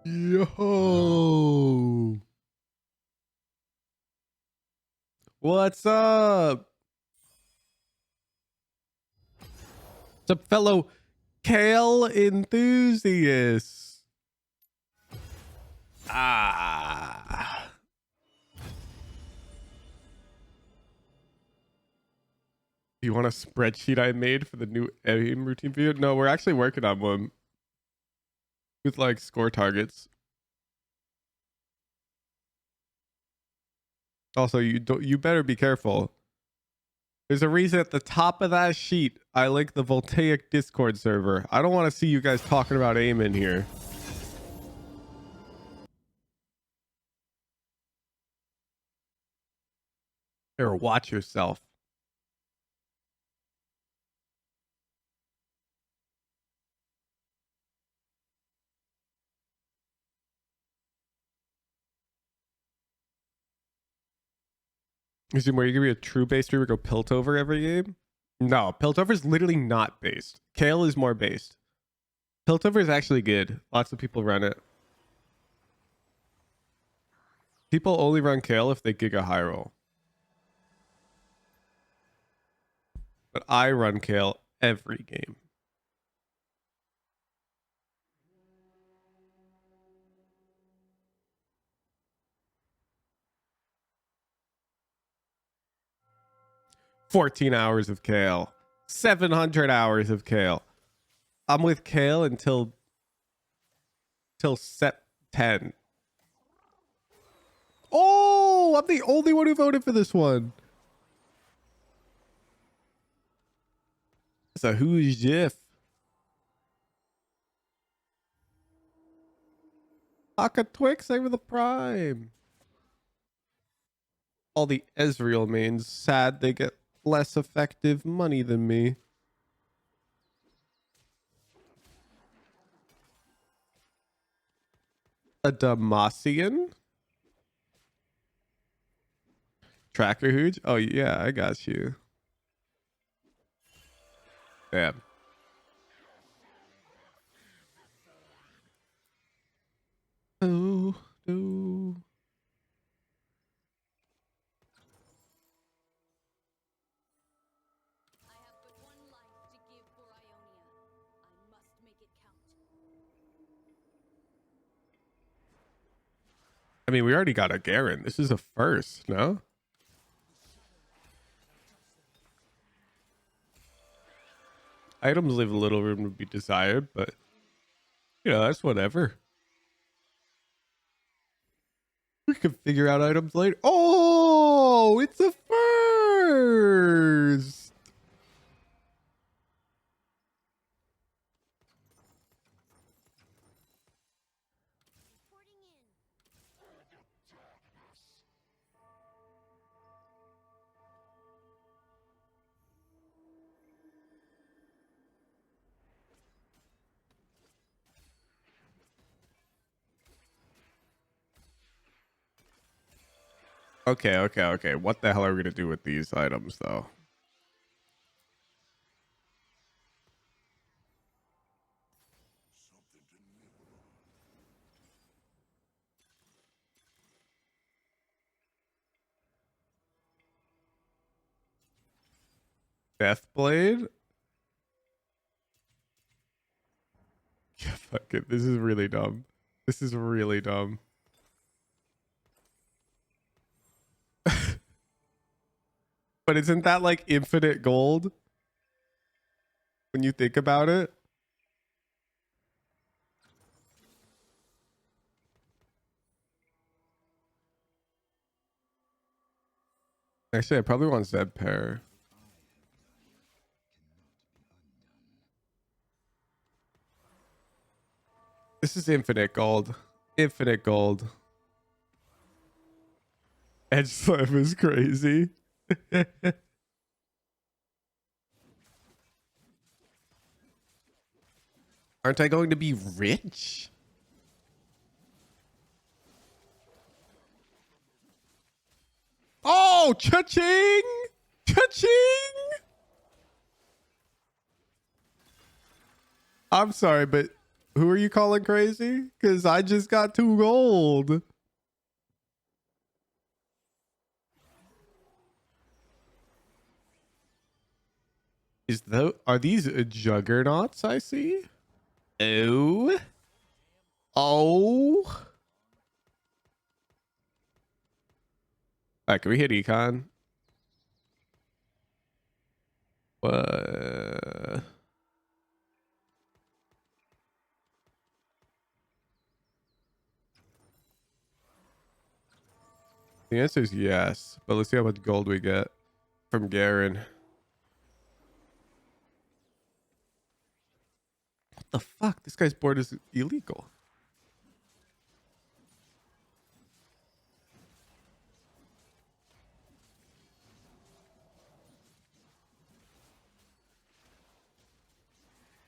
Yo, what's up? What's up, fellow kale enthusiasts? Do you want a spreadsheet I made for the new aim routine video? No, we're actually working on one with like score targets. Also, you better be careful. There's a reason at the top of that sheet I link the Voltaic Discord server. I don't want to see you guys talking about aim in here. Or watch yourself. Is it where you gonna be a true base streamer go Piltover every game? No, Piltover is literally not based. Kale is more based. Piltover is actually good. Lots of people run it. People only run Kale if they giga high roll. But I run Kale every game. $14 hours of Kale. 700 hours of Kale. I'm with Kale until set 10. Oh, I'm the only one who voted for this one. So who's Jeff? Aka Twix over the Prime. All the Ezreal mains sad they get less effective money than me. A Damacian? Tracker Hooge? Oh yeah, I got you. Damn. Oh, oh. I mean, we already got a Garen. This is a first, no? Items leave a little room to be desired, but you know, that's whatever. We can figure out items later. Oh, it's a first. Okay. What the hell are we gonna do with these items, though? Deathblade? Yeah, fuck it. This is really dumb. This is really dumb. But isn't that like infinite gold? When you think about it? Actually, I probably want Zed pair. This is infinite gold. Infinite gold. Edge slam is crazy. Aren't I going to be rich? Oh, cha-ching! Cha-ching! I'm sorry, but Who are you calling crazy? Because I just got 2 gold. Are these juggernauts I see? Oh. Oh. All right, can we hit econ? What? The answer is yes, but let's see how much gold we get from Garen. What the fuck? This guy's board is illegal.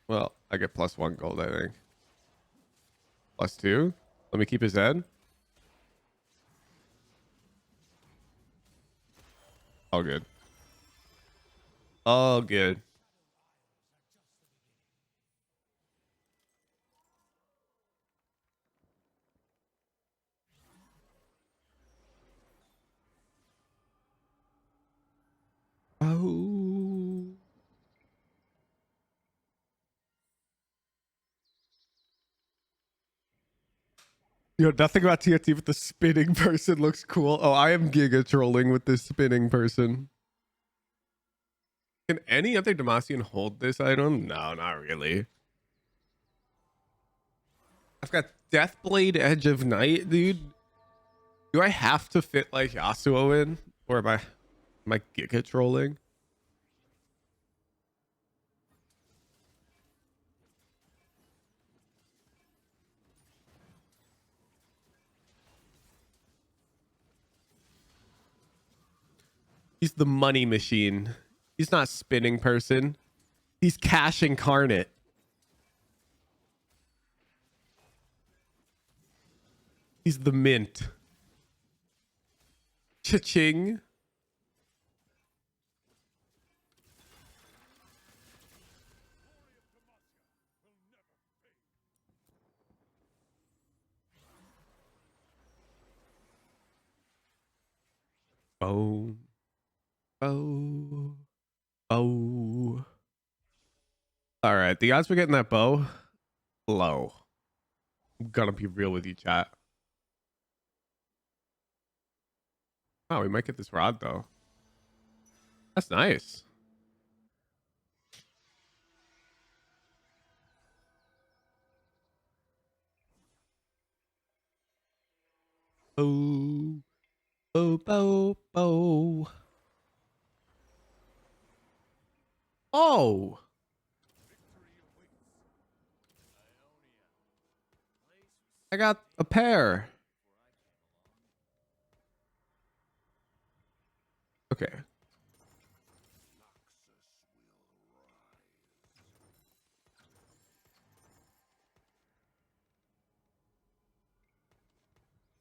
Well, I get +1 gold, I think. +2? Let me keep his head. All good. All good. Oh. Yo, nothing about TFT but the spinning person looks cool. Oh, I am giga trolling with this spinning person. Can any other Demacian hold this item? No, not really. I've got Deathblade Edge of Night, dude. Do I have to fit like Yasuo in? Or am I giga trolling? He's the money machine. He's not spinning person. He's cash incarnate. He's the mint. Cha-ching. Boom. Bow. Bow. All right. The odds for getting that bow, low. I'm gonna be real with you, chat. Oh, we might get this rod though. That's nice. Oh, oh, bow, bow. Oh, I got a pair. Okay.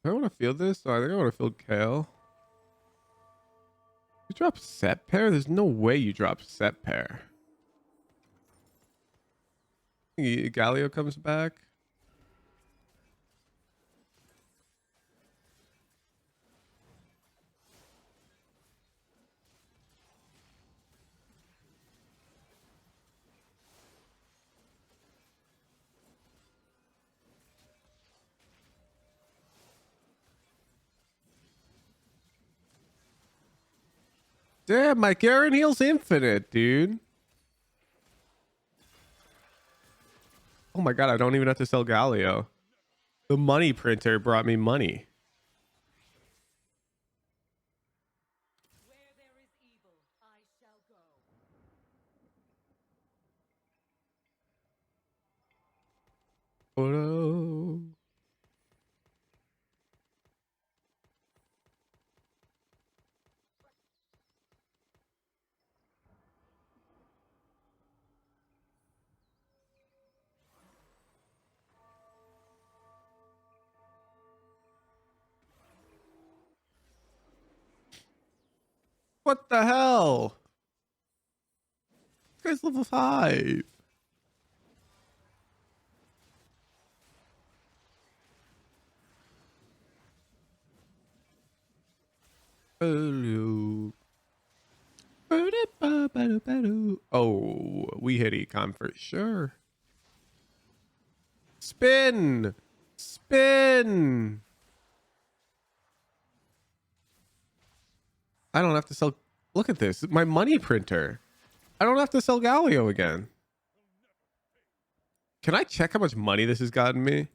Do I want to field this? Oh, I think I want to field Kale. You drop set pair? There's no way you drop set pair. Galio comes back. Damn, my Garen heals infinite, dude. Oh my god, I don't even have to sell Galio. The money printer brought me money. Oh no. What the hell? This guy's level 5. Oh, we hit econ for sure. Spin! Spin! I don't have to sell. Look at this. My money printer. I don't have to sell Galio again. Can I check how much money this has gotten me?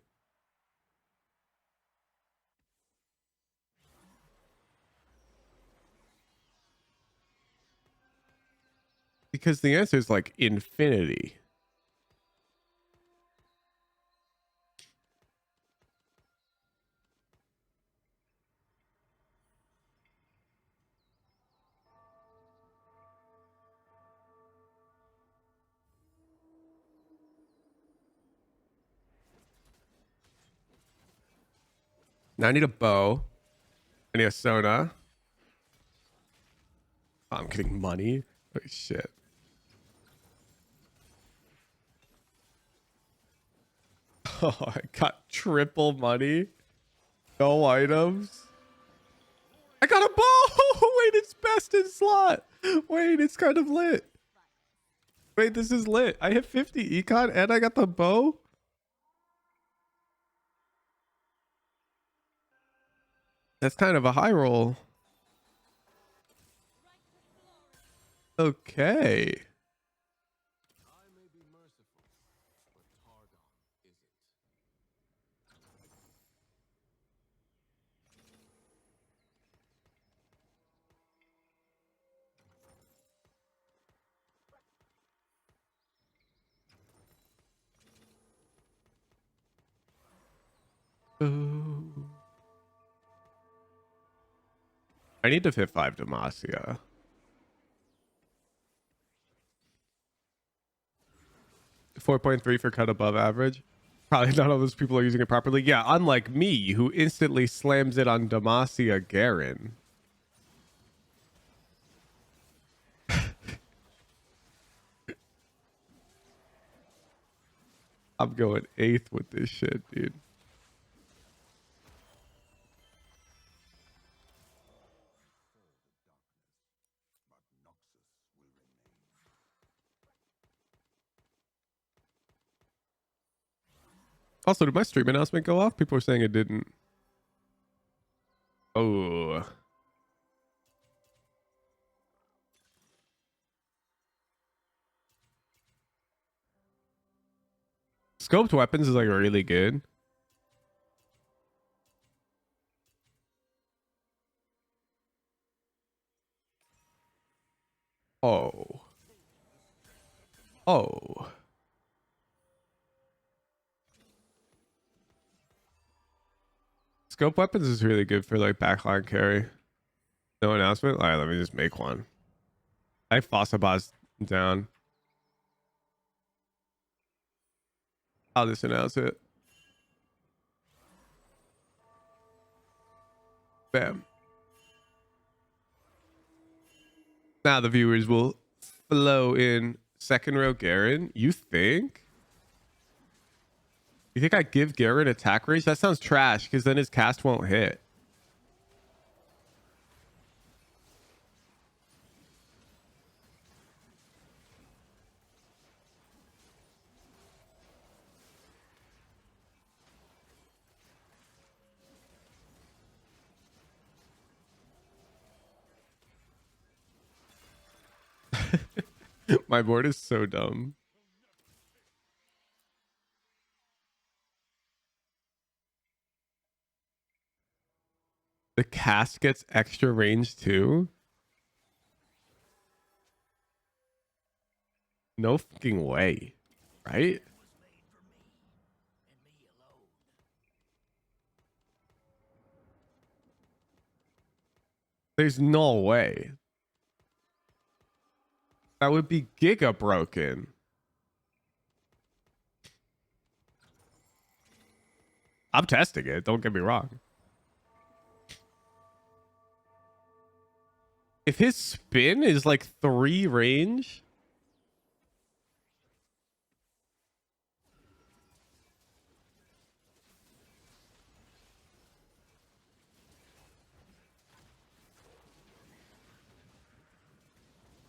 Because the answer is like infinity. Now I need a bow. I need a soda. Oh, I'm getting money. Oh shit. Oh, I got triple money. No items. I got a bow. Wait, it's best in slot. Wait, it's kind of lit. Wait, this is lit. I hit 50 econ and I got the bow. That's kind of a high roll. Okay. Ooh. I need to hit 5 Demacia. 4.3 for cut above average. Probably not all those people are using it properly. Yeah, unlike me, who instantly slams it on Demacia Garen. I'm going 8th with this shit, dude. Also, did my stream announcement go off? People are saying it didn't. Oh. Scoped weapons is like really good. Oh. Oh. Scope weapons is really good for like backline carry. No announcement? Alright, let me just make one. I have Fossabaz down. I'll just announce it. Bam. Now the viewers will flow in. Second row Garen. You think? You think I give Garen attack range? That sounds trash because then his cast won't hit. My board is so dumb. The cast gets extra range too? No fucking way. Right? There's no way. That would be giga broken. I'm testing it. Don't get me wrong. If his spin is like 3 range,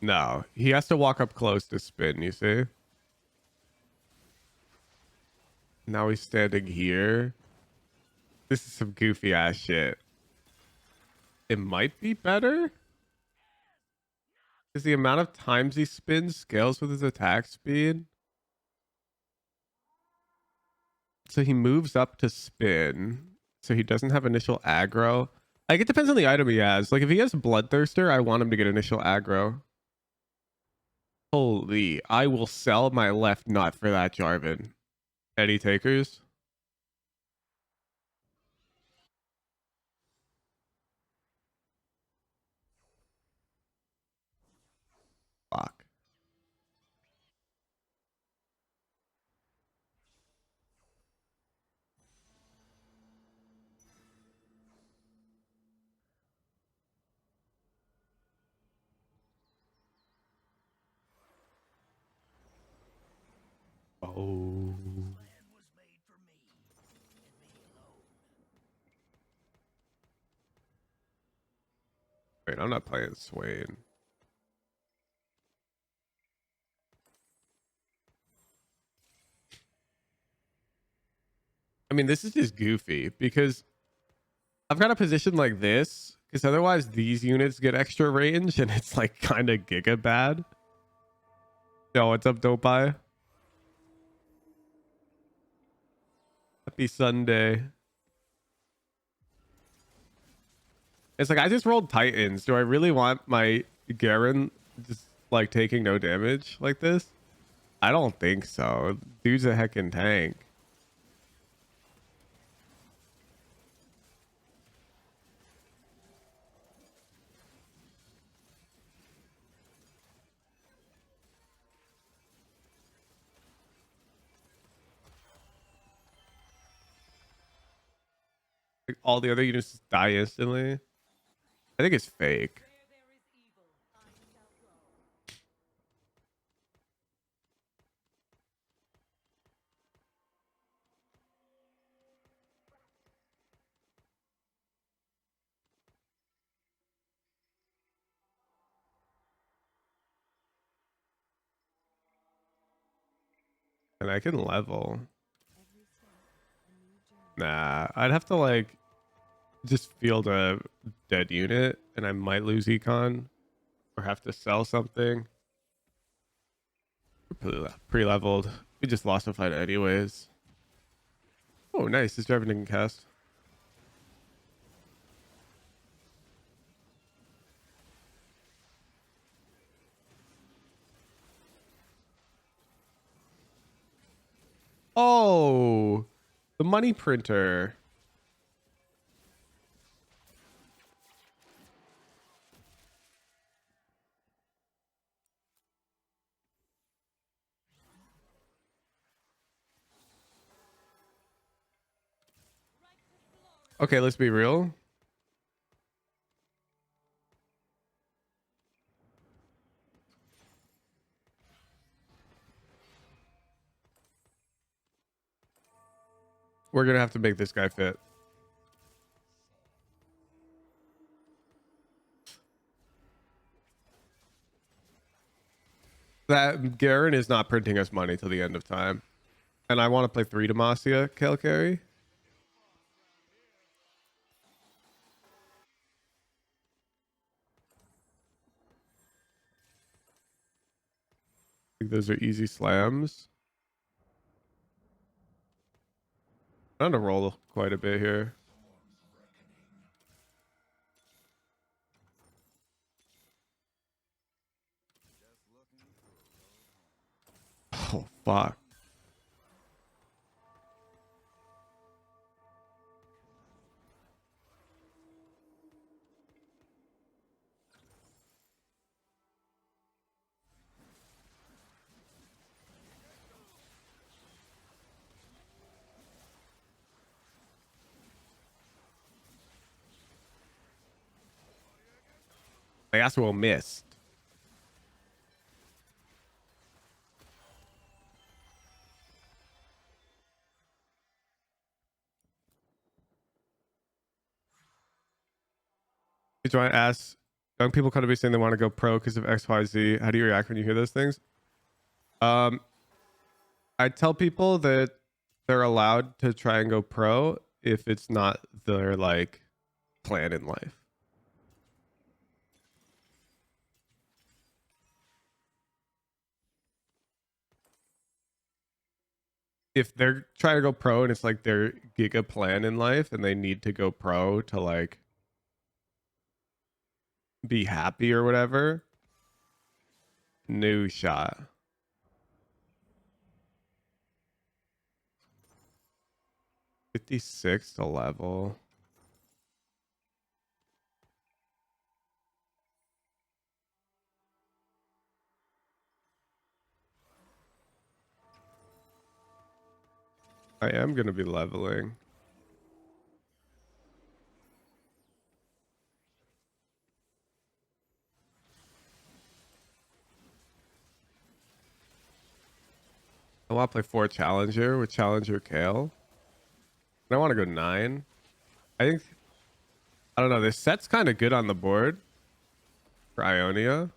No, he has to walk up close to spin, you see? Now he's standing here. This is some goofy ass shit. It might be better because the amount of times he spins scales with his attack speed. So he moves up to spin. So he doesn't have initial aggro. Like, it depends on the item he has. Like, if he has Bloodthirster, I want him to get initial aggro. Holy, I will sell my left nut for that, Jarvan. Any takers? Fuck. Oh. Wait, I'm not playing Swain. I mean, this is just goofy because I've got a position like this because otherwise these units get extra range and it's like kind of giga bad. Yo, what's up, Dopeye? Happy Sunday. It's like I just rolled Titans. Do I really want my Garen just like taking no damage like this? I don't think so. Dude's a heckin' tank. Like all the other units just die instantly. I think it's fake. And I can level. Nah, I'd have to like just field a dead unit and I might lose econ or have to sell something. We're pre-leveled. We just lost a fight anyways. Oh, nice. This driver didn't cast. Oh, the money printer. Okay, let's be real. We're gonna have to make this guy fit. That Garen is not printing us money till the end of time. And I want to play 3 Demacia, Kale Carry. I think those are easy slams. I'm gonna roll quite a bit here. Oh, fuck. My Yasuo missed. Do I ask Young people kind of be saying they want to go pro because of XYZ. How do you react when you hear those things? Um, I tell people that they're allowed to try and go pro if it's not their like plan in life. If they're trying to go pro and it's like their giga plan in life and they need to go pro to like be happy or whatever, no shot. $56 to level. I am gonna be leveling. I want to play 4 Challenger with Challenger Kale. And I want to go 9. I think, I don't know, this set's kind of good on the board for Ionia.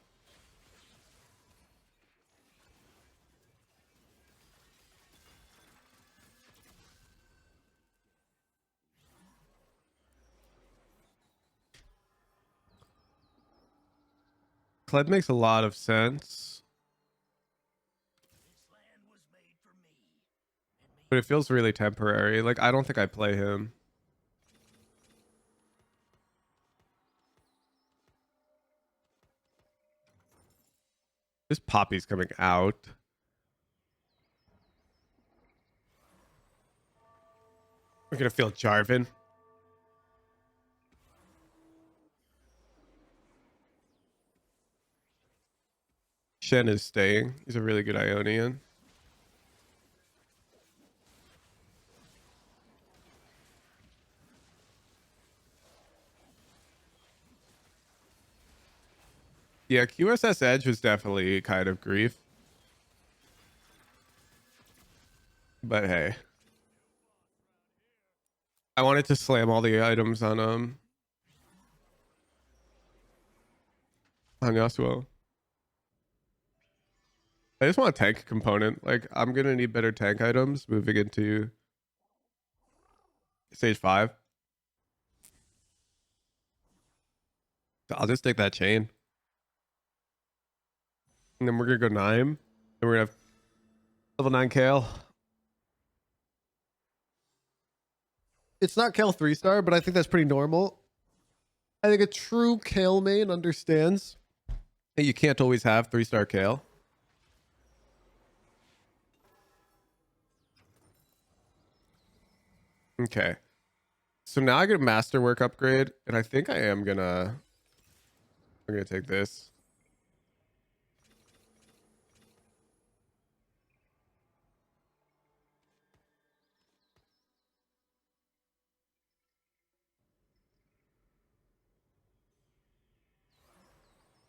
Kled makes a lot of sense. But it feels really temporary. Like, I don't think I play him. This Poppy's coming out. We're gonna feel Jarvan. Shen is staying. He's a really good Ionian. Yeah, QSS Edge was definitely kind of grief. But hey. I wanted to slam all the items on Yasuo. I just want a tank component. Like, I'm gonna need better tank items moving into stage 5. So I'll just take that chain. And then we're gonna go 9. And we're gonna have level 9 Kale. It's not Kale 3-star, but I think that's pretty normal. I think a true Kale main understands that you can't always have 3-star Kale. Okay. So now I get a masterwork upgrade, and I think I'm gonna take this.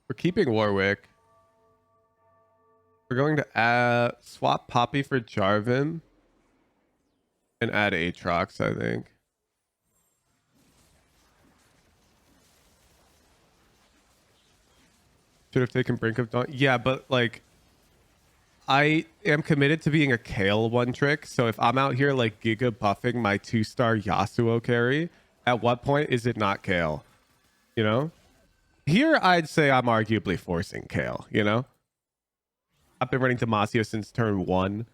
We're keeping Warwick. We're going to swap Poppy for Jarvan and add Aatrox, I think. Should have taken Brink of Dawn. Yeah, but like, I am committed to being a Kale one trick. So if I'm out here like giga buffing my 2-star Yasuo carry, at what point is it not Kale? You know? Here, I'd say I'm arguably forcing Kale, you know? I've been running Demacia since turn 1.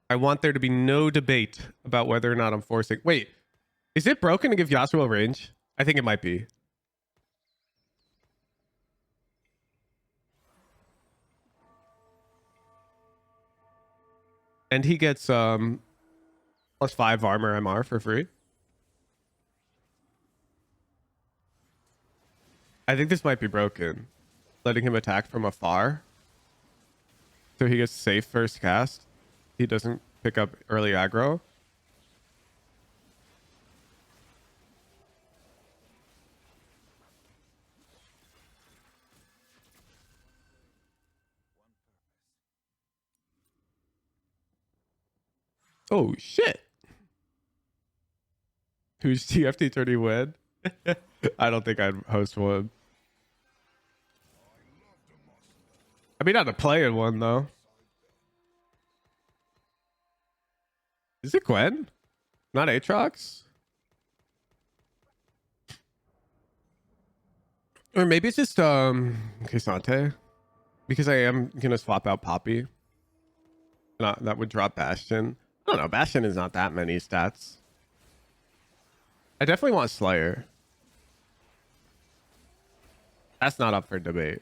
I want there to be no debate about whether or not I'm forcing. Wait, is it broken to give Yasuo range? I think it might be. And he gets +5 armor MR for free. I think this might be broken. Letting him attack from afar. So he gets safe first cast. He doesn't pick up early aggro. Oh shit. Who's TFT 30 win? I don't think I'd host one. I mean, not to play in one though. Is it Gwen? Not Aatrox? Or maybe it's just Kisante. Because I am gonna swap out Poppy. That would drop Bastion. I don't know, Bastion is not that many stats. I definitely want Slayer. That's not up for debate.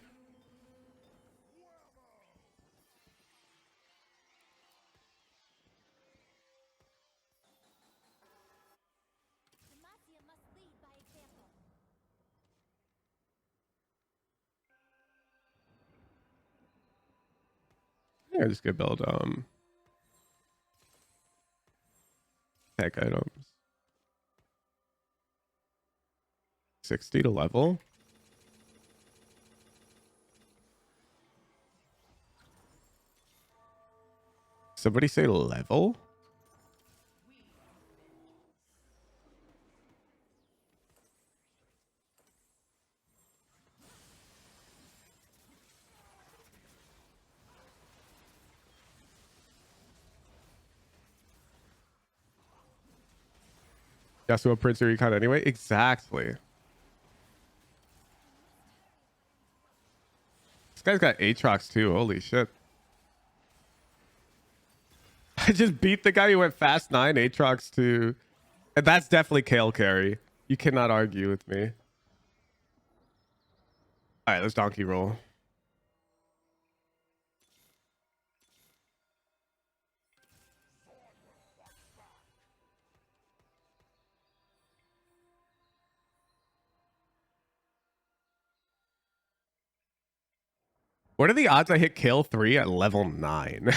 I think I just could build tech items. 60 to level. Somebody say level? Yasuo Prince Recon anyway? Exactly. This guy's got Aatrox too. Holy shit. I just beat the guy who went fast 9 Aatrox to... And that's definitely Kale carry. You cannot argue with me. Alright, let's donkey roll. What are the odds I hit Kale 3 at level 9?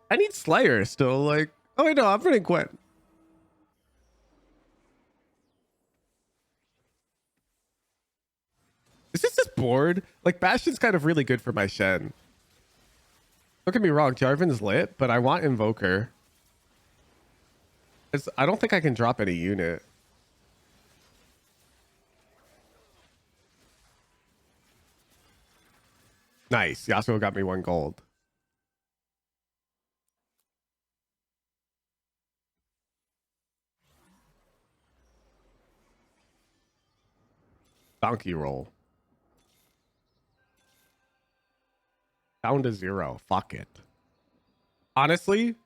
I need Slayer still. Like, oh, wait, no, I'm running Gwen. Is this just board? Like, Bastion's kind of really good for my Shen. Don't get me wrong, Jarvan's lit, but I want Invoker. I don't think I can drop any unit. Nice. Yasuo got me 1 gold. Donkey roll. Down to 0. Fuck it. Honestly,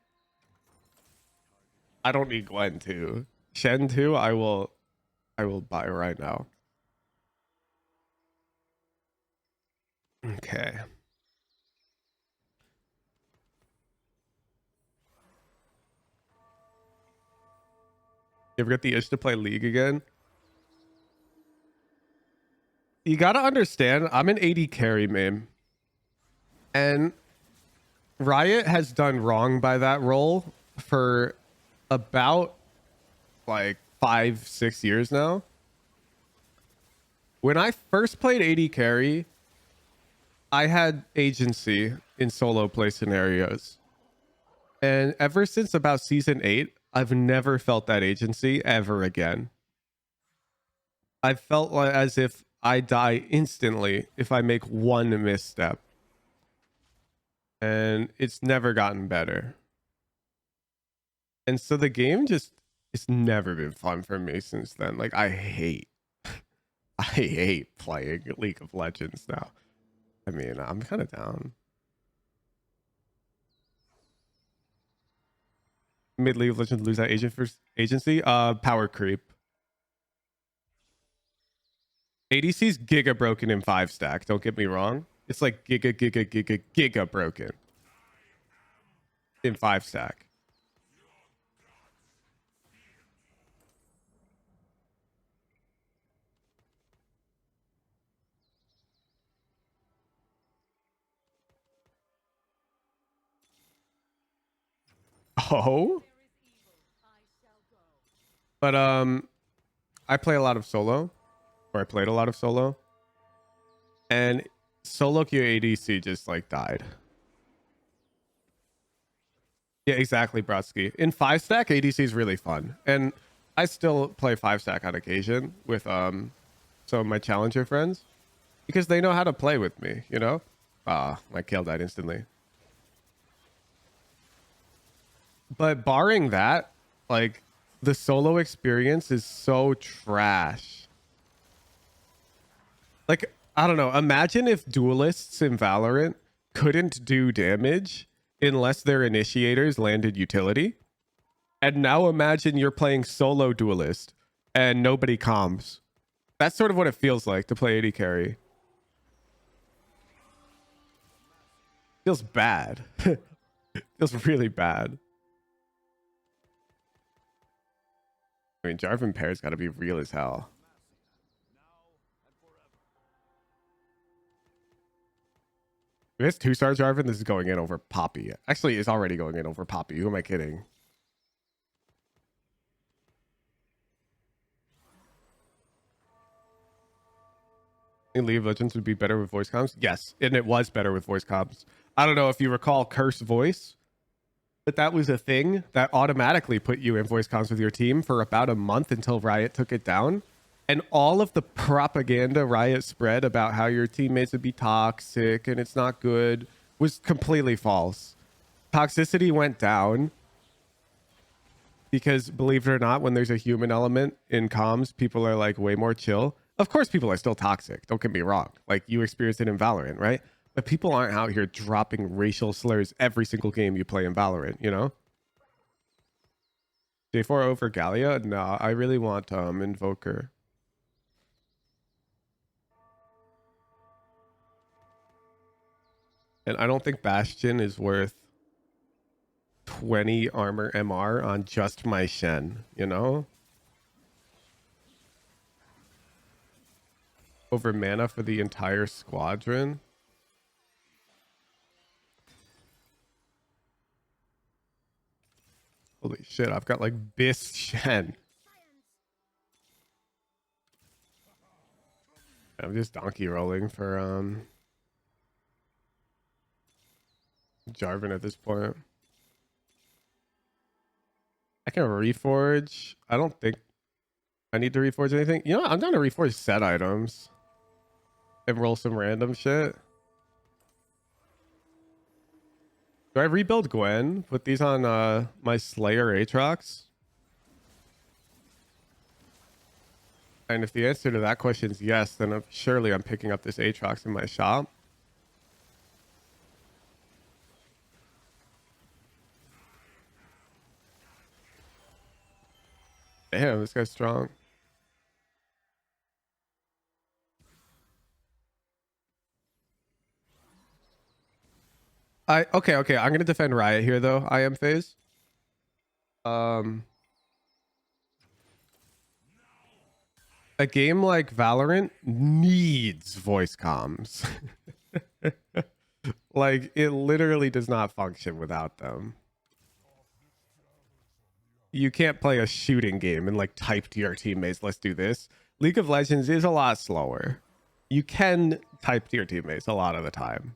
I don't need Gwen 2. Shen 2, I will buy right now. Okay. You ever get the itch to play League again? You gotta understand, I'm an AD carry main. And Riot has done wrong by that role for about like 5-6 years now. When I first played AD carry, I had agency in solo play scenarios. And ever since about season 8, I've never felt that agency ever again. I felt like as if I die instantly if I make one misstep. And it's never gotten better. And so the game just, it's never been fun for me since then. Like, I hate playing League of Legends now. I mean, I'm kind of down. Mid League of Legends lose that agency. Power creep. ADC's giga broken in 5 stack. Don't get me wrong. It's like giga broken in 5 stack. Oh, but I play a lot of solo, or I played a lot of solo, and solo queue ADC just like died. Yeah, exactly, Brodsky. In 5-stack, ADC is really fun. And I still play 5-stack on occasion with some of my challenger friends because they know how to play with me, you know? Ah, my Kale died instantly. But barring that, like, the solo experience is so trash. Like, I don't know. Imagine if duelists in Valorant couldn't do damage unless their initiators landed utility. And now imagine you're playing solo duelist and nobody comms. That's sort of what it feels like to play AD carry. Feels bad. Feels really bad. I mean, Jarvan pair's got to be real as hell. If it's 2-star Jarvan, this is going in over Poppy. Actually, it's already going in over Poppy. Who am I kidding? League of Legends would be better with voice comms? Yes, and it was better with voice comms. I don't know if you recall Curse Voice, but that was a thing that automatically put you in voice comms with your team for about a month until Riot took it down. And all of the propaganda Riot spread about how your teammates would be toxic and it's not good was completely false. Toxicity went down because, believe it or not, when there's a human element in comms, people are like way more chill. Of course, people are still toxic. Don't get me wrong. Like, you experienced it in Valorant, right? But people aren't out here dropping racial slurs every single game you play in Valorant, you know? J4 over Gallia? Nah, I really want Invoker. And I don't think Bastion is worth 20 armor MR on just my Shen, you know? Over mana for the entire squadron. Holy shit, I've got like Bis Shen. I'm just donkey rolling for Jarvan at this point. I can reforge. I don't think I need to reforge anything. You know what? I'm down to reforge set items and roll some random shit. Do I rebuild Gwen? Put these on my Slayer Aatrox? And if the answer to that question is yes, then surely I'm picking up this Aatrox in my shop. Damn, this guy's strong. Okay. I'm gonna defend Riot here though. I am phase. A game like Valorant needs voice comms. Like, it literally does not function without them. You can't play a shooting game and like type to your teammates, let's do this. League of Legends is a lot slower. You can type to your teammates a lot of the time.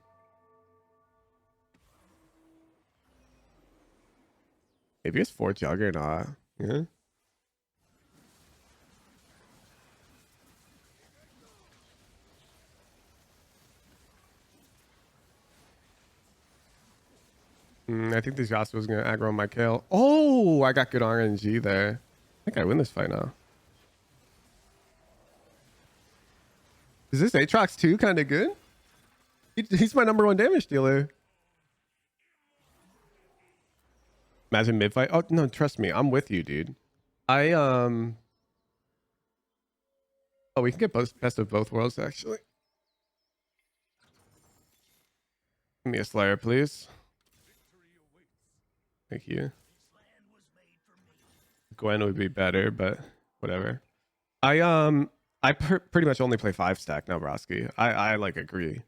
Maybe it's 4 Juggernaut. Yeah. I think this Yasuo was going to aggro my kill. Oh, I got good RNG there. I think I win this fight now. Is this Aatrox 2 kind of good? He's my #1 damage dealer. Imagine mid fight. Oh, no, trust me. I'm with you, dude. Oh, we can get best of both worlds, actually. Give me a Slayer, please. Thank you. Gwen would be better, but whatever. I pretty much only play 5-stack now, Broski. I like agree.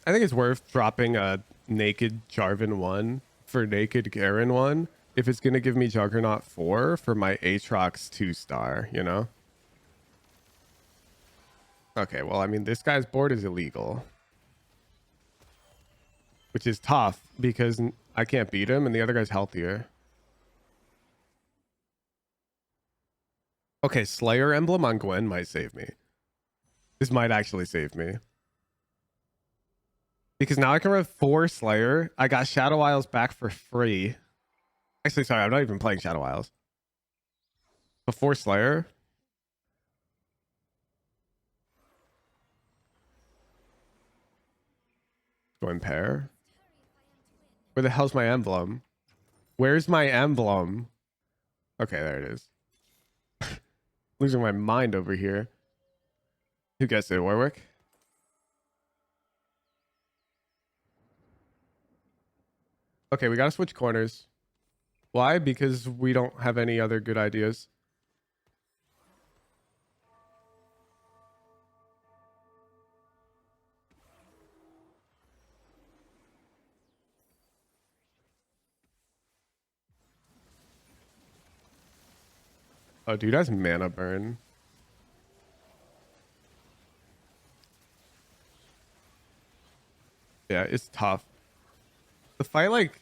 I think it's worth dropping a naked Jarvan 1 for naked Garen 1 if it's going to give me Juggernaut 4 for my Aatrox 2-star, you know? Okay, well, I mean, this guy's board is illegal. Which is tough because I can't beat him and the other guy's healthier. Okay, Slayer emblem on Gwen might save me. This might actually save me. Because now I can run 4 Slayer. I got Shadow Isles back for free. Actually, sorry, I'm not even playing Shadow Isles. But 4 Slayer. Go in pair. Where the hell's my emblem? Where's my emblem? Okay, there it is. Losing my mind over here. Who gets it, Warwick? Okay, we gotta switch corners. Why? Because we don't have any other good ideas. Oh, dude, that's mana burn. Yeah, it's tough. The fight, like,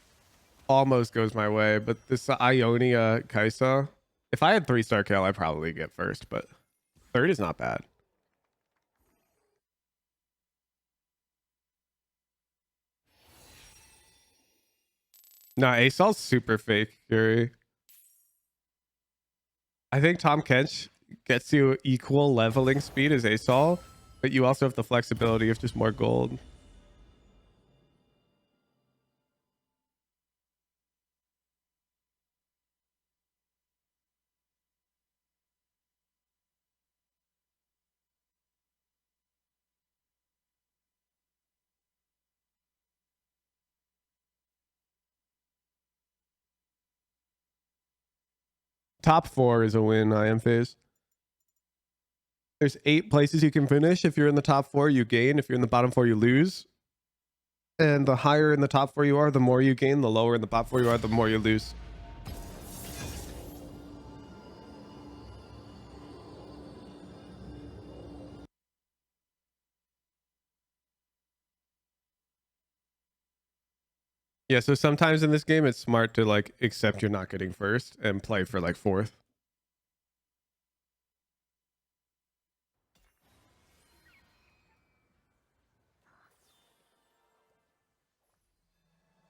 almost goes my way, but this Ionia Kaisa, if I had 3-star kill, I'd probably get first, but third is not bad. No, Asol's super fake, Fury. I think Tom Kench gets you equal leveling speed as Asol, but you also have the flexibility of just more gold. Top 4 is a win, IM phase. There's 8 places you can finish. If you're in the top 4, you gain. If you're in the bottom 4, you lose. And the higher in the top 4 you are, the more you gain. The lower in the bottom 4 you are, the more you lose. Yeah, so sometimes in this game, it's smart to like accept you're not getting first and play for like 4th.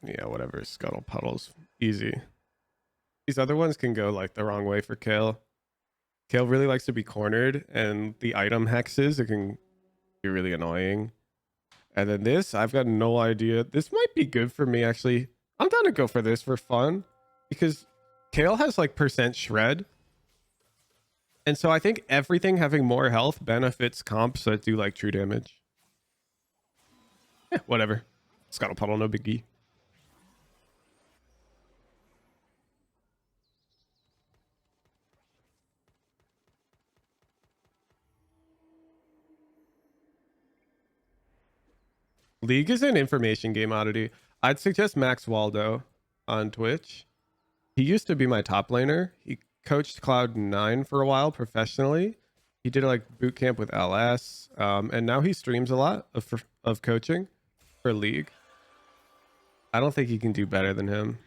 Yeah, whatever. Scuttle Puddles. Easy. These other ones can go like the wrong way for Kale. Kale really likes to be cornered, and the item hexes, it can be really annoying. And then this, I've got no idea. This might be good for me, actually. I'm down to go for this for fun because Kale has like percent shred. And so I think everything having more health benefits comps that do like true damage. Yeah, whatever. Scuttle Puddle, no biggie. League is an information game oddity. I'd suggest Max Waldo on Twitch. He used to be my top laner. He coached Cloud9 for a while professionally. He did like boot camp with LS, and now he streams a lot of coaching for League. I don't think he can do better than him.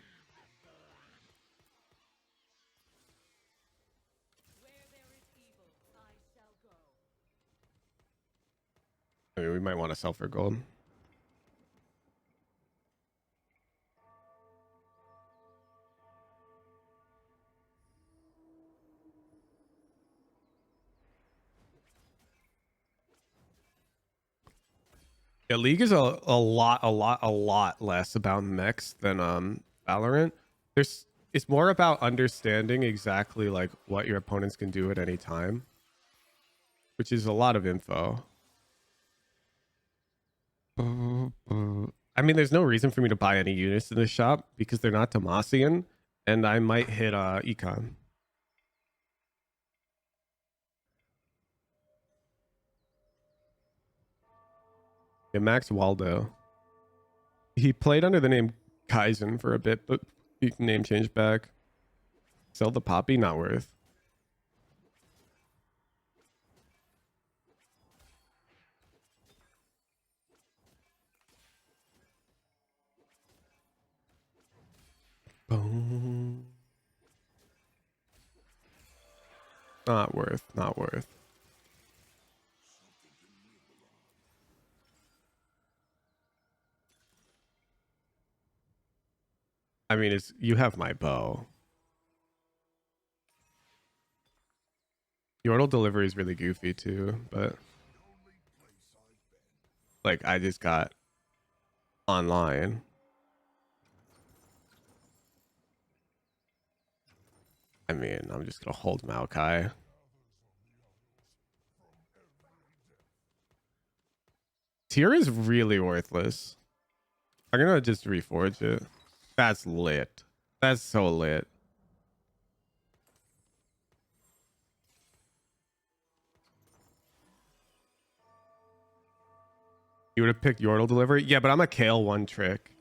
I mean, we might want to sell for gold. Yeah, League is a lot less about mechs than Valorant. It's more about understanding exactly like what your opponents can do at any time, which is a lot of info. I mean, there's no reason for me to buy any units in this shop because they're not Demacian, and I might hit Econ. Yeah, Max Waldo. He played under the name Kaizen for a bit, but You can name change back. Sell the poppy, not worth. Boom. Not worth, not worth. I mean, it's you have my bow. Yordle delivery is really goofy too, but like I just got online. I mean, I'm just gonna hold Maokai. Tier is really worthless. I'm gonna just reforge it. That's lit. That's so lit. You would have picked Yordle delivery? Yeah, but I'm a Kale one trick.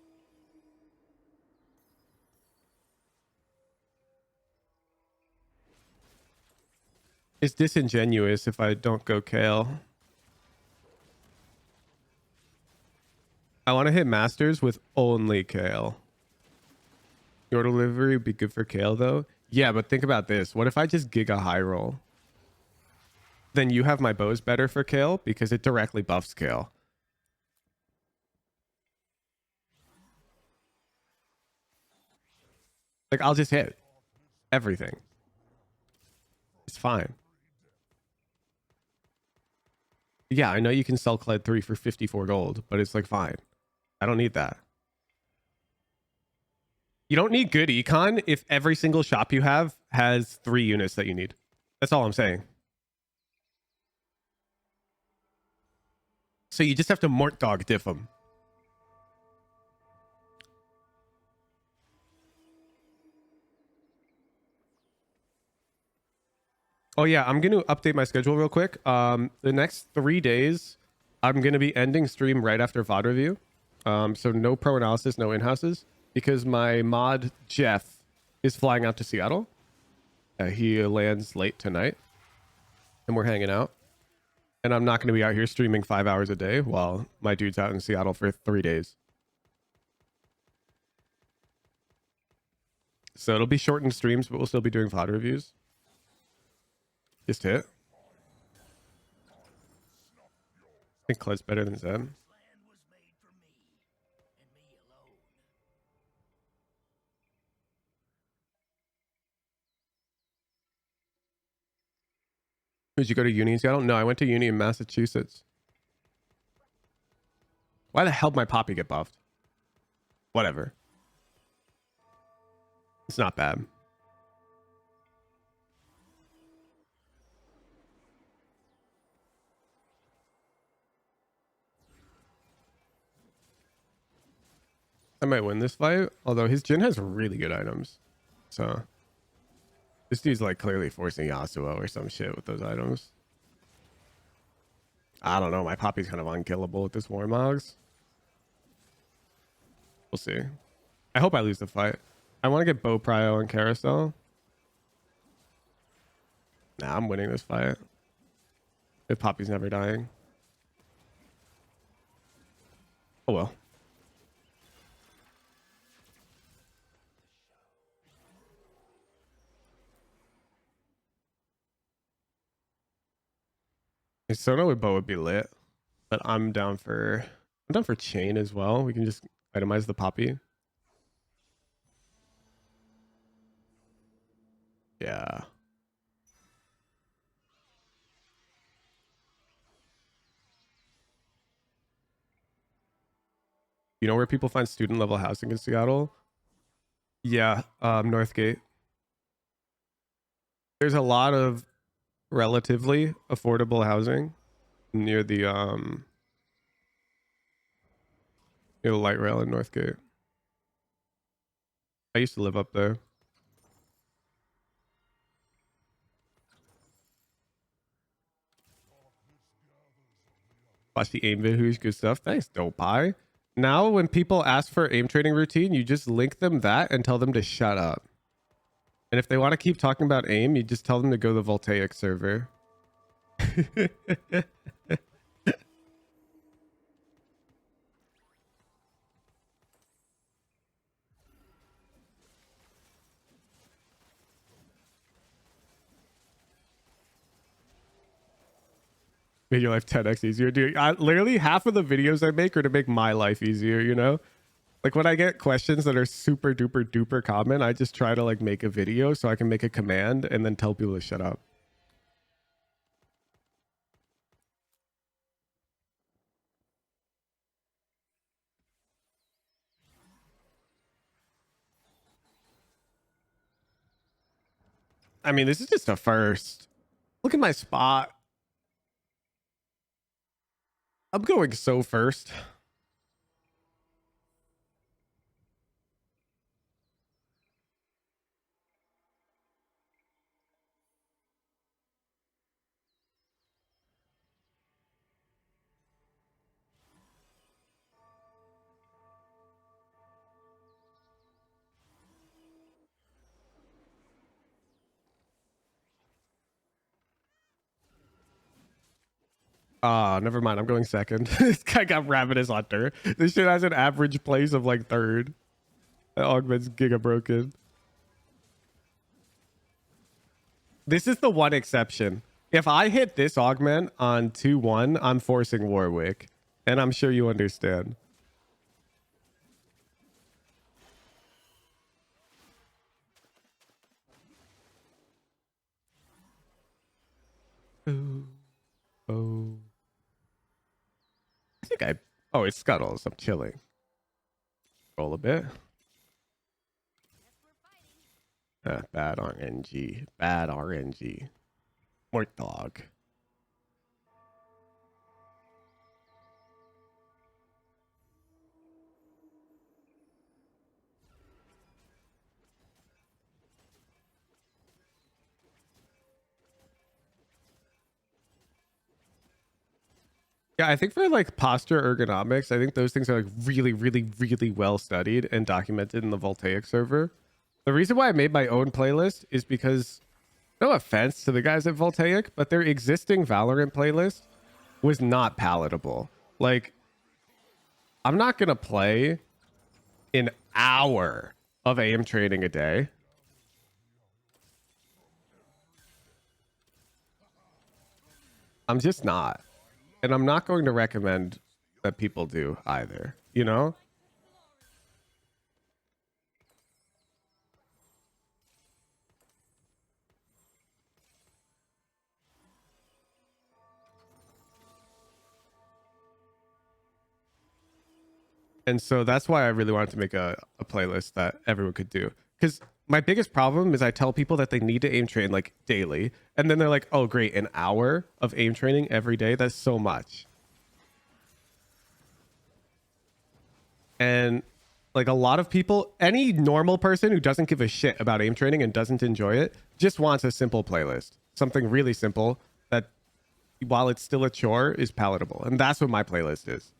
It's disingenuous if I don't go Kale. I want to hit Masters with only Kale. Yordle delivery would be good for Kale though. Yeah, but think about this. What if I just Giga High Roll? Then you have my bows better for Kale because it directly buffs Kale. Like, I'll just hit everything. It's fine. Yeah, I know you can sell Kled 3 for 54 gold, but it's like, fine. I don't need that. You don't need good econ if every single shop you have has 3 units that you need. That's all I'm saying. So you just have to Mort Dog diff them. Oh yeah, I'm going to update my schedule real quick. The next 3 days, I'm going to be ending stream right after VOD review. So no pro analysis, no in-houses, because my mod Jeff is flying out to Seattle. He lands late tonight, and we're hanging out. And I'm not going to be out here streaming 5 hours a day while my dude's out in Seattle for 3 days. So it'll be shortened streams, but we'll still be doing VOD reviews. Just hit. I think Kled's better than Zed. Did you go to uni in Seattle? No, I went to uni in Massachusetts. Why the hell did my poppy get buffed? Whatever. It's not bad. I might win this fight, although his Jhin has really good items. So this dude's like clearly forcing Yasuo or some shit with those items. I don't know. My poppy's kind of unkillable with this Warmogs. We'll see. I hope I lose the fight. I want to get Bow Prio and Carousel. Nah, I'm winning this fight. If Poppy's never dying. Oh well. Sono with Bow would be lit. But I'm down for chain as well. We can just itemize the Poppy. Yeah. You know where people find student level housing in Seattle? Yeah, Northgate. There's a lot of relatively affordable housing near the light rail in Northgate. I used to live up there. Watch the aim videos, good stuff. Thanks, dope pie. Now when people ask for aim training routine, you just link them that and tell them to shut up. And if they want to keep talking about aim, you just tell them to go to the Voltaic server. Make your life 10x easier, dude. Literally half of the videos I make are to make my life easier, you know? Like when I get questions that are super duper duper common, I just try to like make a video so I can make a command and then tell people to shut up. I mean, this is just a first. Look at my spot. I'm going so first. Ah, never mind. I'm going second. This guy got Ravenous Hunter. This shit has an average place of like third. That augment's giga broken. This is the one exception. If I hit this augment on 2-1, I'm forcing Warwick. And I'm sure you understand. Oh. Oh. I think I... Oh, it's Scuttles. I'm chilling. Roll a bit. Bad RNG. Bad RNG. Mort dog. Yeah, I think for like posture ergonomics, I think those things are like really, really, really well studied and documented in the Voltaic server. The reason why I made my own playlist is because, no offense to the guys at Voltaic, but their existing Valorant playlist was not palatable. Like, I'm not going to play an hour of aim training a day. I'm just not. And I'm not going to recommend that people do either, you know? And so that's why I really wanted to make a playlist that everyone could do. Because my biggest problem is I tell people that they need to aim train like daily. And then they're like, oh, great, an hour of aim training every day. That's so much. And like a lot of people, any normal person who doesn't give a shit about aim training and doesn't enjoy it just wants a simple playlist. Something really simple that, while it's still a chore, is palatable. And that's what my playlist is.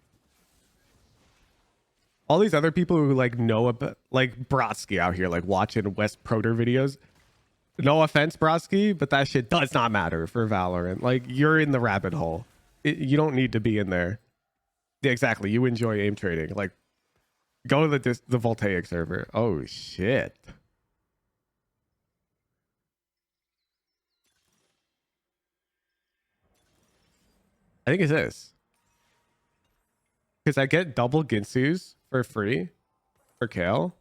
All these other people who like know about, like Brodsky out here, like watching West Proter videos. No offense, Brodsky, but that shit does not matter for Valorant. Like, you're in the rabbit hole. You don't need to be in there. Yeah, exactly. You enjoy aim trading. Like, go to the Voltaic server. Oh shit. I think it's this. Because I get double Ginsus for free for Kale.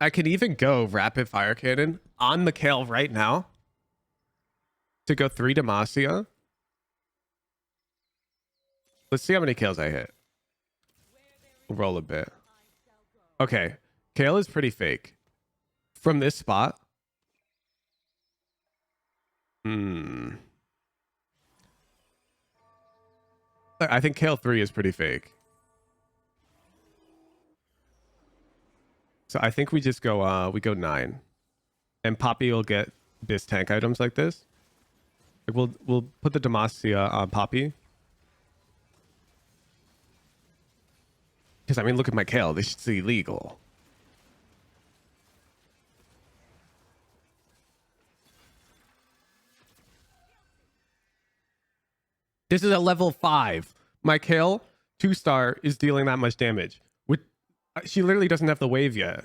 I could even go rapid fire cannon on the Kale right now to go 3 Demacia. Let's see how many kills I hit. We'll roll a bit. Okay. Kale is pretty fake. From this spot. I think Kale 3 is pretty fake. So I think we just go we go 9. And Poppy will get bis tank items like this. Like we'll put the Demacia on Poppy. Because I mean, look at my Kale. This is illegal. This is a level 5. My Kale 2-star is dealing that much damage. With she literally doesn't have the wave yet.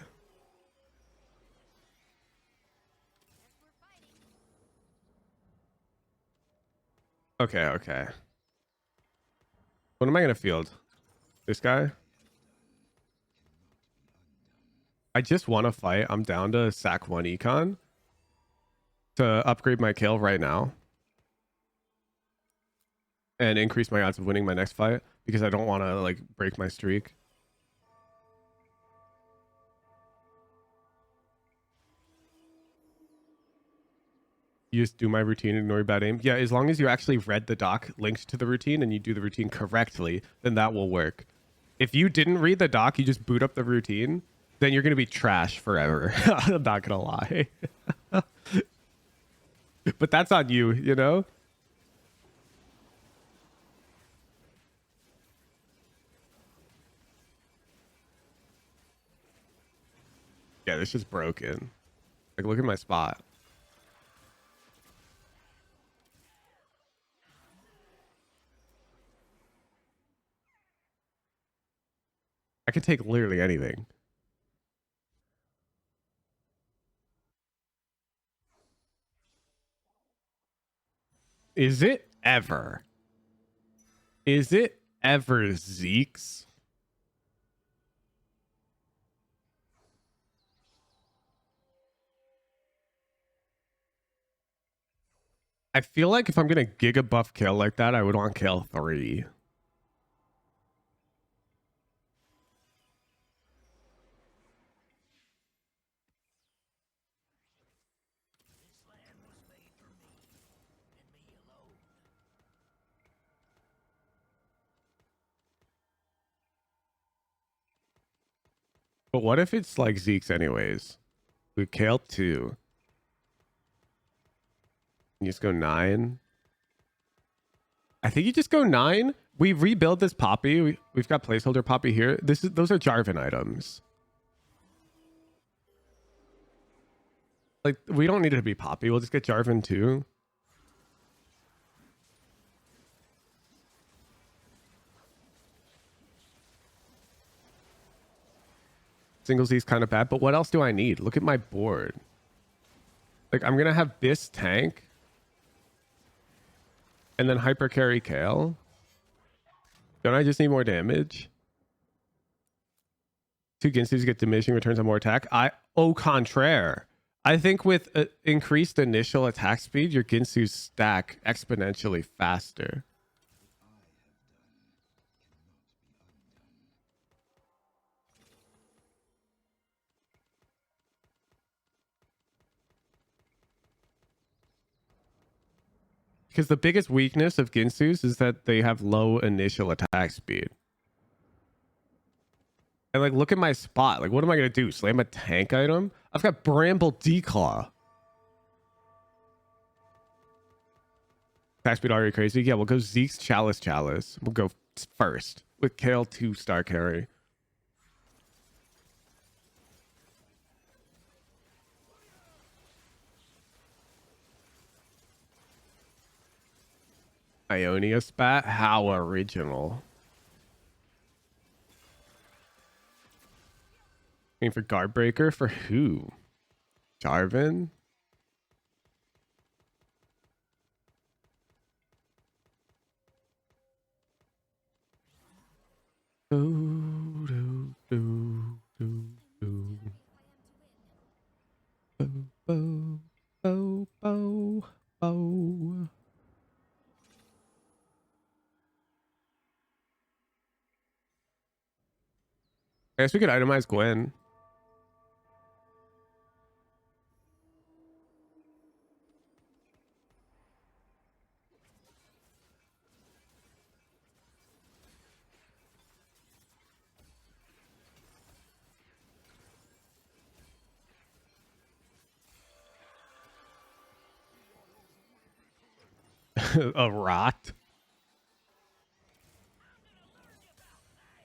Okay, okay. What am I gonna field? This guy? I just want to fight. I'm down to sack 1 econ to upgrade my Kale right now and increase my odds of winning my next fight because I don't want to like break my streak. You just do my routine and ignore your bad aim. Yeah, as long as you actually read the doc linked to the routine and you do the routine correctly, then that will work. If you didn't read the doc, you just boot up the routine, then you're going to be trash forever. I'm not going to lie. But that's on you, you know? Yeah, this is broken. Like, look at my spot. I could take literally anything. Is it ever? Is it ever Zeke's? I feel like if I'm going to giga buff Kale like that, I would want Kale 3. But what if it's like Zeke's anyways? With Kale 2. You just go 9. I think you just go 9. We rebuild this Poppy. We've got placeholder Poppy here. Those are Jarvan items. Like, we don't need it to be Poppy. We'll just get Jarvan too. Single Z is kind of bad, but what else do I need? Look at my board. Like, I'm going to have this tank. And then hyper carry Kale. Don't I just need more damage? 2 Ginsus get diminishing returns on more attack. Au contraire. I think with increased initial attack speed, your Ginsus stack exponentially faster. Because the biggest weakness of Ginsus is that they have low initial attack speed. And like, look at my spot. Like, what am I going to do? Slam a tank item? I've got Bramble Declaw. Attack speed already crazy. Yeah, we'll go Zeke's Chalice. We'll go first with Kale 2-star carry. Ionia spat? How original. Looking for guard breaker for who? Jarvan? Do, do, do, do, do. Bo, bo, bo, bo, bo. I guess we could itemize Gwen. A rot.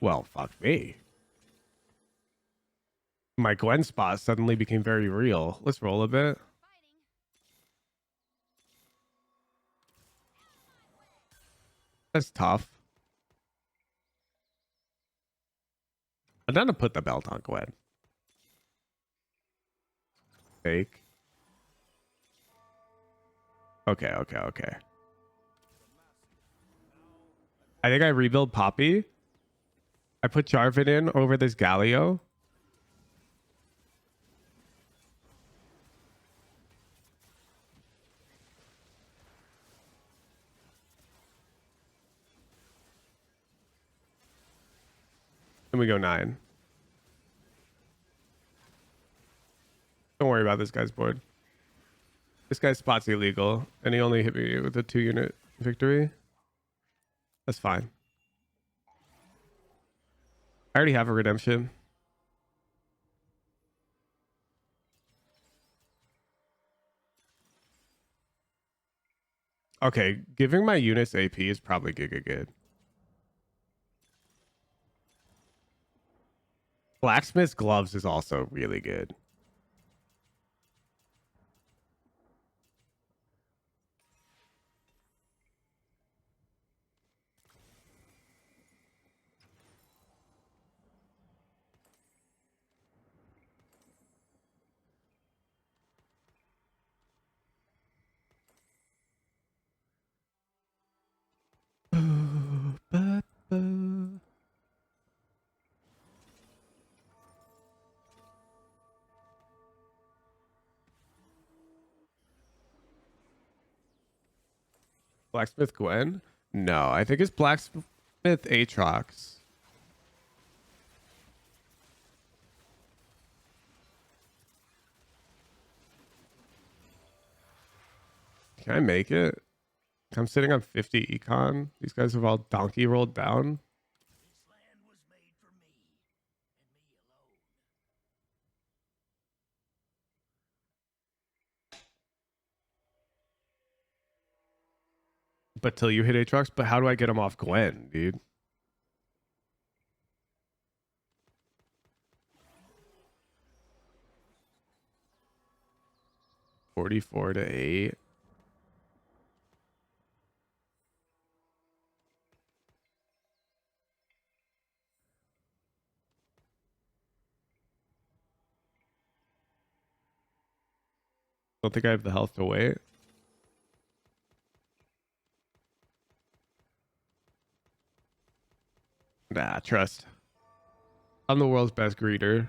Well, fuck me. My Gwen spot suddenly became very real. Let's roll a bit. That's tough. I'm down to put the belt on Gwen. Fake. Okay, okay, okay. I think I rebuild Poppy. I put Jarvan in over this Galio. And we go 9. Don't worry about this guy's board. This guy's spot's illegal, and he only hit me with a 2-unit victory. That's fine. I already have a redemption. Okay, giving my units AP is probably giga good. Blacksmith's gloves is also really good. Blacksmith Gwen? No, I think it's Blacksmith Aatrox. Can I make it? I'm sitting on 50 econ. These guys have all donkey rolled down. But till you hit Aatrox, but how do I get him off Gwen, dude? $44 to $8. Don't think I have the health to wait. Nah, trust. I'm the world's best greeter.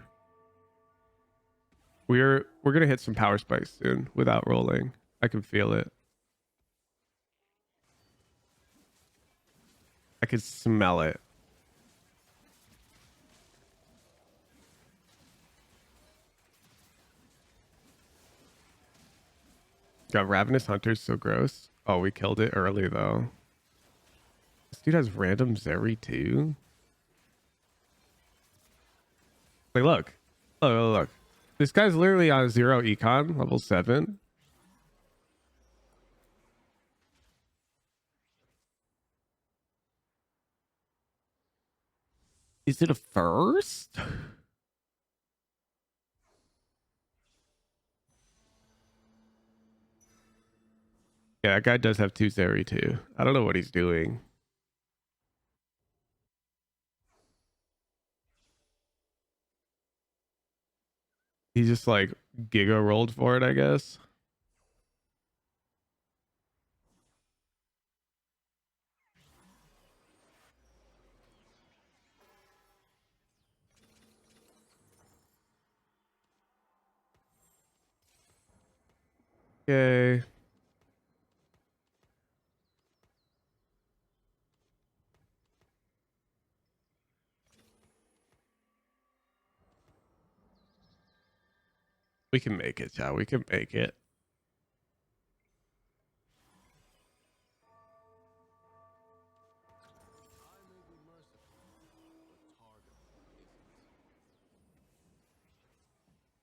We're gonna hit some power spikes soon without rolling. I can feel it. I can smell it. Got Ravenous Hunters, so gross. Oh, we killed it early though. This dude has random Zeri too. Like, look. Look. This guy's literally on 0 econ, level 7. Is it a first? Yeah, that guy does have 2 Zeri too. I don't know what he's doing. He just like giga rolled for it, I guess. Okay. We can make it, yeah. We can make it.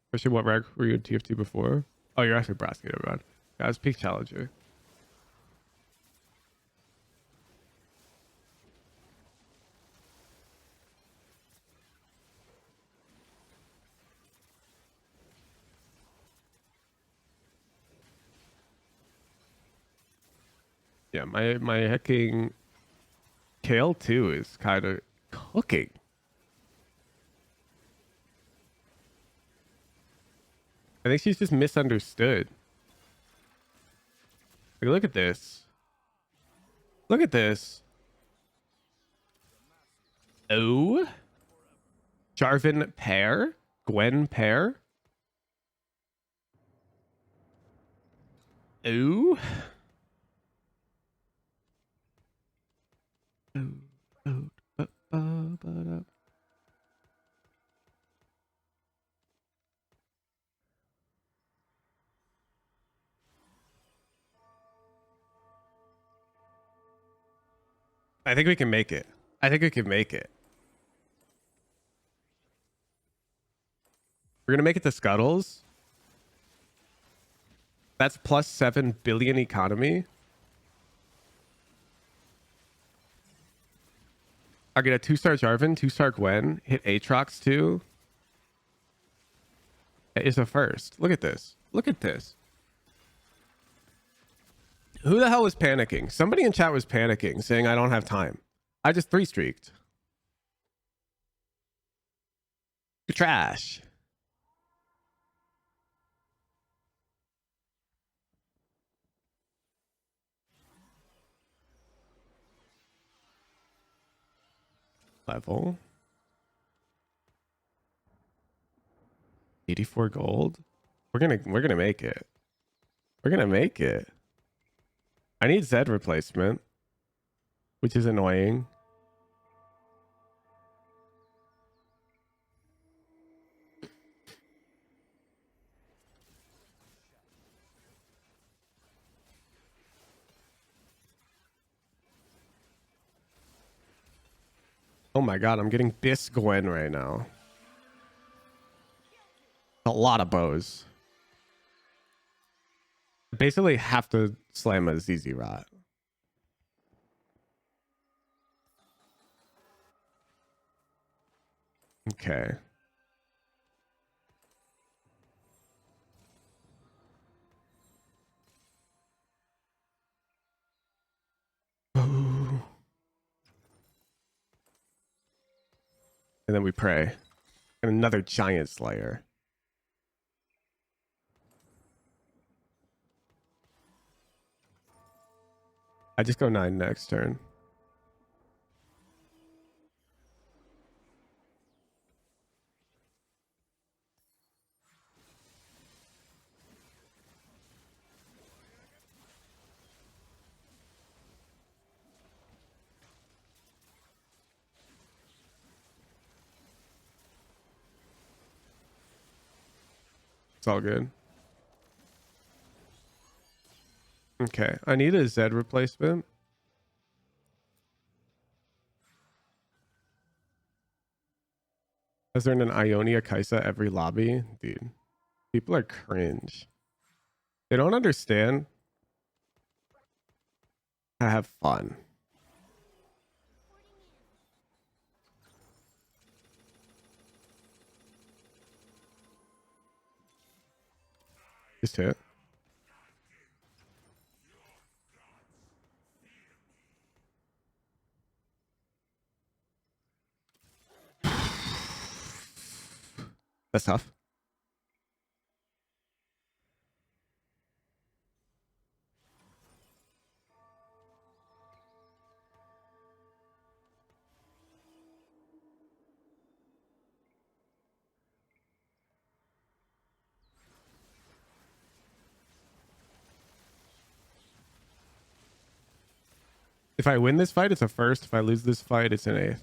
Question, what rank were you in TFT before? Oh, you're actually Brasky, never mind. Yeah, I was peak challenger. Yeah, my hacking Kale too is kind of cooking. I think she's just misunderstood. Like, look at this. Look at this. Oh. Jarvan pair? Gwen pair? Oh. I think we can make it. I think we can make it. We're gonna make it to Scuttles. That's plus 7 billion economy. I get a 2-star Jarvan, 2-star Gwen, hit Aatrox too. It's a first. Look at this. Look at this. Who the hell was panicking? Somebody in chat was panicking, saying I don't have time. I just 3-streaked. You're trash. Level 84 gold. We're gonna make it. We're gonna make it. I need Zed replacement, which is annoying. Oh my god, I'm getting this Gwen right now. A lot of bows. Basically have to slam a ZZ Rot. Okay. And then we pray. And another giant slayer. I just go 9 next turn. It's all good. Okay. I need a Zed replacement. Is there an Ionia Kaisa every lobby? Dude, people are cringe. They don't understand how to have fun. Just hit. That's tough. If I win this fight, it's a first. If I lose this fight, it's an 8th.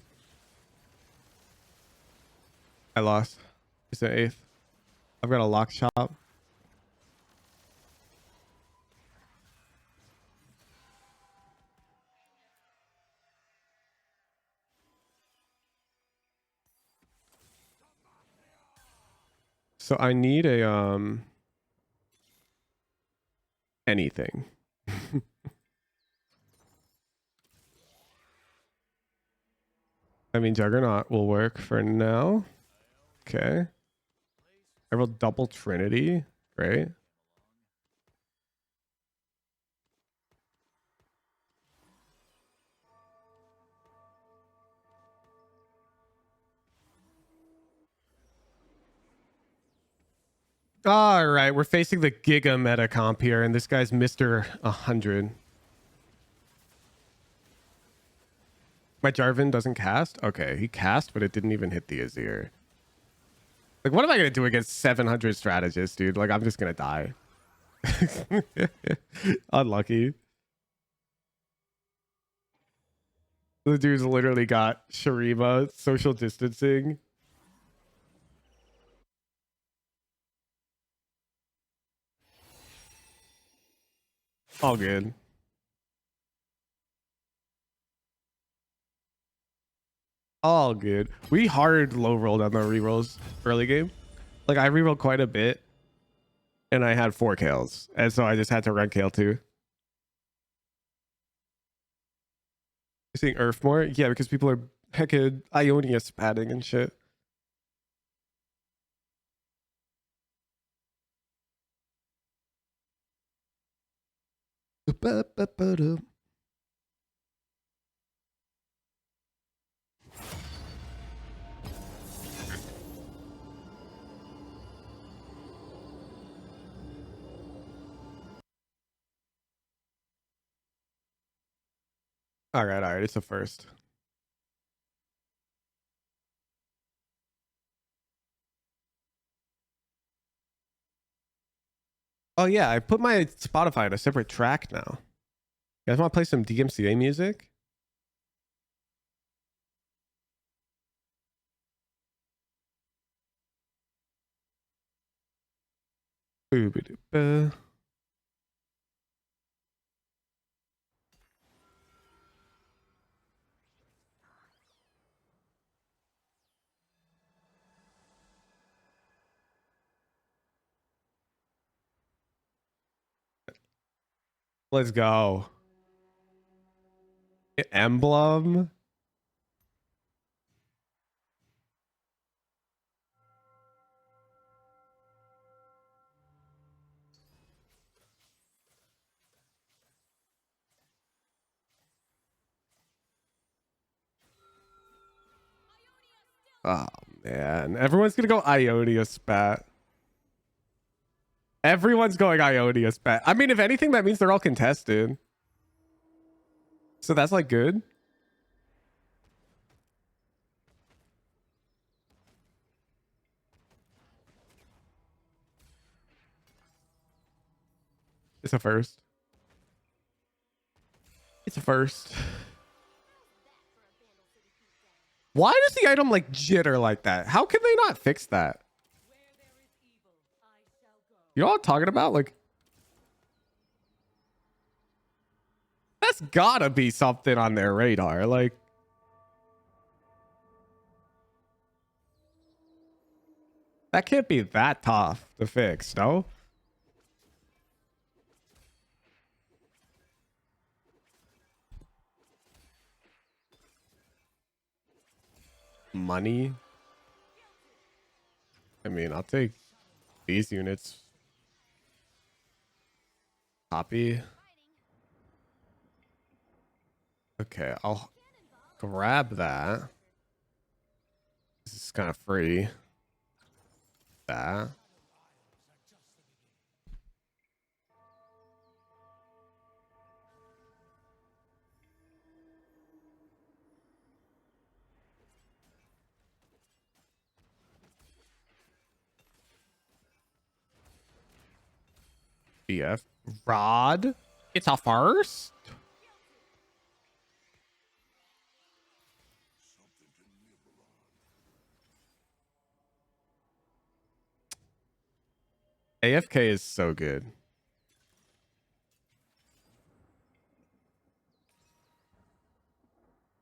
I lost. It's an 8th. I've got a lock shop. So I need a anything. I mean, Juggernaut will work for now. Okay. I rolled double Trinity. Great. All right, we're facing the Giga meta comp here, and this guy's Mr. 100. My Jarvan doesn't cast? Okay, he cast, but it didn't even hit the Azir. Like, what am I going to do against 700 strategists, dude? Like, I'm just going to die. Unlucky. The dude's literally got Shurima, social distancing. All good. All good. We hard low rolled on the rerolls early game. Like, I rerolled quite a bit, and I had 4 kills. And so I just had to run kill 2. You seeing Earth more? Yeah, because people are heckin' Ionia spatting and shit. All right. It's a first. Oh yeah, I put my Spotify on a separate track now. You guys want to play some DMCA music? Let's go. Emblem. Oh man, everyone's gonna go Ionia spat. Everyone's going Ionia spat. I mean, if anything, that means they're all contested. So that's like good. It's a first. It's a first. Why does the item like jitter like that? How can they not fix that? You know what I'm talking about? Like, that's gotta be something on their radar. Like, that can't be that tough to fix, no? Money. I mean, I'll take these units. Copy. Okay, I'll grab that. This is kind of free. That. BF. Rod. It's a first. AFK is so good.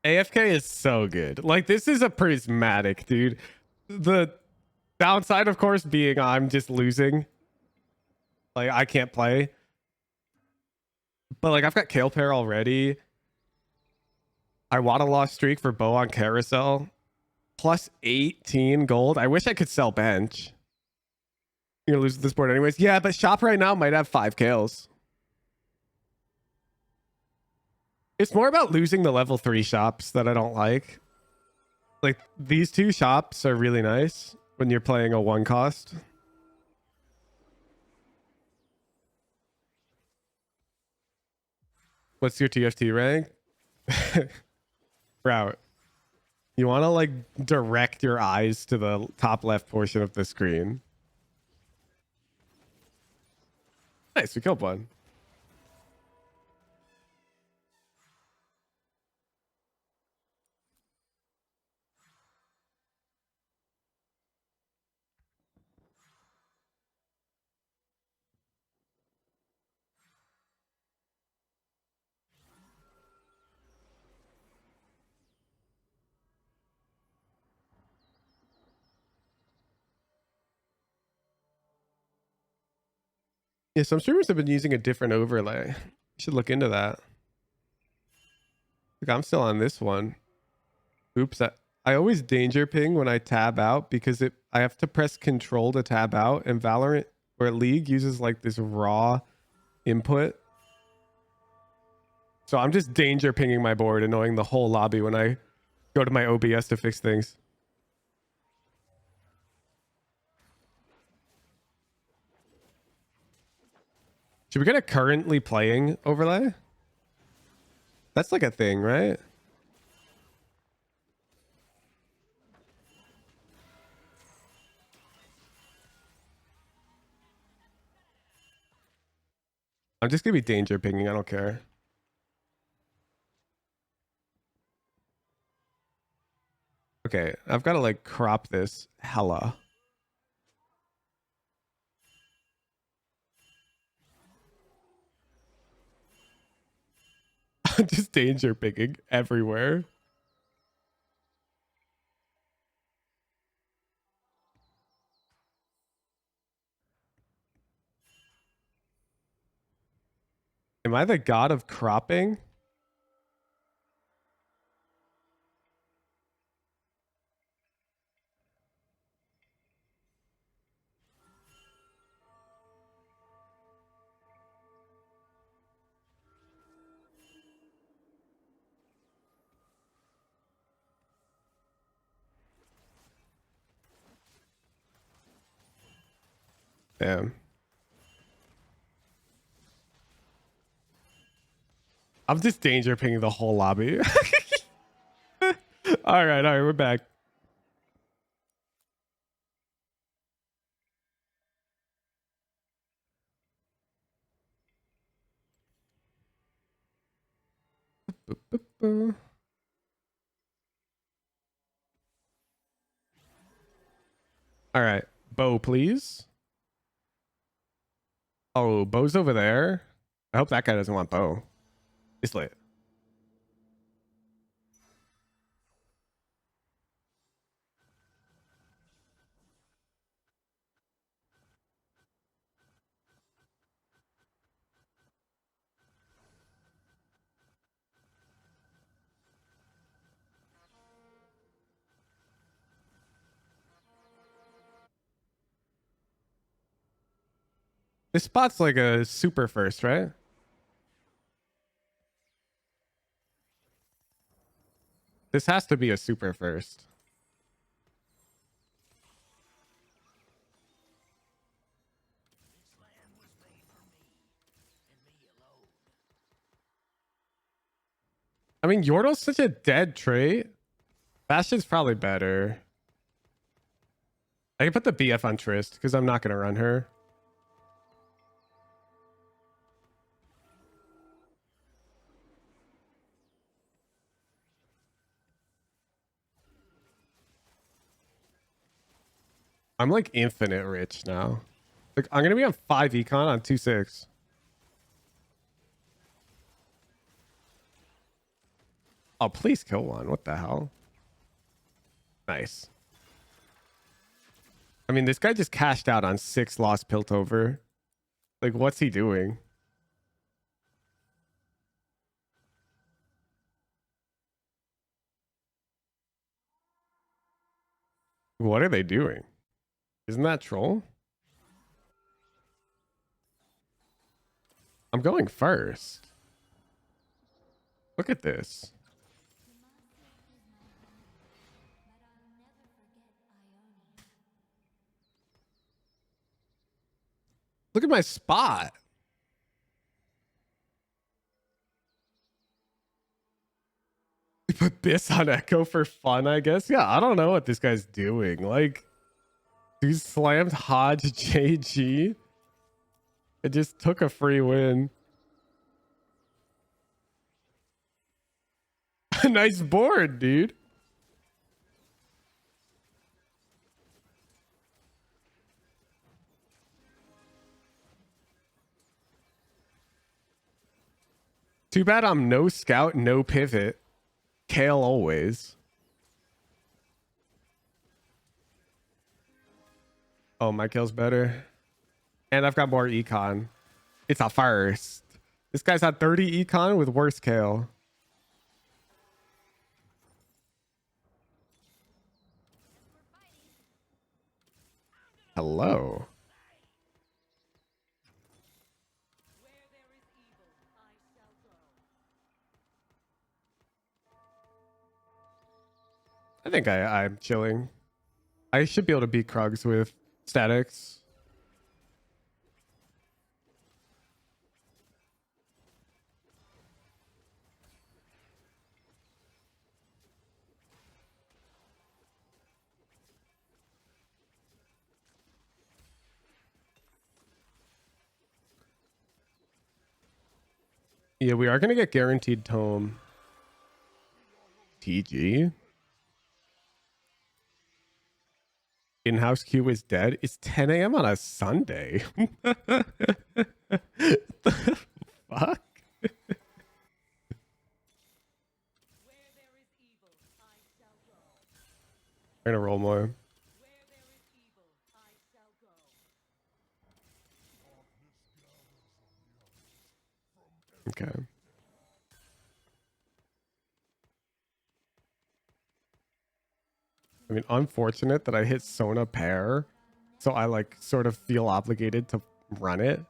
AFK is so good. Like, this is a prismatic, dude. The downside, of course, being I'm just losing. Like, I can't play. But, like, I've got Kale Pair already. I want a lost streak for Bow on Carousel. Plus 18 gold. I wish I could sell bench. You're gonna lose this board anyways. Yeah, but shop right now might have 5 kills. It's more about losing the level 3 shops that I don't like. Like, these 2 shops are really nice when you're playing a 1 cost. What's your TFT rank? Route. You want to like direct your eyes to the top left portion of the screen. Nice, we killed one. Yeah, some streamers have been using a different overlay. You should look into that. Like I'm still on this one. Oops, I always danger ping when I tab out because I have to press control to tab out, and Valorant or League uses like this raw input. So I'm just danger pinging my board, annoying the whole lobby when I go to my OBS to fix things. Should we get a currently playing overlay? That's like a thing, right? I'm just gonna be danger pinging. I don't care. Okay, I've got to like crop this hella. I'm just danger pinging everywhere. Am I the god of cropping? Damn. I'm just danger pinging the whole lobby. All right, we're back. All right, bow, please. Oh, bow's over there. I hope that guy doesn't want bow. It's lit. This spot's like a super first, right? This has to be a super first. I mean, Yordle's such a dead trait. Bastion's probably better. I can put the BF on Trist because I'm not going to run her. I'm like infinite rich now. Like I'm going to be on 5 econ on 2-6. Oh, please kill one. What the hell? Nice. I mean, this guy just cashed out on 6 lost Piltover. Like, what's he doing? What are they doing? Isn't that troll? I'm going first. Look at this. Look at my spot. Put this on Echo for fun, I guess. Yeah, I don't know what this guy's doing. Like, he slammed Hodge JG. It just took a free win. Nice board, dude. Too bad I'm no scout, no pivot. Kale always. Oh, my kill's better. And I've got more econ. It's a first. This guy's had 30 econ with worse Kale. Hello. I think I'm chilling. I should be able to beat Krugs with statics. Yeah, we are going to get guaranteed tome. TG. In-house queue is dead. It's 10 a.m. on a Sunday. The fuck? We're gonna roll more. Okay. I mean, unfortunate that I hit Sona pair, so I like sort of feel obligated to run it.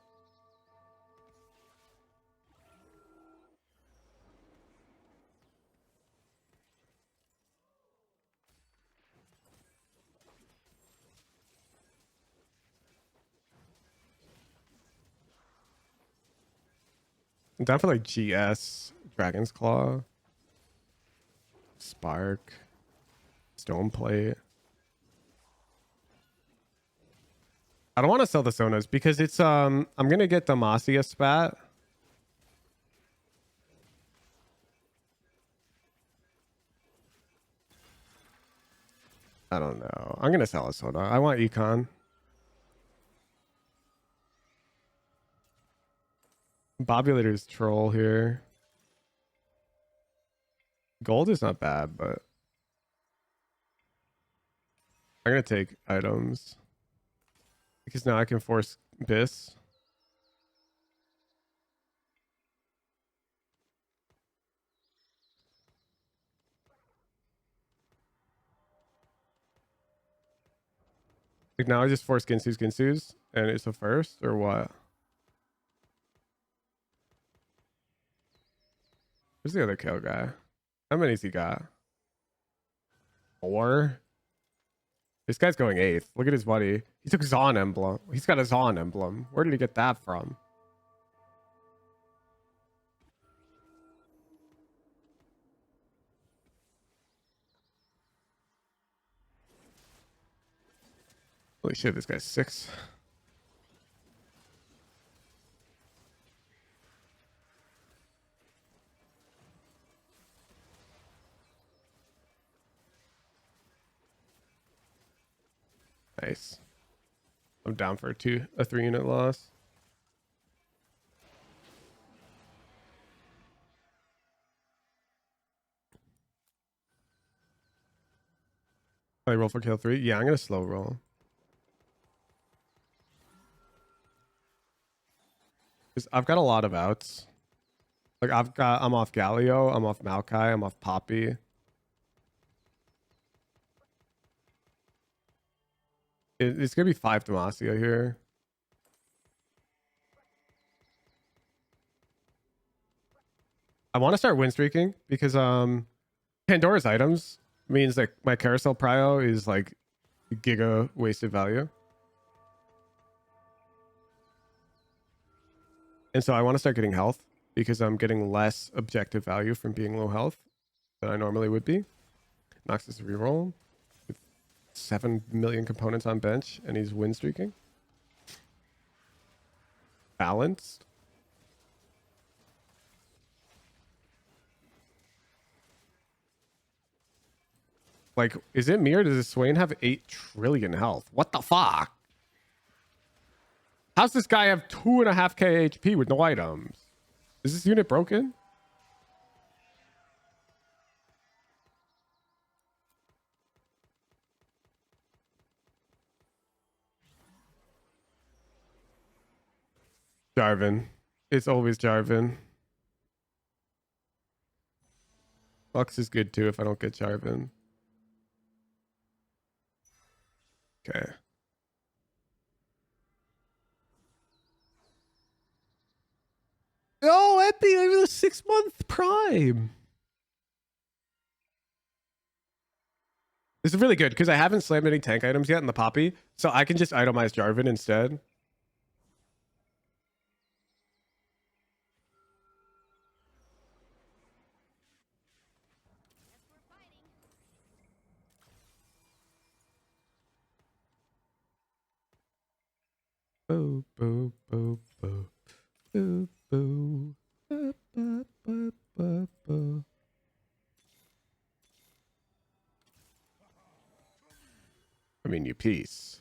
Definitely GS, Dragon's Claw, Spark, Stone Plate. I don't want to sell the Sonas because it's I'm gonna get Demacia spat. I don't know. I'm gonna sell a Sona. I want econ. Bobulator's troll here. Gold is not bad, but I'm gonna take items because now I can force Biss. Like now I just force Ginsu's, and it's a first or what? Where's the other kill guy? How many's he got? 4? This guy's going 8th. Look at his buddy. He took Zon emblem. He's got a Zon emblem. Where did he get that from? Holy shit, this guy's 6. Nice. I'm down for a 3-unit loss. I roll for kill 3. Yeah, I'm gonna slow roll. Because I've got a lot of outs. Like I'm off Galio, I'm off Maokai, I'm off Poppy. It's gonna be 5 Demacia here. I want to start win streaking because Pandora's items means that my carousel prio is like giga wasted value. And so I want to start getting health because I'm getting less objective value from being low health. than I normally would be. Noxus reroll with 7 million components on bench, and he's win streaking. Balanced. Like, is it me or does Swain have 8 trillion health? What the fuck? How's this guy have 2.5k HP with no items? Is this unit broken? Jarvan. It's always Jarvan. Lux is good too if I don't get Jarvan. Okay. Oh, that'd be over the 6-month prime. This is really good because I haven't slammed any tank items yet in the Poppy, so I can just itemize Jarvan instead. Boo, boo, boo, boo. Boo, boo. Ba, ba, ba, ba, ba. I mean, you piece.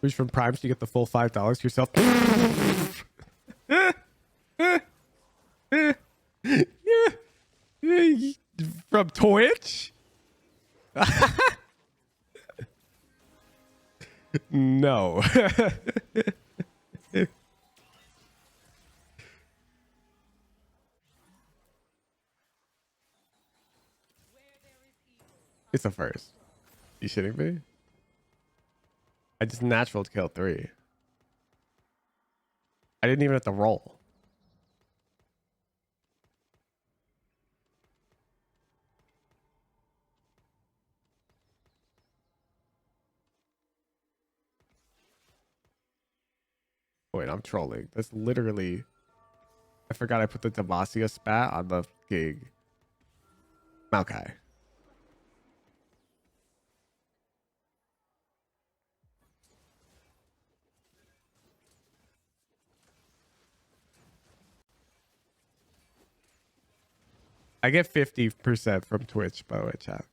Reach from primes to get the full $5 to yourself. From Twitch? No. It's a first. You shitting me? I just natural to kill 3. I didn't even have to roll. Wait, I'm trolling. That's literally... I forgot I put the Demacia spat on the gig. Maokai. I get 50% from Twitch, by the way, chat.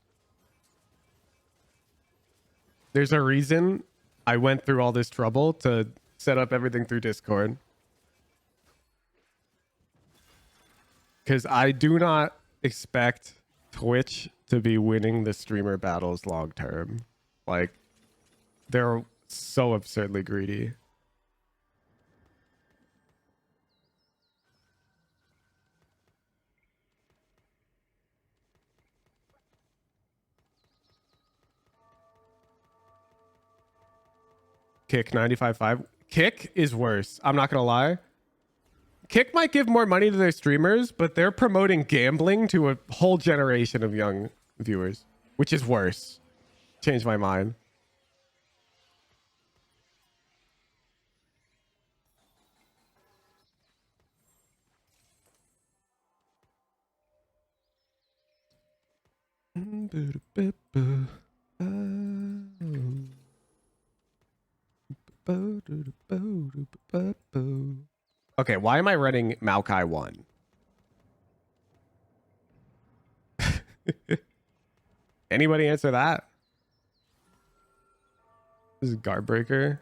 There's a reason I went through all this trouble to set up everything through Discord. Because I do not expect Twitch to be winning the streamer battles long term. Like, they're so absurdly greedy. Kick 95.5. Kick is worse. I'm not going to lie. Kick might give more money to their streamers, but they're promoting gambling to a whole generation of young viewers, which is worse. Changed my mind. Okay, why am I running Maokai 1? Anybody answer that? This is Guardbreaker.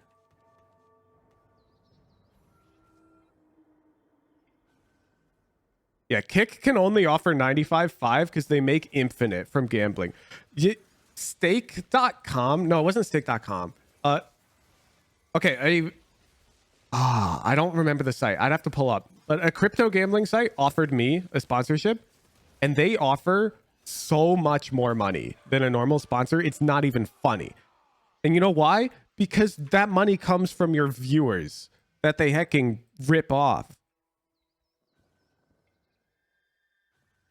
Yeah, Kick can only offer 95.5 because they make infinite from gambling. Stake.com? No, it wasn't stake.com. Okay, I don't remember the site. I'd have to pull up. But a crypto gambling site offered me a sponsorship, and they offer so much more money than a normal sponsor. It's not even funny. And you know why? Because that money comes from your viewers. that they hecking rip off.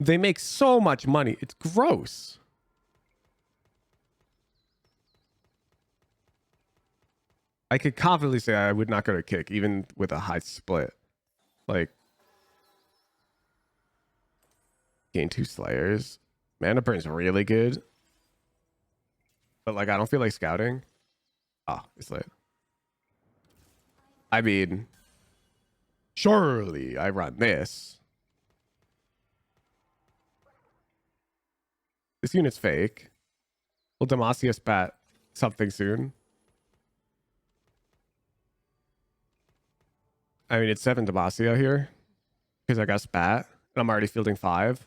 They make so much money. It's gross. I could confidently say I would not go to kick, even with a high split. Like, gain 2 Slayers. Mana Burn's really good. But, like, I don't feel like scouting. Oh, it's lit. I mean, surely I run this. This unit's fake. Will Demacia spat something soon? I mean, it's 7 Demacia here. Because I got spat. And I'm already fielding 5.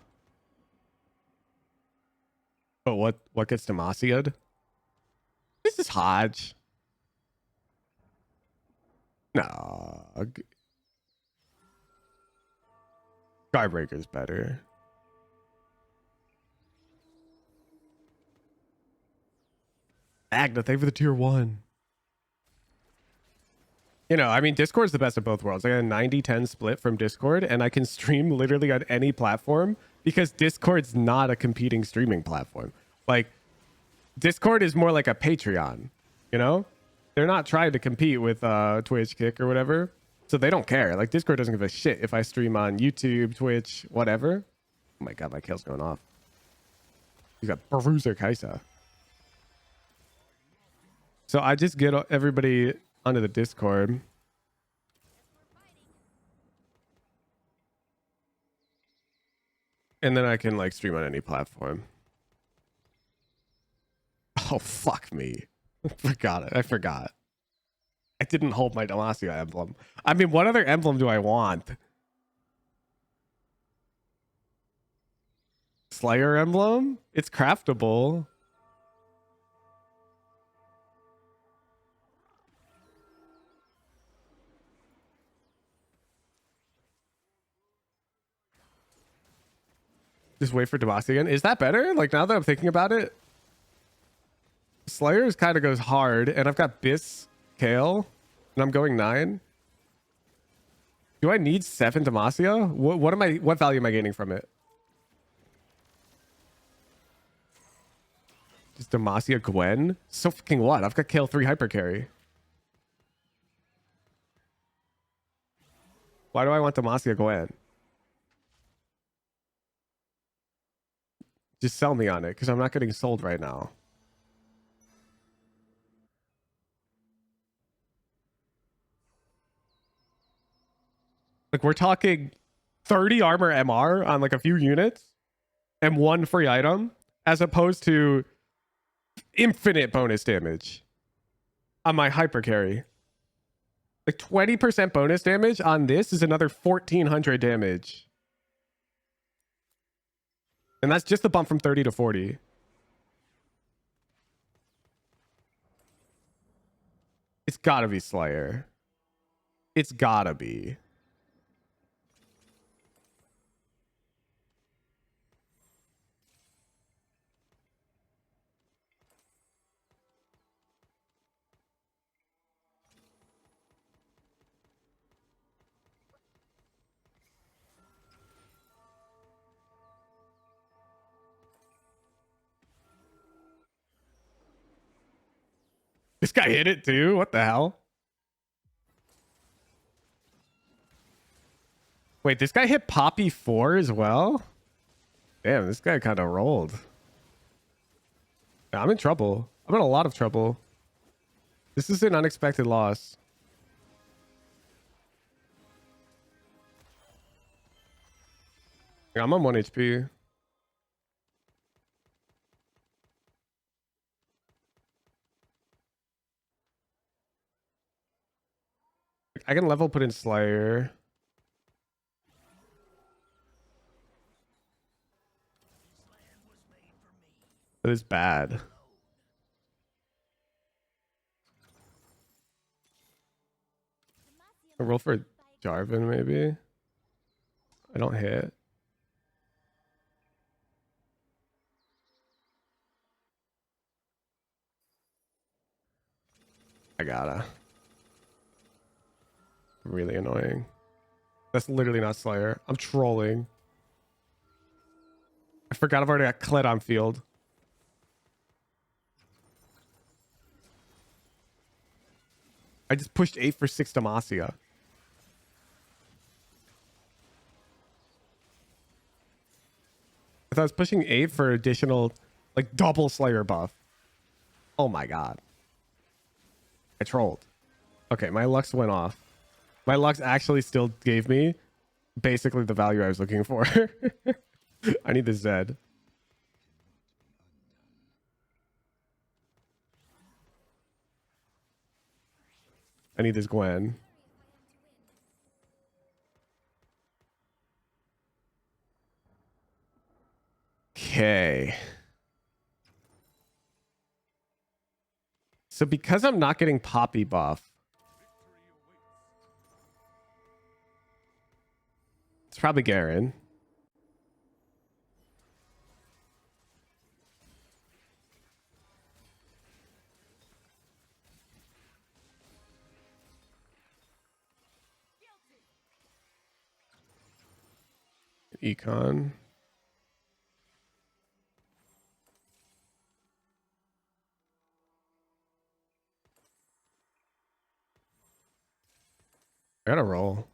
But what gets Demacia'd? This is Hodge. No. Skybreaker's better. Agna, thank you for the tier 1. You know, I mean, Discord's the best of both worlds. I got a 90-10 split from Discord, and I can stream literally on any platform because Discord's not a competing streaming platform. Like, Discord is more like a Patreon, you know? They're not trying to compete with Twitch, Kick, or whatever. So they don't care. Like, Discord doesn't give a shit if I stream on YouTube, Twitch, whatever. Oh my god, my kill's going off. He's got Bruiser Kaisa. So I just get everybody onto the Discord. And then I can like stream on any platform. Oh, fuck me. Forgot it. I forgot. I didn't hold my Demacia emblem. I mean, what other emblem do I want? Slayer emblem? It's craftable. Just wait for Demacia again. Is that better? Like, now that I'm thinking about it, Slayers kind of goes hard, and I've got Biss, Kale, and I'm going 9. Do I need 7 Demacia? What value am I gaining from it? Just Demacia Gwen? So fucking what? I've got Kale 3 hyper carry. Why do I want Demacia Gwen? Just sell me on it, because I'm not getting sold right now. Like, we're talking 30 armor MR on like a few units and 1 free item, as opposed to infinite bonus damage on my hyper carry. Like 20% bonus damage on this is another 1400 damage. And that's just the bump from 30 to 40. It's gotta be Slayer. It's gotta be. This guy hit it too? What the hell? Wait, this guy hit Poppy 4 as well? Damn, this guy kind of rolled. I'm in trouble. I'm in a lot of trouble. This is an unexpected loss. Yeah, I'm on 1 HP. I can level put in Slayer. That is bad. I roll for Jarvan maybe. I don't hit. I gotta. Really annoying. That's literally not Slayer. I'm trolling. I forgot I've already got Kled on field. I just pushed 8 for 6 Demacia. I thought I was pushing 8 for additional, like, double Slayer buff. Oh my god. I trolled. Okay, my Lux went off. My Lux actually still gave me basically the value I was looking for. I need the Zed. I need this Gwen. Okay. So because I'm not getting Poppy buff, it's probably Garen. Econ. I gotta roll.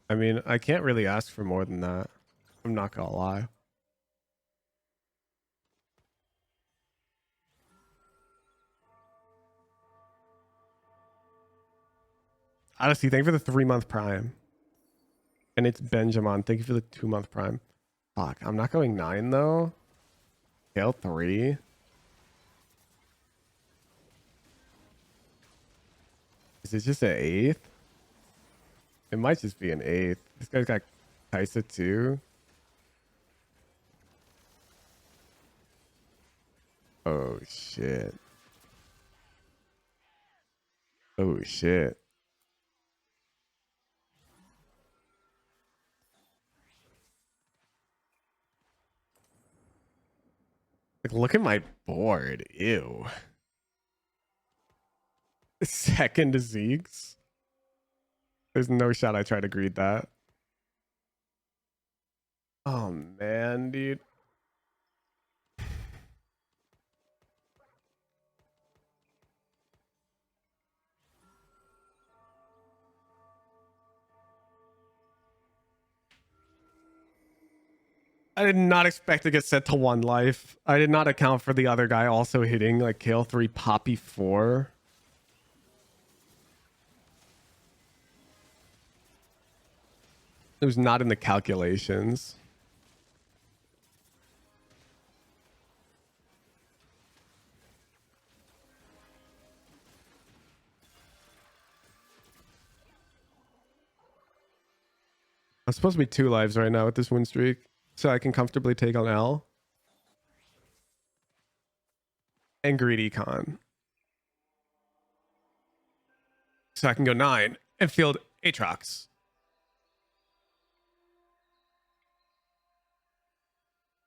I mean, I can't really ask for more than that. I'm not gonna lie. Honestly, thank you for the 3-month prime. And it's Benjamin. Thank you for the 2-month prime. Fuck, I'm not going 9 though. Scale 3. Is it just an 8th? It might just be an 8th. This guy's got Kaisa too. Oh shit. Oh shit. Like, look at my board. Ew. Second to Zeke's. There's no shot I try to greed that. Oh man, dude. I did not expect to get set to 1 life. I did not account for the other guy also hitting like Kale 3, Poppy 4. It was not in the calculations. I'm supposed to be 2 lives right now with this win streak, so I can comfortably take on L. And greedy con. So I can go 9 and field Aatrox.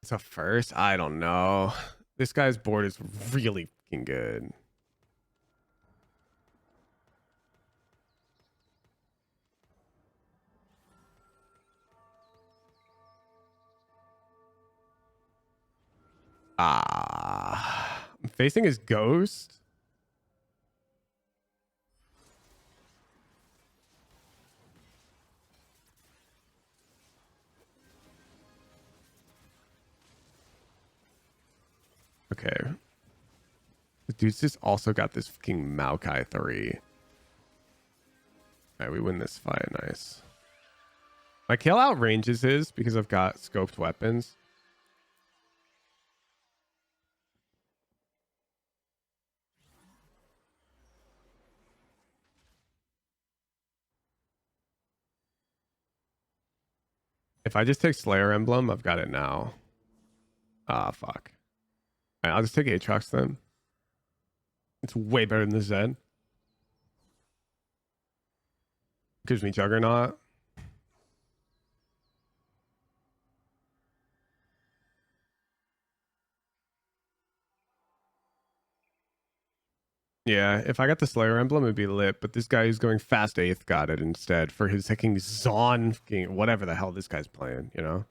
So first, I don't know. This guy's board is really fucking good. I'm facing his ghost. Okay. The dude's just also got this fucking Maokai 3. Alright, we win this fight. Nice. My kill outranges his because I've got scoped weapons. If I just take Slayer Emblem, I've got it now. Ah, fuck. Alright, I'll just take Aatrox then. It's way better than the Zed. Gives me Juggernaut. Yeah, if I got the Slayer emblem, it'd be lit. But this guy who's going fast 8th got it instead for his fucking Zon, whatever the hell this guy's playing, you know?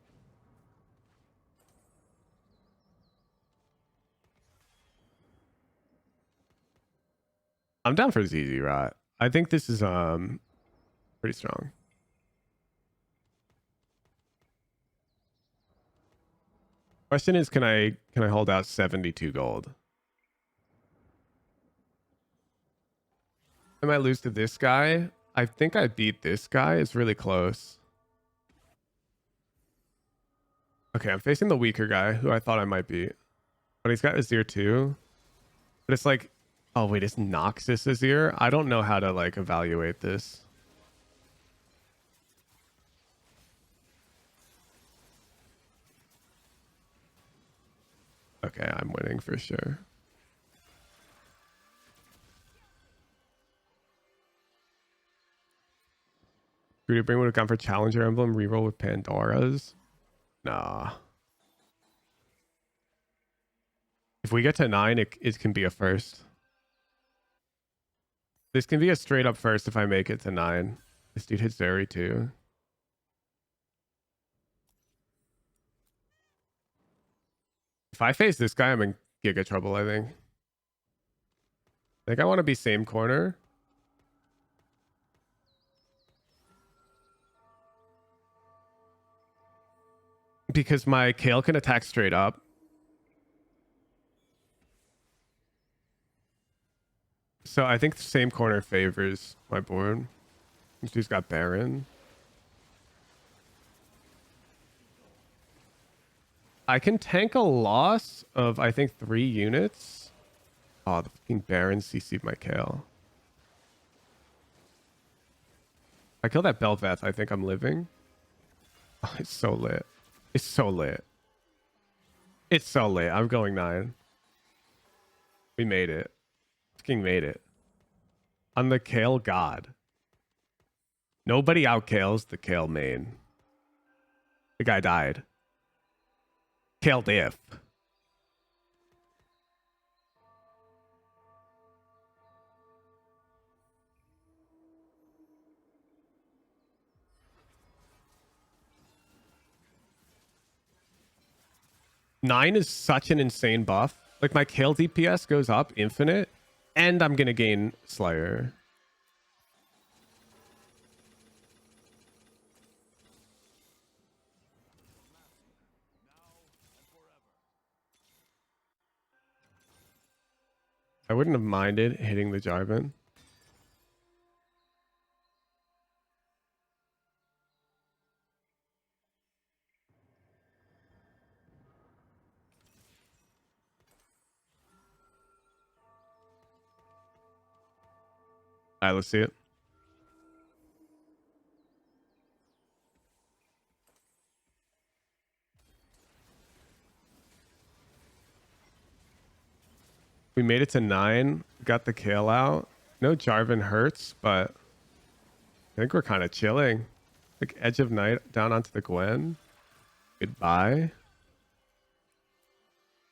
I'm down for ZZ Rot. I think this is pretty strong. Question is, can I hold out 72 gold? I might lose to this guy. I think I beat this guy. It's really close. Okay, I'm facing the weaker guy who I thought I might beat. But he's got Azir too. But it's like, oh wait, it's Noxus Azir? I don't know how to like evaluate this. Okay, I'm winning for sure. Fruity Bring would have gone for Challenger Emblem, reroll with Pandora's. Nah. If we get to 9, it can be a first. This can be a straight up first if I make it to 9. This dude hits Zeri too. If I face this guy, I'm in giga trouble, I think. I think I want to be same corner. Because my Kale can attack straight up. So I think the same corner favors my board. This dude's got Baron. I can tank a loss of, I think, 3 units. Oh, the fucking Baron CC'd my Kale. If I kill that Belveth, I think I'm living. Oh, it's so lit. It's so lit. It's so lit. I'm going 9. We made it. Fucking made it. I'm the Kale god. Nobody out Kales the Kale main. The guy died. Kale diff. Nine is such an insane buff. Like my Kale DPS goes up infinite, and I'm gonna gain Slayer. I wouldn't have minded hitting the Jarvan. Alright, let's see it. We made it to 9. Got the Kale out. No Jarvan hurts, but I think we're kind of chilling. Like Edge of Night down onto the Gwen. Goodbye.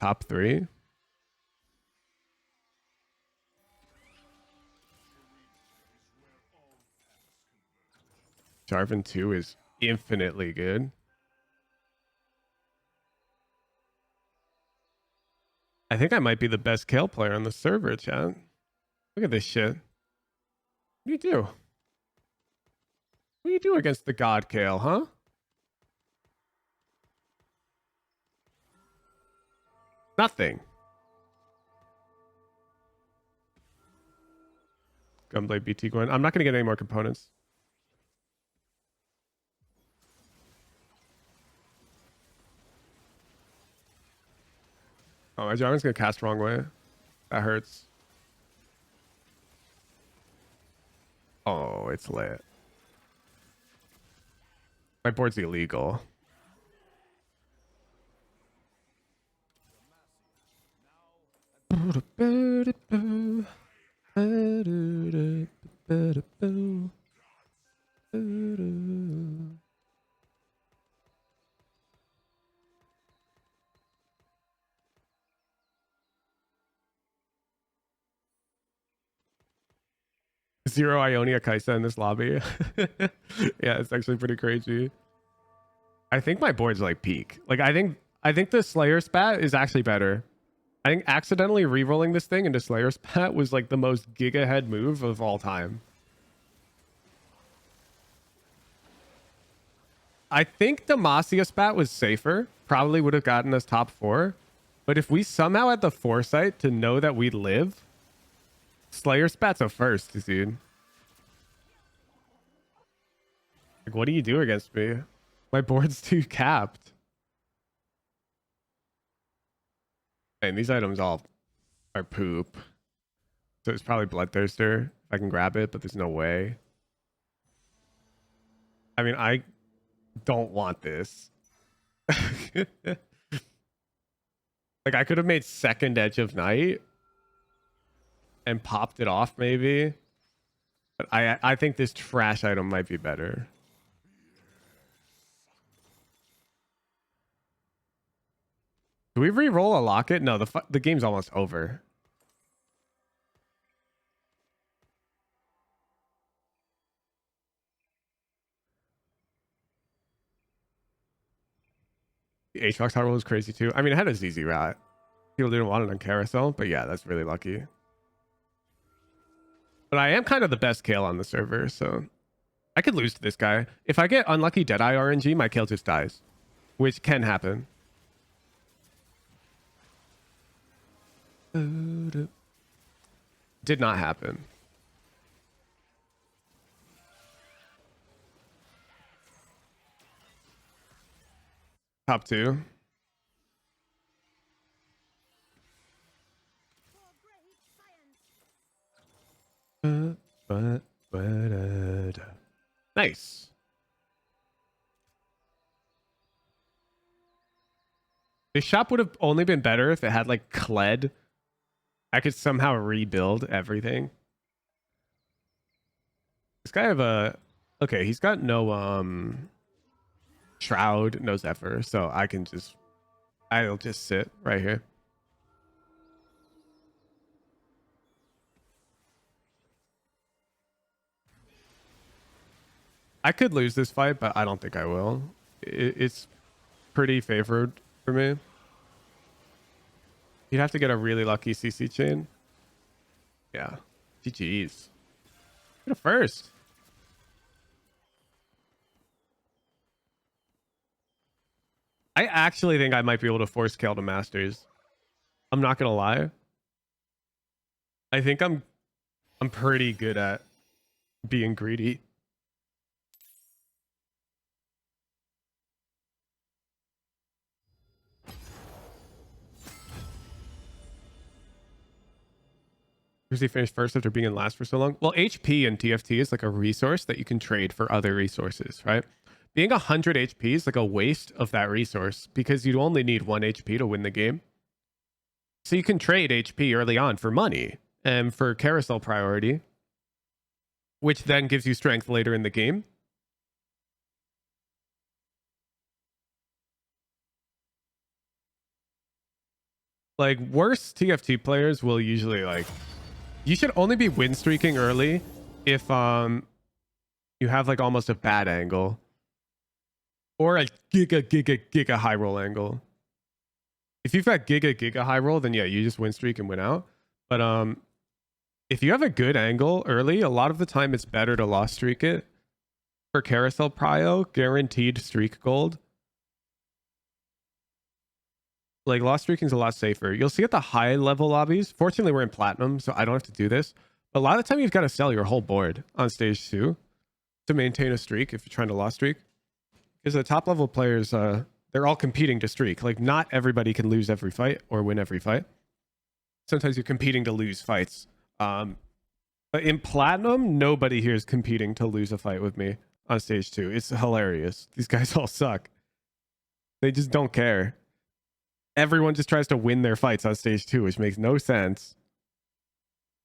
Top 3. Jarvan 2 is infinitely good. I think I might be the best Kale player on the server, chat. Look at this shit. What do you do? What do you do against the God Kale, huh? Nothing. Gunblade BT Gwen. I'm not going to get any more components. Oh, my Jarvan's going to cast wrong way. That hurts. Oh, it's lit. My board's illegal. Zero Ionia Kaisa in this lobby. Yeah, it's actually pretty crazy. I think my board's like peak. Like I think the Slayer spat is actually better. I think accidentally re-rolling this thing into Slayer spat was like the most giga head move of all time. I think Demacia spat was safer. Probably would have gotten us top 4. But if we somehow had the foresight to know that we'd live, Slayer spat's a first, dude. Like, what do you do against me? My board's too capped. And these items all are poop. So it's probably Bloodthirster. If I can grab it, but there's no way. I mean, I don't want this. Like, I could have made second Edge of Night and popped it off, maybe. But I think this trash item might be better. Do we re-roll a locket? No, the game's almost over. The HVOX hard roll is crazy too. I mean, it had a ZZ rat. People didn't want it on carousel, but yeah, that's really lucky. But I am kind of the best Kale on the server, so I could lose to this guy. If I get unlucky Deadeye RNG, my Kale just dies, which can happen. Did not happen. Top 2. Nice. This shop would have only been better if it had like Kled. I could somehow rebuild everything. This guy have a... Okay, he's got no Shroud, no Zephyr, so I'll just sit right here. I could lose this fight, but I don't think I will. It's pretty favored for me. You'd have to get a really lucky CC chain. Yeah. GG's. Get a first. I actually think I might be able to force Kale to Masters. I'm not gonna lie. I think I'm pretty good at being greedy. Does he finish first after being in last for so long? Well, HP and TFT is like a resource that you can trade for other resources, right? Being 100 HP is like a waste of that resource because you only need 1 HP to win the game. So you can trade HP early on for money and for carousel priority, which then gives you strength later in the game. Like, worse TFT players will usually like... You should only be win streaking early if you have like almost a bad angle. Or a giga high roll angle. If you've got giga high roll, then yeah, you just win streak and win out. But if you have a good angle early, a lot of the time it's better to lost streak it. For carousel prio, guaranteed streak gold. Like, lost streaking is a lot safer. You'll see at the high level lobbies. Fortunately, we're in platinum, so I don't have to do this. But a lot of the time, you've got to sell your whole board on stage 2 to maintain a streak if you're trying to lost streak. Because the top level players, they're all competing to streak. Like, not everybody can lose every fight or win every fight. Sometimes you're competing to lose fights. But in platinum, nobody here is competing to lose a fight with me on stage 2. It's hilarious. These guys all suck. They just don't care. Everyone just tries to win their fights on stage 2, which makes no sense.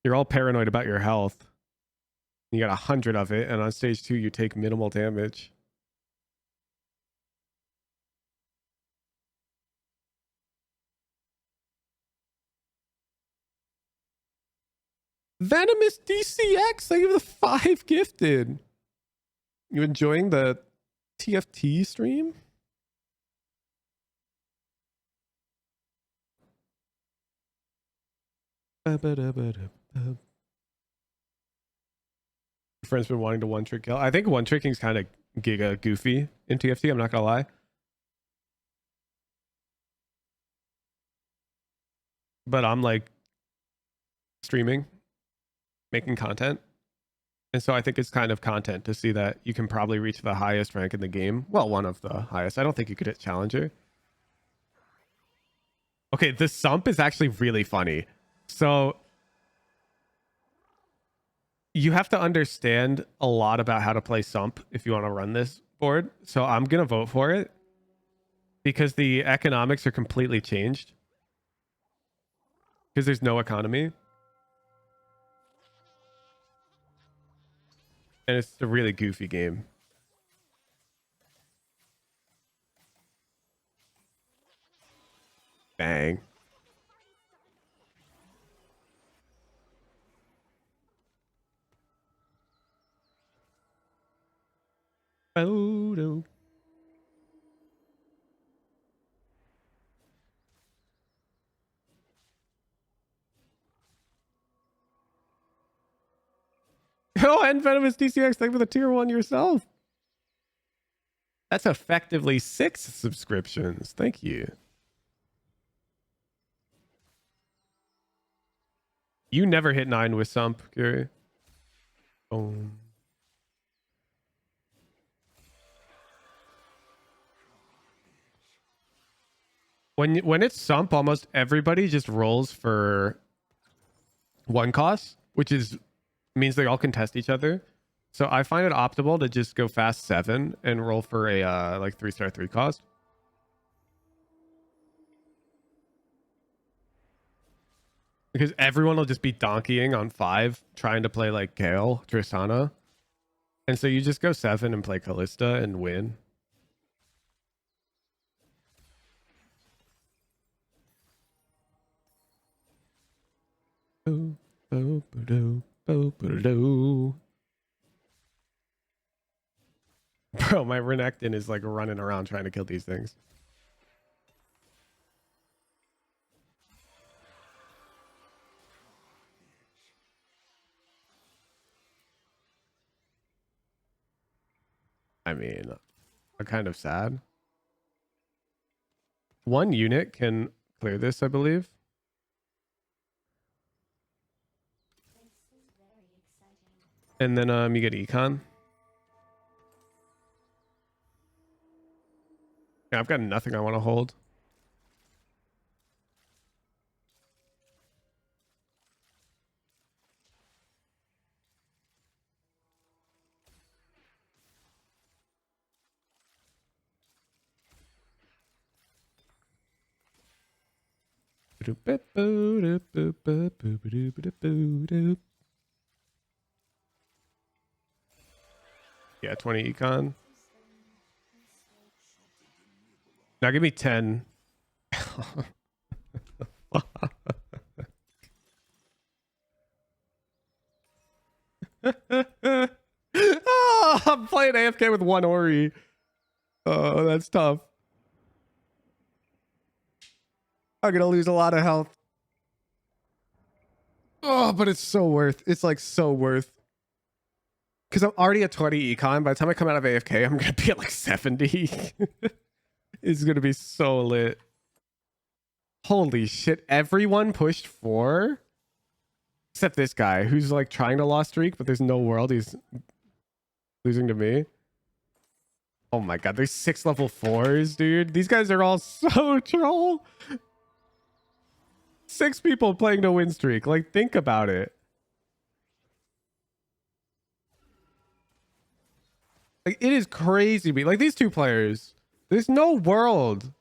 You're all paranoid about your health. You got 100 of it, and on stage 2, you take minimal damage. Venomous DCX, thank you for the 5 gifted. You enjoying the TFT stream? Friends been wanting to one trick kill. I think one tricking is kind of giga goofy in TFT. I'm not gonna lie. But I'm like streaming, making content. And so I think it's kind of content to see that you can probably reach the highest rank in the game. Well, one of the highest. I don't think you could hit Challenger. Okay, the sump is actually really funny. So you have to understand a lot about how to play sump if you want to run this board. So I'm going to vote for it because the economics are completely changed. Because there's no economy. And it's a really goofy game. Bang. Oh, no. Oh, and Venomous DCX, thank you for the tier 1 yourself. That's effectively 6 subscriptions. Thank you. You never hit 9 with Sump, Gary. Boom. When it's Sump, almost everybody just rolls for 1 cost, which means they all contest each other. So I find it optimal to just go fast 7 and roll for a like 3-star 3 cost. Because everyone will just be donkeying on 5, trying to play like Gale, Tristana. And so you just go 7 and play Callista and win. Bro, my Renekton is like running around trying to kill these things. I mean, I'm kind of sad. 1 unit can clear this, I believe. And then you get econ. Yeah, I've got nothing I want to hold. Yeah, 20 econ. Now give me 10. Oh, I'm playing AFK with 1 Ori. Oh, that's tough. I'm gonna lose a lot of health. Oh, but it's so worth. It's like so worth. Because I'm already at 20 econ. By the time I come out of AFK, I'm gonna be at like 70. It's gonna be so lit. Holy shit! Everyone pushed 4, except this guy who's like trying to lost streak, but there's no world he's losing to me. Oh my god, there's 6 level 4s, dude. These guys are all so troll. 6 people playing no win streak. Like, think about it. Like, it is crazy. Like, these 2 players, there's no world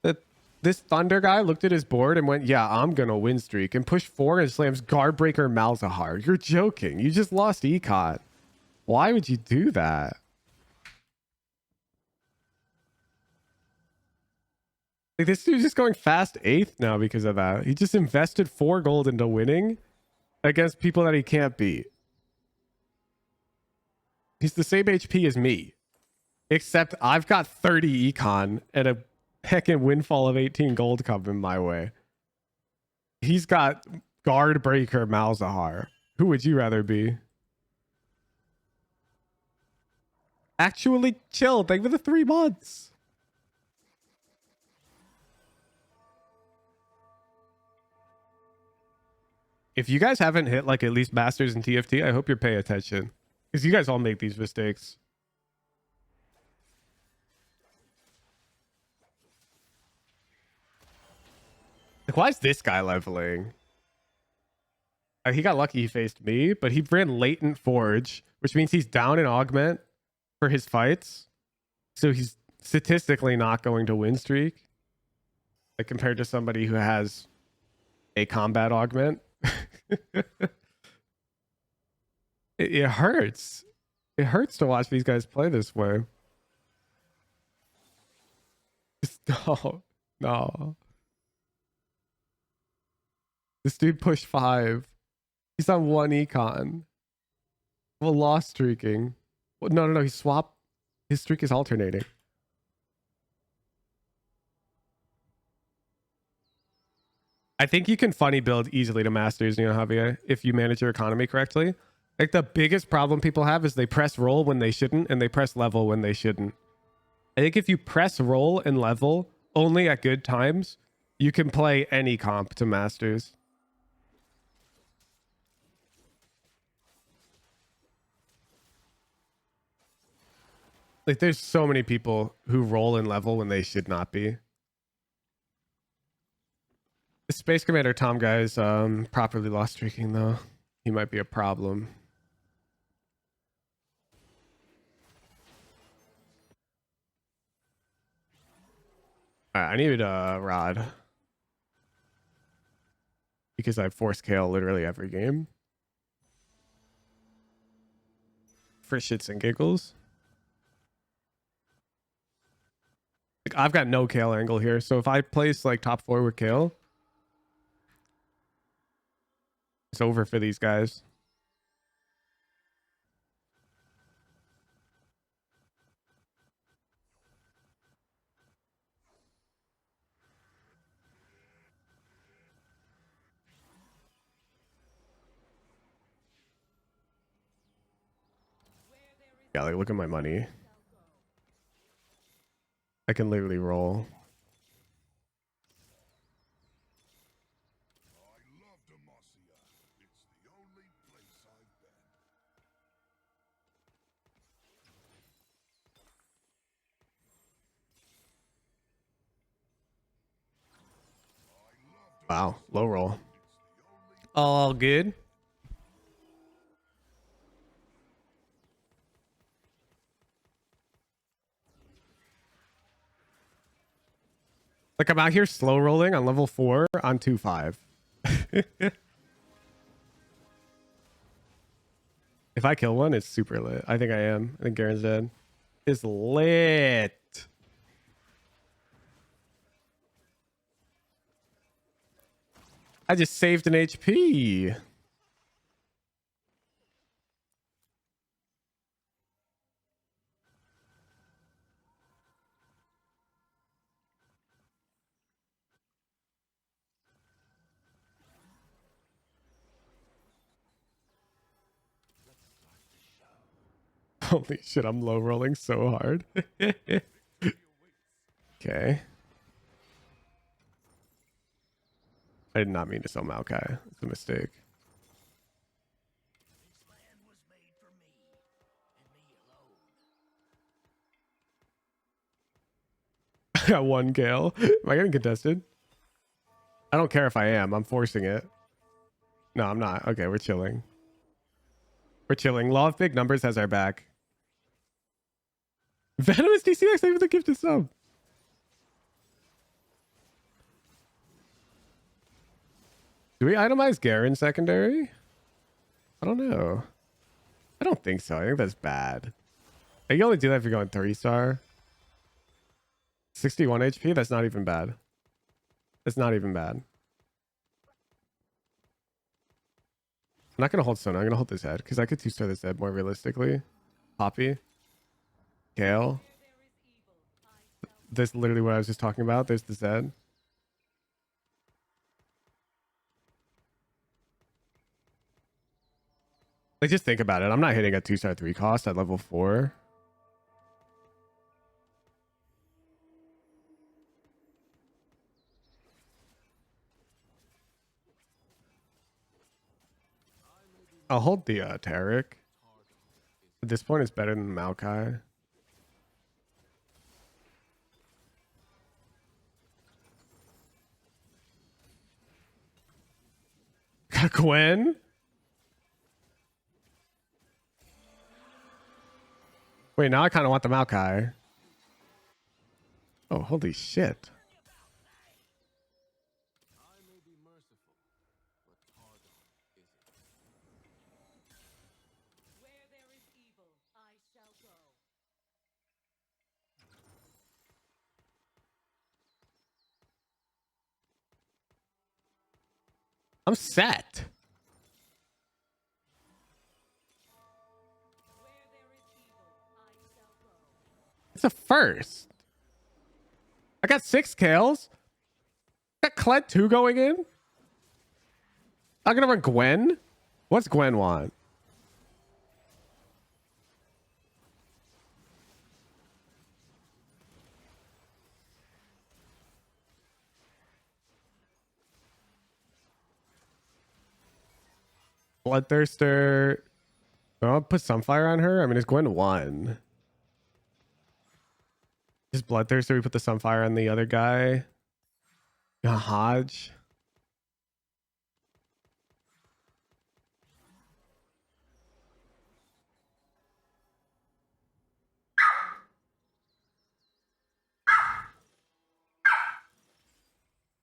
that this Thunder guy looked at his board and went, yeah, I'm gonna win streak, and pushed 4 and slams Guardbreaker Malzahar. You're joking. You just lost Ecot. Why would you do that? Like, this dude's just going fast 8th now because of that. He just invested 4 gold into winning against people that he can't beat. He's the same HP as me, except I've got 30 econ and a heckin' windfall of 18 gold coming my way. He's got guard breaker Malzahar. Who would you rather be? Actually chill. Thank you for the 3 months. If you guys haven't hit like at least Masters and TFT, I hope you're paying attention. Because you guys all make these mistakes. Like, why is this guy leveling? He got lucky he faced me, but he ran Latent Forge, which means he's down in Augment for his fights. So he's statistically not going to win streak. Like compared to somebody who has a combat augment. It hurts. It hurts to watch these guys play this way. No, no. This dude pushed 5. He's on 1 econ. Well, lost streaking. Well, no. He swapped. His streak is alternating. I think you can funny build easily to Masters, you know, Javier, if you manage your economy correctly. Like the biggest problem people have is they press roll when they shouldn't and they press level when they shouldn't. I think if you press roll and level only at good times, you can play any comp to Masters. Like there's so many people who roll and level when they should not be. The Space Commander Tom guy's properly lost streaking though. He might be a problem. Alright, I need a rod. Because I force KO literally every game. For shits and giggles. Like, I've got no Kale angle here. So if I place like top 4 with Kale, it's over for these guys. Yeah, like look at my money. I can literally roll. Wow, low roll. All good. Like I'm out here slow rolling on level 4 on 2-5. If I kill one, it's super lit. I think I am. I think Garen's dead. It's lit. I just saved an HP. Holy shit, I'm low rolling so hard. Okay. I did not mean to sell Maokai. It's a mistake. I got 1 Gale. Am I getting contested? I don't care if I am. I'm forcing it. No, I'm not. Okay, we're chilling. We're chilling. Law of big numbers has our back. Venomous DCX, thank you for the gifted sub. Do we itemize Garen secondary? I don't know. I don't think so. I think that's bad. You only do that if you're going 3-star. 61 HP? That's not even bad. That's not even bad. I'm not gonna hold Sona. I'm gonna hold this head because I could two-star this head more realistically. Poppy, Kale. This is literally what I was just talking about. There's the Zed. Like, just think about it. I'm not hitting a 2-star 3 cost at level 4. I'll hold the Tarek. At this point, it's better than Maokai. Gwen? Wait, now I kind of want the Maokai. Oh, holy shit. I'm set. It's a first. I got 6 Kales. Got Kled 2 going in. I'm gonna run Gwen. What's Gwen want? Bloodthirster. I'll put Sunfire on her. I mean, it's Gwen 1. Just Bloodthirster. We put the Sunfire on the other guy. Hodge.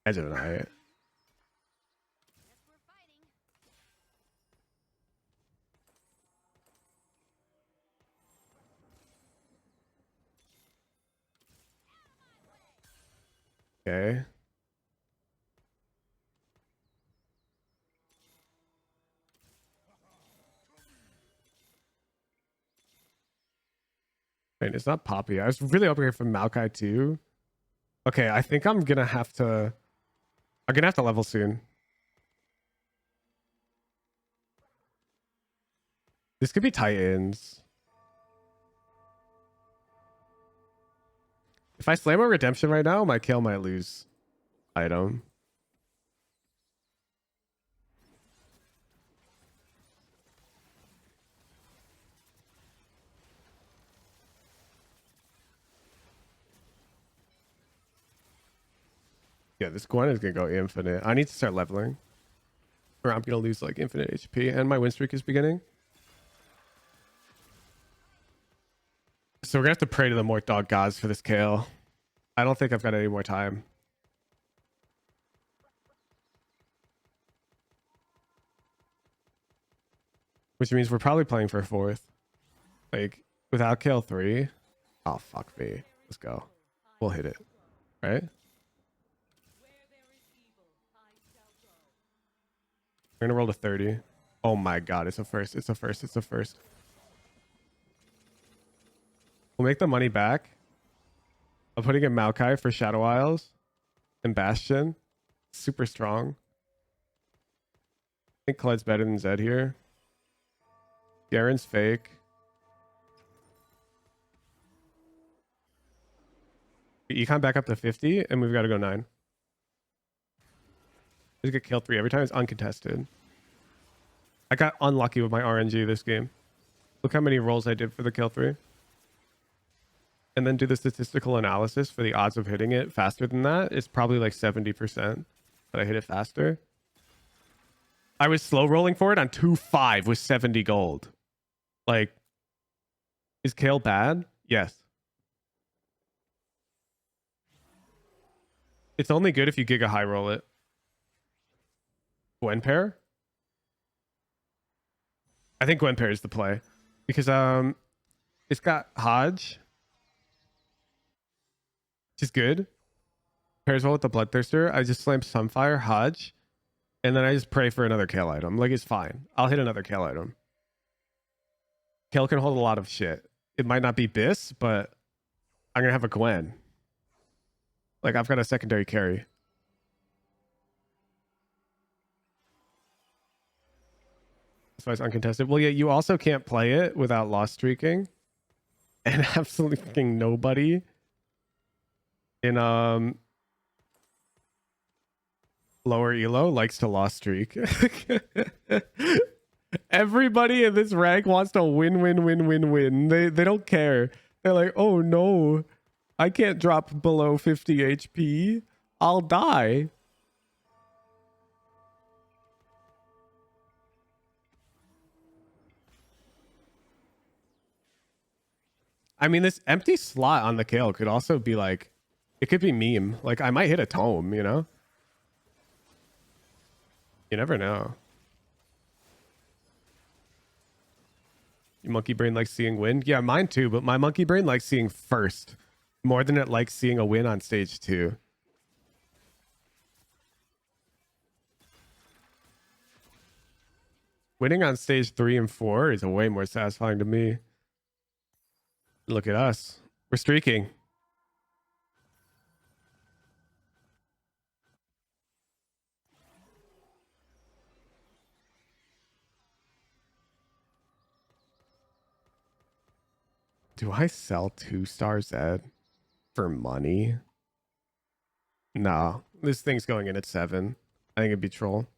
Edge of the night. Okay. Wait, it's not Poppy. I was really hoping for Maokai too. Okay, I think I'm gonna have to level soon. This could be Titans. If I slam a redemption right now, my Kale might lose item. Yeah, this Gwen is gonna go infinite. I need to start leveling, or I'm gonna lose like infinite HP, and my win streak is beginning. So we're gonna have to pray to the Mort Dog gods for this Kale. I don't think I've got any more time. Which means we're probably playing for a 4th. Like, without Kale 3. Oh, fuck me. Let's go. We'll hit it. Right? We're gonna roll to 30. Oh my god, it's a first. It's a first. It's a first. We'll make the money back. I'm putting in Maokai for Shadow Isles and Bastion. Super strong. I think Kled's better than Zed here. Garen's fake. Econ back up to 50, and we've got to go 9. Just get killed 3 every time. It's uncontested. I got unlucky with my RNG this game. Look how many rolls I did for the kill 3. And then do the statistical analysis for the odds of hitting it faster than that. It's probably like 70% that I hit it faster. I was slow rolling for it on 2.5 with 70 gold. Like, is Kale bad? Yes. It's only good if you Giga High roll it. Gwen pair? I think Gwen pair is the play. Because it's got Hodge. Which is good. Pairs well with the Bloodthirster. I just slammed Sunfire, Hodge. And then I just pray for another kill item. Like, it's fine. I'll hit another kill item. Kill can hold a lot of shit. It might not be Biss, but I'm going to have a Gwen. Like, I've got a secondary carry. That's why it's uncontested. Well, yeah, you also can't play it without lost streaking. And absolutely fucking nobody in lower elo likes to lost streak. Everybody in this rank wants to win. They don't care. They're like, oh no, I can't drop below 50 HP. I'll die. I mean, this empty slot on the Kale could also be like, it could be meme. Like, I might hit a tome, you know? You never know. Your monkey brain likes seeing win? Yeah, mine too, but my monkey brain likes seeing first more than it likes seeing a win on stage 2. Winning on stage 3 and 4 is way more satisfying to me. Look at us. We're streaking. Do I sell 2-star Zed for money? No. This thing's going in at 7. I think it'd be troll.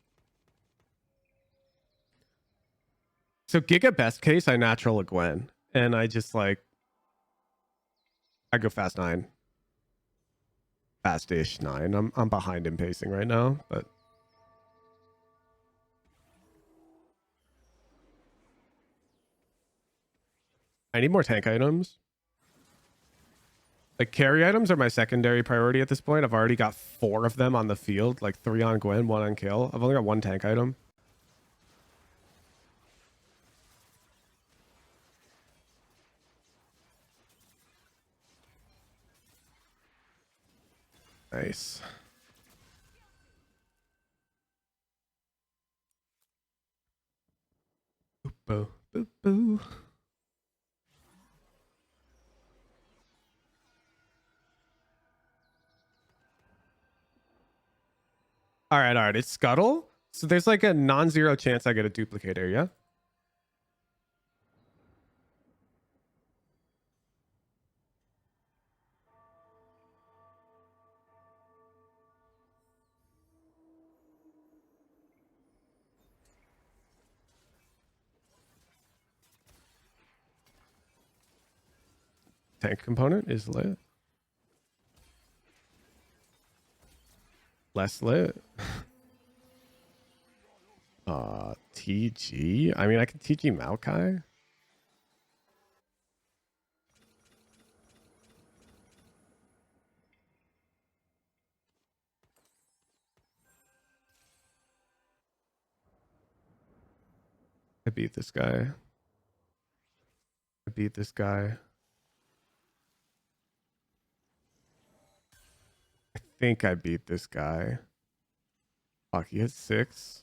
So Giga best case, I natural a Gwen. And I just like... I go fast 9. Fast-ish 9. I'm behind him pacing right now, but... I need more tank items. Like, carry items are my secondary priority at this point. I've already got 4 of them on the field. Like, 3 on Gwen, 1 on Kill. I've only got 1 tank item. Nice. Boop, boop, boop. All right. It's Scuttle. So there's like a non-zero chance I get a duplicator, yeah? Tank component is lit. Less lit. TG? I mean, I can TG Maokai. I beat this guy. I beat this guy. I think I beat this guy. Fuck, he has 6.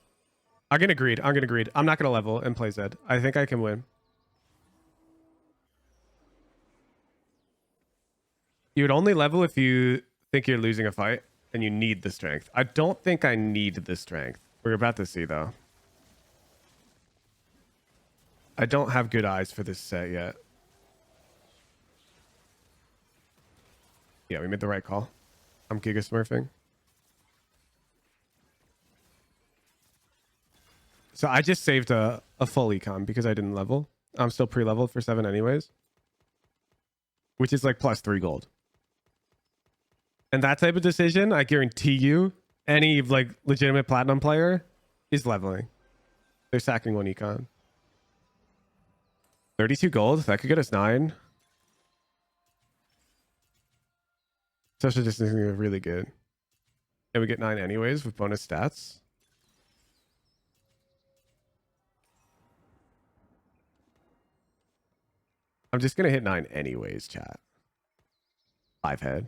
I'm gonna greed. I'm not gonna level and play Zed. I think I can win. You would only level if you think you're losing a fight and you need the strength. I don't think I need the strength. We're about to see though. I don't have good eyes for this set yet. Yeah, we made the right call. I'm Giga Smurfing. So I just saved a full econ because I didn't level. I'm still pre-leveled for 7 anyways. Which is like plus 3 gold. And that type of decision, I guarantee you, any like legitimate platinum player is leveling. They're sacking 1 econ. 32 gold, that could get us 9. Social distancing is really good. And we get 9 anyways with bonus stats. I'm just going to hit 9 anyways, chat. 5 head.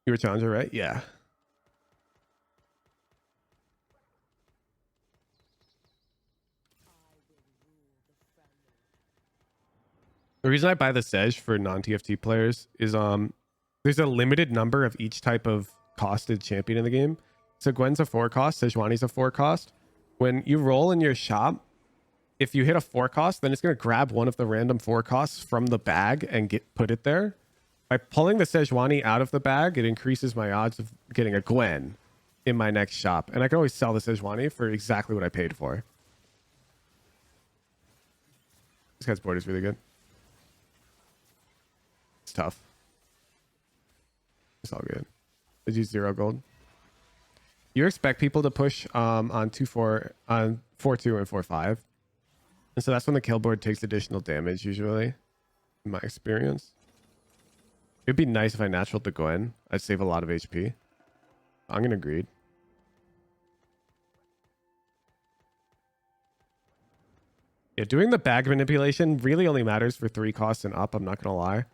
You were challenger, right? Yeah. The reason I buy the Sej for non-TFT players is there's a limited number of each type of costed champion in the game. So Gwen's a 4 cost, Sejuani's a 4 cost. When you roll in your shop, if you hit a 4 cost, then it's going to grab one of the random 4 costs from the bag and put it there. By pulling the Sejuani out of the bag, it increases my odds of getting a Gwen in my next shop. And I can always sell the Sejuani for exactly what I paid for. This guy's board is really good. It's tough. It's all good. Did you 0 gold? You expect people to push on 2-4, on 4-2 and 4-5. And so that's when the kill board takes additional damage usually, in my experience. It'd be nice if I naturaled the Gwen. I'd save a lot of HP. I'm gonna greed. Yeah, doing the bag manipulation really only matters for 3 costs and up, I'm not gonna lie.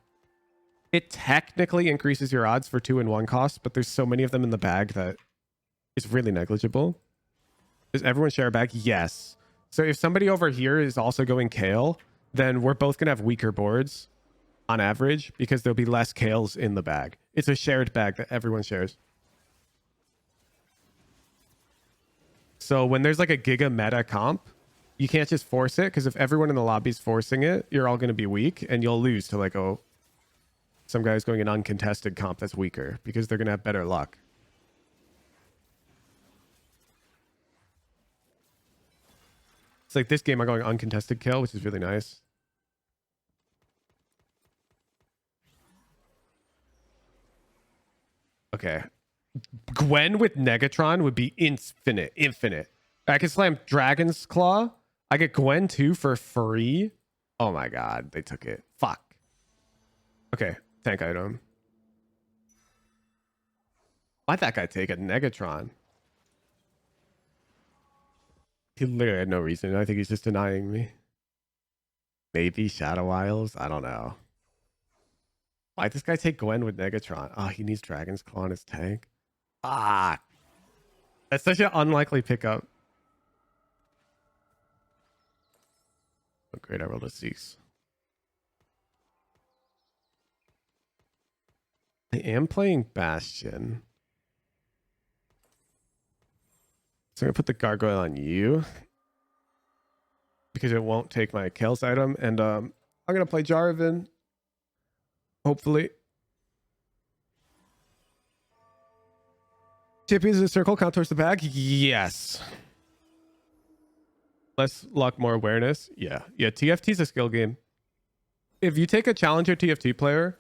It technically increases your odds for 2 and 1 costs, but there's so many of them in the bag that it's really negligible. Does everyone share a bag? Yes. So if somebody over here is also going Kale, then we're both gonna have weaker boards on average because there'll be less Kales in the bag. It's a shared bag that everyone shares. So when there's like a giga meta comp, you can't just force it, because if everyone in the lobby is forcing it, you're all going to be weak and you'll lose to like, oh, some guy's going an uncontested comp that's weaker because they're going to have better luck. It's like this game I'm going uncontested kill, which is really nice. Okay. Gwen with Negatron would be infinite. I can slam Dragon's Claw. I get Gwen 2 for free. Oh my god, they took it. Fuck. Okay, tank item. Why'd that guy take a Negatron? He literally had no reason. I think he's just denying me. Maybe Shadow Isles? I don't know. Why'd this guy take Gwen with Negatron? Oh, he needs Dragon's Claw in his tank. Ah. That's such an unlikely pickup. Oh, great, I rolled a 6. I am playing Bastion. So I'm going to put the Gargoyle on you, because it won't take my Kale's item. And I'm going to play Jarvan. Hopefully. Champions in a circle, count towards the bag? Yes. Less luck, more awareness? Yeah. Yeah, TFT's a skill game. If you take a challenger TFT player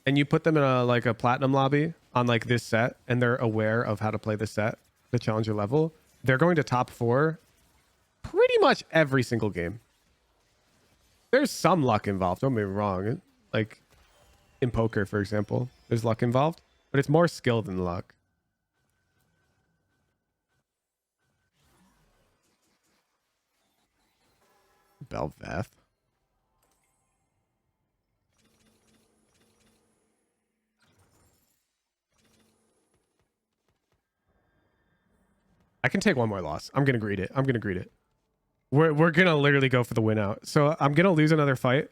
and you put them in a platinum lobby on like this set, and they're aware of how to play the set, the challenger level, they're going to top 4 pretty much every single game. There's some luck involved, don't get me wrong. Like in poker, for example, there's luck involved, but it's more skill than luck. Belveth. I can take one more loss. I'm gonna greed it. We're gonna literally go for the win out. So I'm gonna lose another fight,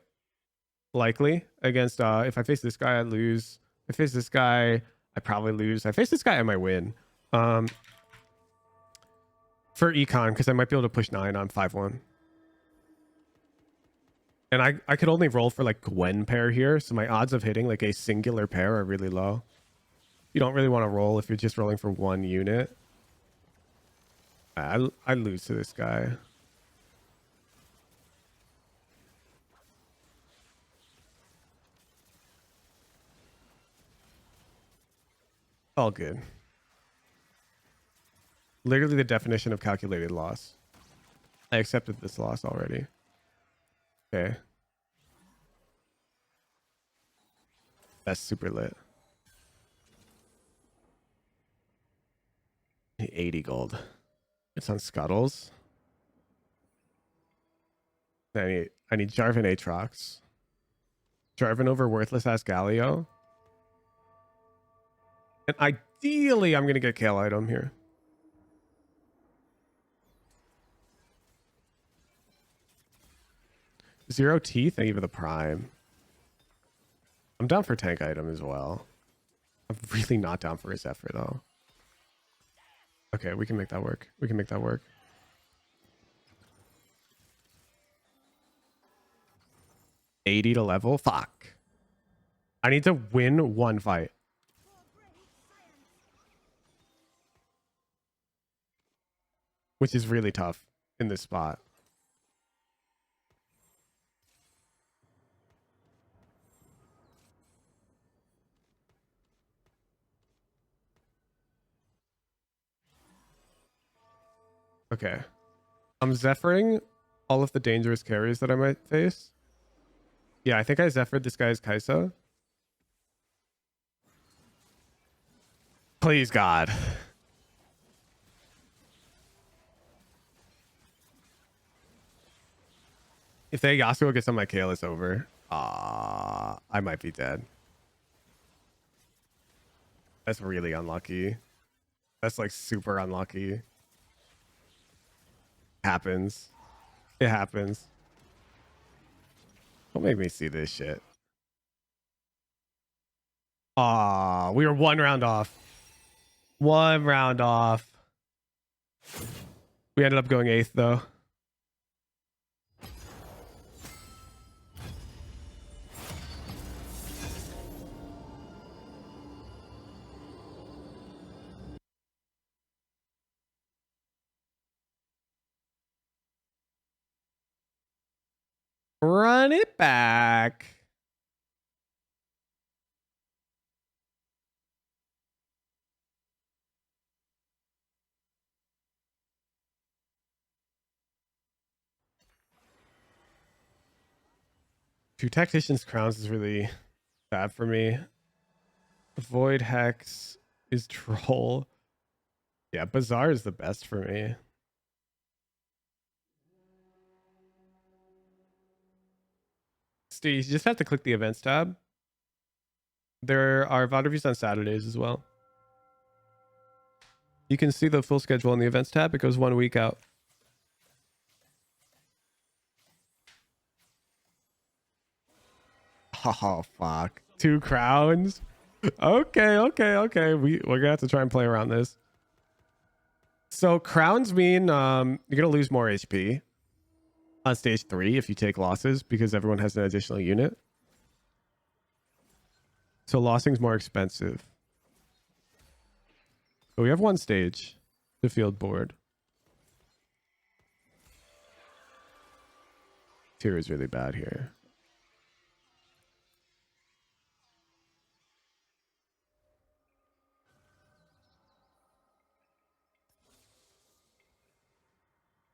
likely against. If I face this guy, I lose. If I face this guy, I probably lose. If I face this guy, I might win. For econ, because I might be able to push 9 on 5-1. And I could only roll for like Gwen pair here, so my odds of hitting like a singular pair are really low. You don't really want to roll if you're just rolling for one unit. I lose to this guy. All good. Literally the definition of calculated loss. I accepted this loss already. Okay. That's super lit. 80 gold. It's on Scuttles. I need Jarvan Aatrox. Jarvan over worthless ass Galio. And ideally, I'm going to get Kale item here. Zero teeth, thank you for the prime. I'm down for tank item as well. I'm really not down for a Zephyr though. Okay, we can make that work. We can make that work. $80 to level? Fuck. I need to win one fight. Which is really tough in this spot. Okay. I'm Zephyring all of the dangerous carries that I might face. Yeah, I think I Zephyred this guy's Kaisa. Please, God. If they Yasuo gets on my Kale, it's over. I might be dead. That's really unlucky. That's like super unlucky. Happens. It happens. Don't make me see this shit. We were one round off. One round off. We ended up going 8th though. Run it back. Two Tactician's Crowns is really bad for me. Void Hex is Troll. Yeah, Bazaar is the best for me. Steve, you just have to click the events tab. There are VOD reviews on Saturdays as well. You can see the full schedule in the events tab. It goes 1 week out. Oh, fuck. 2 crowns? Okay. We're going to have to try and play around this. So crowns mean you're going to lose more HP on stage 3 if you take losses because everyone has an additional unit. So lossing's more expensive. But we have 1 stage to field board. Tier is really bad here.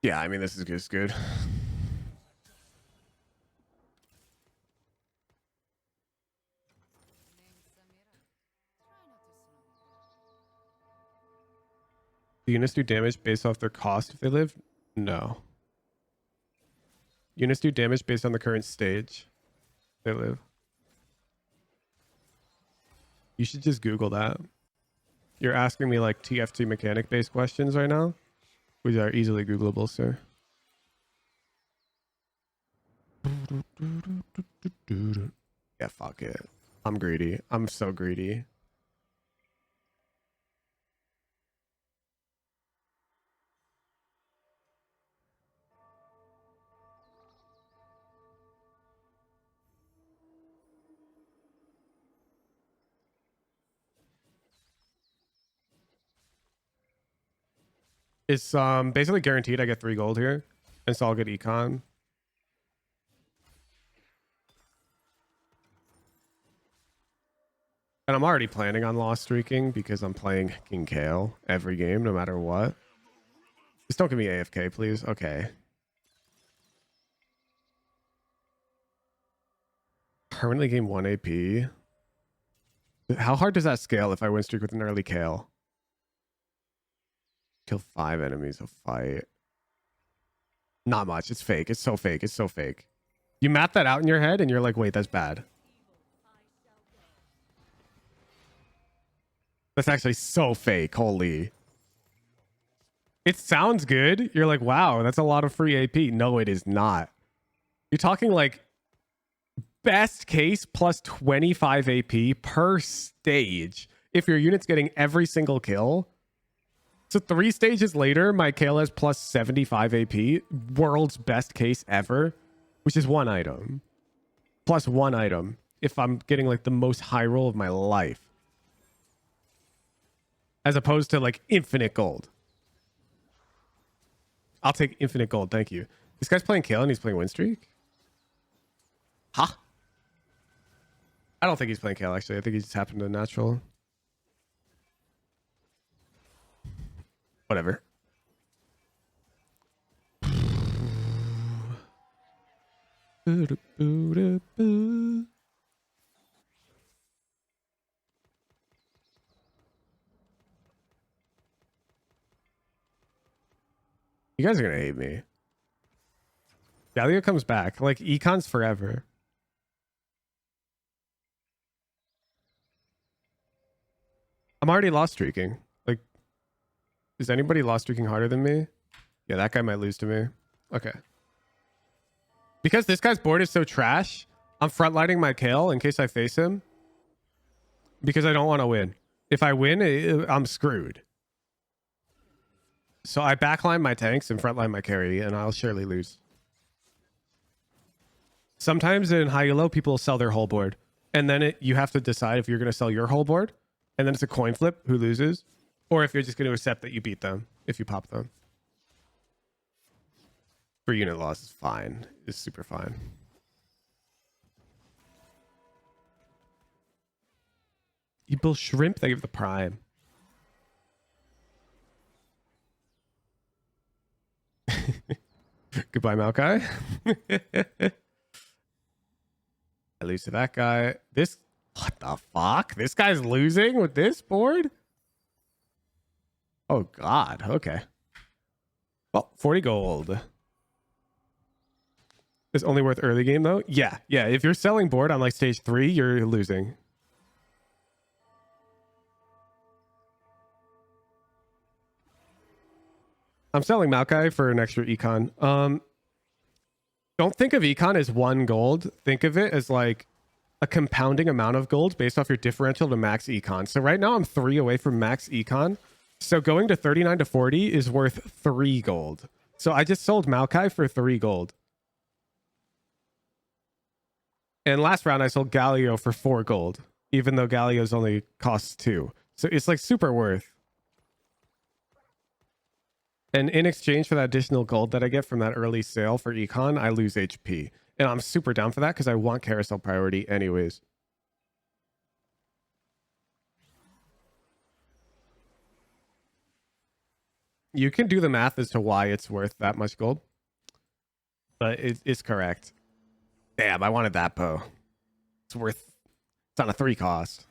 Yeah, I mean, this is just good. Do units do damage based off their cost if they live? No. Units do damage based on the current stage they live. You should just Google that. You're asking me like TFT mechanic based questions right now, which are easily Googleable, sir. Yeah, fuck it. I'm greedy. I'm so greedy. It's basically guaranteed I get 3 gold here. And so I'll get econ. And I'm already planning on lost streaking because I'm playing King Kale every game, no matter what. Just don't give me AFK, please. Okay. Permanently gain 1 AP. How hard does that scale if I win streak with an early Kale? Kill 5 enemies a fight. Not much. It's fake. It's so fake. It's so fake. You map that out in your head and you're like, wait, that's bad. That's actually so fake. Holy. It sounds good. You're like, wow, that's a lot of free AP. No, it is not. You're talking like best case plus 25 AP per stage. If your unit's getting every single kill. So 3 stages later, my Kale has plus 75 AP. World's best case ever. Which is 1 item. Plus 1 item. If I'm getting like the most high roll of my life. As opposed to like infinite gold. I'll take infinite gold, thank you. This guy's playing Kale and he's playing win streak? Huh? I don't think he's playing Kale, actually. I think he just happened to natural. Whatever. You guys are gonna hate me. Galio comes back. Like, Econ's forever. I'm already lost streaking. Like, is anybody lost streaking harder than me? Yeah, that guy might lose to me. Okay. Because this guy's board is so trash, I'm frontlining my Kale in case I face him. Because I don't want to win. If I win, I'm screwed. So I backline my tanks and frontline my carry, and I'll surely lose. Sometimes in high elo, people sell their whole board. And then you have to decide if you're going to sell your whole board. And then it's a coin flip who loses. Or if you're just going to accept that you beat them if you pop them. For unit loss is fine. It's super fine. You build shrimp, they give the prime. Goodbye, Maokai. I lose to that guy. This, what the fuck? This guy's losing with this board? Oh, God. Okay. Well, 40 gold. It's only worth early game, though? Yeah. Yeah. If you're selling board on like stage 3, you're losing. I'm selling Maokai for an extra econ. Don't think of econ as 1 gold. Think of it as like a compounding amount of gold based off your differential to max econ. So right now I'm 3 away from max econ. So going to 39 to 40 is worth 3 gold. So I just sold Maokai for 3 gold. And last round I sold Galio for 4 gold, even though Galio's only costs 2. So it's like super worth. And in exchange for that additional gold that I get from that early sale for econ, I lose HP. And I'm super down for that because I want carousel priority anyways. You can do the math as to why it's worth that much gold. But it's correct. Damn, I wanted that bow. It's worth... It's on a 3 cost.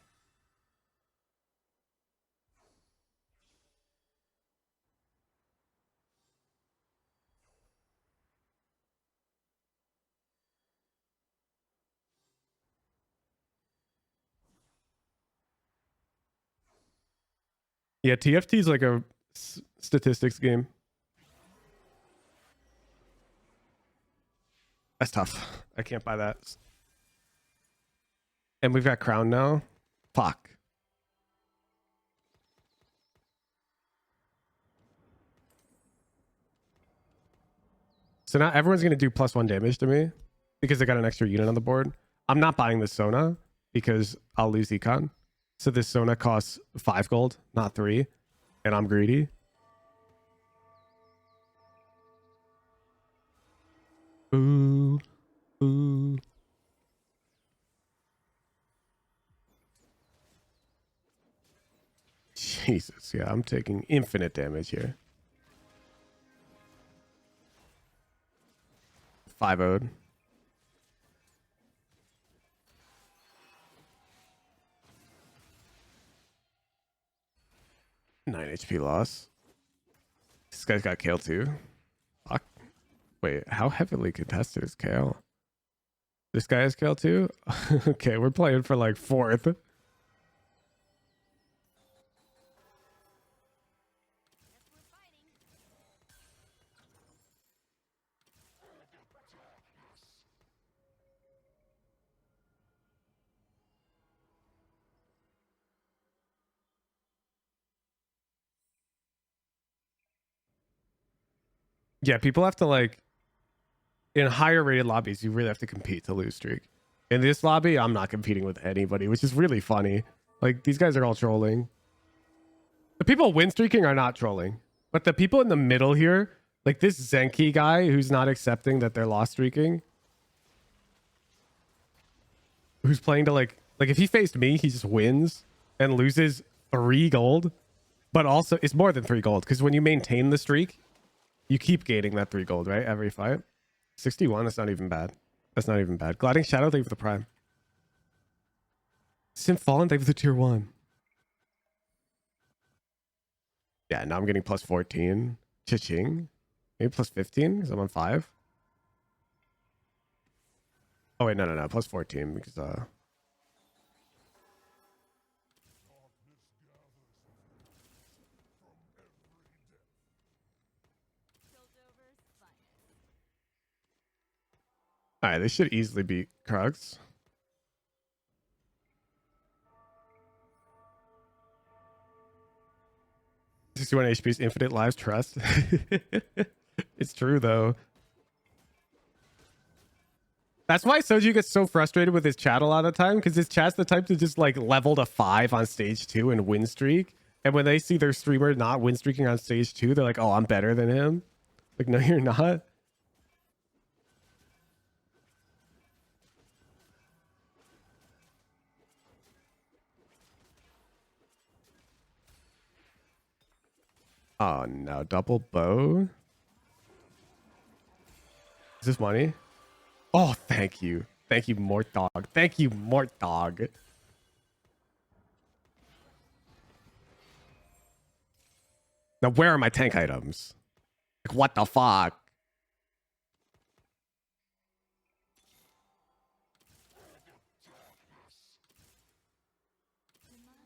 Yeah, TFT is like a statistics game. That's tough. I can't buy that. And we've got crown now. Fuck. So now everyone's going to do +1 damage to me because they got an extra unit on the board. I'm not buying this Sona because I'll lose econ. So this Sona costs 5 gold, not 3. And I'm greedy. Ooh. Ooh. Jesus, yeah, I'm taking infinite damage here. 5-0'd. Nine HP loss. This guy's got Kale too. Fuck. Wait, how heavily contested is Kale? This guy has Kale too? Okay, we're playing for like 4th. Yeah, people have to like in higher rated lobbies, you really have to compete to lose streak. In this lobby, I'm not competing with anybody, which is really funny. Like these guys are all trolling. The people win streaking are not trolling, but the people in the middle here, like this Zenki guy who's not accepting that they're lost streaking, who's playing to like if he faced me, he just wins and loses 3 gold, but also it's more than 3 gold because when you maintain the streak, you keep gaining that 3 gold, right? Every fight. 61, that's not even bad. That's not even bad. Gliding Shadow, thank you for the prime. Sim Fallen, thank you for the tier 1. Yeah, now I'm getting plus 14. Cha-ching. Maybe plus 15 because I'm on 5. Oh, wait, no. Plus 14 because, Alright, they should easily beat Krugs. $61 HP's infinite lives trust. It's true though. That's why Soju gets so frustrated with his chat a lot of the time, because his chat's the type to just like level to 5 on stage 2 and win streak. And when they see their streamer not win streaking on stage 2, they're like, oh, I'm better than him. Like, no, you're not. Oh no, double bow. Is this money? Oh, thank you. Thank you, Mort Dog. Thank you, Mort Dog. Now, where are my tank items? Like, what the fuck?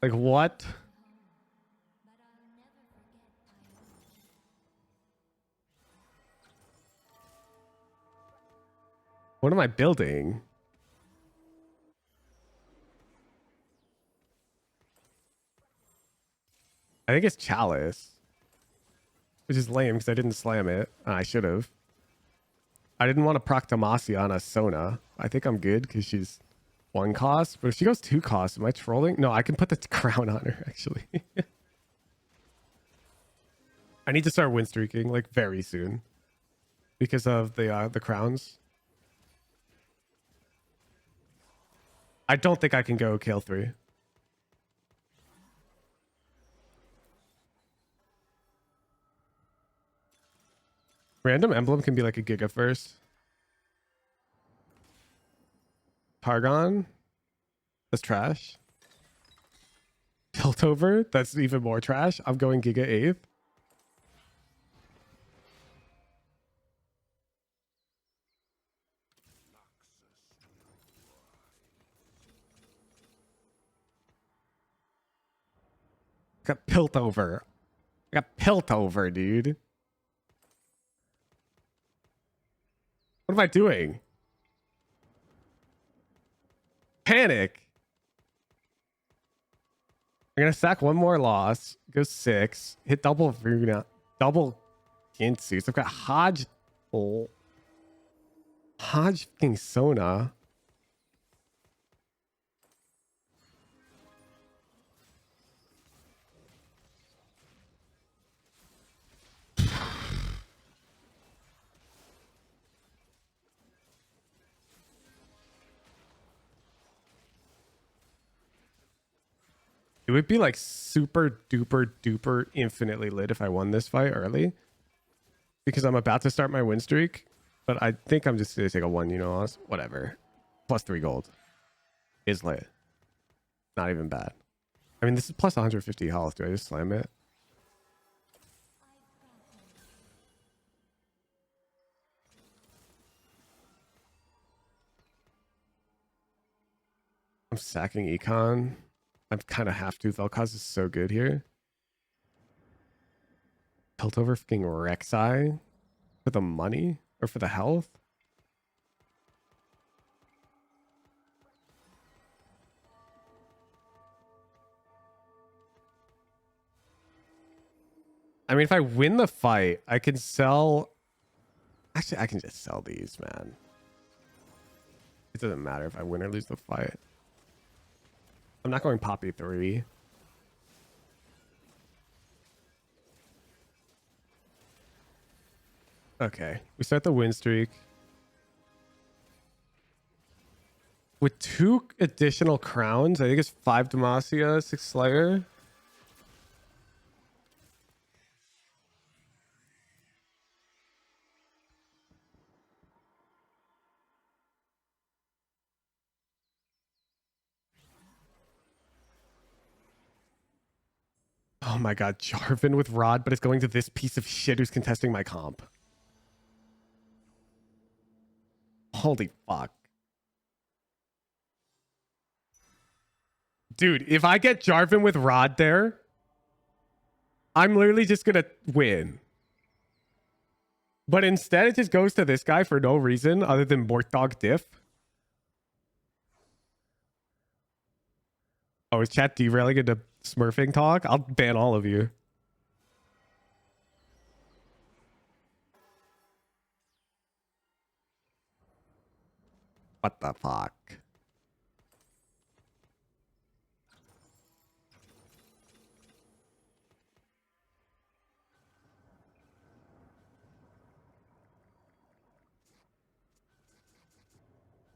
Like, what? What am I building? I think it's Chalice. Which is lame because I didn't slam it. I should have. I didn't want to proc Demacia on a Sona. I think I'm good because she's 1 cost. But if she goes 2 costs, am I trolling? No, I can put the crown on her, actually. I need to start win streaking, like, very soon. Because of the crowns. I don't think I can go kill 3. Random emblem can be like a Giga first. Targon. That's trash. Piltover. That's even more trash. I'm going Giga 8th. Got Piltover. I got Piltover, dude. What am I doing? Panic. I'm gonna sack 1 more loss. Go 6. Hit double Veruna. Double Ginsu. I've got Hodge. Oh. Hodge fucking Sona. It would be like super duper duper infinitely lit if I won this fight early. Because I'm about to start my win streak. But I think I'm just going to take a 1 loss. Whatever. Plus 3 gold. Is lit. Not even bad. I mean, this is plus 150 health. Do I just slam it? I'm sacking Econ. I'm kind of have to. Vel'Koz is so good here. Piltover fucking Rek'Sai for the money or for the health. I mean, if I win the fight, I can sell Actually, I can just sell these, man. It doesn't matter if I win or lose the fight. I'm not going Poppy 3. Okay, we start the win streak. With 2 additional crowns, I think it's 5 Demacia, 6 Slayer. Oh my god, Jarvan with Rod, but it's going to this piece of shit who's contesting my comp. Holy fuck. Dude, if I get Jarvan with Rod there, I'm literally just gonna win. But instead, it just goes to this guy for no reason other than Morthdog diff. Oh, is chat derailing into smurfing talk? I'll ban all of you. What the fuck?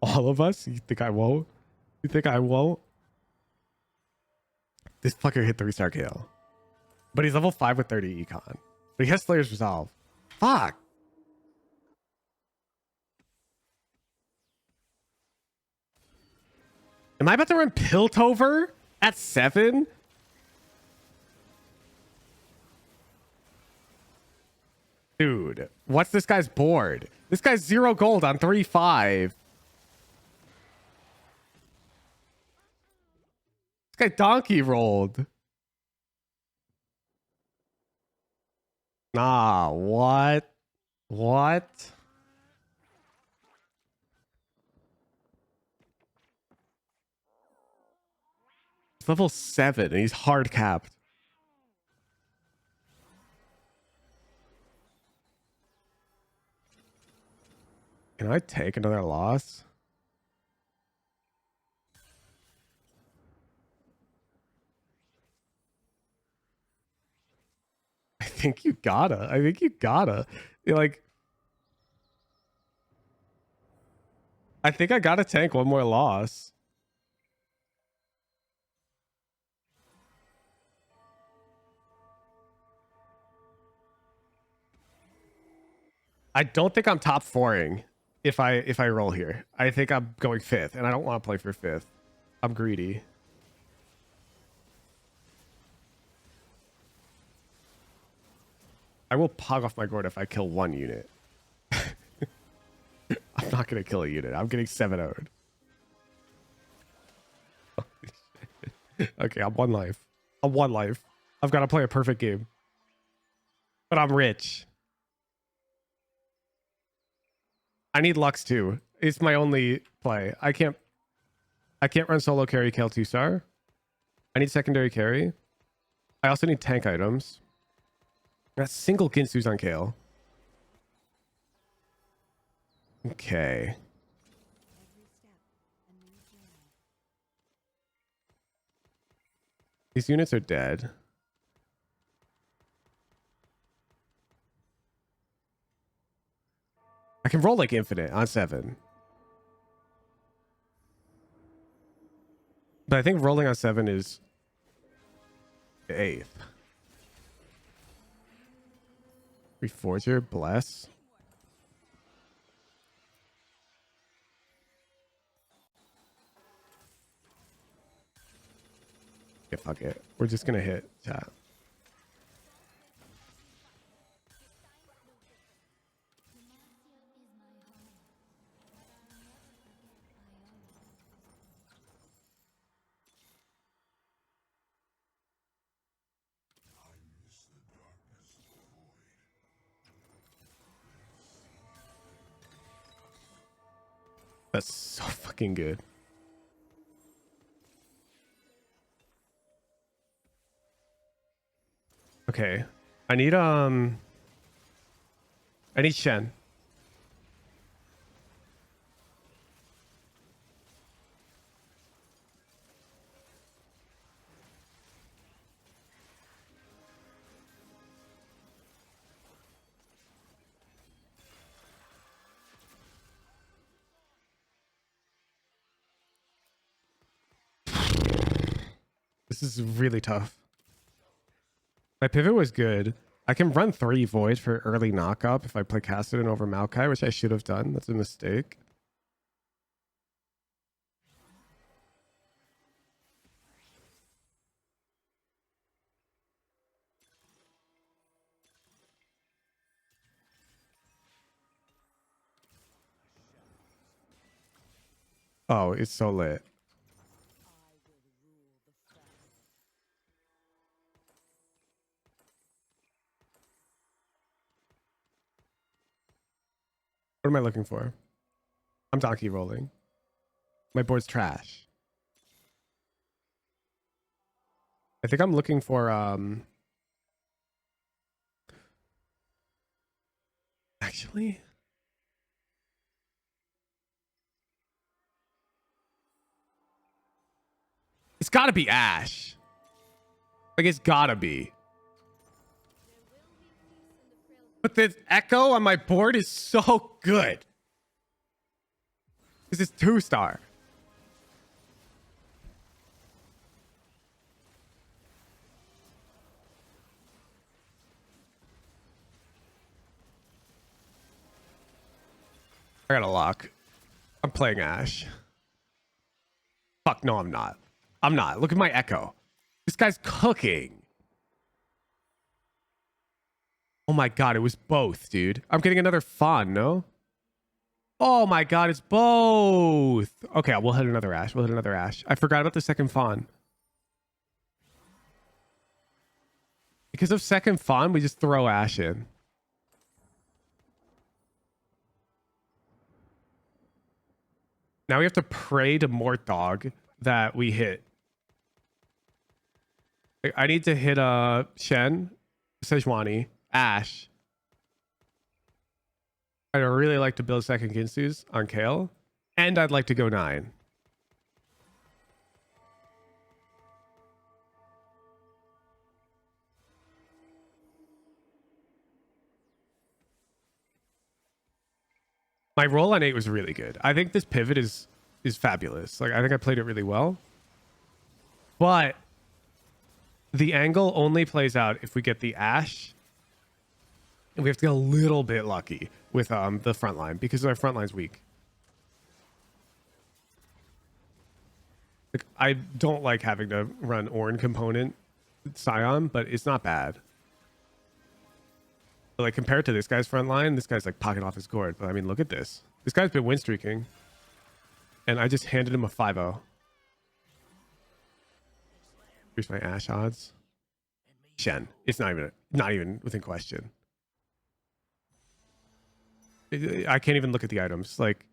All of us? You think I won't? You think I won't? This fucker hit 3-star KO. But he's level 5 with 30 econ. But he has Slayer's Resolve. Fuck. Am I about to run Piltover at 7? Dude, what's this guy's board? This guy's 0 gold on 3-5. This guy donkey rolled. Nah, what? What? He's level 7 and he's hard capped. Can I take another loss? I think you gotta. I think you gotta. You're like, I think I gotta tank one more loss. I don't think I'm top 4ing if I roll here. I think I'm going 5th, and I don't want to play for 5th. I'm greedy. I will pog off my gourd if I kill 1 unit. I'm not gonna kill a unit. I'm getting 7-0'd. Okay, I'm 1 life. I'm 1 life. I've got to play a perfect game. But I'm rich. I need Lux too. It's my only play. I can't run solo carry Kale 2-star. I need secondary carry. I also need tank items. Got single Ginsu's on Kale. Okay. These units are dead. I can roll like infinite on 7. But I think rolling on 7 is the 8th. Reforger, bless. Yeah, fuck it. We're just gonna hit chat. That's so fucking good. Okay. I need Shen. This is really tough. My pivot was good. I can run 3 Void for early knockup if I play Kassadin over Maokai, which I should have done. That's a mistake. Oh, it's so lit. What am I looking for? I'm donkey rolling. My board's trash. I think I'm looking for actually it's gotta be Ash. Like it's gotta be. But the echo on my board is so good. This is 2-star. I got a lock. I'm playing Ash. Fuck no, I'm not. I'm not. Look at my echo. This guy's cooking. Oh my god, it was both, dude. I'm getting another Fawn, no? Oh my god, it's both. Okay, we'll hit another Ash. We'll hit another Ash. I forgot about the second Fawn. Because of second Fawn, we just throw Ash in. Now we have to pray to Mort Dog that we hit. I need to hit Shen, Sejuani, Ash. I'd really like to build second Ginsu's on Kale. And I'd like to go 9. My roll on 8 was really good. I think this pivot is fabulous. Like I think I played it really well. But the angle only plays out if we get the Ash. And we have to get a little bit lucky with the front line because our front line's weak. Like, I don't like having to run Ornn component Scion, but it's not bad. But like compared to this guy's front line, this guy's like pocketing off his gourd. But I mean, look at this. This guy's been win streaking. And I just handed him a 5-0. Here's my Ash odds. Shen. It's not even within question. I can't even look at the items. Like,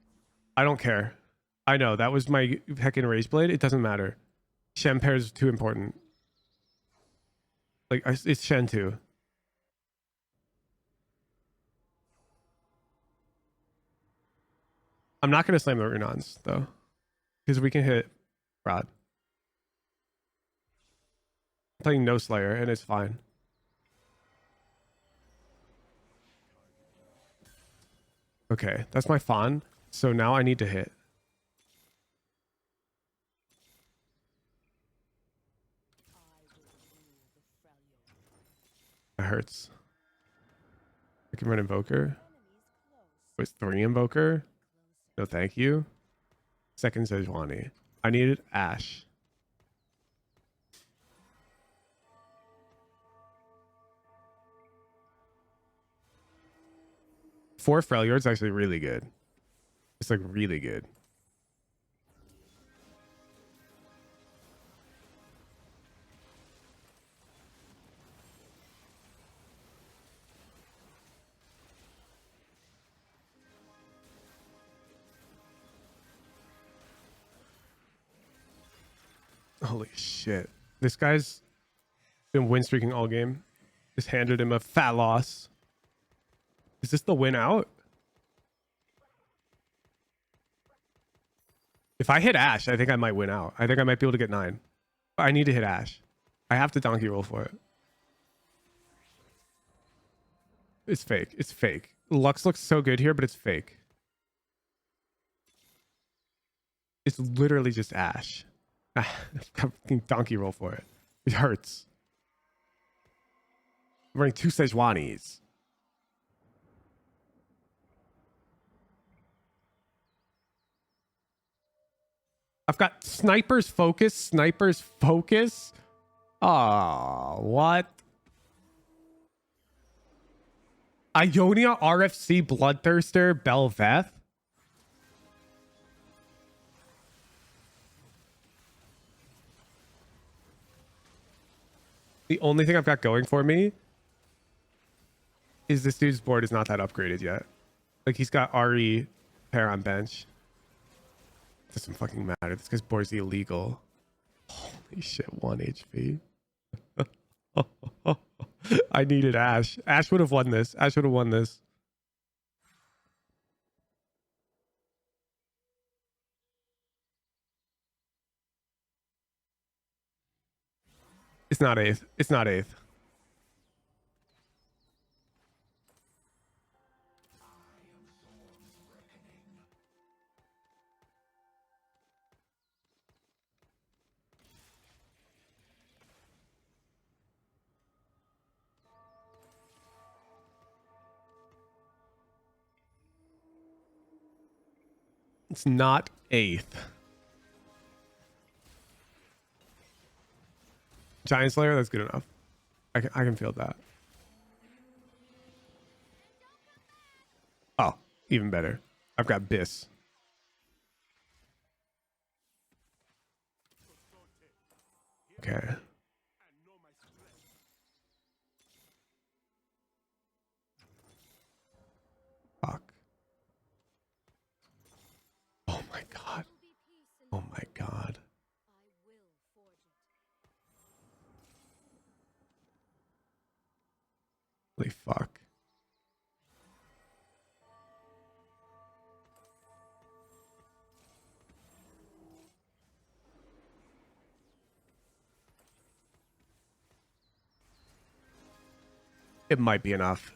I don't care. I know that was my heckin' Rage Blade. It doesn't matter. Shen pair is too important. Like, it's Shen too. I'm not gonna slam the Runons though, because we can hit Rod. I'm playing no Slayer and it's fine. Okay, that's my Fawn. So now I need to hit. That hurts. I can run Invoker. Was 3 Invoker? No, thank you. Second Sejuani. I needed Ash. Four Freljord's actually really good. It's like really good. Holy shit. This guy's been win streaking all game. Just handed him a fat loss. Is this the win out? If I hit Ash, I think I might win out. I think I might be able to get 9. But I need to hit Ash. I have to donkey roll for it. It's fake. It's fake. Lux looks so good here, but it's fake. It's literally just Ash. Donkey roll for it. It hurts. I'm running 2 Sejuanis. I've got Sniper's Focus. Sniper's Focus. Oh, what? Ionia RFC Bloodthirster Belveth. The only thing I've got going for me is this dude's board is not that upgraded yet. Like, he's got RE pair on bench. Doesn't fucking matter. This guy's board's illegal. Holy shit, 1 HP. I needed Ash. Ash would have won this. Ash would have won this. It's not 8th. It's not 8th. It's not 8th. Giant Slayer, that's good enough. I can feel that. Oh, even better. I've got Biss. Okay. Fuck. Oh my god. Oh my god. Holy fuck. It might be enough.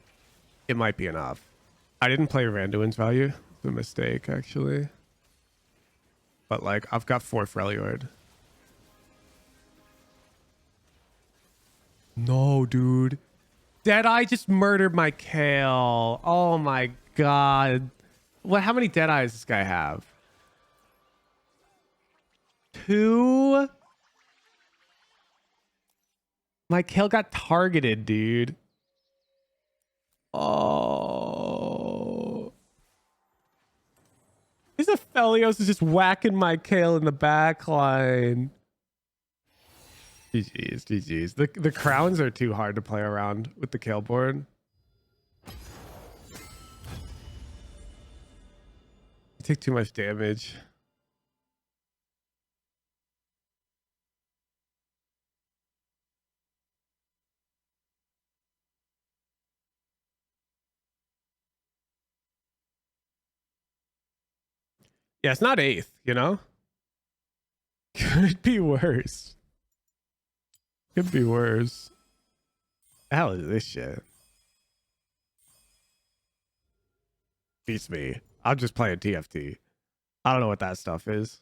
It might be enough. I didn't play Randuin's value. It's a mistake, actually. But, like, I've got 4th Freljord. No, dude. Deadeye just murdered my Kale. Oh my god. What? How many Deadeyes does this guy have? 2? My Kale got targeted, dude. Oh. This Aphelios is just whacking my Kale in the back line. GG's, GG's. The crowns are too hard to play around with the Kale board. You take too much damage. Yeah, it's not 8th, you know? Could be worse. Could be worse. The hell is this shit? Beats me. I'm just playing TFT. I don't know what that stuff is.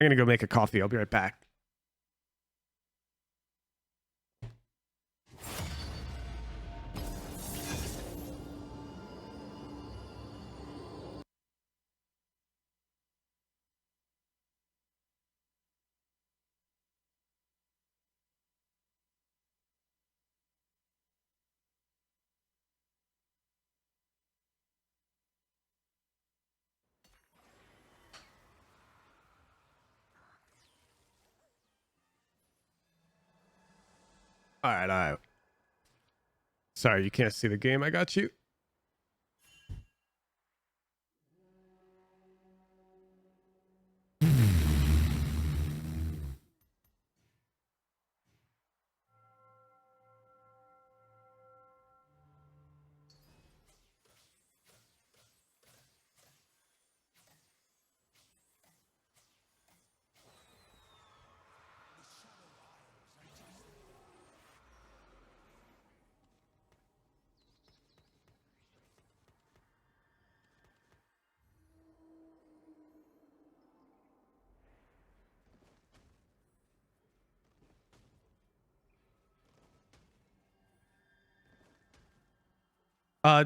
I'm gonna go make a coffee. I'll be right back. All right, all right. Sorry, you can't see the game. I got you.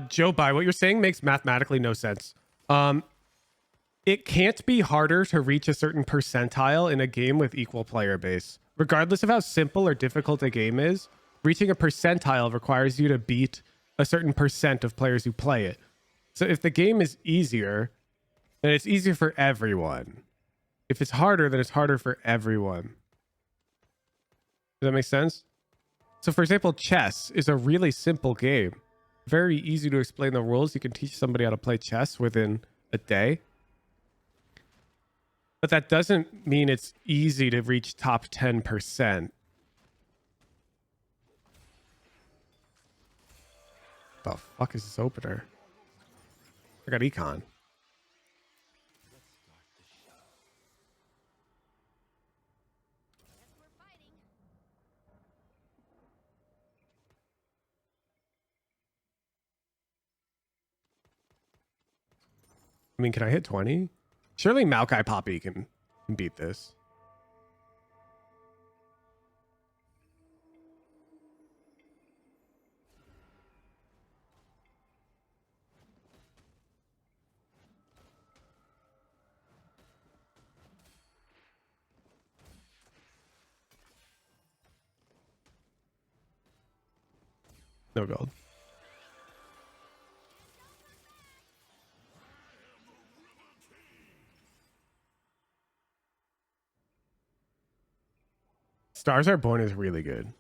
Joe, by what you're saying makes mathematically no sense. It can't be harder to reach a certain percentile in a game with equal player base. Regardless of how simple or difficult a game is, reaching a percentile requires you to beat a certain percent of players who play it. So if the game is easier, then it's easier for everyone. If it's harder, then it's harder for everyone. Does that make sense? So for example, chess is a really simple game. Very easy to explain the rules. You can teach somebody how to play chess within a day. But that doesn't mean it's easy to reach top 10%. The fuck is this opener? I got econ. I mean, can I hit 20? Surely Maokai Poppy can beat this. No gold. Stars Are Born is really good.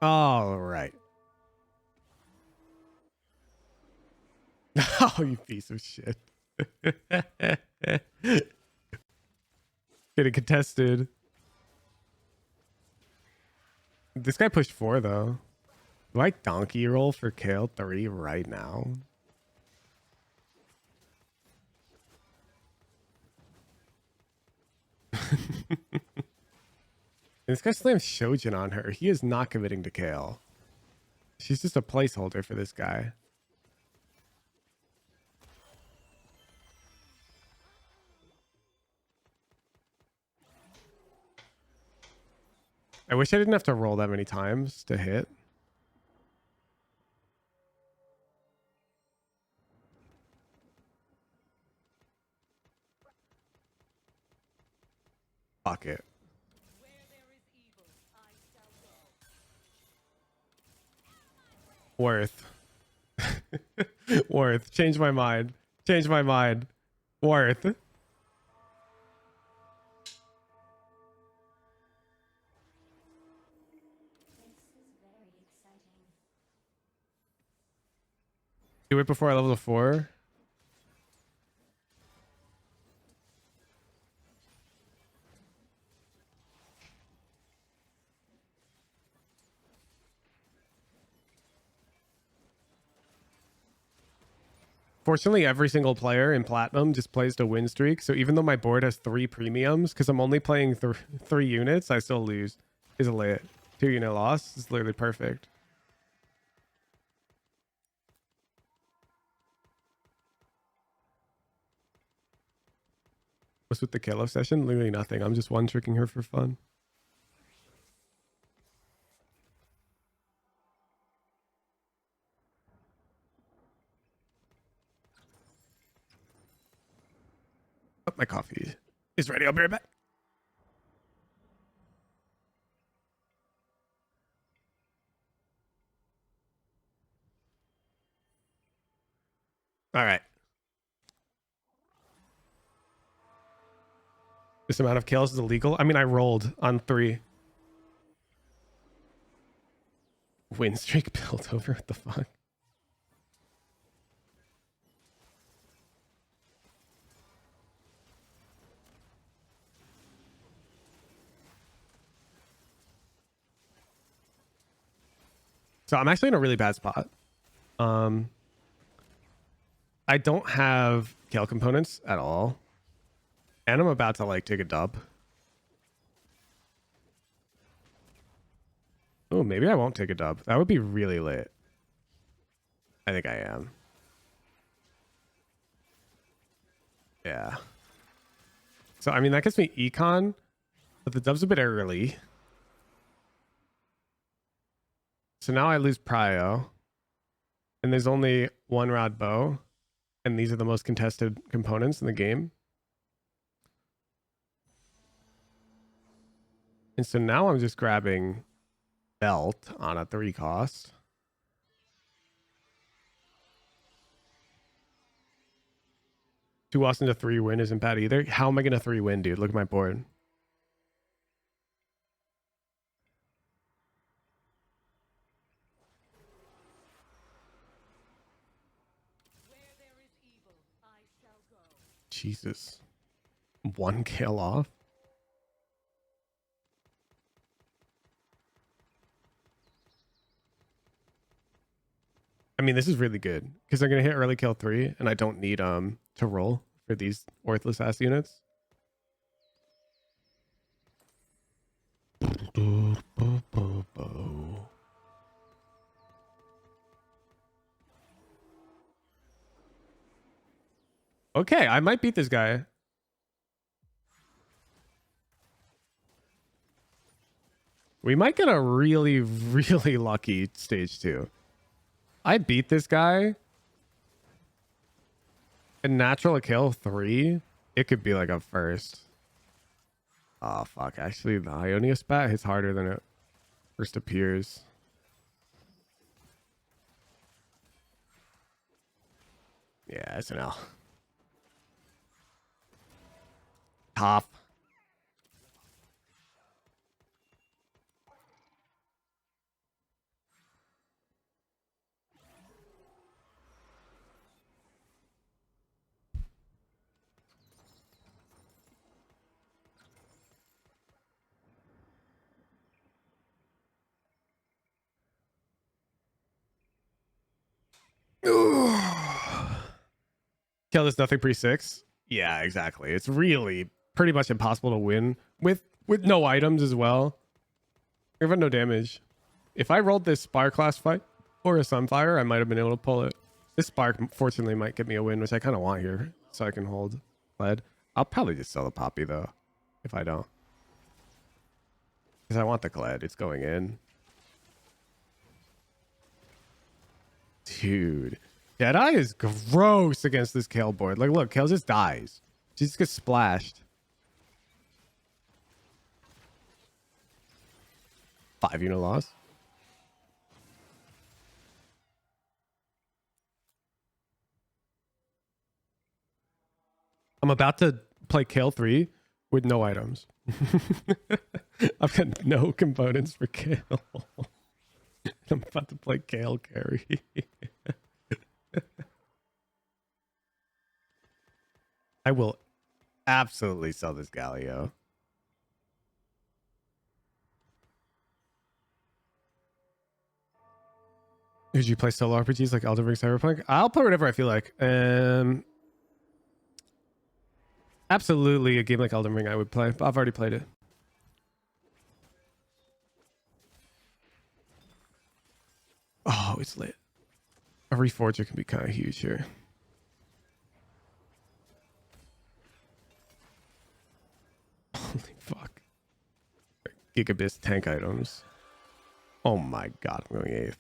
All right. Oh, you piece of shit. Getting contested. This guy pushed 4 though. Do I donkey roll for Kale 3 right now? This guy slams Shojin on her. He is not committing to Kale. She's just a placeholder for this guy. I wish I didn't have to roll that many times to hit. Fuck it. Worth. Worth. Change my mind. Change my mind. Worth. Do it before I level 4. Fortunately, every single player in Platinum just plays to win streak. So even though my board has 3 premiums, because I'm only playing 3 units, I still lose. Is lit. 2 unit loss is literally perfect. What's with the Kalo session? Literally nothing. I'm just one tricking her for fun. Oh, my coffee is ready. I'll be right back. All right. This amount of kills is illegal. I mean, I rolled on 3. Win streak built over. What the fuck? So I'm actually in a really bad spot. I don't have Kale components at all. And I'm about to like take a dub. Oh, maybe I won't take a dub. That would be really lit. I think I am. Yeah. So, I mean, that gets me econ, but the dub's a bit early. So now I lose prio. And there's only one rod bow. And these are the most contested components in the game. And so now I'm just grabbing belt on a 3 cost. Two loss into 3 win isn't bad either. How am I going to 3 win, dude? Look at my board. Jesus. 1 kill off. I mean, this is really good because they're going to hit early kill 3 and I don't need to roll for these worthless ass units. Okay, I might beat this guy. We might get a really, really lucky stage 2. I beat this guy. And natural kill 3. It could be like a first. Oh, fuck. Actually, the Ionius spat hits harder than it first appears. Yeah, it's an L. Top. Kill this nothing pre-6. Yeah, exactly. It's really pretty much impossible to win with no items as well. We've had no damage. If I rolled this Spire class fight or a Sunfire, I might have been able to pull it. This Spark, fortunately, might get me a win, which I kind of want here, so I can hold lead. I'll probably just sell the Poppy, though, if I don't. Because I want the Gled. It's going in. Dude. Deadeye is gross against this Kale board. Like, look, Kale just dies. She just gets splashed. 5 unit loss. I'm about to play Kale 3 with no items. I've got no components for Kale. I'm about to play Kale carry. I will absolutely sell this Galio. Did you play solo RPGs like Elden Ring Cyberpunk? I'll play whatever I feel like. Absolutely a game like Elden Ring I would play, but I've already played it. Oh, it's lit. A Reforger can be kind of huge here. Holy fuck. Gigabit tank items. Oh my god, I'm going 8th.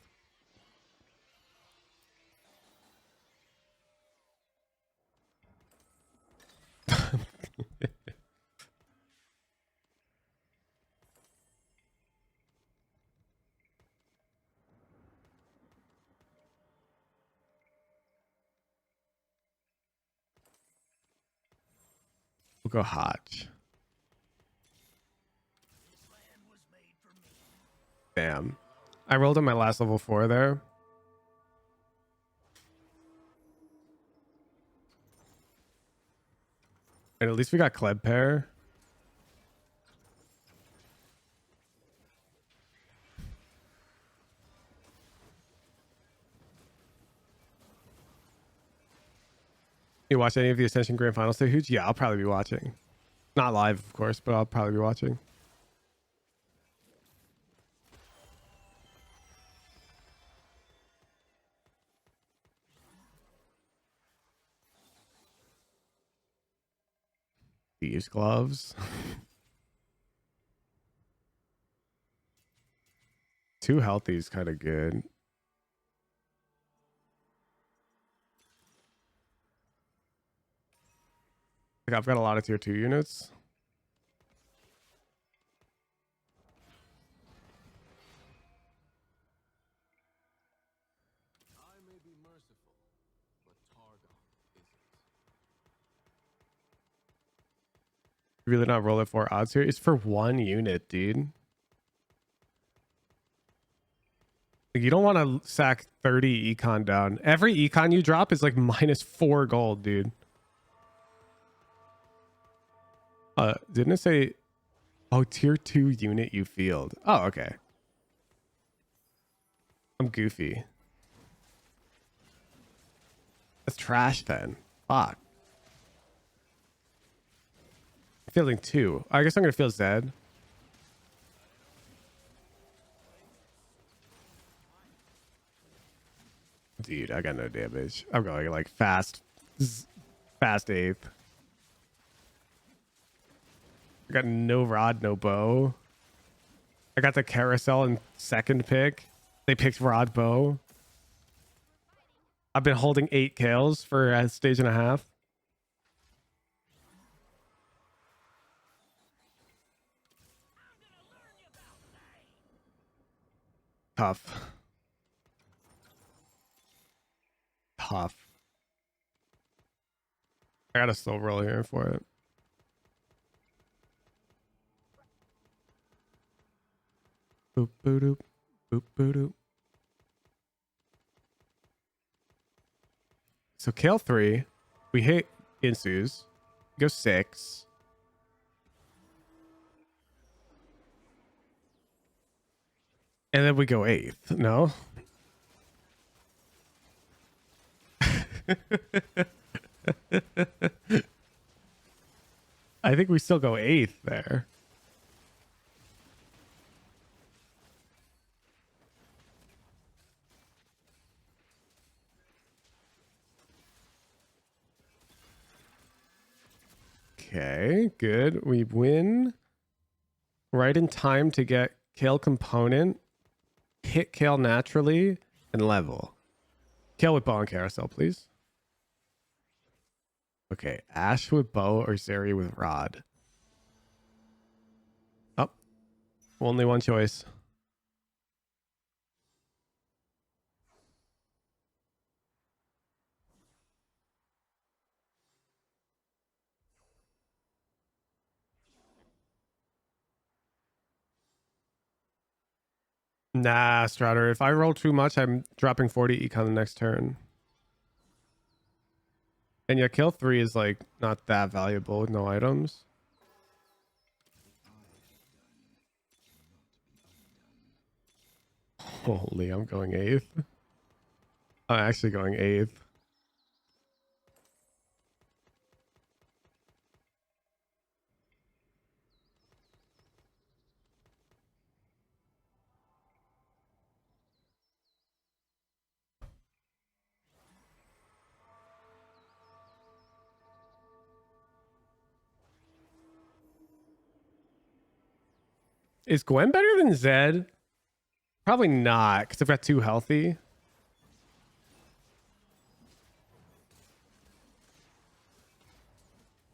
We'll go Hodge. Damn. I rolled on my last level 4 there. And at least we got Kleb pair. You watch any of the Ascension Grand Final stage? Yeah, I'll probably be watching. Not live, of course, but I'll probably be watching. These gloves. 2 healthy is kind of good. Like I've got a lot of tier 2 units. Really not roll it for odds here. It's for 1 unit, dude. Like, you don't want to sack 30 econ down. Every econ you drop is like -4 gold, dude. Didn't it say, oh, tier 2 unit you field? Oh, okay. I'm goofy. That's trash then. Fuck. I'm fielding 2. I guess I'm gonna field Zed. Dude, I got no damage. I'm going like fast 8th. I got no rod, no bow. I got the carousel in 2nd pick. They picked rod bow. I've been holding 8 kills for a stage and a half. Tough. Tough. I got a slow roll here for it. Boop, boop, doop. Boop, boop, doop. So kill 3. We hit Insus. Go 6. And then we go 8th. No? I think we still go 8th there. Okay, good. We win right in time to get Kale component, hit Kale naturally, and level. Kale with bow and carousel, please. Okay, Ash with bow or Zeri with rod. Oh, only one choice. Nah, Strider. If I roll too much, I'm dropping 40 econ the next turn. And yeah, kill 3 is like not that valuable with no items. Holy, I'm going 8th. I'm actually going 8th. Is Gwen better than Zed? Probably not, because I've got 2 healthy.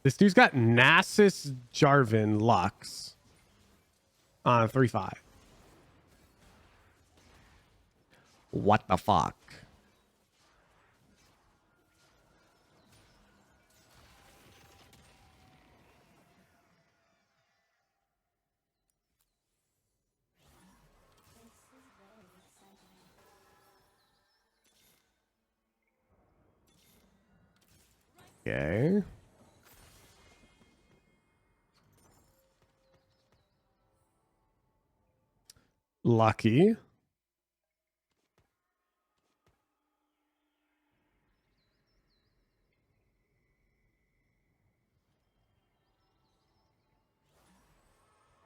This dude's got Nasus Jarvan Lux on 3-5. What the fuck? Okay. Lucky.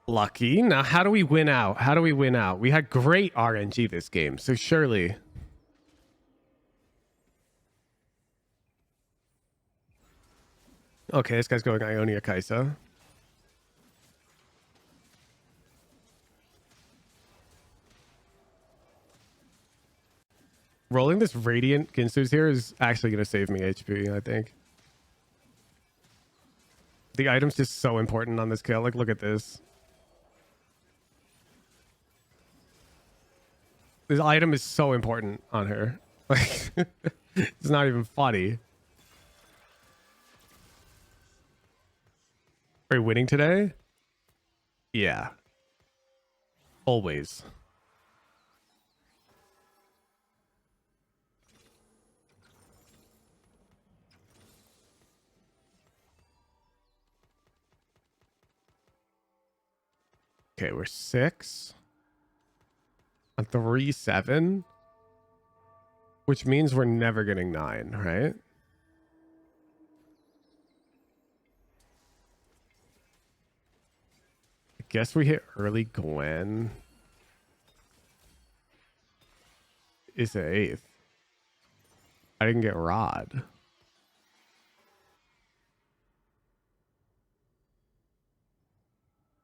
Lucky. Now, how do we win out? How do we win out? We had great RNG this game, so surely. Okay, this guy's going Ionia Kaisa. Rolling this Radiant Ginsu's here is actually going to save me HP, I think. The item's just so important on this kill. Like, look at this. This item is so important on her. Like, it's not even funny. Are we winning today? Yeah. Always. Okay, we're 6. On 3-7. Which means we're never getting 9, right? I guess we hit early Gwen. Is the 8th. I didn't get Rod.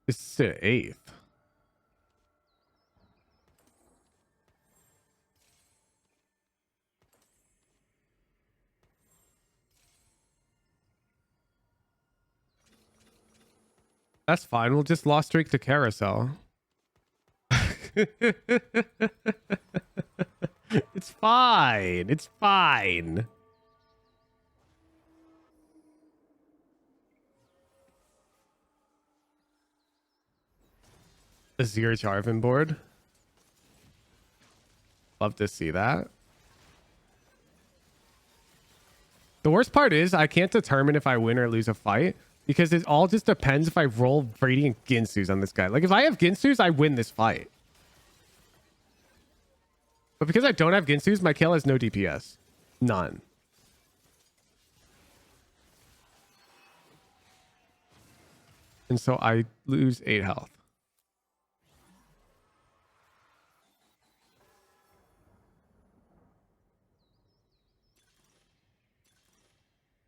It's the 8th. That's fine. We'll just lost streak to Carousel. It's fine. It's fine. A Zero Jarvan board. Love to see that. The worst part is I can't determine if I win or lose a fight because it all just depends if I roll Radiant Ginsu's on this guy. Like if I have Ginsu's, I win this fight. But because I don't have Ginsu's, my kill has no DPS. None. And so I lose 8 health.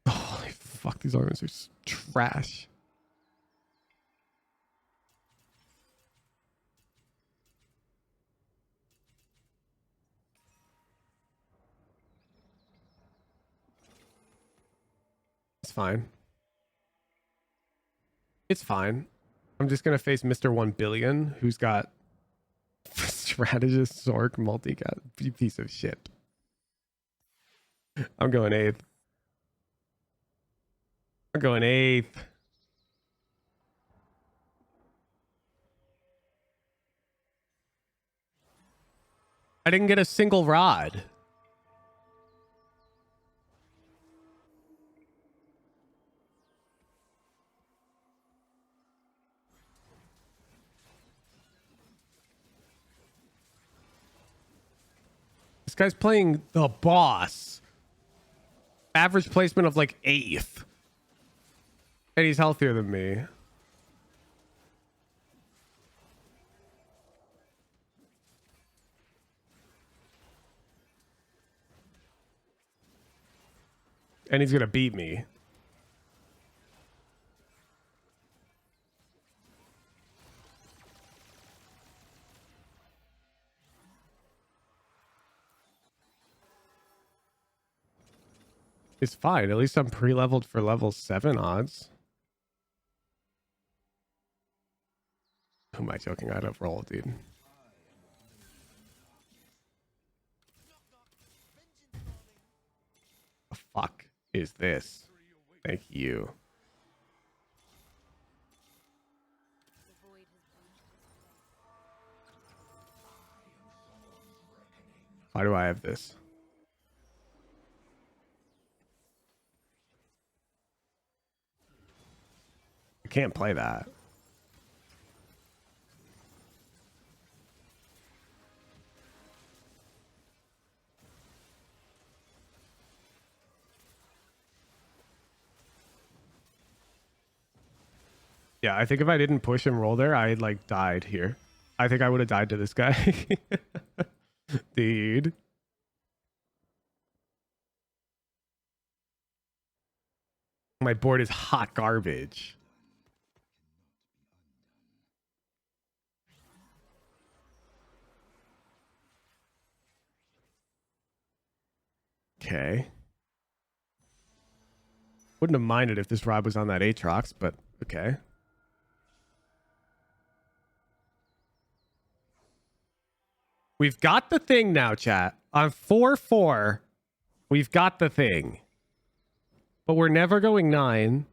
Holy fuck, these arguments are trash. It's fine. It's fine. I'm just going to face Mr. 1 billion, who's got strategist, Zork, multi-cat, piece of shit. I'm going 8th. I'm going 8th. I didn't get a single rod. This guy's playing the boss. Average placement of like 8th. And he's healthier than me. And he's going to beat me. It's fine. At least I'm pre-leveled for level 7 odds. Who am I joking? I don't roll, dude. The fuck is this? Thank you. Why do I have this? I can't play that. Yeah, I think if I didn't push and roll there, I like died here. I think I would have died to this guy. Dude. My board is hot garbage. Okay. Wouldn't have minded if this Rob was on that Aatrox, but okay. We've got the thing now, chat. On 4-4, we've got the thing. But we're never going 9.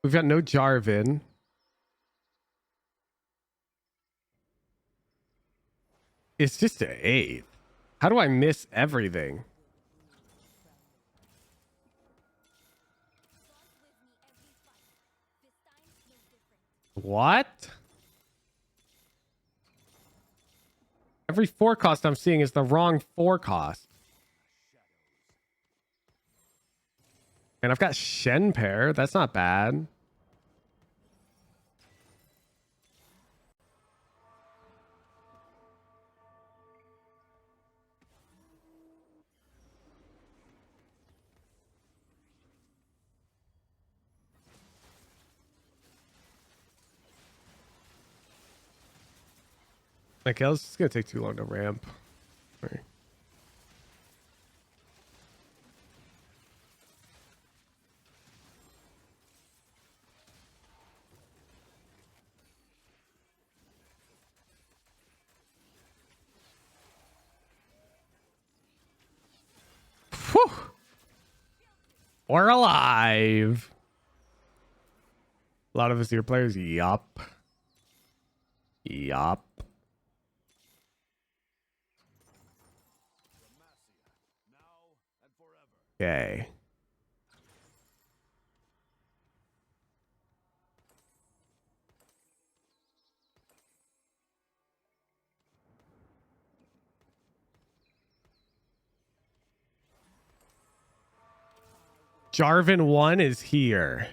We've got no Jarvan. It's just an 8. How do I miss everything? What? Every forecast I'm seeing is the wrong forecast. And I've got Shen pair. That's not bad. Okay, it's gonna take too long to ramp. Right. Whew. We're alive. A lot of us here players. Yup. Yup. Okay. Jarvan 1 is here.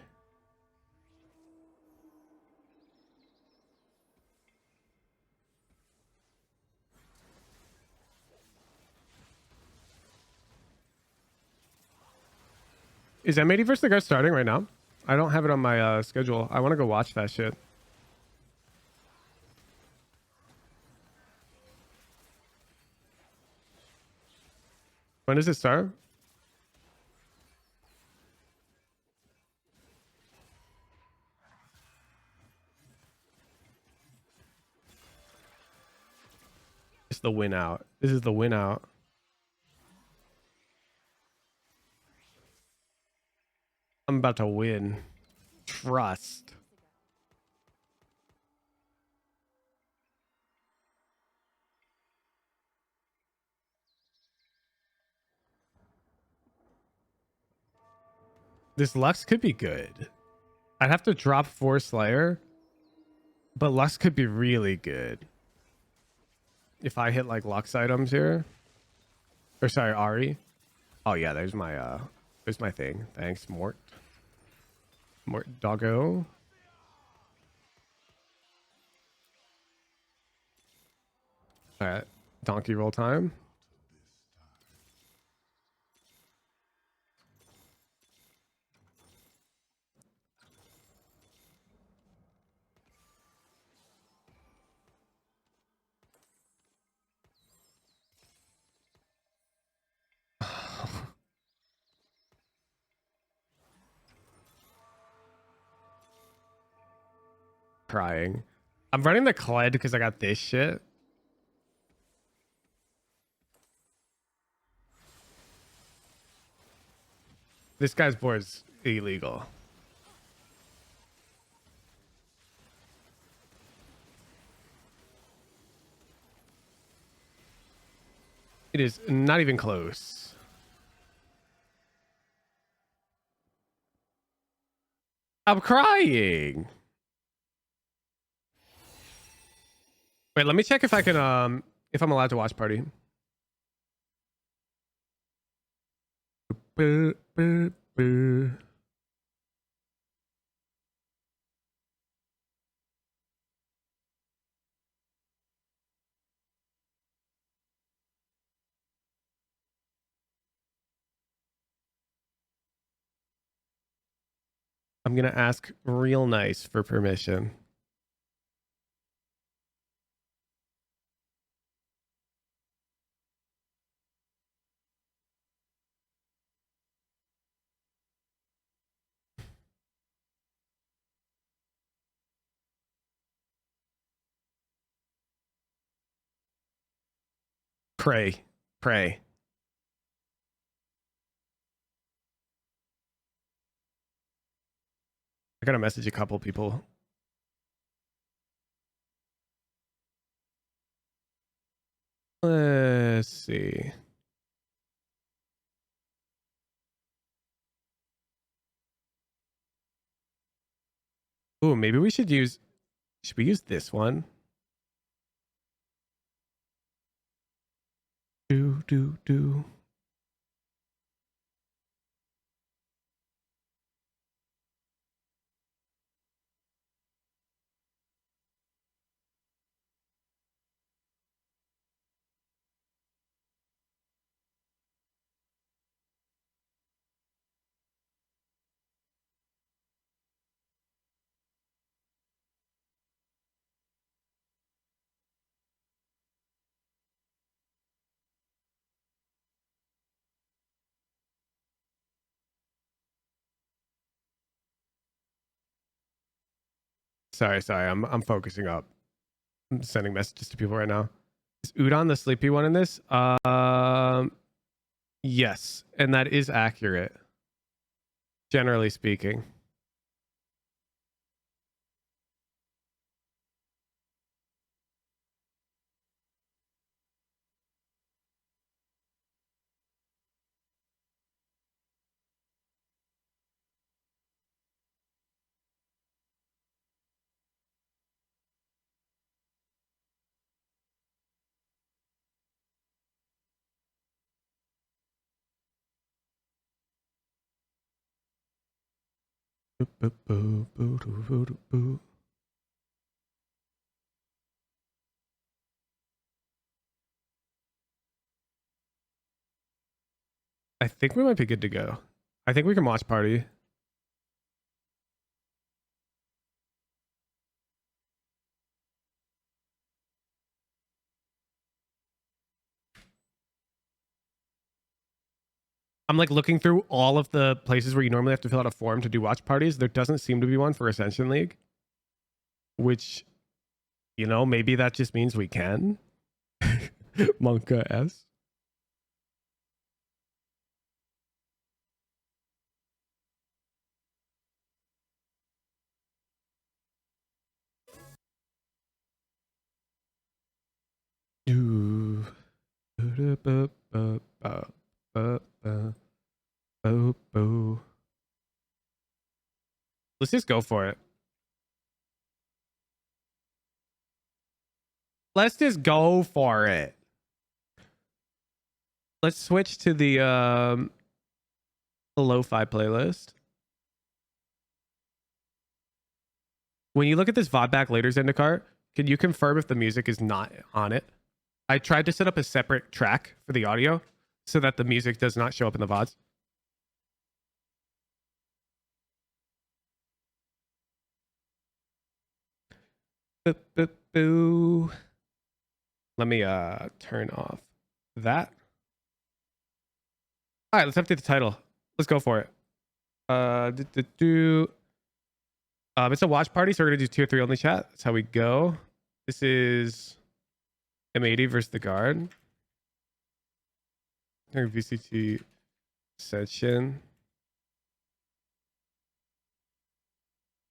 Is M80 versus the guy starting right now? I don't have it on my schedule. I want to go watch that shit. When does it start? It's the win out. This is the win out. I'm about to win. Trust. This Lux could be good. I'd have to drop 4 Slayer, but Lux could be really good. If I hit like Lux items here. Or sorry, Ari. Oh yeah, there's my thing. Thanks, Mort. Mort doggo. Alright. Donkey roll time. Crying. I'm running the Kled because I got this shit. This guy's board's illegal. It is not even close. I'm crying. Wait, let me check if I can if I'm allowed to watch party. I'm gonna ask real nice for permission. Pray. Pray. I gotta message a couple people. Let's see. Ooh, maybe we should use... Should we use this one? Do. Sorry. I'm focusing up. I'm sending messages to people right now. Is Udon the sleepy one in this? Yes, and that is accurate, generally speaking. I think we might be good to go. I think we can watch party. I'm like looking through all of the places where you normally have to fill out a form to do watch parties. There doesn't seem to be one for Ascension League, which, you know, maybe that just means we can. Monka S. Let's just go for it. Let's just go for it. Let's switch to the lo-fi playlist. When you look at this VOD back later Zendikar, can you confirm if the music is not on it? I tried to set up a separate track for the audio so that the music does not show up in the VODs. Boop, boop, boo. Let me turn off that. All right, let's update the title. Let's go for it. It's a watch party, so we're gonna do tier 3 only chat. That's how we go. This is M80 versus the guard. VCT session.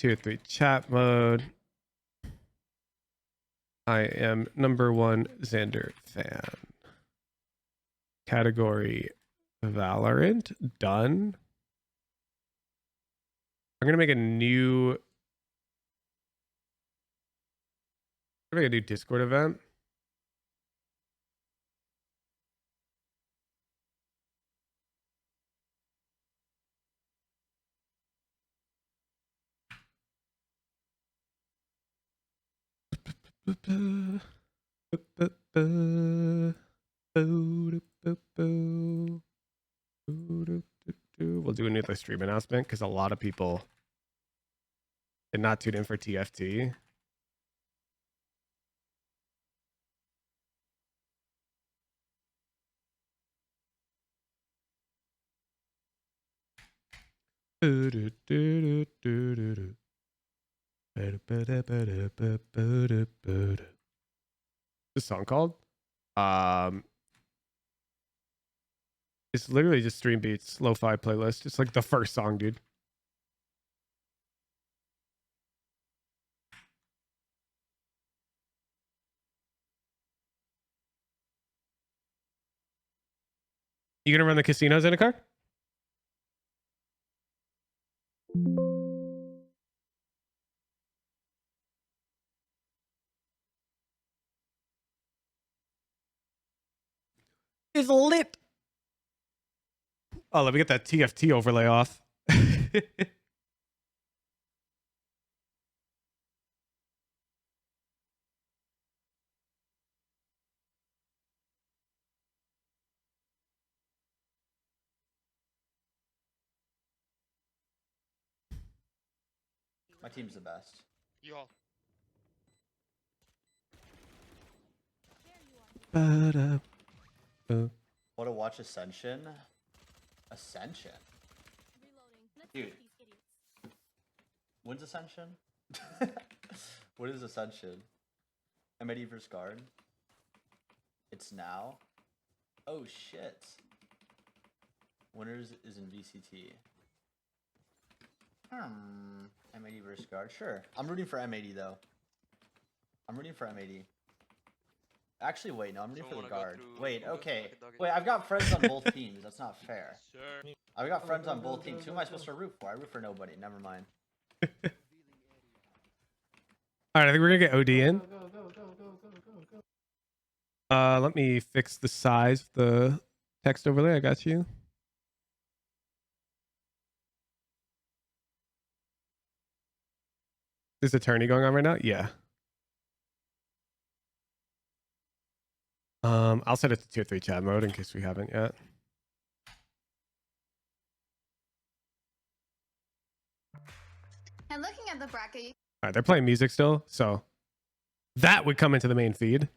Tier 3 chat mode. I am #1 Xander fan. Category Valorant. Done. I'm gonna make a new Discord event. We'll do another stream announcement because a lot of people and not tuned in for TFT. This song called? It's literally just stream beats, lo-fi playlist. It's like the first song, dude. You gonna run the casinos in a car? It's lit. Oh, let me get that TFT overlay off. My team's the best. You all. Want to watch Ascension? Ascension? Dude. When's Ascension? What is Ascension? M80 vs Guard? It's now? Oh shit. Winners is in VCT. M80 vs Guard? Sure. I'm rooting for M80 though. I'm rooting for M80. Actually, wait, no, I'm rooting for the Guard. Wait, okay. Wait, I've got friends on both teams. That's not fair. Sure. I've got friends on both teams. Who am I supposed to root for? I root for nobody. Never mind. All right, I think we're gonna get OD in. Let me fix the size of the text overlay. I got you. Is the tourney going on right now? Yeah. I'll set it to tier 3 chat mode in case we haven't yet. And looking at the bracket, All right, they're playing music still, so that would come into the main feed.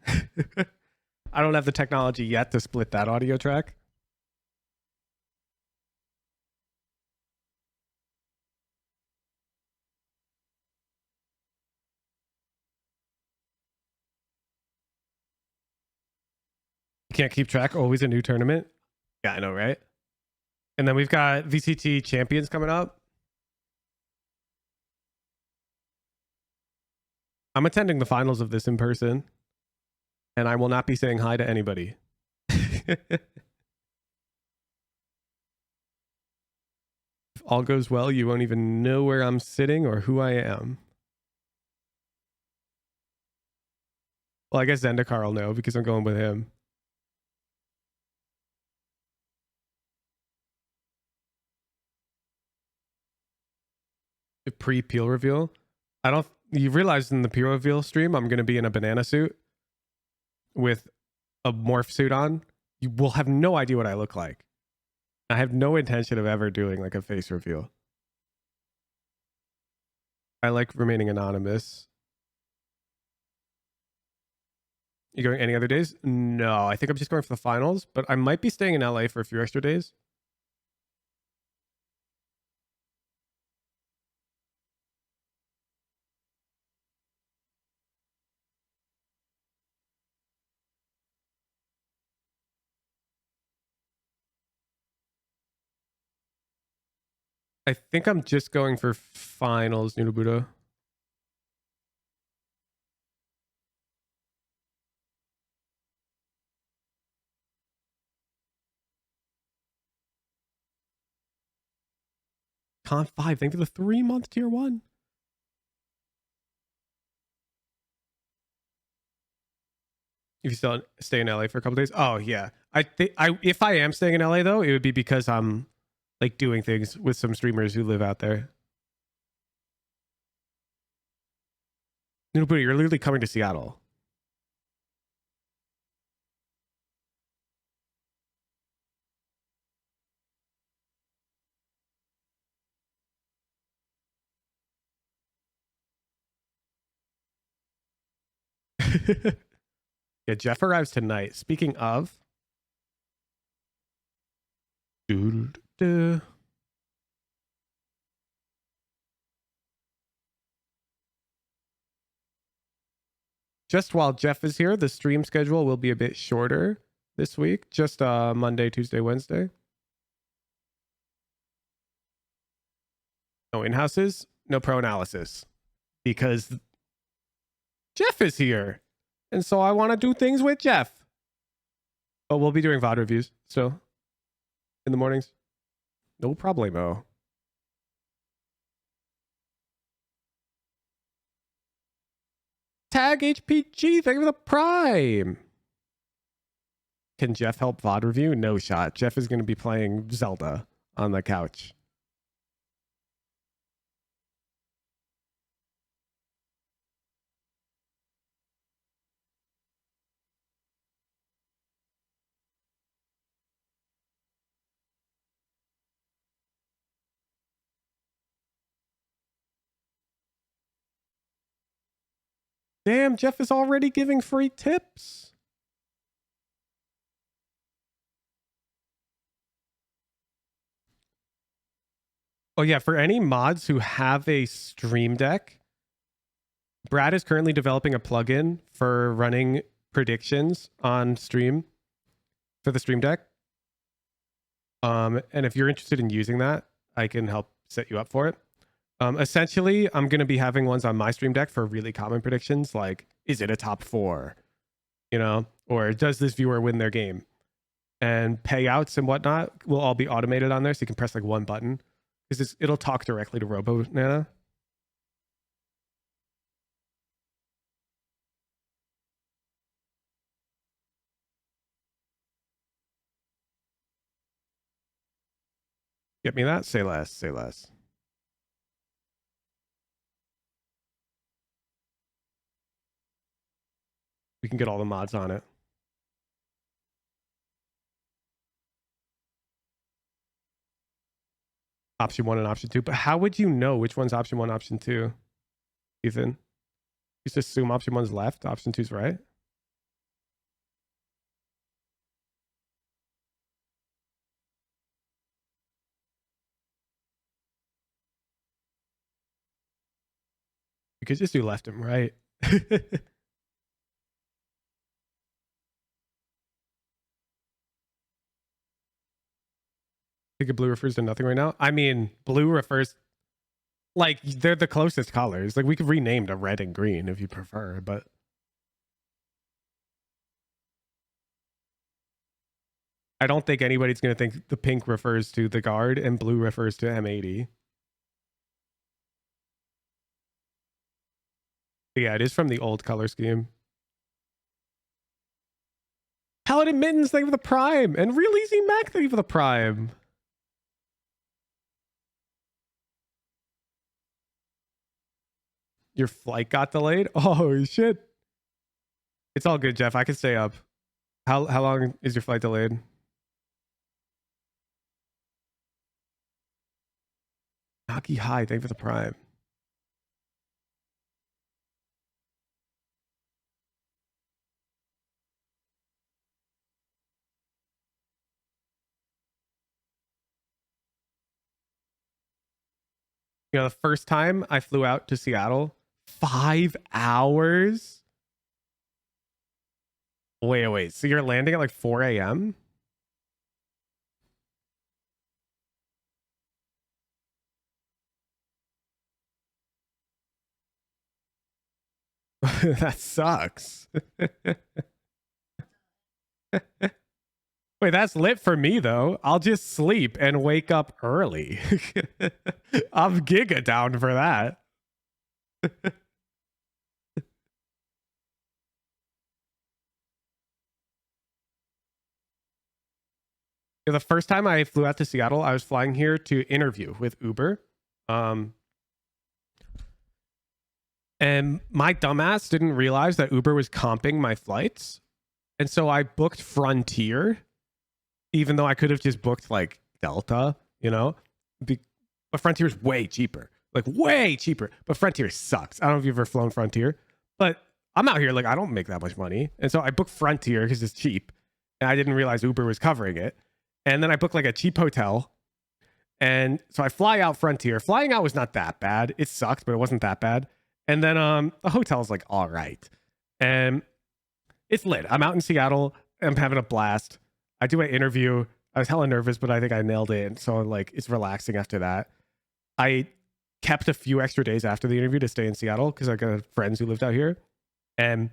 I don't have the technology yet to split that audio track. You can't keep track. Always a new tournament. Yeah, I know, right? And then we've got VCT champions coming up. I'm attending the finals of this in person, and I will not be saying hi to anybody. If all goes well, you won't even know where I'm sitting or who I am. Well, I guess Zendikar will know because I'm going with him. The pre-peel reveal. I don't. You realized in the peel reveal stream, I'm going to be in a banana suit with a morph suit on. You will have no idea what I look like. I have no intention of ever doing like a face reveal. I like remaining anonymous. You going any other days? No, I think I'm just going for the finals, but I might be staying in LA for a few extra days. I think I'm just going for finals, Nunobudo. Con 5, thank you for the 3-month tier 1. If you still stay in LA for a couple days. Oh yeah. I think if I am staying in LA though, it would be because I'm like doing things with some streamers who live out there. Nunobudo, you're literally coming to Seattle. Yeah, Jeff arrives tonight. Speaking of, doo-doo-doo. Just while Jeff is here, the stream schedule will be a bit shorter this week. Just Monday, Tuesday, Wednesday. No in-houses, no pro analysis. Because Jeff is here. And so I want to do things with Jeff. But we'll be doing VOD reviews still in the mornings. No problemo. Tag HPG, thank you for the prime. Can Jeff help VOD review? No shot. Jeff is going to be playing Zelda on the couch. Damn, Jeff is already giving free tips. Oh yeah, for any mods who have a Stream Deck, Brad is currently developing a plugin for running predictions on stream for the Stream Deck. And if you're interested in using that, I can help set you up for it. Essentially, I'm going to be having ones on my Stream Deck for really common predictions, like, is it a top 4? You know, or does this viewer win their game? And payouts and whatnot will all be automated on there, so you can press like one button. Because it'll talk directly to RoboNana. Get me that? Say less, say less. We can get all the mods on it. Option 1 and option 2. But how would you know which one's option 1, option 2, Ethan? You just assume option 1's left, option 2's right? You could just do left and right. Think of blue refers to nothing right now. I mean, blue refers, like, they're the closest colors. Like, we could rename to red and green if you prefer, but I don't think anybody's going to think the pink refers to the guard and blue refers to M80. But yeah, it is from the old color scheme. Paladin Mittens, thank you for the prime. And Real Easy Mac, thank you for the prime. Your flight got delayed? Oh, shit. It's all good, Jeff. I can stay up. How long is your flight delayed? Naki High, thank you for the prime. You know, the first time I flew out to Seattle, 5 hours? Wait. So you're landing at like 4 a.m.? That sucks. Wait, that's lit for me though. I'll just sleep and wake up early. I'm giga down for that. Yeah, the first time I flew out to Seattle, I was flying here to interview with Uber. And my dumbass didn't realize that Uber was comping my flights. And so I booked Frontier, even though I could have just booked like Delta, you know? But Frontier is way cheaper. Like way cheaper. But Frontier sucks. I don't know if you've ever flown Frontier. But I'm out here like I don't make that much money. And so I booked Frontier because it's cheap. And I didn't realize Uber was covering it. And then I booked like a cheap hotel. And so I fly out Frontier. Flying out was not that bad. It sucked, but it wasn't that bad. And then the hotel's like all right. And it's lit. I'm out in Seattle. I'm having a blast. I do an interview. I was hella nervous, but I think I nailed it. And so like it's relaxing after that. I kept a few extra days after the interview to stay in Seattle because I got friends who lived out here. And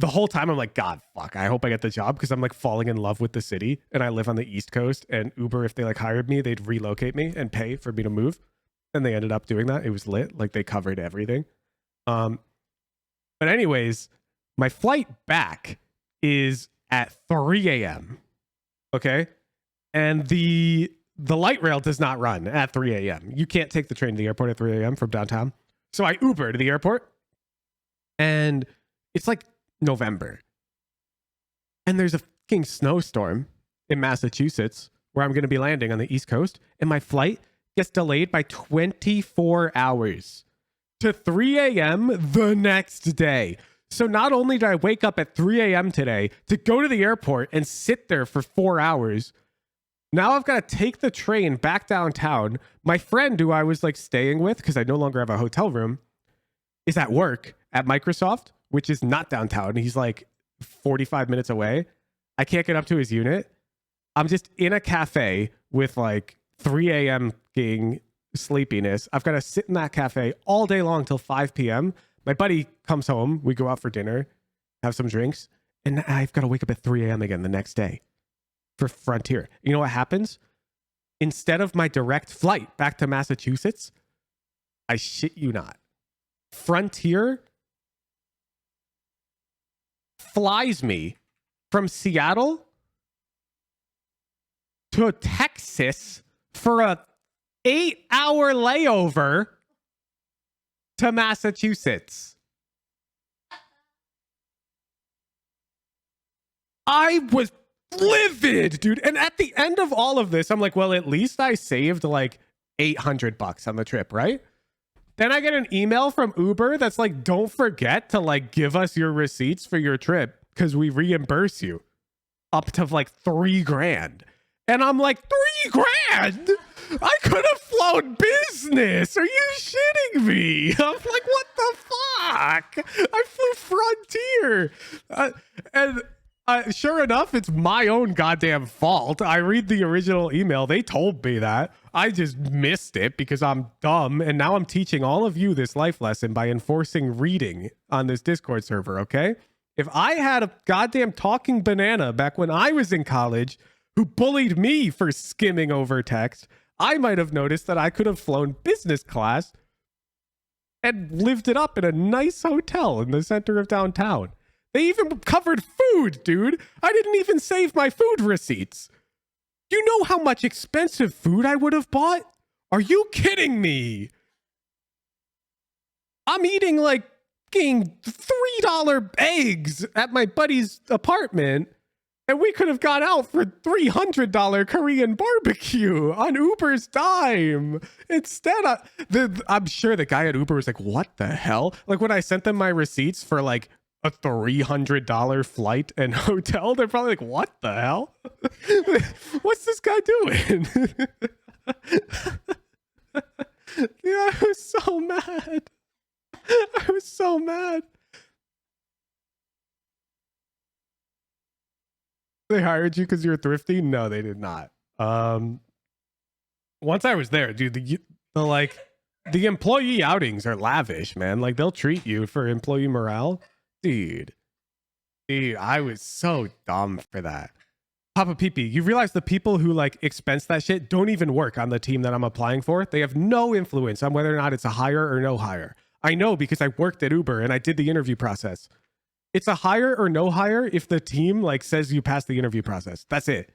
the whole time I'm like, God, fuck, I hope I get the job because I'm like falling in love with the city and I live on the East Coast and Uber, if they like hired me, they'd relocate me and pay for me to move. And they ended up doing that. It was lit. Like they covered everything. But anyways, my flight back is at 3 a.m. Okay. And the light rail does not run at 3 a.m. You can't take the train to the airport at 3 a.m. from downtown. So I Uber to the airport and it's like November. And there's a fucking snowstorm in Massachusetts where I'm going to be landing on the East Coast. And my flight gets delayed by 24 hours to 3 a.m. the next day. So not only did I wake up at 3 a.m. today to go to the airport and sit there for 4 hours, now I've got to take the train back downtown. My friend who I was like staying with, because I no longer have a hotel room, is at work at Microsoft, which is not downtown. He's like 45 minutes away. I can't get up to his unit. I'm just in a cafe with like 3 a.m. sleepiness. I've got to sit in that cafe all day long till 5 p.m. My buddy comes home. We go out for dinner, have some drinks, and I've got to wake up at 3 a.m. again the next day for Frontier. You know what happens? Instead of my direct flight back to Massachusetts, I shit you not, Frontier flies me from Seattle to Texas for a 8-hour layover to Massachusetts. I was livid, dude. And at the end of all of this, I'm like, well, at least I saved like $800 on the trip, right? Then I get an email from Uber that's like, don't forget to like give us your receipts for your trip because we reimburse you up to like $3,000. And I'm like, $3,000? I could have flown business. Are you shitting me? I'm like, what the fuck? I flew Frontier. And sure enough, it's my own goddamn fault. I read the original email. They told me that. I just missed it because I'm dumb. And now I'm teaching all of you this life lesson by enforcing reading on this Discord server, okay? If I had a goddamn talking banana back when I was in college who bullied me for skimming over text, I might have noticed that I could have flown business class and lived it up in a nice hotel in the center of downtown. They even covered food, dude. I didn't even save my food receipts. You know how much expensive food I would have bought? Are you kidding me? I'm eating like $3 eggs at my buddy's apartment, and we could have gone out for $300 Korean barbecue on Uber's dime. Instead, I'm sure the guy at Uber was like, what the hell? Like when I sent them my receipts for like a $300 flight and hotel, they're probably like, what the hell? What's this guy doing? Yeah, I was so mad. I was so mad. They hired you because you were thrifty? No, they did not. Once I was there, dude, the employee outings are lavish, man. Like they'll treat you for employee morale. Dude, I was so dumb for that. Papa Pee-Pee, you realize the people who like expense that shit don't even work on the team that I'm applying for. They have no influence on whether or not it's a hire or no hire. I know because I worked at Uber and I did the interview process. It's a hire or no hire if the team like says you passed the interview process. That's it.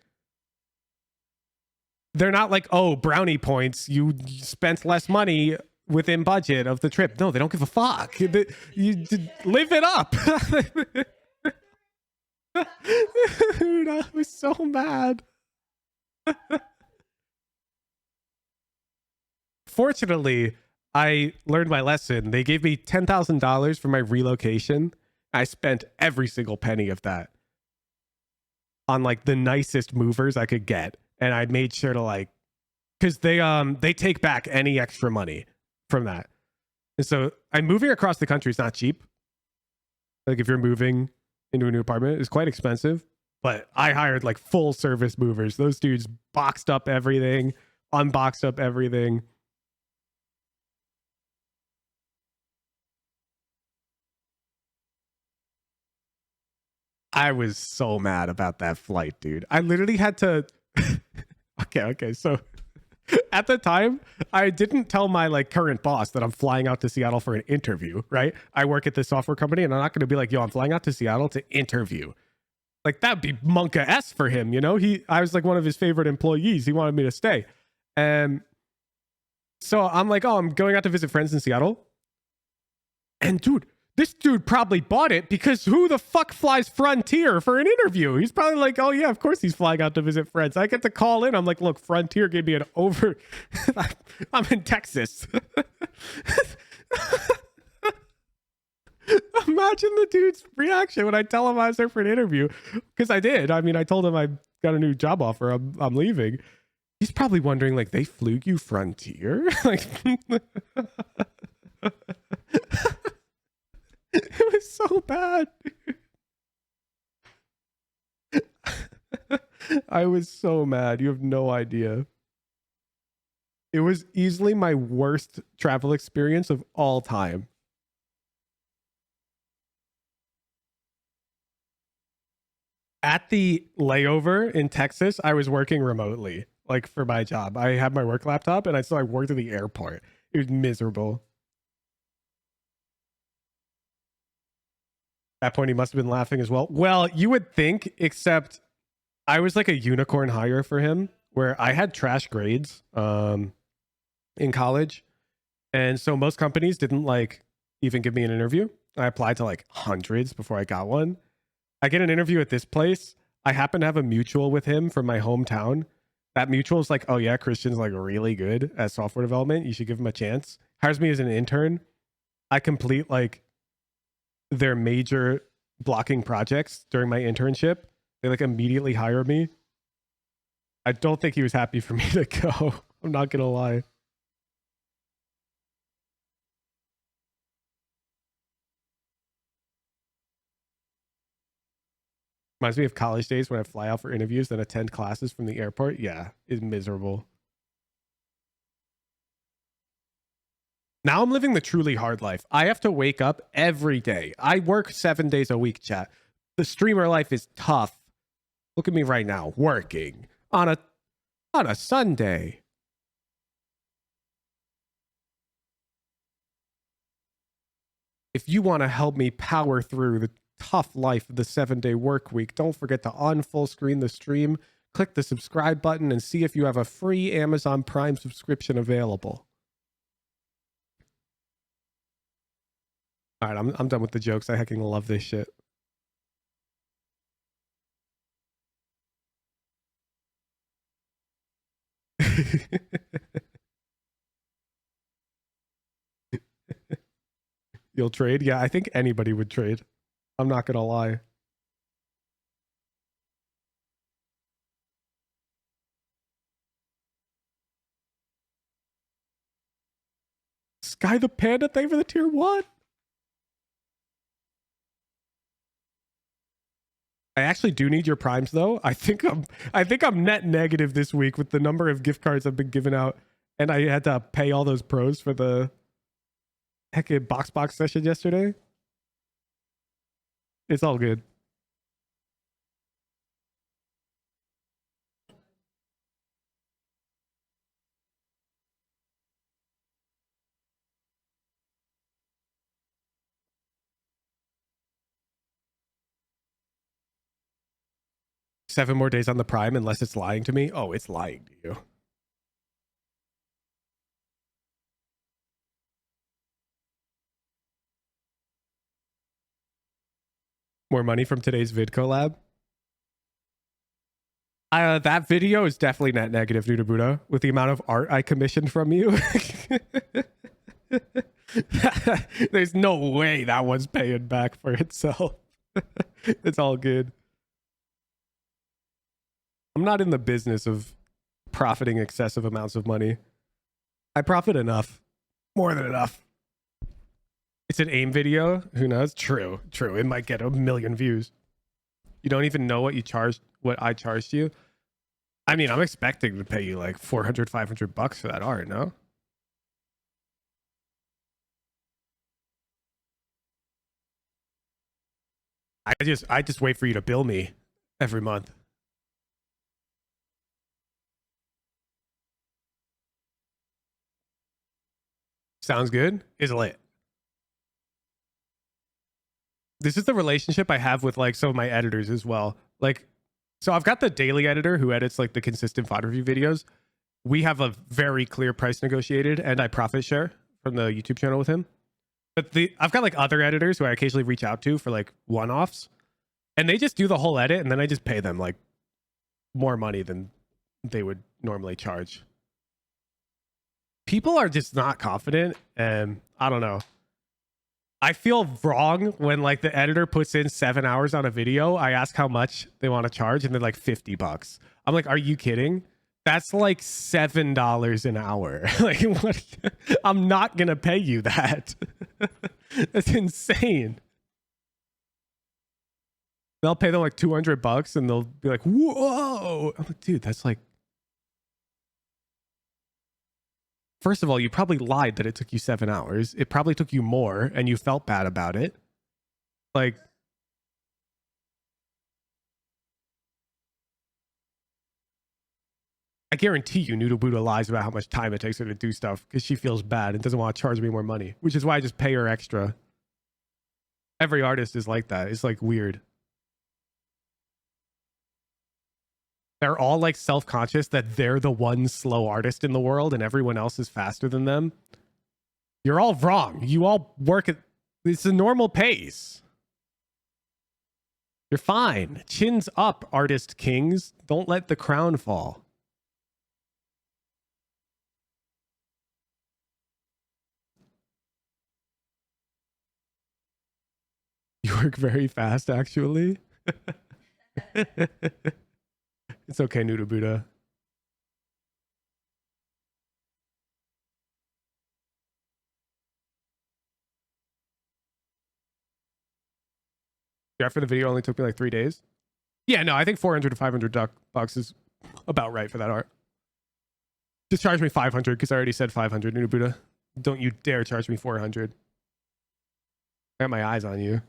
They're not like, oh, brownie points. You spent less money within budget of the trip. No, they don't give a fuck. You live it up. Dude, I was so mad. Fortunately, I learned my lesson. They gave me $10,000 for my relocation. I spent every single penny of that on like the nicest movers I could get. And I made sure to like, because they take back any extra money from that. And so I'm moving across the country is not cheap. Like if you're moving into a new apartment, it's quite expensive. But I hired like full service movers. Those dudes boxed up everything, unboxed up everything. I was so mad about that flight, dude. I literally had to okay. So at the time, I didn't tell my like current boss that I'm flying out to Seattle for an interview, right? I work at this software company and I'm not going to be like, yo, I'm flying out to Seattle to interview. Like that'd be Monka-esque for him, you know? I was like one of his favorite employees. He wanted me to stay. And so I'm like, oh, I'm going out to visit friends in Seattle. And dude, this dude probably bought it because who the fuck flies Frontier for an interview? He's probably like, oh yeah, of course he's flying out to visit friends. I get to call in. I'm like, look, Frontier gave me an over. I'm in Texas. Imagine the dude's reaction when I tell him I was there for an interview. Because I did. I mean, I told him I got a new job offer. I'm leaving. He's probably wondering, like, they flew you Frontier? Like, it was so bad. I was so mad. You have no idea. It was easily my worst travel experience of all time. At the layover in Texas, I was working remotely, like for my job. I had my work laptop and I worked at the airport. It was miserable. At that point, he must have been laughing as well. Well, you would think, except I was like a unicorn hire for him where I had trash grades in college. And so most companies didn't like even give me an interview. I applied to like hundreds before I got one. I get an interview at this place. I happen to have a mutual with him from my hometown. That mutual is like, oh yeah, Christian's like really good at software development. You should give him a chance. Hires me as an intern. I complete like their major blocking projects during my internship. They like immediately hire me. I don't think he was happy for me to go. I'm not gonna lie. Reminds me of college days when I fly out for interviews then attend classes from the airport. Yeah, it's miserable. Now I'm living the truly hard life. I have to wake up every day. I work 7 days a week, chat. The streamer life is tough. Look at me right now, working on a Sunday. If you want to help me power through the tough life of the 7-day work week, don't forget to unfull screen the stream, click the subscribe button, and see if you have a free Amazon Prime subscription available. All right, I'm done with the jokes. I hecking love this shit. You'll trade? Yeah, I think anybody would trade. I'm not gonna lie. Sky the Panda, thank you for the tier 1. I actually do need your primes though. I think I'm net negative this week with the number of gift cards I've been giving out, and I had to pay all those pros for the heckin' box session yesterday. It's all good. Seven more days on the Prime unless it's lying to me. Oh, it's lying to you. More money from today's vid collab. That video is definitely net negative, Nuda Buddha, with the amount of art I commissioned from you. There's no way that one's paying back for itself. It's all good. I'm not in the business of profiting excessive amounts of money. I profit enough. More than enough. It's an AIM video. Who knows? True. It might get 1 million views. You don't even know what I charged you. I mean, I'm expecting to pay you like 400, 500 bucks for that art, no? I just wait for you to bill me every month. Sounds good. Is lit. This is the relationship I have with like some of my editors as well. Like, so I've got the daily editor who edits like the consistent VOD review videos. We have a very clear price negotiated, and I profit share from the YouTube channel with him. But I've got like other editors who I occasionally reach out to for like one-offs, and they just do the whole edit, and then I just pay them like more money than they would normally charge. People are just not confident, and I don't know. I feel wrong when like the editor puts in 7 hours on a video. I ask how much they want to charge, and they're like $50. I'm like, are you kidding? That's like $7 an hour. Like, what? I'm not gonna pay you that. That's insane. They'll pay them like $200, and they'll be like, "Whoa!" I'm like, dude, that's like. First of all, you probably lied that it took you 7 hours. It probably took you more, and you felt bad about it. Like, I guarantee you Noodle Buddha lies about how much time it takes her to do stuff because she feels bad and doesn't want to charge me more money, which is why I just pay her extra. Every artist is like that. It's like weird. They're all like self-conscious that they're the one slow artist in the world and everyone else is faster than them. You're all wrong. You all work at it's a normal pace. You're fine. Chins up, artist kings. Don't let the crown fall. You work very fast, actually. It's okay, Noodle Buddha. Yeah, for the video only took me like 3 days. Yeah, no, I think 400 to 500 bucks is about right for that art. Just charge me 500 because I already said 500, Noodle Buddha. Don't you dare charge me 400. I got my eyes on you.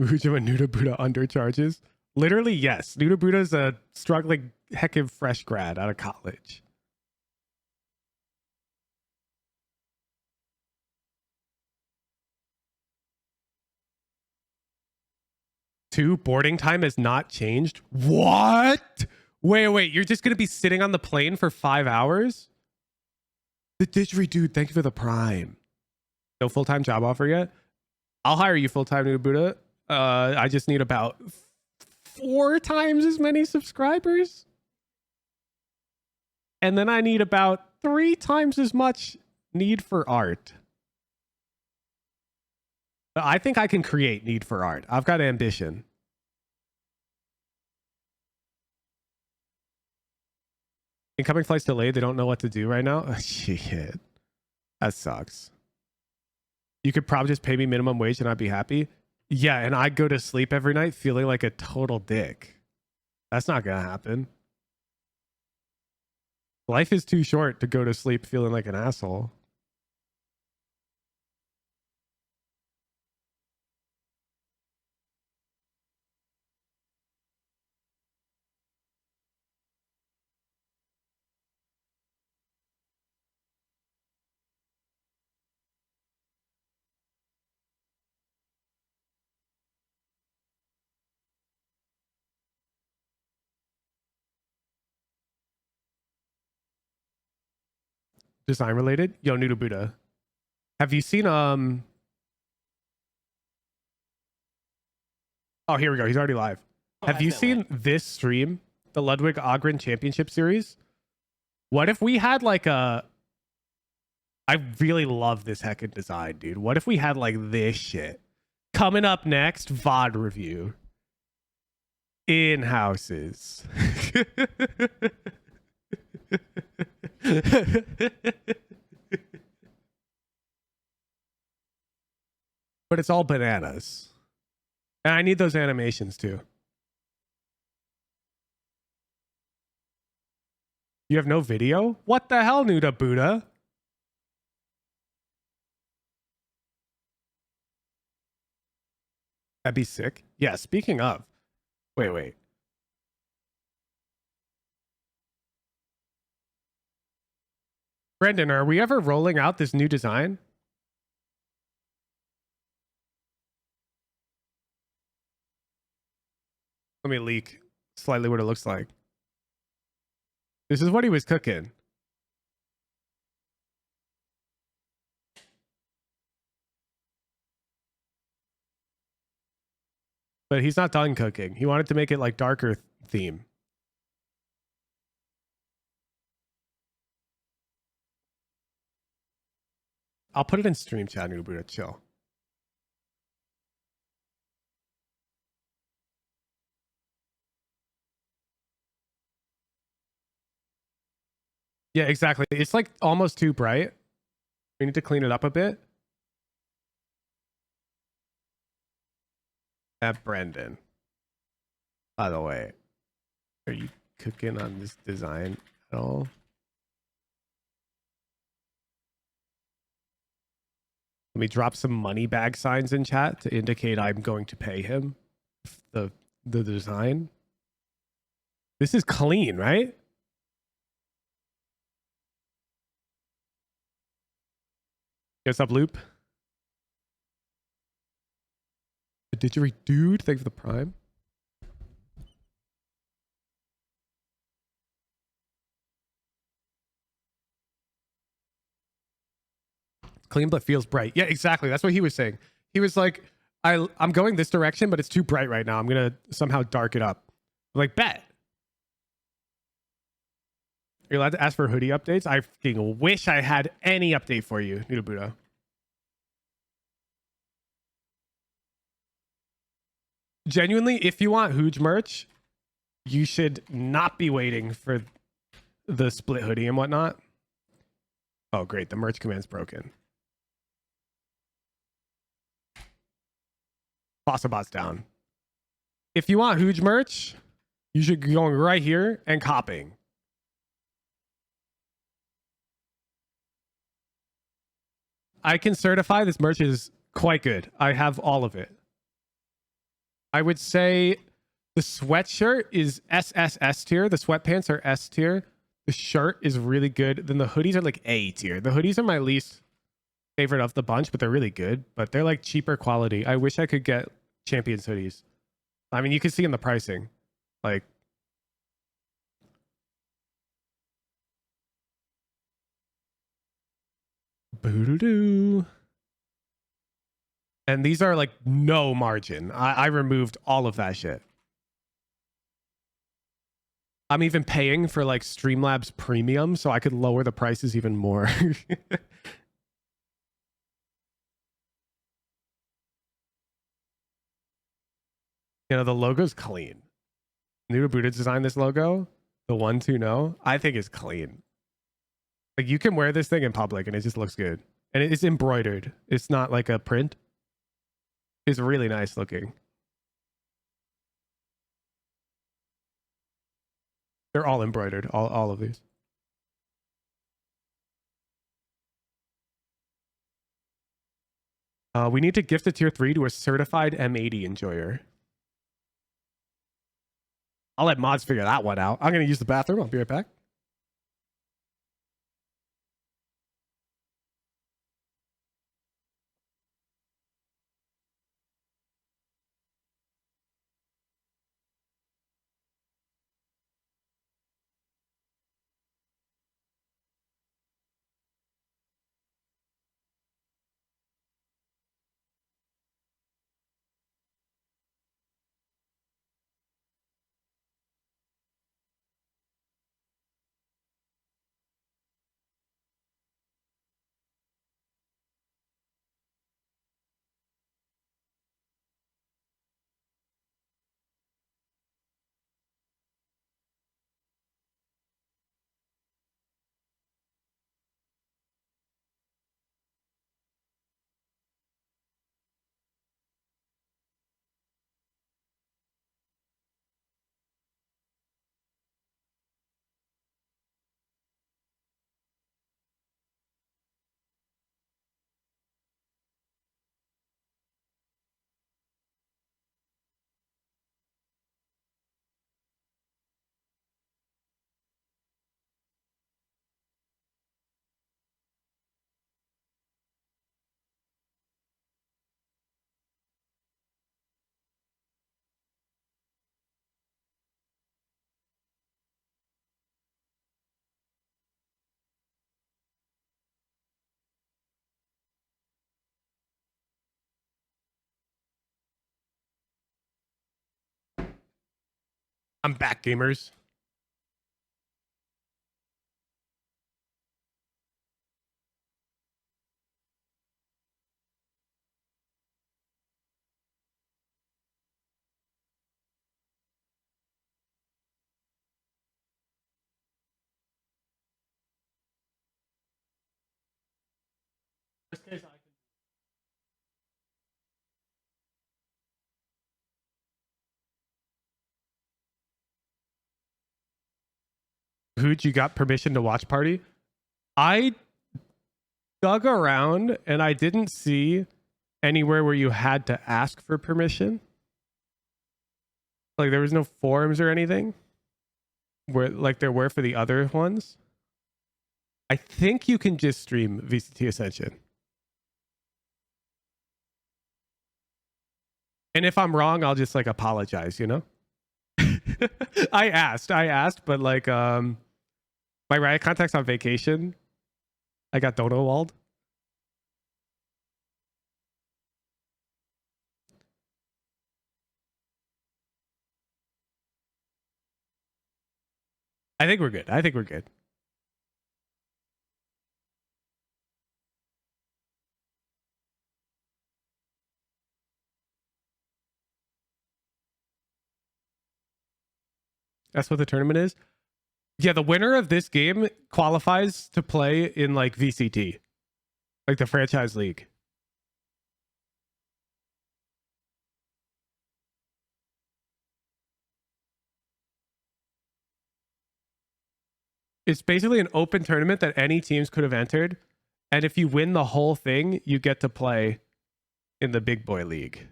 Ujo and Nuda Buddha undercharges? Literally, yes. Nuda Buddha's a struggling heckin' fresh grad out of college. Two, boarding time has not changed. What? Wait. You're just going to be sitting on the plane for 5 hours? The didgeridoo, thank you for the prime. No full-time job offer yet? I'll hire you full-time, Nuda Buddha. I just need about 4 times as many subscribers. And then I need about 3 times as much need for art. I think I can create need for art. I've got ambition. Incoming flights delayed. They don't know what to do right now. Oh, shit. That sucks. You could probably just pay me minimum wage and I'd be happy. Yeah, and I'd go to sleep every night feeling like a total dick. That's not going to happen. Life is too short to go to sleep feeling like an asshole. design related. Yo, Noodle Buddha. Have you seen Oh, here we go. He's already live. Have you seen this stream, the Ludwig Ogren Championship Series? What if we had like a I really love this heckin' design, dude. What if we had like this shit? Coming up next, VOD review. In-houses. But it's all bananas. And I need those animations too. You have no video? What the hell, Nuda Buddha? That'd be sick. Yeah, speaking of. Wait. Brendan, are we ever rolling out this new design? Let me leak slightly what it looks like. This is what he was cooking. But he's not done cooking. He wanted to make it like darker theme. I'll put it in stream chat, Nubuda. Chill. Yeah, exactly. It's like almost too bright. We need to clean it up a bit. Brendan. By the way, are you cooking on this design at all? Let me drop some money bag signs in chat to indicate I'm going to pay him the design. This is clean, right? What's up, Loop? The Didgeridoo dude, thanks for the prime. Clean but feels bright. Yeah, exactly. That's what he was saying. He was like, I'm going this direction, but it's too bright right now. I'm gonna somehow dark it up. I'm like, bet. You're allowed to ask for hoodie updates. I fucking wish I had any update for you, Noodle Buddha. Genuinely, if you want Hooge merch, you should not be waiting for the split hoodie and whatnot. Oh, great. The merch command's broken. Bossabot's down. If you want Hooge merch, you should be going right here and copying. I can certify this merch is quite good. I have all of it. I would say the sweatshirt is SSS tier. The sweatpants are S tier. The shirt is really good. Then the hoodies are like A tier. The hoodies are my least favorite of the bunch, but they're really good. But they're like cheaper quality. I wish I could get Champions hoodies. I mean, you can see in the pricing. Like, boo-doo-doo. And these are like no margin. I removed all of that shit. I'm even paying for like Streamlabs Premium so I could lower the prices even more. You know, the logo's clean. New Buddha designed this logo. The one to know, I think is clean. Like you can wear this thing in public and it just looks good. And it's embroidered. It's not like a print. It's really nice looking. They're all embroidered, all of these. We need to gift a tier 3 to a certified M80 enjoyer. I'll let mods figure that one out. I'm going to use the bathroom. I'll be right back. I'm back, gamers. Hooch, you got permission to watch party? I dug around and I didn't see anywhere where you had to ask for permission. Like there was no forums or anything where like there were for the other ones. I think you can just stream VCT Ascension. And if I'm wrong, I'll just like apologize, you know? I asked, but like my Riot contact's on vacation. I got Dono walled. I think we're good. I think we're good. That's what the tournament is. Yeah, the winner of this game qualifies to play in like VCT, like the franchise league. It's basically an open tournament that any teams could have entered. And if you win the whole thing, you get to play in the big boy league.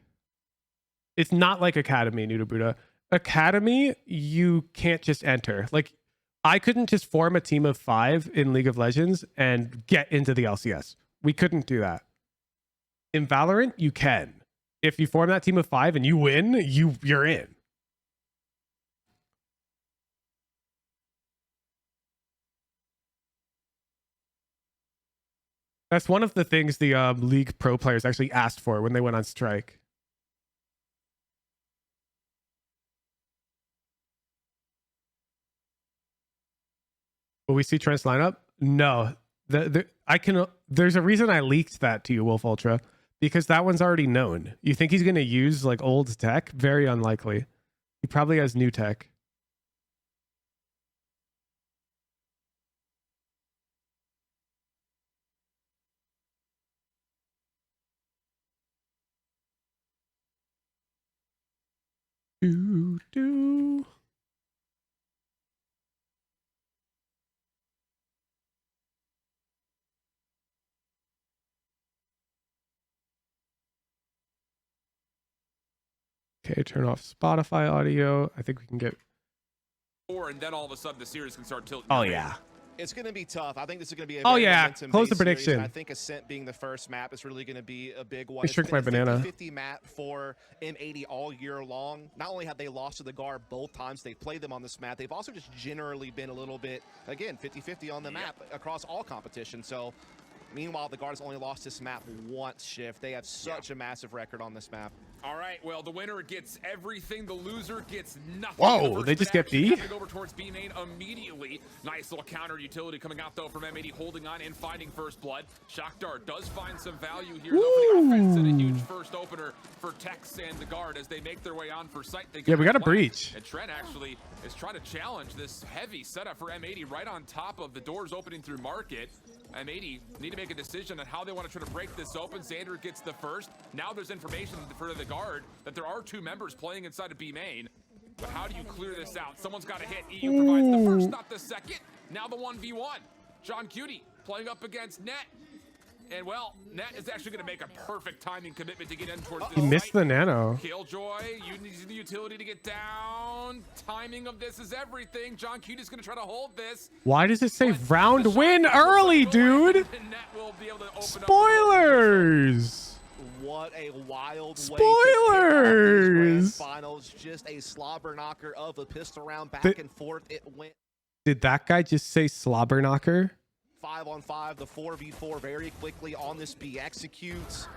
It's not like Academy, Nudabuda. Academy, you can't just enter. Like, I couldn't just form a team of 5 in League of Legends and get into the LCS. We couldn't do that. In Valorant, you can. If you form that team of 5 and you win, you're in. That's one of the things the League Pro players actually asked for when they went on strike. Will we see Trent's lineup? No. There's a reason I leaked that to you, Wolf Ultra, because that one's already known. You think he's going to use like old tech? Very unlikely. He probably has new tech. Do. Okay, turn off Spotify audio. I think we can get. And then all of a sudden the series can start tilting. Oh yeah. It's going to be tough. I think this is going to be a Close the prediction. I think Ascent being the first map is really going to be a big one. I shrink my banana. 50 map for M80 all year long. Not only have they lost to the Guard both times they've played them on this map, they've also just generally been a little bit, again, 50-50 on the map across all competition. So, meanwhile, the Guard has only lost this map once, Shift. They have such a massive record on this map. All right, well, the winner gets everything. The loser gets nothing. Whoa, they just get B? Over towards B main immediately. Nice little counter utility coming out, though, from M80, holding on and finding first blood. Shock Dart does find some value here, though, for the offense, and a huge first opener for Tex and the Guard as they make their way on for site. Yeah, we got a breach. And Trent actually is trying to challenge this heavy setup for M80 right on top of the doors opening through market. M80 need to make a decision on how they want to try to break this open. Xander gets the first. Now there's information for the Guard that there are 2 members playing inside of B main. But how do you clear this out? Someone's got to hit. EU provides the first, not the second. Now the 1v1. John Cutie playing up against Net. And well, Net is actually going to make a perfect timing commitment to get in towards this. He missed the nano. Killjoy, you need the utility to get down. Timing of this is everything. John Cutie's going to try to hold this. Why does it say round win early, dude? Spoilers! What a wild Spoilers! Finals, just a slobber knocker of a pistol round back and forth. It went. Did that guy just say slobber knocker? 5-on-5, the 4v4 very quickly on this B executes.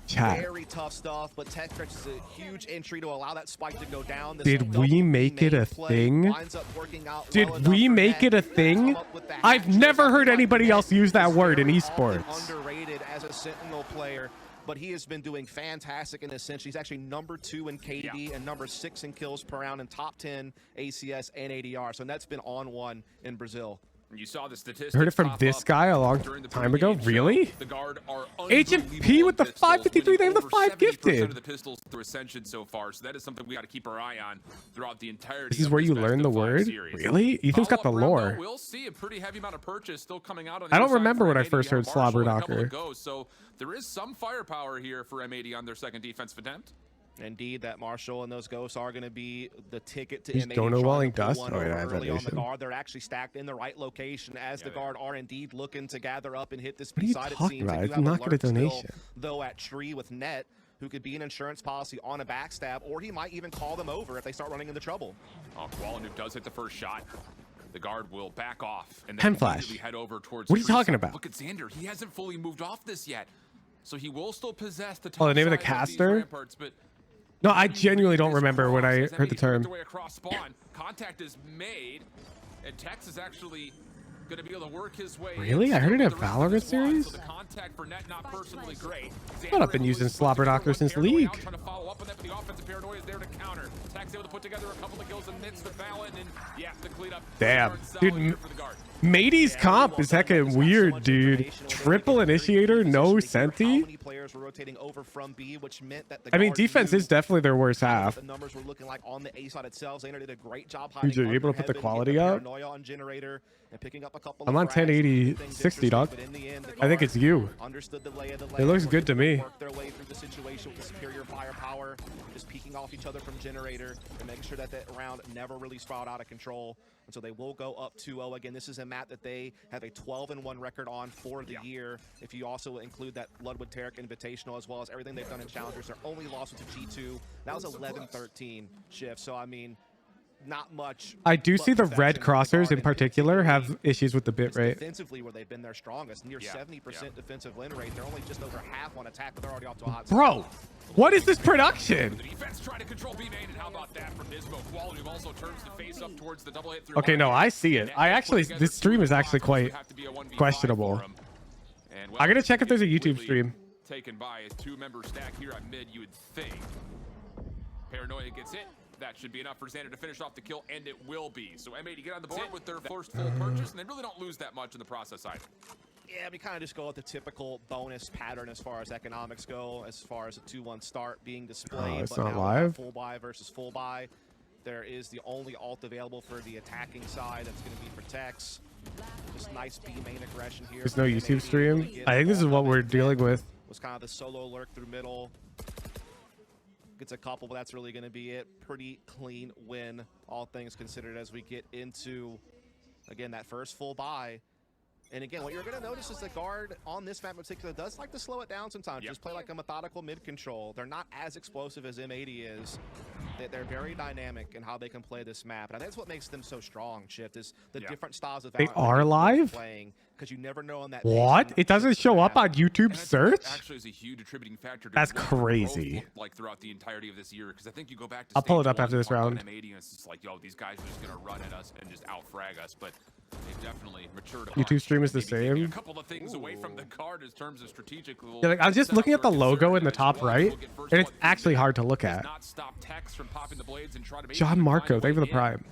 Chat. Very tough stuff, but Tech stretches a huge entry to allow that spike to go down. This Did we make it a thing? Did we make it a thing? I've never heard anybody else use that word in esports. Underrated as a Sentinel player, but he has been doing fantastic in this sense. He's actually #2 in KD and #6 in kills per round and top 10 ACS and ADR. So that's been on one in Brazil. You saw the statistics. Heard it from this guy a long time ago. Really? The guard are Agent P with the 553. They have the 5 gifted. Of the pistols through Ascension so far, so that is something we got to keep our eye on throughout the entirety. This is where you learn the word. Really? Ethan's got the lore. We'll see a pretty heavy amount of purchase still coming out on I don't remember when I first heard Slobber Knocker. So there is some firepower here for M80 on their second defensive attempt. Indeed, that Marshall and those ghosts are going to be the ticket to He's M80 Donor Welling Dust. Oh, yeah, early on the guard. They're actually stacked in the right location as the guard are indeed looking to gather up and hit this B side. What are you talking about? It's not going to donation. Though at Tree with Net, who could be an insurance policy on a backstab, or he might even call them over if they start running into trouble. Oh, Kualanu does hit the first shot. The guard will back off and then head over towards. What are you talking about? Look at Xander. He hasn't fully moved off this yet, so he will still possess the top. Oh, the name of the caster? No, I genuinely don't remember when I heard the term. Contact is made, and Tex is actually going to be able to work his way. Really? I heard it at Valorant series? So the contact for Net not personally great. I thought I've been using Slobber Knocker since League. Trying to follow up on that, but the offensive paranoia is there to counter. Tex able to put together a couple of kills and nits the Fallon, and yeah, the cleanup. Damn, dude. Matey's comp is heckin' weird, dude. Triple initiator, no senti. I mean, defense is definitely their worst half. The numbers were looking like on the A side itself. Xander did a great job. Are you able to put the quality up? And picking up a couple I'm on 1080 60, dog. I think it's you. It looks good to me. Work their way through the situation with the superior firepower, just peeking off each other from Generator and making sure that that round never really spiraled out of control. And so they will go up 2-0. Again, this is a map that they have a 12-1 record on for the year. If you also include that Bloodwood Tarek Invitational as well as everything they've done in Challengers, their only loss was to G2. That was 11-13 shift. So, I mean, not much. I do see the red crossers in particular have issues with the bit rate. Defensively, where they've been their strongest, near 70% defensive win rate. They're only just over half on attack, but they're already off to a hot start. Bro, what is this production? The defense trying to control B main, and how about that from Nismo? Quality also turns the face up towards the double hit through. Okay, no, I see it. I actually, this stream is actually quite questionable. I gotta check if there's a YouTube stream. Taken by a 2-member stack here on mid, you would think. Paranoia gets it. That should be enough for Xander to finish off the kill, and it will be. So M80 get on the board with their first full purchase, and they really don't lose that much in the process either. Yeah, we kind of just go with the typical bonus pattern as far as economics go, as far as a 2-1 start being displayed. Oh, it's but not now live? Full buy versus full buy. There is the only ult available for the attacking side. That's going to be for Tex. Just nice B main aggression here. There's no YouTube stream. I think this is what we're dealing with. Was kind of the solo lurk through middle. Gets a couple, but that's really going to be it. Pretty clean win, all things considered, as we get into, again, that first full buy. And again, what you're going to notice is the guard on this map in particular does like to slow it down sometimes. Just play like a methodical mid-control. They're not as explosive as M80 is. They're very dynamic in how they can play this map. And I think that's what makes them so strong, Shift, is the different styles of they are live? playing. Because you never know on that. What? It doesn't show up on YouTube search? Actually, is a huge attributing factor to that's crazy. Like throughout the entirety of this year, because I think you go back to. I'll pull it up after this round. M80, and it's just like, yo, these guys are just gonna run at us and just out-frag us, but they've definitely matured. YouTube stream is the same. A couple of things away from the card in terms of strategic. Yeah, like, I'm just looking at the logo in the top right, and it's actually hard to look at. Not stop Tex from popping the blades and try to. John Marco, thank you for the prime.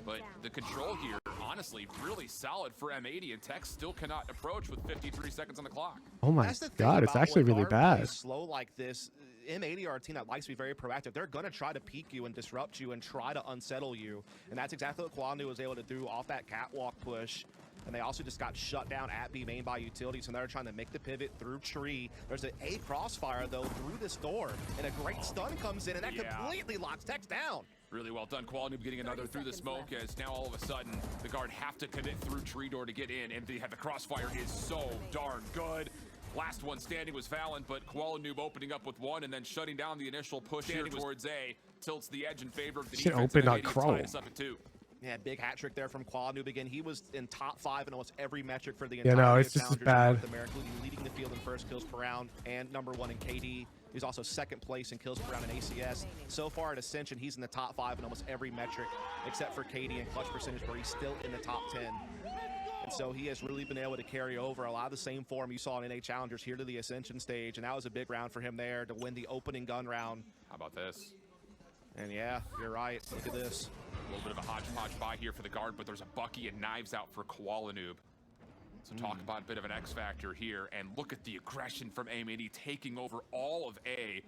But the control here, honestly, really solid for M80, and Tex still cannot approach with 53 seconds on the clock. Oh my god, it's actually really bad. Slow like this, M80 are a team that likes to be very proactive. They're going to try to peek you and disrupt you and try to unsettle you. And that's exactly what Kualanu was able to do off that catwalk push. And they also just got shut down at B main by utilities, and they're trying to make the pivot through tree. There's an A crossfire, though, through this door, and a great stun comes in, and that completely locks Tex down. Really well done. Quality getting another through the smoke, as now all of a sudden the guard have to commit through tree door to get in, and the crossfire is so darn good. Last one standing was Fallon, but Kualanoob opening up with one and then shutting down the initial push here towards A. Tilts the edge in favor of the defense. Should open on Crow. Up at 2. Yeah, big hat trick there from Qualanoob again. He was in top 5 in almost every metric for the Yeah, entire no, year it's just as Challengers in bad. North America, leading the field in first kills per round and #1 in KD. He's also second place in kills per round in ACS. So far at Ascension, he's in the top 5 in almost every metric except for KD and clutch percentage, where he's still in the top 10. And so he has really been able to carry over a lot of the same form you saw in NA Challengers here to the Ascension stage, and that was a big round for him there to win the opening gun round. How about this? And yeah, you're right. Look at this. A little bit of a hodgepodge buy here for the guard, but there's a Bucky and knives out for Qualanoob. So talk about a bit of an X factor here, and look at the aggression from M80 taking over all of A.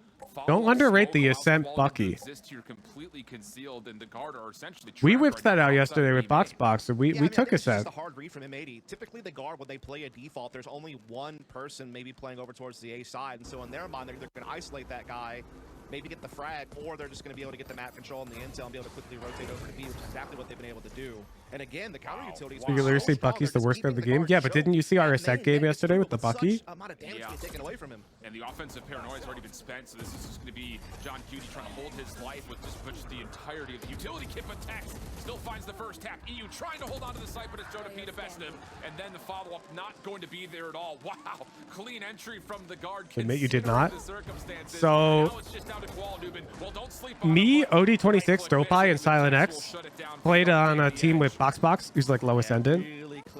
Don't underrate the Ascent Bucky. Here completely concealed, and the guard are essentially We trapped whipped right that now out outside yesterday of with B-main. Box, and we I took think it's Ascent. just a hard read from M80. Typically, the guard, when they play a default, there's only one person maybe playing over towards the A side, and so in their mind, they're going to isolate that guy, maybe get the frag, or they're just going to be able to get the map control and the intel and be able to quickly rotate over to B, which is exactly what they've been able to do. And again, the counter utilities. So you literally say Bucky's the worst guard of the game? Yeah, but didn't you see our Ascent game yesterday with the Bucky? Amount of damage being taken away from him. And the offensive paranoia has already been spent, so this is just going to be John Cutie trying to hold his life with just the entirety of the utility kit, but Tex still finds the first tap. EU trying to hold on to the site, but it's Jonah P to best him, and then the follow-up not going to be there at all. Wow, clean entry from the guard. Admit you did not. The circumstances. So, now it's just down to Qualanoob, and, well, don't sleep on me, him. OD26, Dopeye, and Silent X played on a team with Box, who's like low ascendant,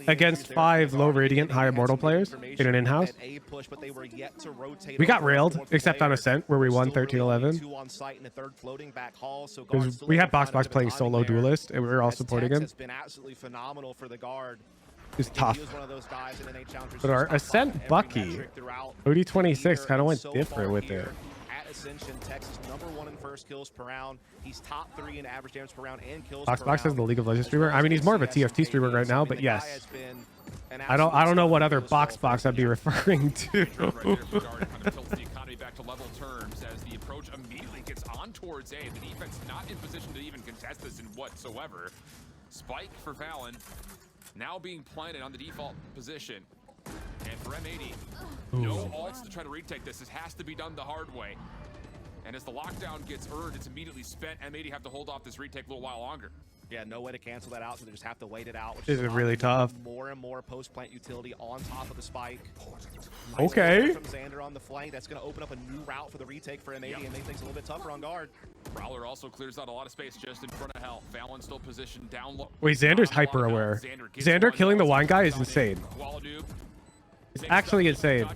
against 5 low radiant, high immortal players in an in-house. We got railed, except on Ascent, where we won 13-11. Because we had Box playing solo duelist, and we were all supporting him. It's tough. But our Ascent Bucky, OD26, kind of went different with it. Ascension, Texas #1 in first kills per round. He's top 3 in average damage per round and kills Box per round. is the League of Legends streamer. I mean, he's more of a TFT streamer right now, but yes. I don't know what other Box I'd be referring to. Tilts the economy back to level terms as the approach immediately gets on towards A. The defense not in position to even contest this in whatsoever. Spike for Fallon, now being planted on the default position. And for M80, no ults to try to retake this. This has to be done the hard way. And as the lockdown gets earned, it's immediately spent. M80 have to hold off this retake a little while longer. Yeah, no way to cancel that out, so they just have to wait it out. Which Is it really tough? More and more post-plant utility on top of the spike. Okay. From Xander on the flank, that's going to open up a new route for the retake for M80 and make things a little bit tougher on guard. Prowler also clears out a lot of space just in front of Hell. Fallon still positioned down low. Wait, Xander's hyper aware. Xander killing the wine guy is insane. It's actually insane.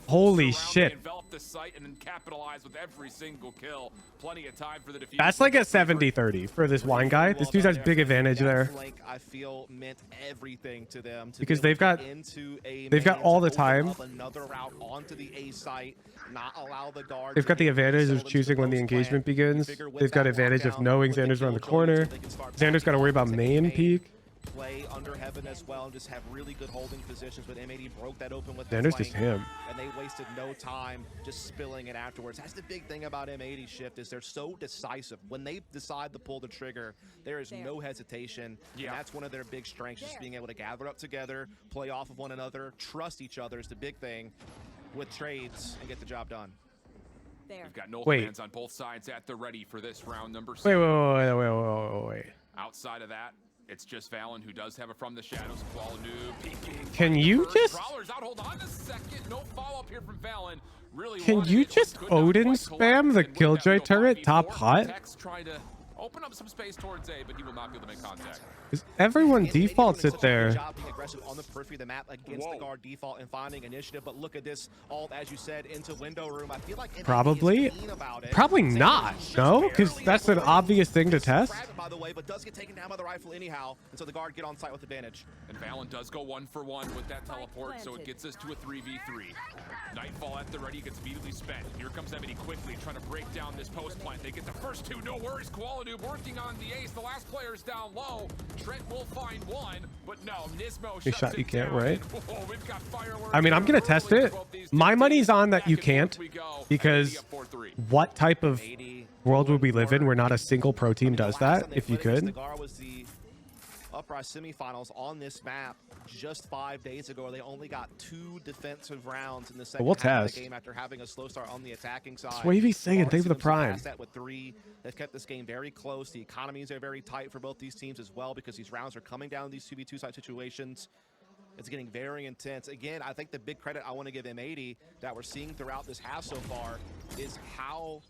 Holy shit. The site and then capitalize with every single kill. Plenty of time for the defeat. That's like a 70-30 for this wine guy. This dude has big advantage there. I feel meant everything to them because they've got all the time. Another route onto the A site, not allow the guard. They've got the advantage of choosing when the engagement begins. They've got advantage of knowing Xander's around the corner. Xander's got to worry about main peak. Play under heaven as well and just have really good holding positions, but M80 broke that open with Xander's just him. And they wasted no time just spilling it afterwards. That's the big thing about M80 Shift is they're so decisive. When they decide to pull the trigger, there is no hesitation. Yeah. And that's one of their big strengths, just being able to gather up together, play off of one another, trust each other is the big thing with trades and get the job done. We've got no commands on both sides at the ready for this round number 6. Wait. Outside of that, it's just Fallon who does have it from the shadows. Qualanoob peeking. Can you just? Prowler's out. Hold on a second. No follow-up here from Fallon. Really. Can you just Odin spam the Killjoy turret top hut? Tex trying to open up some space towards A, but he will not be able to make contact. Everyone defaults it there. Being aggressive on the periphery of the map against the guard default and finding initiative, but look at this all, as you said, into window room. I feel like probably not. No, because that's an obvious thing to test. By the way, but does get taken down by the rifle anyhow, and so the guard get on site with advantage. And Fallon does go 1-for-1 with that teleport, so it gets us to a 3v3. Nightfall at the ready gets immediately spent. Here comes M80 quickly trying to break down this post plant. They get the first 2. No worries. Qualanoob working on the ace. The last player's down low. Trent will find one, but no, Nismo shuts shot you can't, down. right? Oh, we've got fireworks. I mean, I'm gonna test it. My money's on that you can't, because what type of world would we live in where not a single pro team does that? If you could. Uprise semifinals on this map just 5 days ago. They only got 2 defensive rounds in the second half of the game after having a slow start on the attacking side. Swavey's saying, thank you for the prime. That with 3, they've kept this game very close. The economies are very tight for both these teams as well because these rounds are coming down in these 2v2 side situations. It's getting very intense. Again, I think the big credit I want to give M80 that we're seeing throughout this half so far is how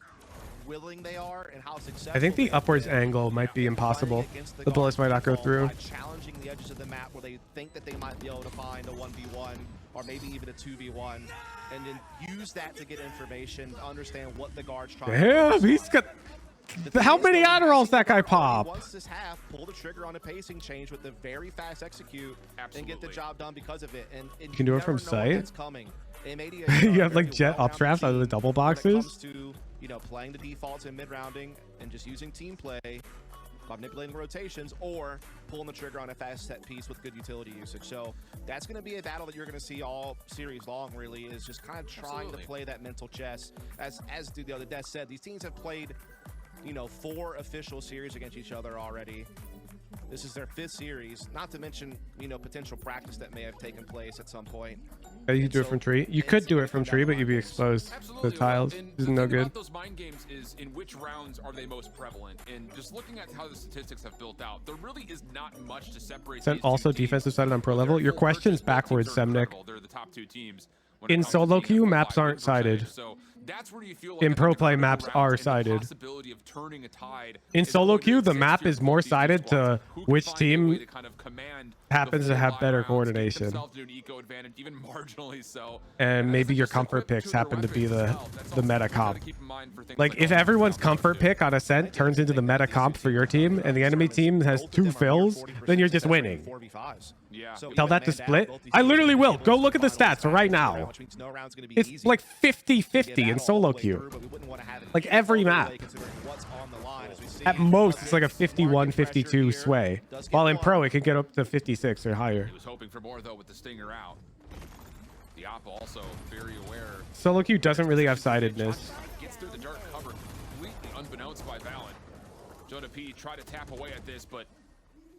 willing they are and how successful. I think the upwards angle might be impossible. The bullets might not go through. Challenging the edges of the map where they think that they might be able to find a 1v1 or maybe even a 2v1 and then use that to get information to understand what the guard's trying to do. Damn, he's got... How many Adderalls that guy pop? Once this half, pull the trigger on a pacing change with the very fast execute and get the job done because of it. And you can do it from sight. M80 you have like jet updrafts out of the double boxes. To, you know, playing the defaults in mid-rounding and just using team play by manipulating rotations or pulling the trigger on a fast set piece with good utility usage. So that's going to be a battle that you're going to see all series long, really, is just kind of trying to play that mental chess. As the other Death said, these teams have played, you know, 4 official series against each other already. This is their 5th series, not to mention, you know, potential practice that may have taken place at some point. Yeah, you can do it from tree. You could do it from tree, but you'd be exposed to the tiles. This is no good. Those mind games is in which rounds are they most prevalent, and just looking at how the statistics have built out, there really is not much to separate. Is that also defensive sided on pro level? Your question's backwards, Semnick. They're the top 2 teams. In solo queue, maps aren't sided. So that's where you feel like in pro play, maps are sided. In solo queue, the map is more sided to which team happens to have better coordination. And maybe your comfort picks happen to be the meta comp. Like if everyone's comfort pick on Ascent turns into the meta comp for your team and the enemy team has 2 fills, then you're just winning. Tell that to split. I literally will. Go look at the stats right now. It's like 50-50 in solo queue. Like every map. At most, it's like a 51-52 sway. While in pro, it can get up to 56 or higher. He was hoping for more though with the stinger out. The op also very aware. Solo queue doesn't really have sidedness. Gets through the dark cover completely unbeknownst by Valen. Jonah P tried to tap away at this, but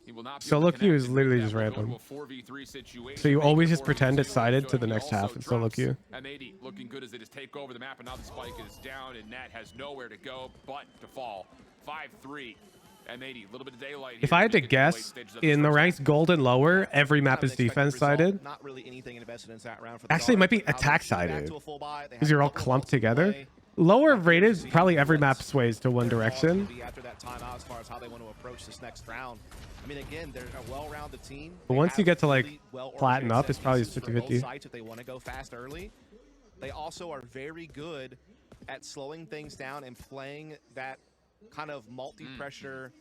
he will not be solo queue is literally just random. So you always just pretend it's sided to the next half in solo queue. M80 looking good as they just take over the map, and now the spike is down, and Nat has nowhere to go but to fall. 5-3. M80, a little bit of daylight. If I had to guess, in the ranks gold and lower, every map is defense sided. Not really anything invested in that round for actually, it might be attack sided because you're all clumped together. Lower rated, probably every map sways to one direction. After that timeout, as far as how they want to approach this next round. I mean, again, they're a well-rounded team. But once you get to like platinum up, it's probably 50-50. If they want to go fast early, they also are very good at slowing things down and playing that kind of multi-pressure,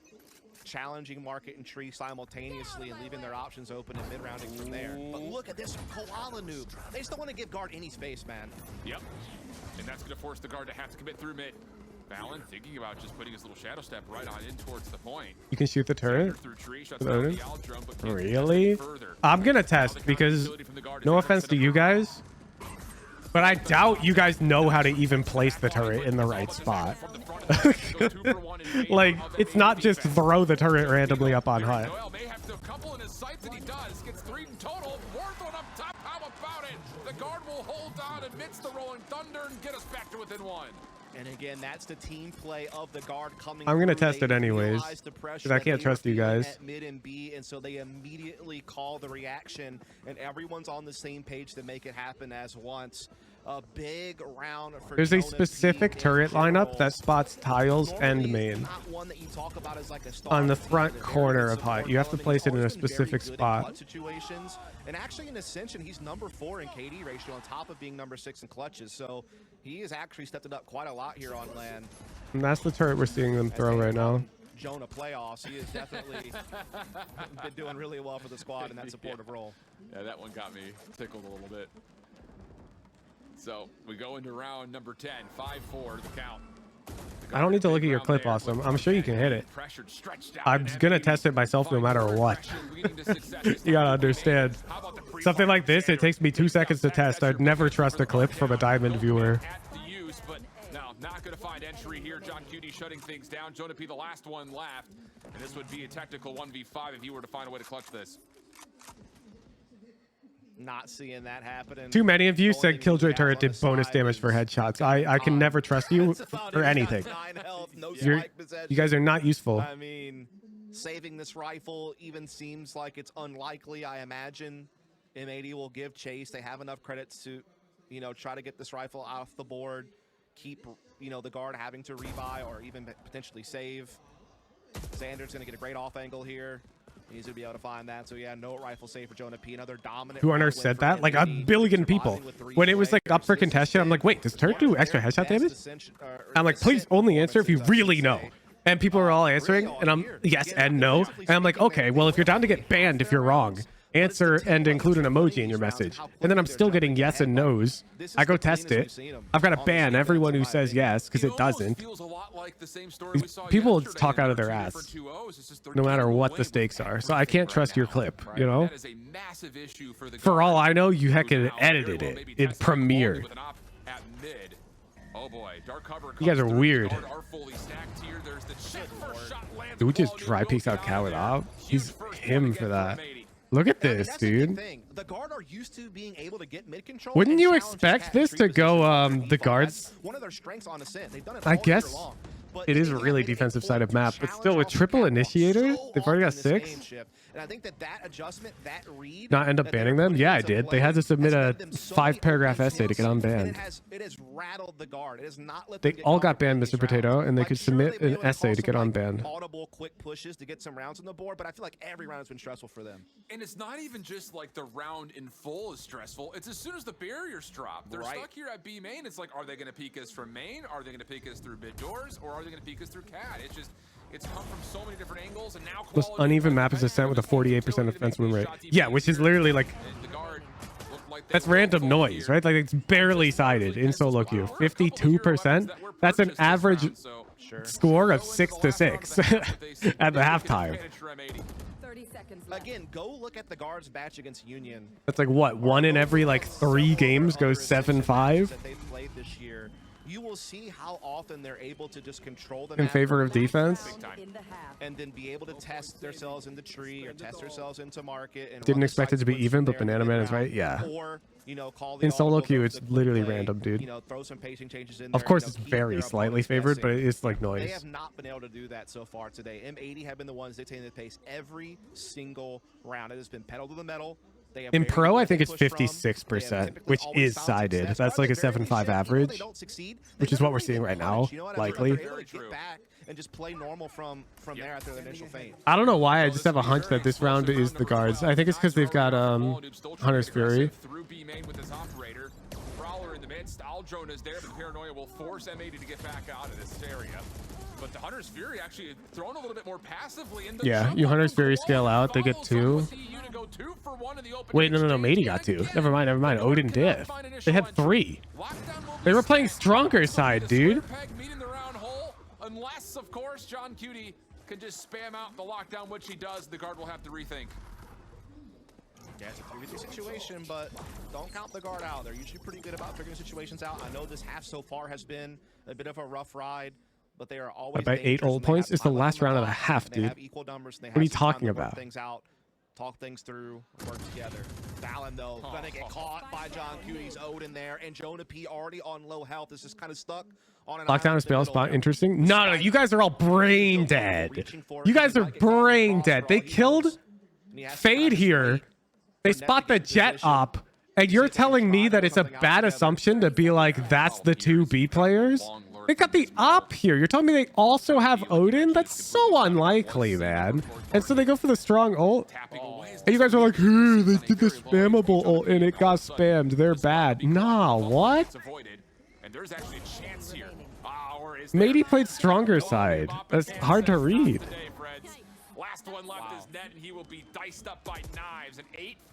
challenging market and tree simultaneously and leaving their options open and mid-rounding from there. But look at this koala noob. They just don't want to give guard any space, man. Yep. And that's going to force the guard to have to commit through mid. Valen thinking about just putting his little shadow step right on in towards the point. You can shoot the turret? Tree, really? I'm going to test because, no offense to you guys, but I doubt you guys know how to even place the turret in the right spot. Like, it's not just throw the turret randomly up on hut. Noel may have to couple in his sights, and he does. Gets 3 in total. 4th one up top. How about it? The guard will hold on amidst the rolling thunder and get us back to within 1. And again, that's the team play of the guard coming. I'm gonna test it anyways because I can't trust you guys. At mid and B, and so they immediately call the reaction, and everyone's on the same page to make it happen as once. A big round for There's a specific turret lineup that spots tiles and main on the front corner of hut. You have to place it in a specific spot. Situations. And actually in Ascension, he's number 4 in KD ratio on top of being number 6 in clutches. So he has actually stepped it up quite a lot here on LAN. And that's the turret we're seeing them throw right now. Jonah playoffs. He has definitely been doing really well for the squad in that supportive role. Yeah, that one got me tickled a little bit. So we go into round number 10, 5-4 the count. I don't need to look at your clip, Awesome. I'm sure you can hit it. I'm gonna test it myself no matter what. You gotta understand. Something like this, it takes me 2 seconds to test. I'd never trust a clip from a diamond viewer. Not gonna find entry victory here. John Cutie shutting things down. Jonah P, the last one left. And this would be a technical 1v5 if he were to find a way to clutch this. Not seeing that happening. Too many of you said Killjoy turret did bonus damage for headshots. I can never trust you for anything. You guys are not useful. I mean, saving this rifle even seems like it's unlikely. I imagine M80 will give chase. They have enough credits to, you know, try to get this rifle off the board. Keep, you know, the guard having to rebuy or even potentially save. Xander's going to get a great off angle here. He's going to be able to find that. So, yeah, no rifle save for Jonah P. Another dominant. 200 said that? Like a billion people. When it was like up for contention, I'm like, wait, does turret do extra headshot damage? I'm like, please only answer if you really know. And people are all answering, and I'm yes and no. And I'm like, okay, well, if you're down to get banned if you're wrong, answer and include an emoji in your message. And then I'm still getting yes and no's. I go test it. I've got to ban everyone who says yes because it doesn't. People talk out of their ass no matter what the stakes are. So I can't trust your clip, you know? For all I know, you heckin' edited it in Premiere. Oh boy, dark cover. You guys are weird. Here. Dude, we just dry peeks out Cat with op. He's him for that. Look at this, dude. The guard are used to being able to get mid control. Wouldn't you expect this to go the guards? One of their strengths on Ascent. They've done it I guess it is a really defensive side of map, but still with triple initiator, they've already got 6. And I think that adjustment, that read, not end up banning them? Yeah, I did. They had to submit a 5-paragraph essay to get unbanned. It has rattled the guard. It has not let they all got banned, Mr. Potato, and they could submit an essay to get unbanned. Audible quick pushes to get some rounds on the board, but I feel like every round has been stressful for them. And it's not even just like the round in full is stressful. It's as soon as the barriers drop. They're stuck here at B main. It's like, are they going to peek us from main? Are they going to peek us through mid doors? Or are they going to peek us through cat? It's just, it's come from so many different angles, and now most uneven map is Ascent with a 48% defense win rate. Yeah, which is literally like that's random noise, right? Like it's barely sided in solo queue. 52%. That's an average score of 6 to 6 at the halftime. Again, go look at the guards batch against Union. That's like what, 1 in every like 3 games goes 7-5 that they played this year. You will see how often they're able to just control them in favor of defense, and then be able to test themselves in the tree or test themselves into market. And didn't expect it to be even, but Banana Man is right. Yeah. Or, you know, call in solo queue, it's literally random, dude. You know, throw some pacing changes in there, of course, it's very slightly favored, but it's like noise. They have not been able to do that so far today. M80 have been the ones dictating the pace every single round. It has been pedal to the metal. In pro, I think it's 56%, which is sided. That's like a 7.5 average, which is what we're seeing right now, likely. And just play normal from there after the initial feint. I don't know why. I just have a hunch that this round is the guards. I think it's because they've got Hunter's Fury. Through B main with his operator. Prowler in the midst. Aldrone is there, but Paranoia will force M80 to get back out of this area. But the Hunter's Fury actually thrown a little bit more passively. In the you Hunter's Fury scale out. They get 2. Wait, no, M80 got 2. Never mind. Odin diff. They had 3. They were playing stronger side, dude. Unless, of course, John Cutie can just spam out the lockdown, which he does. The guard will have to rethink. Yeah, it's a 3v3 situation, but don't count the guard out. They're usually pretty good about figuring situations out. I know this half so far has been a bit of a rough ride, but they are always by 8 ult points. It's the last round of the half, dude. What are you talking about? Things out, talk things through, work together. Valen, though, gonna get caught by John Cutie's Odin there, and Jonah P already on low health. Is just kind of stuck on an lockdown is bail spot. Interesting. No, you guys are all brain dead. You guys are brain dead. They killed Fade here. They spot the jet op, and you're telling me that it's a bad assumption to be like that's the 2 B players? They got the op here. You're telling me they also have Odin? That's so unlikely, man. And so they go for the strong ult. And you guys are like, hey, they did the spammable ult and it got spammed. They're bad. Nah, what? Maybe played stronger side. That's hard to read. Last one left is net, and he will be diced up by knives. An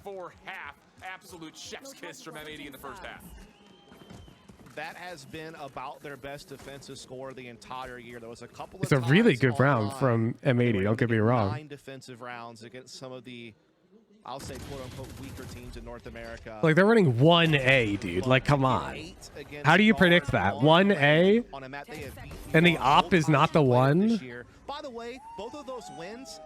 8-4 half. Absolute chef's kiss from M80 in the first half. That has been about their best defensive score the entire year. There was a couple of it's a really good round from M80, don't get me wrong. 9 defensive rounds against some of the I'll say quote unquote weaker teams in North America. Like they're running 1A, dude. Like, come on. How do you predict that? 1A? On a map they have beat And the both op is times not the they played one? this year. By the way, both of those wins,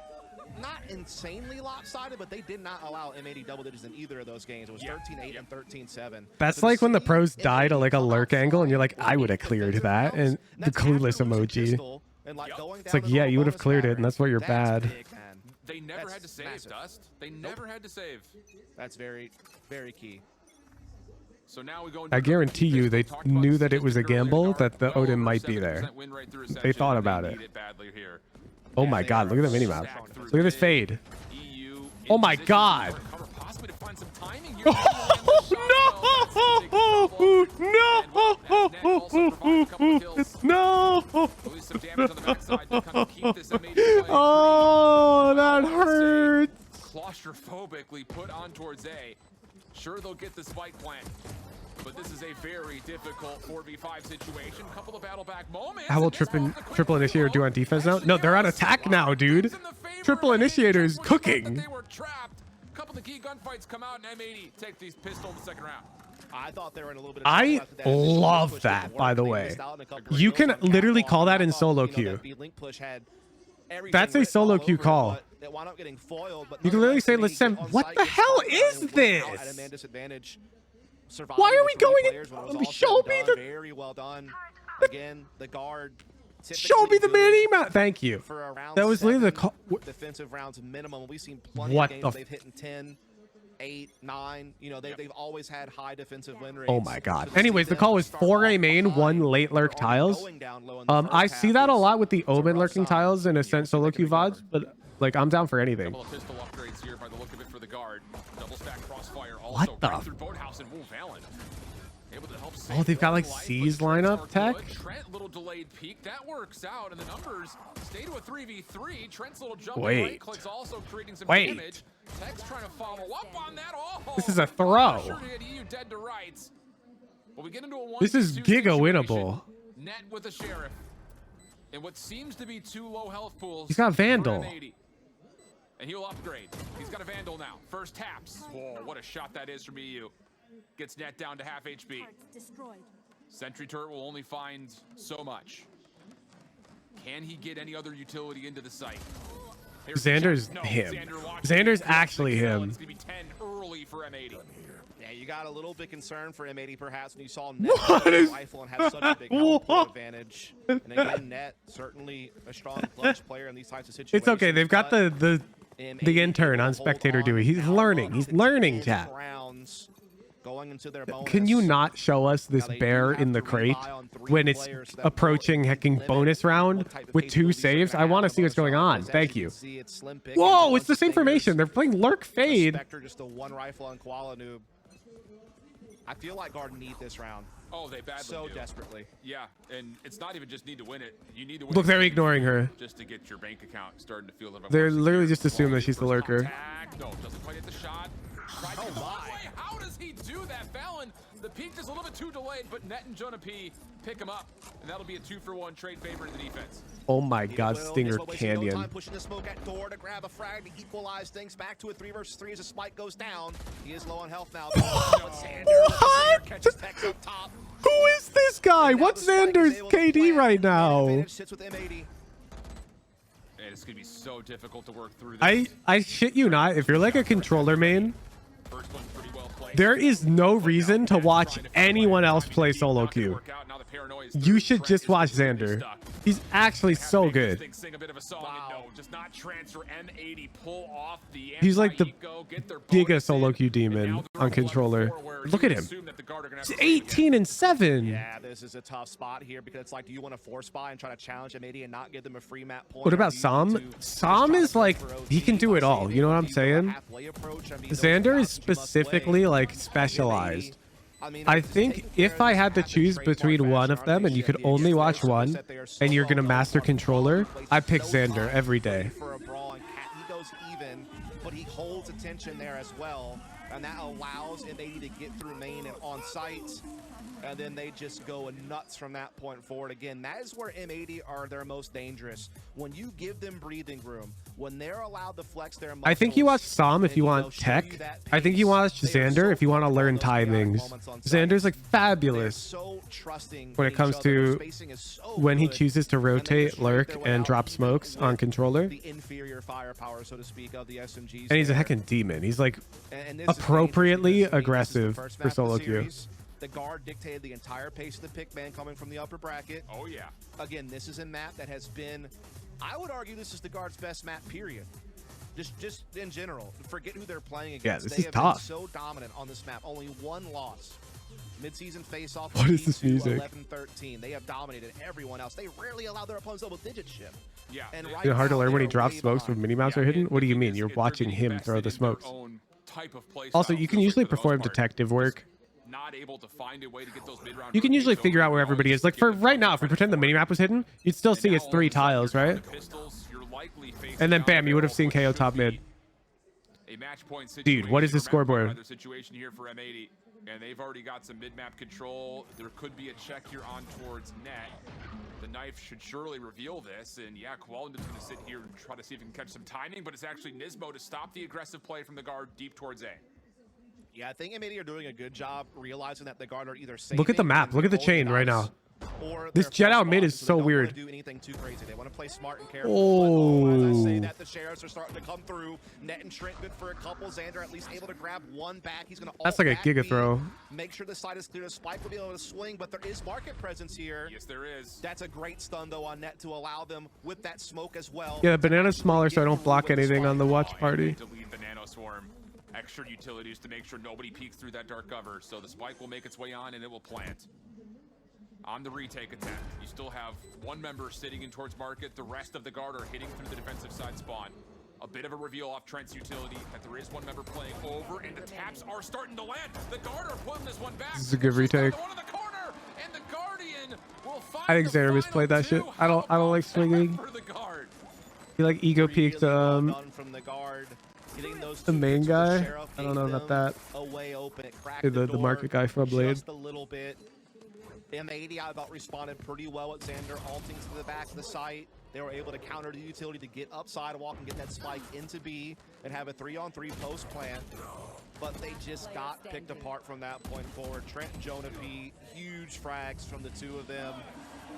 not insanely lopsided, but they did not allow M80 double digits in either of those games. It was 13-8 and 13-7. That's So like when the see pros die to M80 like a come out lurk angle and you're like, flying I would with have cleared defensive that. rounds, And the that's clueless after losing emoji. pistol and, like, going It's down like, the yeah, little you would have bonus cleared it, battery. and that's why you're That's bad. big, man. They never That's had to save, massive. Dust. They never had to save. That's very, very key. So now we go I guarantee you they talked about knew that it was a statistic earlier, gamble, Gar. that the Well Odin over might be 70% there. win rate through They Ascension, thought and they about it. need it badly here. Oh Yeah, my they god, are look at the so minimap. strong. Look at this fade. EU in Oh my position to God. recover, possibly to find some timing here. No! At least some damage on the backside to kind of keep this M80 play Oh, pretty that well, I would say, hurts. claustrophobically put on towards A. Sure, they'll get the spike plant, but this is a very difficult 4v5 situation. Couple of battle back moments. How will and this triple, one's the quick triple initiator do on reload. defense now? Actually, No, they're on there attack are now, dude. things in the favor Triple of M80 initiator is just when you thought that cooking. They were trapped. Couple of key gunfights come out, and M80 take these pistol in the second round. I thought they were in a little bit of I trouble after that initial love push that, didn't by work. the They way. missed out on a couple You of can kills on literally catwalk, call that and I in thought, solo you know, queue. that B-Link push had everything That's a written solo all queue over it, call. but it wound up getting foiled, but You can literally nonetheless, say, M80 listen, get on what site, the get hell spotted down, is and went out at a this? man disadvantage, Why are we surviving going with in- players when it was all show said and me done. the- Very well done. Again, the guard. Show me the typically mini good map. Thank you. for around That was literally the 7 call. defensive rounds minimum. We've seen plenty What of the games they've hit in 10, 8, 9. You know, they've always had high defensive win rates. Oh my god. So to see Anyways, the them call was start 4A off main, behind 1 late lurk after already tiles. going down low in the I first see half that a is- lot with the it's a Omen rough lurking sign. tiles and Yeah, Ascent I solo think they queue can VODs, but like I'm down for anything. Couple of pistol upgrades here by the look of it for the guard. Double stack crossfire also What the right f- through Boathouse and Wolf Allen. Able to help Oh, they've got like life, but C's Trent's lineup are tech. good. Trent, little delayed peek. That works out, and the numbers stay to a 3v3. Trent's little jump Wait. right clicks also creating some Wait. damage. Tech's trying to follow up on that. Oh, This is a throw. Sure to get EU dead to rights. But we get into a This is 1v2 giga situation. winnable. Net with the sheriff. And what seems to be 2 low health pools. He's got for Vandal. M80. And he'll upgrade. He's got a Vandal now. First taps. Whoa, what a shot that is from EU. Gets net down to half HP. Sentry turret will only find so much. Can he get any other utility into the site? Here's the Xander's check. No, him. Xander watches Xander's it. actually It's him. gonna be 10 early for M80. Yeah, you got a little bit concerned for M80 perhaps when you saw What Net is- rifle and have such a big health pool advantage. And again, Net certainly a strong clutch player in these types of situations. It's okay. They've got but the M80 intern on will hold spectator on Dewey. He's now learning. up He's to learning, 10 chat. rounds going into their Can you bonus. not show us this Now, they do bear have in the to crate rely on 3 when it's players that approaching will hecking limit bonus round what type of with 2 capabilities they're saves? gonna I have want to in the see what's bonus going round, on. because as Thank you you. can see, it's slim pickings Whoa, and it's the once same fingers, formation. They're playing lurk a fade. Spectre, just a 1 rifle on Koala noob. I feel like Guard need this round Oh, they badly so do. desperately. Yeah, and it's not even just need to win it. You need to win Look, it they're ignoring her. just to get your bank account starting to feel a little bit They're more literally secure. just assume that she's the First lurker. contact. No, doesn't quite hit the shot. Tried to get the long way. How does he do that, Fallon? The peak is a little bit too delayed, but Net and Jonah P pick him up, and that'll be a 2-for-1 trade favor in the defense. Oh my Needed god, Will, Stinger Nismo wasting no Canyon. time pushing the smoke at door to grab a frag to equalize things back to a 3 versus 3 as a spike goes down. He is low on health now. But Xander What? catches Tex up top. Who is this guy? And now What's the spike is Xander's able to KD plant. right Man now? advantage sits with M80. And it's gonna be so difficult to work through this. I shit you not. If you're like a controller main, First one's pretty well played. there is no reason to watch anyone else play solo queue. You should just watch Xander. He's actually so good. He's like the giga solo queue demon on controller. Look at him. He's 18 and 7. Yeah, this is a tough spot here because it's like, do you want to force buy and try to challenge M80 and not give them a free map point? What or about do you Sam? need to just Sam try to is go like, for OT? he can do it all. You know what I'm If you go a saying? halfway approach, I mean, those Xander are is the routes you must specifically play. like M80, specialized. mean, I just think taking care if of I this, had to have the choose trade more between one of faster, them aren't and they? you could Yeah, only they're watch so one set they are and you're so gonna well master done. controller, Plays I pick no Xander time every day. for a brawl, and he goes even, but he holds attention there as well, and that allows M80 to get through main and on site, and then they just go nuts from that point forward. Again, that is where M80 are their most dangerous. When you give them breathing room, when they're allowed to flex their muscles, I think you watch Psalm if you want tech. I think you watch Xander if you want to learn timings. Xander's like fabulous when it comes to when he chooses to rotate, lurk, and drop smokes on controller. The inferior firepower, so to speak, of the SMGs. And he's a heckin' demon. He's like appropriately aggressive for solo queue. The guard dictated the entire pace of the pick man coming from the upper bracket. Oh yeah. Again, this is a map that has been, I would argue this is the guard's best map, period. Just in general. Forget who they're playing against. Yeah, this they is have tough. been so dominant on this map. Only one loss. Mid-season face-off. What is this music? 11-13. They have dominated everyone else. They rarely allow their opponents double-digit shit. Yeah. And Is it hard to learn when he drops smokes when mini-mounts are hidden? What do you mean? It's- You're they're watching getting him throw the invested in their smokes. own type of play Also, style, you can so usually for the most perform part, detective work. not able to find a way to get those mid-round You can usually rotates figure over out where and everybody always is. Like get for the right now, if we pretend the minimap was hidden, you'd still And see now it's all 3 of a sudden tiles, you're right? down to pistols, you're likely facing And then down bam, you would have barrel seen what KO should top be mid. a match point Dude, what is the situation. scoreboard? Remember, another situation here for M80, and they've already got some mid-map control. There could be a check here on towards net. The knife should surely reveal this, and yeah, Qualendon's going to sit here and try to see if he can catch some timing, but it's actually Nismo to stop the aggressive play from the guard deep towards A. Yeah, I think M80 are doing a good job realizing that the guard are either saving Look at the map. and Look at the rolling chain right dice, now. or This they're jet out full mid spawn, is so so they don't weird. wanna do anything too crazy. They want to play smart and careful. As I say Oh. that, the shares are starting to come through. Net and Trent good for a couple. Xander at least able to grab one back. He's going to That's like a giga throw. Make sure the side is clear. Spike will be able to swing, but there is market presence here. Yes, there is. That's a great stun though on net to allow them with that smoke as well. Yeah, the banana's smaller, so I don't block With the anything on the spike. watch party. To lead Banana Swarm. Extra utilities to make sure nobody peeks through that dark cover. So the spike will make its way on and it will plant. On the retake attempt, you still have one member sitting in towards market. The rest of the guard are hitting through the defensive side spawn. A bit of a reveal off Trent's utility that there is one member playing over, and the taps are starting to land. The guard are pulling this one back. This is a good Just retake. another one in the corner, and the Guardian will find I think the Xander final misplayed that shit. two. I don't How like about swinging. that for the guard? He like ego peeked Really well done from the guard. Getting those the two main hits with the guy. Sheriff I don't know gave about them that. a way open. It cracked The the market guy for a blade. just a little bit. M80 I thought responded pretty well at Xander alting to the back of the site. They were able to counter the utility to get up sidewalk and get that spike into B and have a 3-on-3 post plant. But they just got picked apart from that point forward. Trent and Jonah P, huge frags from the two of them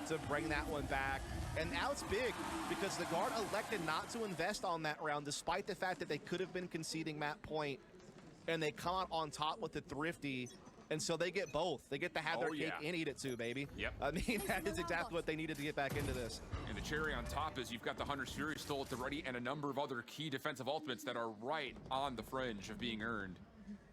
to bring that one back. And now it's big because the guard elected not to invest on that round despite the fact that they could have been conceding map point, and they come out on top with the thrifty. And so they get both. They get to have their cake and eat it too, baby. Yep. I mean, that is exactly what they needed to get back into this. And the cherry on top is you've got the Hunter's Fury still at the ready and a number of other key defensive ultimates that are right on the fringe of being earned.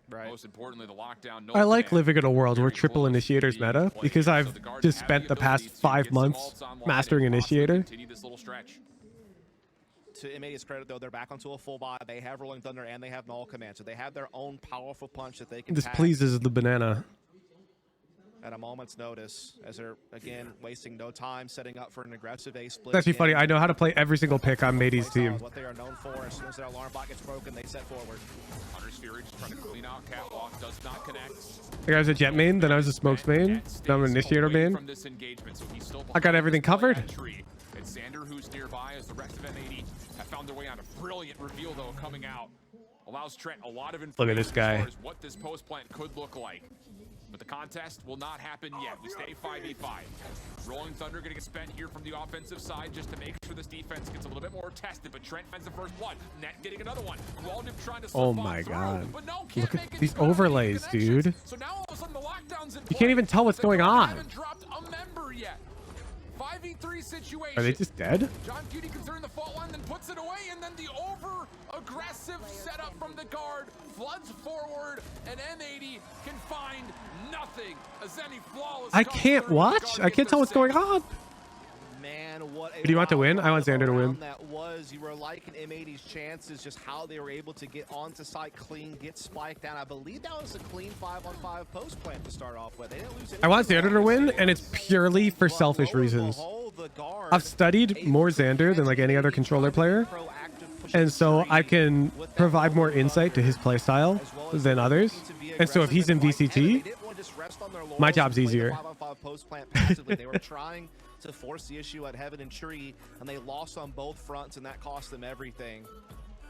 Right. Most importantly, the lockdown. No I like command. living in a world where Very triple close to initiators being meta played. because So I've the Guardians just have spent the ability past to 5 get some months ults online mastering and possibly initiator. continue this little stretch. To M80's credit, though, they're back onto a full buy. They have Rolling Thunder and they have Null Command. So they have their own powerful punch that they can This pack pleases the banana. at a moment's notice as they're, again, wasting no time setting up for an aggressive A split. It's actually funny. Again, I know how to play every single pick on Matey's play style team. is what they are known for. As soon as their alarm bot gets broken, they set forward. Hunter's Fury just trying to clean out catwalk, does not connect. Like I was a jet main, then I was a smokes main, then I'm an initiator Away main. from this engagement, so he's still I got everything covered. behind that tree. It's Xander who's nearby as the rest of M80 have found their way on a brilliant reveal though coming out. Allows Trent a lot of information Look at this guy. as far as what this post plant could look like. But the contest will not happen yet. We stay 5v5. Rolling Thunder going to get spent here from the offensive side just to make sure this defense gets a little bit more tested. But Trent finds the first blood. Net getting another one. Qualendon trying to slip Oh on my through, God. but no, can't Look make at it these through. overlays, Connections. dude. So now all of a sudden the lockdown's in You can't even tell what's The going Guard on. haven't dropped a member yet. 5v3 situation. Are they just dead? John Cutie considering the fault line, then puts it away, and then the over-aggressive setup from the guard floods forward, and M80 can find nothing. Azemi flawless. I comes can't through, the watch. Guard I gets can't tell their what's going second. on. Man, what a Do you want to win? I want wild Xander to win. round that was. You were liking M80's chances, just how they were able to get onto site clean, get spiked down. I believe that was a clean 5-on-5 post plant to start off with. They didn't lose I want anything Xander to win, there. and it's purely for But selfish lo and reasons. behold, the guard I've studied more Xander than like any other controller player, and so I can provide more insight to his playstyle than others. And so if he's in VCT, my job's easier. They were trying to force the issue at Heaven and Tree, and they lost on both fronts, and that cost them everything.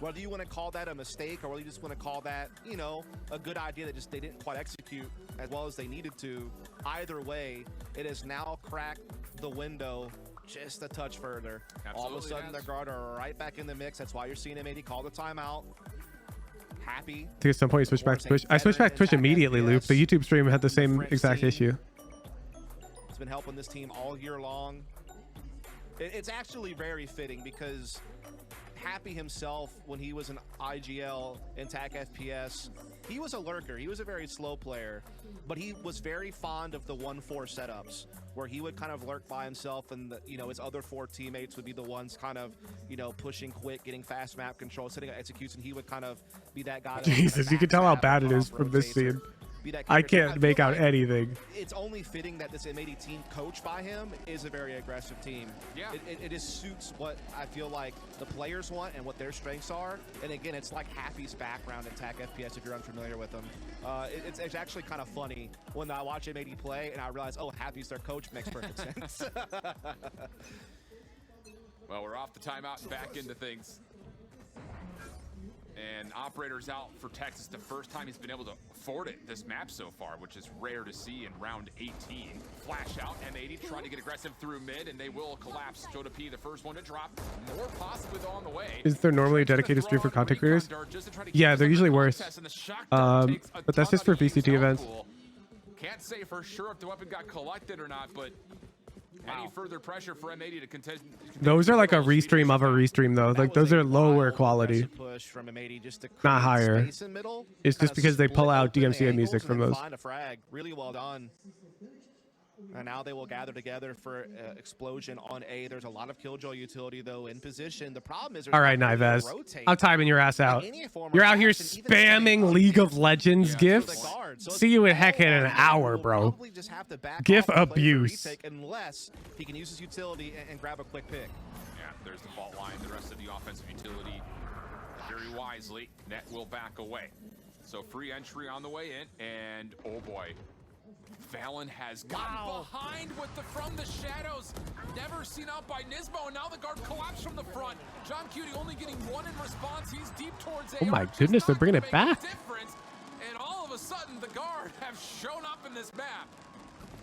Whether you want to call that a mistake or whether you just want to call that, you know, a good idea that just they didn't quite execute as well as they needed to, either way, it has now cracked the window just a touch further. All of a sudden, their guard are right back in the mix. That's why you're seeing M80 call the timeout. Happy. I think at some point you switch back to Twitch. I switched back to Twitch immediately, Loop. The YouTube stream had the same exact issue. It's been helping this team all year long. It's actually very fitting because Happy himself, when he was an IGL in TAC FPS, he was a lurker. He was a very slow player, but he was very fond of the 1-4 setups where he would kind of lurk by himself, and you know, his other 4 teammates would be the ones kind of, you know, pushing quick, getting fast map control, setting up execution. He would kind of be that guy. Jesus, you can tell how bad it is from this scene. I can't make out anything. It's only fitting that this M80 team, coached by him, is a very aggressive team. Yeah, it just suits what I feel like the players want and what their strengths are. And again, it's like Happy's background in TAC FPS if you're unfamiliar with them. It's actually kind of funny when I watch M80 play and I realize, oh, Happy's their coach. Makes perfect sense. Well, we're off the timeout and back into things. And Operator's out for Texas. The first time he's been able to afford it this map so far, which is rare to see in round 18. Flash out, M80 trying to get aggressive through mid, and they will collapse. Joda P, the first one to drop. More possibly on the way. Is there normally a dedicated stream for content creators? Yeah, they're usually worse. But that's just for VCT events. Can't say for sure if the weapon got collected or not, but any further pressure for M80 to contest. Those are like a restream of a restream, though. Like, those are lower quality, push from M80 just to not higher. It's just because they pull out DMCA music from those. Find a frag. Really well done. And now they will gather together for explosion on A. There's a lot of Killjoy utility, though, in position. The problem is... All right, Nivez. I'm timing your ass out. You're out here spamming League of Legends gifts. See you in heck in an hour, bro. GIF abuse. Unless he can use his utility and grab a quick pick. Yeah, there's the fault line. The rest of the offensive utility, very wisely, Net will back away. So free entry on the way in, and oh boy. Valen has gotten behind with the from the shadows. Never seen out by Nismo, and now the guard collapsed from the front. John Cutie only getting one in response. He's deep towards AR. Oh my goodness, they're bringing it back. And all of a sudden, the guard have shown up in this map.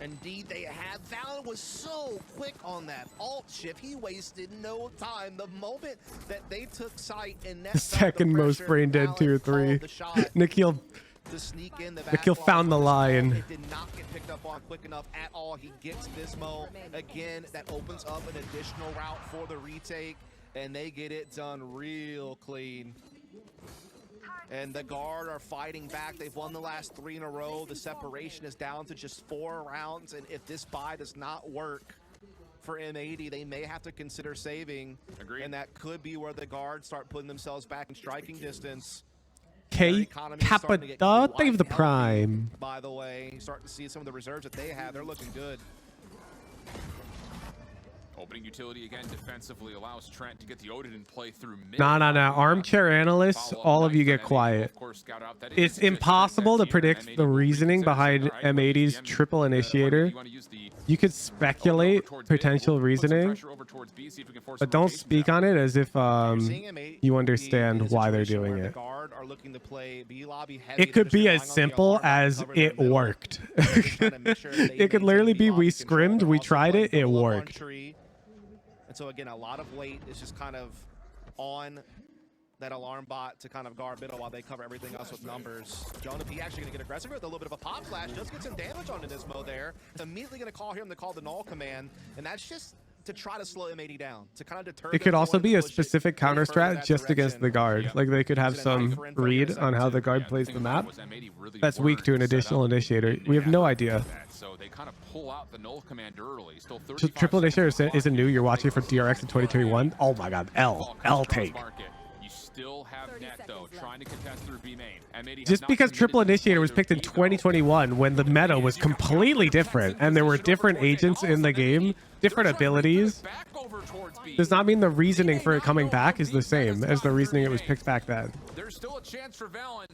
Indeed, they have. Valen was so quick on that alt shift. He wasted no time. The moment that they took sight and the second most brain dead tier 3. Nikhil. To sneak in the Nikhil found the line. It did not get picked up on quick enough at all. He gets Nismo again. That opens up an additional route for the retake, and they get it done real clean. And the guard are fighting back. They've won the last 3 in a row. The separation is down to just 4 rounds, and if this buy does not work for M80, they may have to consider saving. Agreed. And that could be where the guards start putting themselves back in striking distance. K Kappa, Dave the Prime. By the way, starting to see some of the reserves that they have. They're looking good. Opening utility again defensively allows Trent to get the Odin in play through mid. Nah. Armchair analysts, all of you get quiet. It's impossible to predict the reasoning behind M80's triple initiator. You could speculate potential reasoning, but don't speak on it as if you understand why they're doing it. It could be as simple as it worked. It could literally be we scrimmed, we tried it, it worked. And so again, a lot of weight is just kind of on that alarm bot to kind of guard middle while they cover everything else with numbers. Jonah P actually going to get aggressive with a little bit of a pop flash. Does get some damage onto Nismo there. Immediately going to call him to call the null command, and that's just to try to slow M80 down, to kind of deter. It could also be a specific counter strat just against the guard. Like they could have some read on how the guard plays the map that's weak to an additional initiator. We have no idea. So they kind of pull out the null command early. Still triple initiator isn't new. You're watching from DRX in 2021. Oh my god, L take. You still have Net though, trying to contest through B main. Just because triple initiator was picked in 2021 when the meta was completely different and there were different agents in the game, different abilities, does not mean the reasoning for it coming back is the same as the reasoning it was picked back then. There's still a chance for Valen.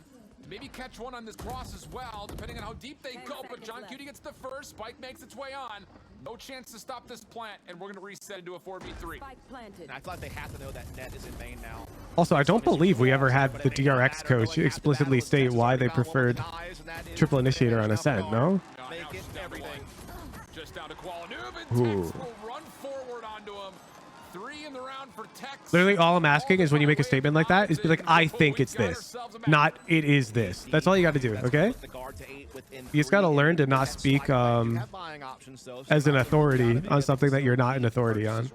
Maybe catch one on this cross as well, depending on how deep they go. But John Cutie gets the first. Spike makes its way on. No chance to stop this plant, and we're going to reset into a 4v3. And I feel like they have to know that net is in main now. Also, I don't believe we ever had the DRX coach explicitly state why they preferred triple initiator on Ascent, no? Make it everything. Just down to Qualanub, and Tex will run forward onto him. 3 in the round for Tex. Literally all I'm asking is when you make a statement like that is be like, I think it's this, not it is this. That's all you got to do, okay? You just got to learn to not speak as an authority on something that you're not an authority on.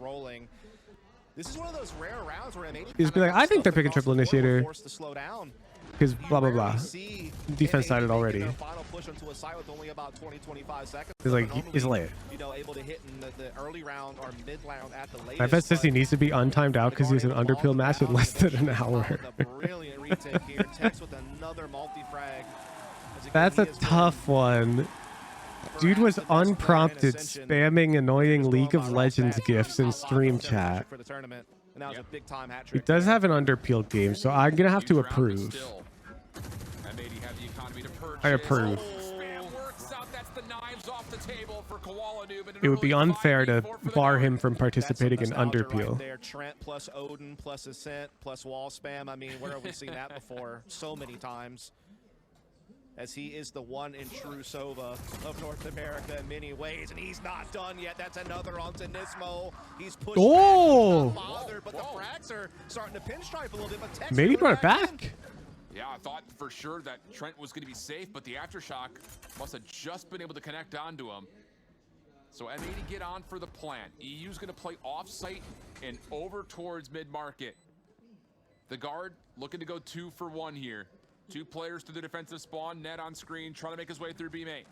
This is one of those rare rounds where You just be like, I think they're picking triple initiator because blah blah blah. Defense sided already. He's like, he's lit. Able to hit in the early round or mid round at the latest. I bet says he needs to be untimed out because he's an Underpeel match in less than an hour. Brilliant retake here. Tex with another multi-frag. That's a tough one. Dude was unprompted spamming annoying League of Legends gifs in stream chat. He does have an Underpeel game, so I'm gonna have to approve. I approve. It would be unfair to bar him from participating in Underpeel. Trent plus Odin plus Ascent plus wall spam. I mean, where have we seen that before? So many times. As he is the one and true Sova of North America in many ways, and he's not done yet. That's another onto Nismo. He's pushed back, but the frags are starting to pinstripe a little bit. But Tex Maybe brought it back. Yeah, I thought for sure that Trent was going to be safe, but the aftershock must have just been able to connect onto him. So M80 get on for the plant. EU's going to play off-site and over towards mid-market. The guard looking to go 2 for 1 here. 2 players to the defensive spawn, net on screen, trying to make his way through B main.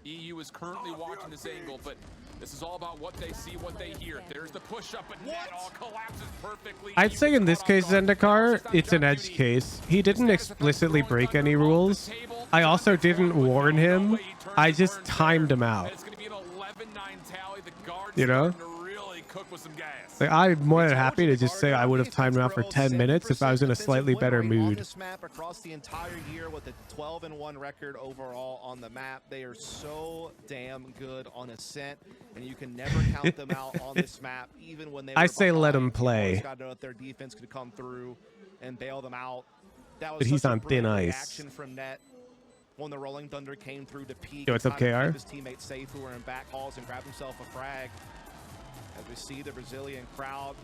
EU is currently watching this angle, but this is all about what they see, what they hear. There's the push-up, but net all collapses perfectly. I'd say in this case, Zendikar, it's an edge case. He didn't explicitly break any rules. I also didn't warn him. I just timed him out. It's going to be an 11-9 tally. The guard's you know? starting to really cook with some gas. Like, I'm more than happy to just say I would have timed him out for 10 minutes if I was in a slightly better mood. This map across the entire year with a 12-1 record overall on the map. They are so damn good on Ascent, and you can never count them out on this map, even when they. I say let him play. Got to know that their defense could come through and bail them out. That was But he's such a on thin brilliant ice. reaction from net when the Rolling Thunder came through to peak. Yo, what's up, trying to KR? keep his teammates safe who were in back halls and grab himself a frag. As we see the Brazilian crowd.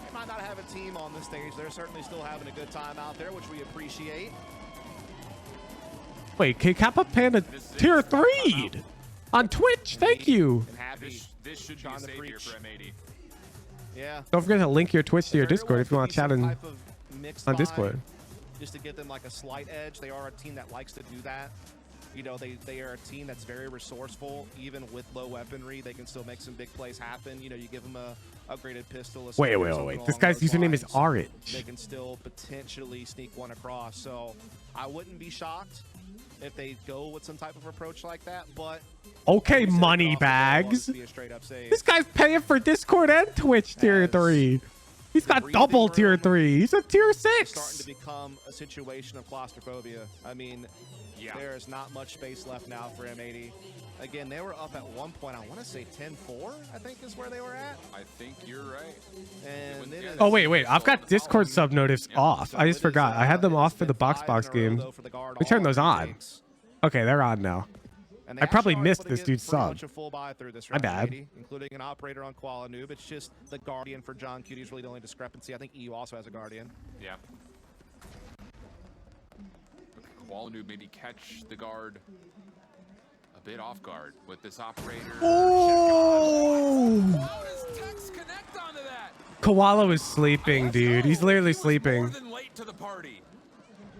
They might not have a team on this stage. They're certainly still having a good time out there, which we appreciate. Wait, K-Kappa Panda tier 3 on Twitch. Thank you. And happy. This should be a save here for M80. Yeah. Don't forget to link your Twitch to your There Discord if you want to could be chat some in, type of mixed on vibe, Discord. just to give them like a slight edge. They are a team that likes to do that. You know, they are a team that's very resourceful. Even with low weaponry, they can still make some big plays happen. You know, you give them a upgraded pistol. Wait. This guy's username is Orange. They can still potentially sneak one across. So I wouldn't be shocked if they go with some type of approach like that. But Okay, money bags. This guy's paying for Discord and Twitch tier 3. He's got double tier 3. He's a tier 6. Starting to become a situation of claustrophobia. I mean, there is not much space left now for M80. Again, they were up at one point. I want to say 10-4, I think is where they were at. I think you're right. And then Oh, wait. I've got Discord sub notifs off. I just forgot. I had them off for the box game. We turned those on. Okay, they're on now. And I probably missed this dude's dude's sub. My bad. Including an operator on Qualanub. It's just the Guardian for John Cutie is really the only discrepancy. I think EU also has a Guardian. Yeah. Qualanub maybe catch the guard a bit off guard with this operator. Oh! How does Tex connect onto that? Koala is sleeping, dude. He's literally He was sleeping. more than late to the party.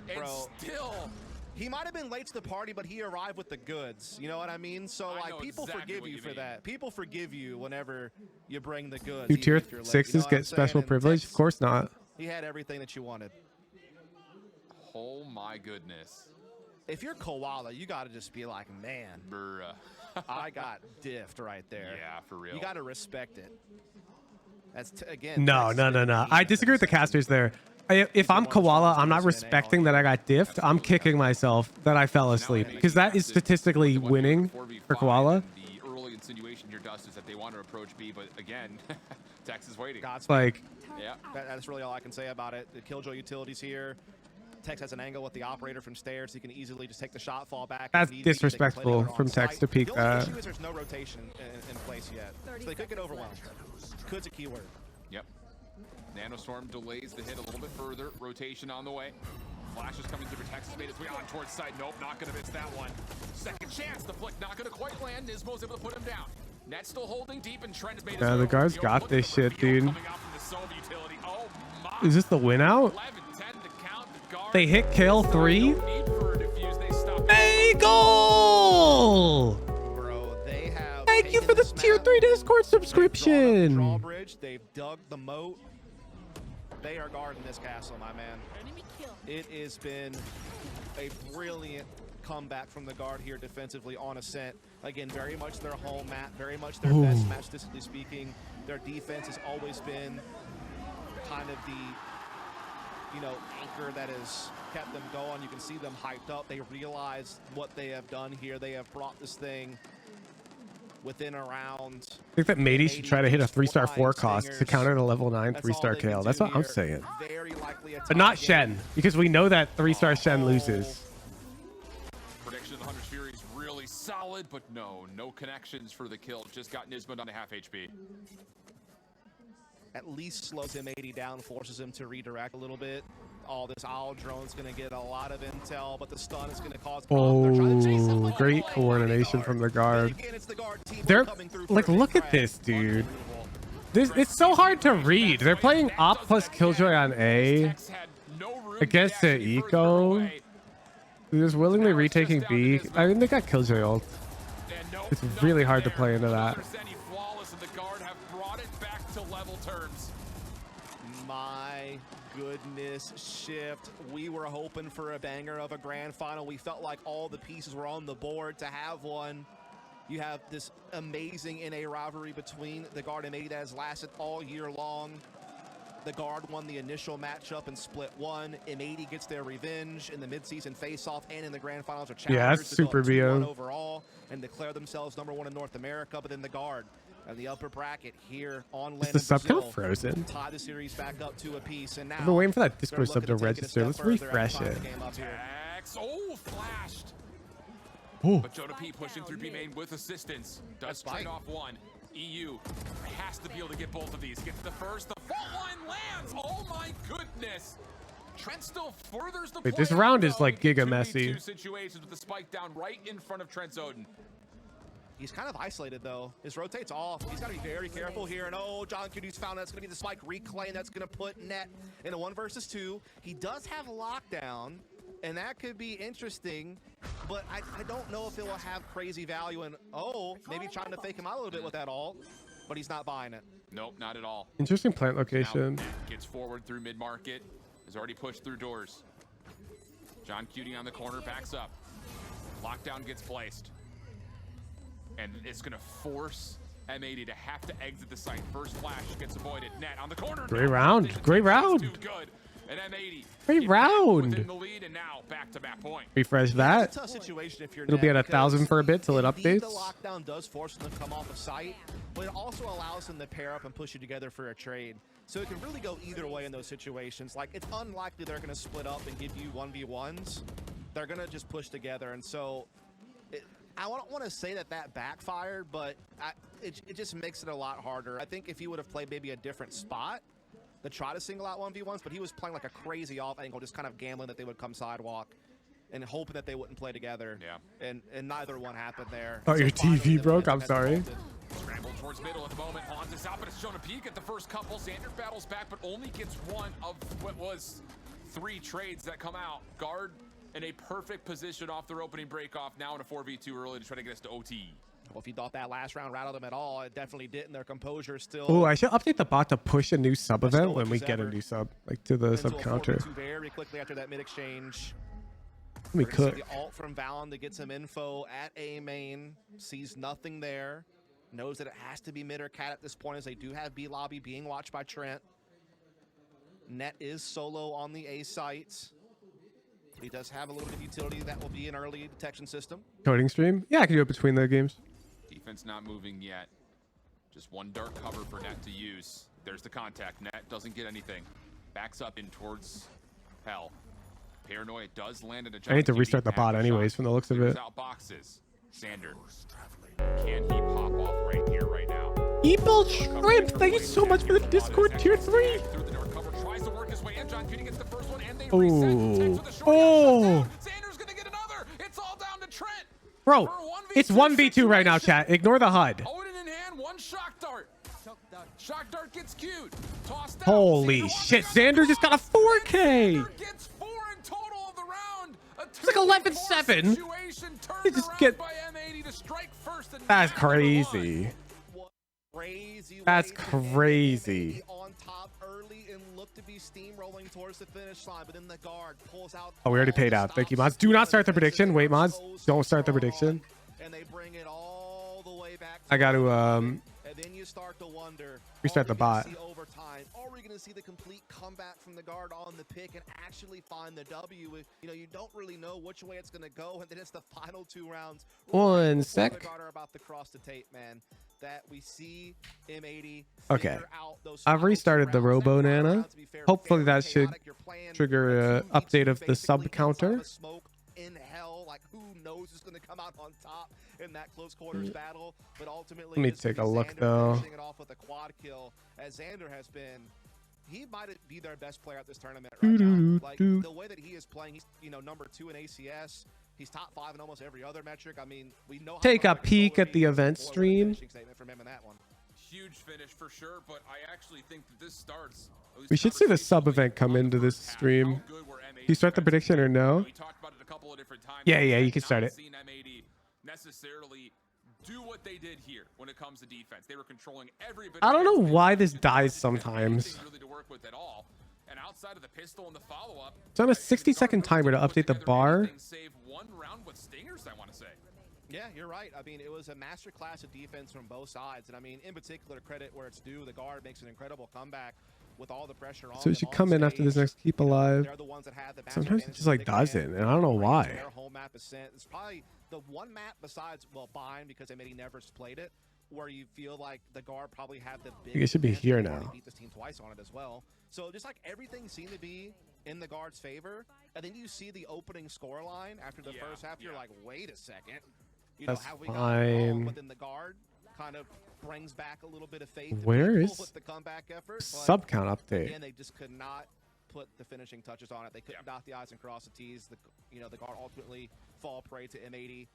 And Bro. still, He might have been late to the party, but he arrived with the goods. You know what I mean? So, I like, know people exactly forgive what you you for mean. that. People forgive you whenever you bring the goods. Do even tier if you're late. 6s You know what I'm get special saying? And privilege? Tex, Of course not. He had everything that you wanted. oh my goodness. If you're Koala, you got to just be like, man, Bruh. I got diffed right there. Yeah, for real. You got to respect it. That's again. No. I disagree with the casters there. If I'm Koala, I'm not respecting that I got diffed. I'm kicking myself that I fell asleep because that is statistically winning for Koala. that they want to approach B, but again, Tex is waiting. It's like, Yeah. That's really all I can say about it. The Killjoy utilities here. Tex has an angle with the operator from stairs. He can easily just take the shot, fall back. that's If need be, they can play disrespectful together on from Tex site. to peek The only that. issue is there's no rotation in place yet. So they could get overwhelmed. Could's a keyword. Yep. Nanostorm delays the hit a little bit further. Rotation on the way. Flash is coming through. Tex has made his way on towards side. Nope, not going to miss that one. Second chance. The flick not going to quite land. Nismo's able to put him down. Net still holding deep, and Trent has made his Yeah, the way guards over. got this shit, dude. Coming out from the Sov utility. Oh my. Is this the win out? 11-10 to count. The guard. They hit Kale 3. No need for a defuse. They stopped. Hey, goal! Bro, they have Thank you taken for the this tier map, 3 Discord they've drawn up the subscription. drawbridge, they've dug the moat. They are guarding this castle, my man. It has been a brilliant comeback from the guard here defensively on Ascent. Again, very much their home map, very much their best match, statistically speaking. Their defense has always been kind of the, anchor that has kept them going. You can see them hyped up. They realize what they have done here. They have brought this thing within around. I think that M80 should try to hit a 3-star 4 cost to counter the level 9 That's all 3-star they can Kale. do That's what I'm here. saying. Very likely a But not tie game. Shen, because we know that 3-star Shen loses. Prediction of the Hunter's Fury is really solid, but no connections for the kill. Just got Nismo down to half HP. At least slows him 80 down, forces him to redirect a little bit. All this owl drone's going to get a lot of intel, but the stun is going to cause problems. They're trying to chase him. Oh, great coordination from the guard. And again, it's the guard team They're coming through for like, a big look at frag. this, dude. It's so hard to read. They're playing Op plus Killjoy on A Tex had no room against to the actually further Eco. away. They're just willingly retaking B. I mean, they got Killjoy ult. And nope, It's nothing really hard to there. play into that. Another Zenny flawless, and the guard have brought it back to level terms. My goodness, Shift. We were hoping for a banger of a grand final. We felt like all the pieces were on the board to have one. You have this amazing NA rivalry between the guard and M80 that has lasted all year long. The guard won the initial matchup in split 1. M80 gets their revenge in the midseason face-off and in the grand finals are challengers. Yeah, that's to go up super 2-1 BO. overall and declare themselves #1 in North America. But then the guard and the upper bracket here on land Is the in sub Brazil count frozen? tie the series back up to a piece. And now I've been waiting for that they're Discord sub looking to take it a register. step Let's further and refresh tie it. the game up here. Tex, flashed. Oh, But Jonah P pushing through B main with assistance. Does trade off one. EU has to be able to get both of these. Gets the first. The fault line lands. Oh my goodness. Trent still furthers the Wait, this play round out, is, like, though. giga 2v2 messy. situations with the spike down right in front of Trent's Odin. He's kind of isolated though. His rotate's off. He's got to be very careful here. And oh, John Cudy's found that's going to be the spike reclaim. That's going to put Net in a 1 versus 2. He does have lockdown, and that could be interesting, but I don't know if it will have crazy value. And oh, maybe trying to fake him out a little bit with that ult, but he's not buying it. Nope, not at all. interesting plant Now, location. Net gets forward through mid-market. Has already pushed through doors. John Cutie on the corner, backs up. Lockdown gets placed. And it's going to force M80 to have to exit the site. First flash gets avoided. Net on the corner. Great round. Great round. Too good. And M80 Great get back round. within the lead, and now back-to-back point. Refresh It's that. a tough situation if you're It'll be Net at 1,000 because for a bit till it indeed updates. The lockdown does force them to come off of site, but it also allows them to pair up and push you together for a trade. So it can really go either way in those situations. Like, it's unlikely they're going to split up and give you 1v1s. They're going to just push together. And so I don't want to say that backfired, but it just makes it a lot harder. I think if he would have played maybe a different spot to try to single out 1v1s, but he was playing like a crazy off angle, just kind of gambling that they would come sidewalk and hoping that they wouldn't play together. Yeah. And neither one happened there. Oh, your finally, TV the broke? momentum I'm has sorry. defaulted. Scramble towards middle at the moment. Hans is out, but it's shown a peek at the first couple. Xander battles back, but only gets one of what was 3 trades that come out. Guard in a perfect position off their opening break off, now in a 4v2 early to try to get us to OT. Well, if you thought that last round rattled them at all, it definitely didn't. Their composure still. Oh, I should update the bot to push a new sub That's event no when we worries get a ever. new sub, like to the into sub a counter. 4v2 very quickly after that mid exchange. We We're gonna see cook. the ult from Valen to get some info at A main. Sees nothing there. Knows that it has to be mid or cat at this point, as they do have B lobby being watched by Trent. Net is solo on the A site. He does have a little bit of utility that will be an early detection system. Coding stream? Yeah, I can do it between the games. Defense not moving yet. Just one dark cover for Net to use. There's the contact. Net doesn't get anything. Backs up in towards Hell. Paranoia does land in a I need to restart the bot anyways from the looks of it. Out boxes. Sander. Can he pop off right here, right now? Eagle Shrimp, thank you so much for the Discord tier 3. Oh. Sander's gonna get another. It's all down to Trent. Bro, it's 1v2 right now, chat. Ignore the HUD. Odin in hand, one shock dart. Shock dart gets queued. Tossed out. Holy shit, Xander just got a 4K. Xander gets 4 in total of the round. It's like 11-7. They just get... That's crazy. That's crazy. On top early and look to be steamrolling towards the finish line, but then the guard pulls out. Oh, we already paid out. Thank you, mods. Do not start the prediction. Wait, mods. Don't start the prediction. And they bring it all the way back. I got to And then you start to wonder. Restart the bot. Overtime. Are we going to see the complete comeback from the guard on the pick and actually find the W? You know, you don't really know which way it's going to go, and then it's the final 2 rounds. One sec. The guard are about to cross the tape, man. That we see M80. Okay, I've restarted the Robo Nana. Hopefully that should trigger an update of the sub counter. In hell, like who knows who's going to come out on top in that close quarters battle, but ultimately Let me take a look though. It off with a quad kill, as Xander has been, he might be their best player at this tournament right now. Like the way that he is playing, he's number 2 in ACS. He's top 5 in almost every other metric. I mean, we know. Take a peek at the event stream. From him in that one. Huge finish for sure, but I actually think that this starts. We should see the sub event come into this stream. Do you start the prediction or no? Yeah, you can start it. Necessarily do what they did here when it comes to defense. They were controlling every bit. I don't know why this dies sometimes. Really to work with at all. And outside of the pistol and the follow-up, It's on a 60-second timer to update the bar. Save 1 round with stingers, I want to say. Yeah, you're right. I mean, it was a master class of defense from both sides. And I mean, in particular, credit where it's due. The guard makes an incredible comeback with all the pressure on. So it should come in after this next keep alive. Sometimes it just like doesn't, and I don't know why. Their whole map Ascent. It's probably the one map besides, well, Bind, because M80 never played it, where you feel like the guard probably had the big. It should be here now. Beat this team twice on it as well. So just like everything seemed to be in the guard's favor, and then you see the opening score line after the first half. You're like, wait a second. That's have we got fine. But then the guard kind of brings back a little bit of faith. Where is with the comeback effort, sub count update? Again, they just could not put the finishing touches on it. They couldn't dot the I's and cross the T's. The guard ultimately fall prey to M80.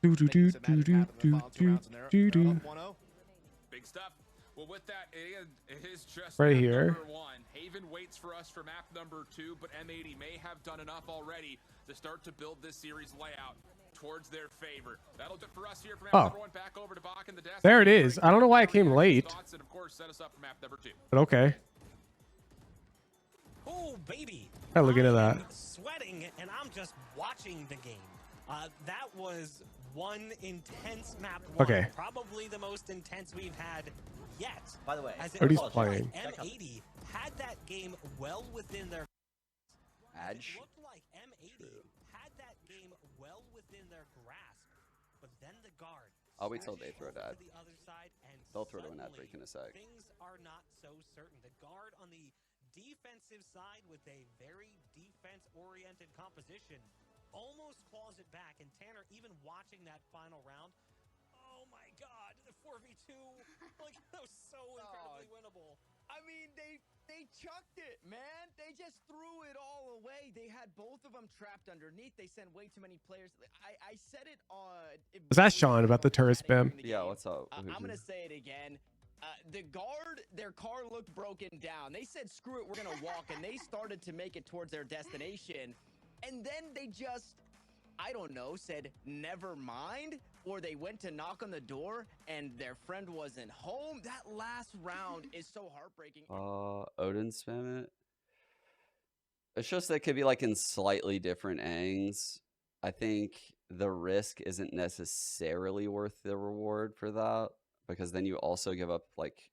Big stuff. Well, with that, it is just right here. Number 1. Haven waits for us for map number 2, but M80 may have done enough already to start to build this series layout towards their favor. That'll do it for us here for map number 1. Back over to Bach in the desk. There it is. I don't know why I came late. And of course, set us up for map number 2. But okay. Oh, baby. I look into that. Sweating, and I'm just watching the game. That was one intense map 1. Okay. Probably the most intense we've had yet. By the way, Odie's playing. M80 had that game well within their. Edge. It looked like M80 had that game well within their grasp, but then the guard. I'll wait till they throw that. The other side, and they'll throw to an ad break in a sec. Things are not so certain. The guard on the defensive side with a very defense-oriented composition almost claws it back. And Tanner, even watching that final round, oh my God, the 4v2, like that was so incredibly winnable. I mean, they chucked it, man. They just threw it all away. They had both of them trapped underneath. They sent way too many players. I said it on. Was that Sean about the turret spam? Yeah, what's up? I'm gonna say it again. The guard, their car looked broken down. They said, screw it, we're gonna walk, and they started to make it towards their destination. And then they just, I don't know, said, never mind, or they went to knock on the door and their friend wasn't home. That last round is so heartbreaking. Odin spam it. It's just that could be like in slightly different angles. I think the risk isn't necessarily worth the reward for that, because then you also give up like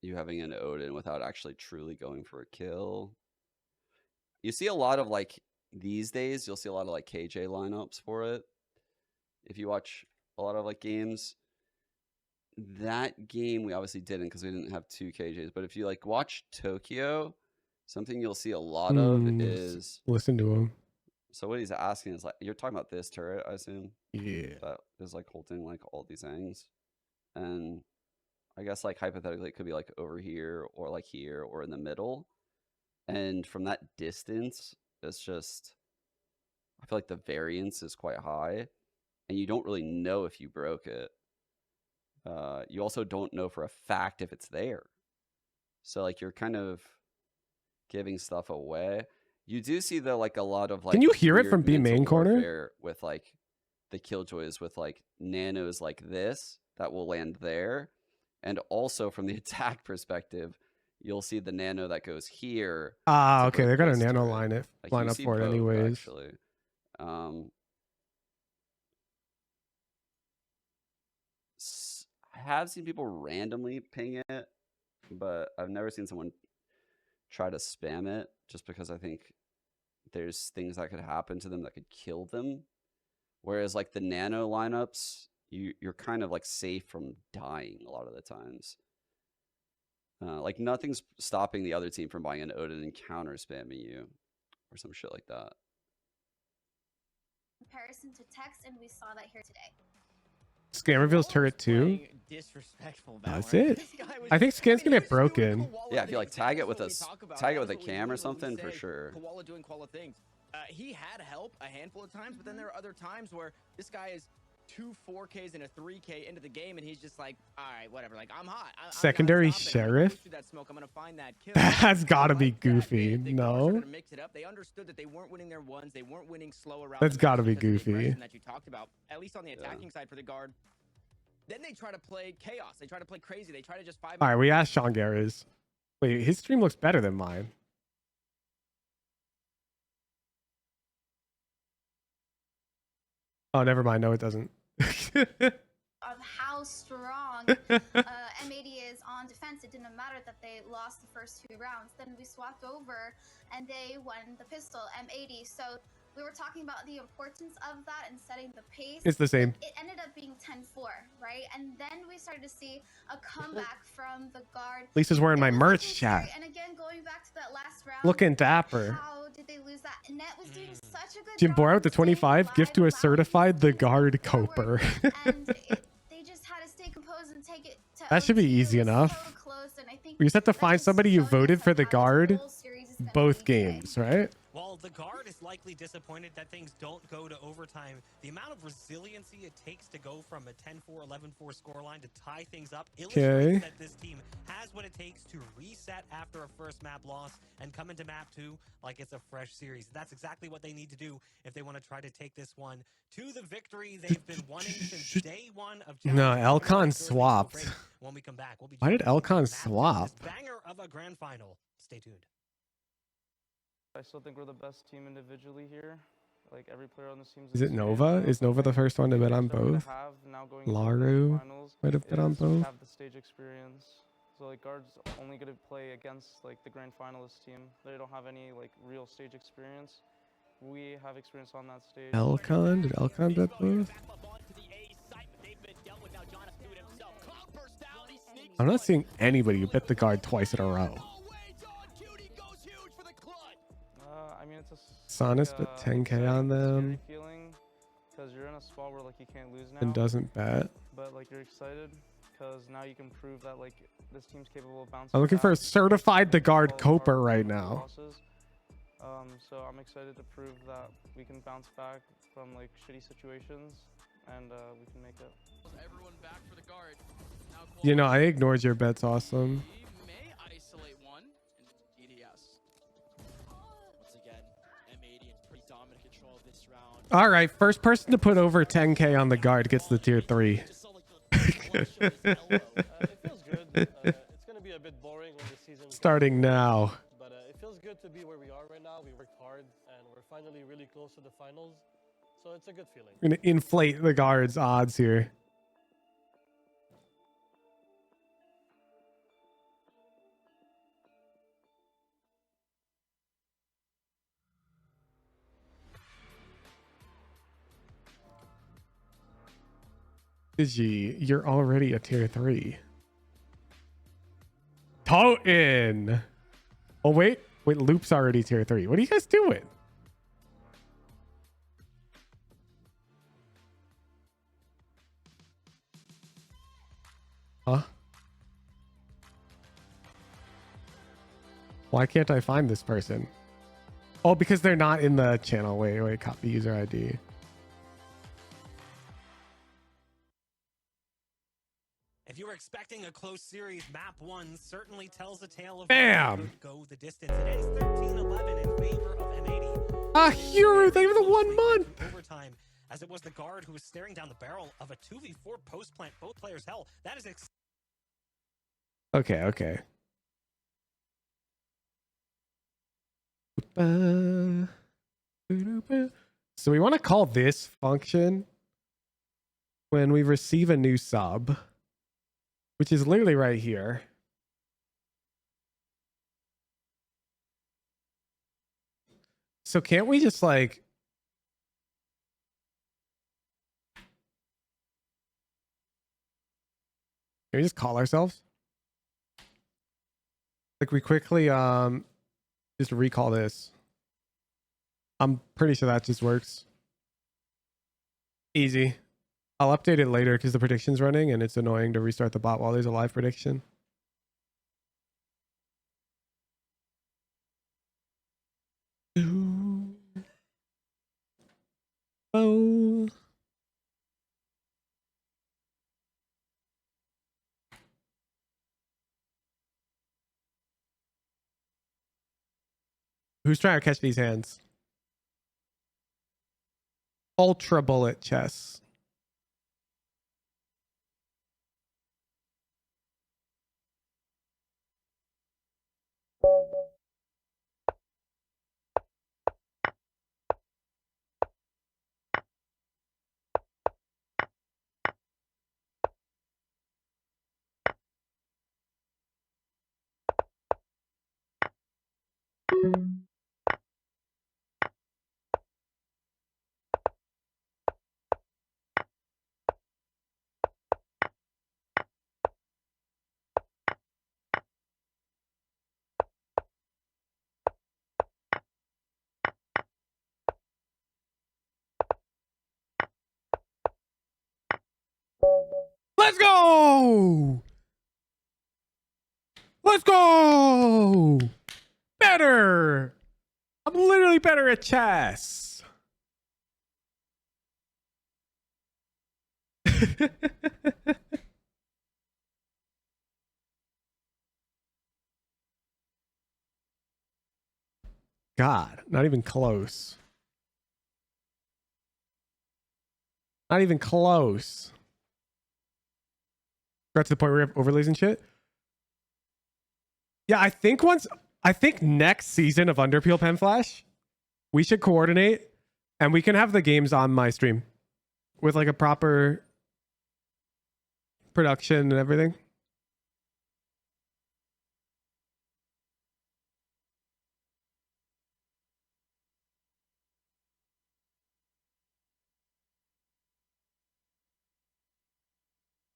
you having an Odin without actually truly going for a kill. You see a lot of like these days, you'll see a lot of like KJ lineups for it. If you watch a lot of like games, that game we obviously didn't because we didn't have 2 KJs. But if you like watch Tokyo, something you'll see a lot of is listen to him. So what he's asking is like, you're talking about this turret, I assume. Yeah. That is like holding like all these things, and I guess like hypothetically it could be like over here or like here or in the middle, and from that distance, it's just I feel like the variance is quite high, and you don't really know if you broke it. You also don't know for a fact if it's there, so like you're kind of giving stuff away. You do see though like a lot of like. Can you hear it weird from B mental main corner? warfare with like the killjoys with like nanos like this that will land there, and also from the attack perspective, you'll see the nano that goes here. Ah, to okay, break they're gonna this nano turret. Like, line you up see for it both, anyways. Actually, I have seen people randomly ping it, but I've never seen someone try to spam it just because I think there's things that could happen to them that could kill them. Whereas like the nano lineups, you're kind of like safe from dying a lot of the times. Like nothing's stopping the other team from buying an Odin and counter spamming you or some shit like that. Comparison to text, and we saw that here today. Scan reveals turret 2. Disrespectful. That's it. I think Scan's gonna get broken. Yeah, if you like tag it with a cam or something, for sure. Koala doing koala things. He had help a handful of times, but then there are other times where this guy is 2 4Ks and a 3K into the game, and he's just like, all right, whatever. Like, I'm hot. Secondary sheriff? That smoke, I'm gonna find that kill. That's gotta be goofy. They No. mix it up. They understood that they weren't winning their ones. They weren't winning slower rounds. That's gotta be goofy. That you talked about, at least on the attacking side for the guard. Then they try to play chaos. They try to play crazy. They try to just 5. All right, we asked Sean Garris. Wait, his stream looks better than mine. Oh, never mind. No, it doesn't. Of how strong M80 is on defense. It didn't matter that they lost the first 2 rounds. Then we swapped over and they won the pistol, M80. So we were talking about the importance of that and setting the pace. It's the same. It ended up being 10-4, right? And then we started to see a comeback from the guard. Lisa's wearing my merch, chat. And again, going back to that last round. Looking dapper. How did they lose that? Net was doing such a good Jim job Bora with the of staying 25. Gift to a alive, certified the allowing guard Coper. and they just had to stay composed and take it to That should be OT. It easy was enough. so close, and I think We just have to that's find just somebody who showing us voted for like the how this guard whole series is gonna both be today. games, right? While the guard is likely disappointed that things don't go to overtime, the amount of resiliency it takes to go from a 10-4, 11-4 scoreline to tie things up illustrates that this team has what it takes to reset after a first map loss and come into map 2 like it's a fresh series. That's exactly what they need to do if they want to try to take this one to the victory they've been wanting since day 1 of No, Elcon swapped. When we come back, we'll be Why did joined Elcon by swap? this banger of a grand final. Stay tuned. I still think we're the best team individually here. Like every player on this team. Is it Nova? Is Nova the first one to bet on both? Laru might have bet on both. Have the stage experience. So like guards only gonna play against like the grand finalist team. They don't have any like real stage experience. We have experience on that stage. Elcon? Did Elcon bet both? I'm not seeing anybody who bet the guard twice in a row. I mean, it's a Sonus bet 10k on them feeling because you're in a spot where like you can't lose now. and doesn't bet. But like you're excited because now you can prove that like this team's capable of bouncing. I'm looking for a certified the guard Coper right now. So I'm excited to prove that we can bounce back from like shitty situations and we can make it. Everyone back for the guard. You know, I ignored your bets, awesome. He may isolate one in EDS. Once again, M80 in pretty dominant control of this round. All right, first person to put over 10k on the guard gets the tier 3. It feels good. It's going to be a bit boring when the season Starting now. But it feels good to be where we are right now. We worked hard and we're finally really close to the finals. So it's a good feeling. We're going to inflate the guard's odds here. Digi, you're already a tier 3. Toten! Oh, wait. Wait, Loop's already tier 3. What are you guys doing? Huh? Why can't I find this person? Oh, because they're not in the channel. Wait, copy user ID. If you were expecting a close series, map 1 certainly tells a tale of Bam! could go the distance. It ends 13-11 in favor of M80. Ah, Hero, they were the 1 month! Overtime, as it was the guard who was staring down the barrel of a 2v4 post plant. Both players hell. That is Okay. So we want to call this function when we receive a new sub, which is literally right here. So can't we just like... Can we just call ourselves? Like we quickly just recall this. I'm pretty sure that just works. Easy. I'll update it later because the prediction's running and it's annoying to restart the bot while there's a live prediction. Oh. Who's trying to catch these hands? Ultra bullet chess. Let's go! Let's go! Better! I'm literally better at chess. God, not even close. Not even close. Got to the point where we have overlays and shit. Yeah, I think next season of Underpeel Pen Flash, we should coordinate and we can have the games on my stream with like a proper production and everything.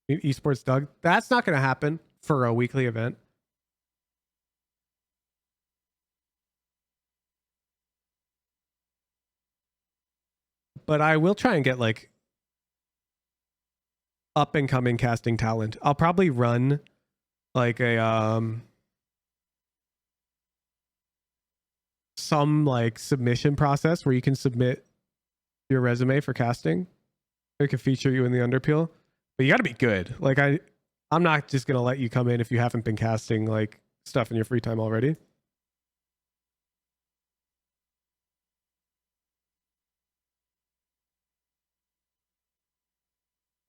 Esports Doug. That's not going to happen for a weekly event. But I will try and get like up and coming casting talent. I'll probably run like a some like submission process where you can submit your resume for casting. They could feature you in the Underpeel. But you got to be good. Like I'm not just going to let you come in if you haven't been casting like stuff in your free time already.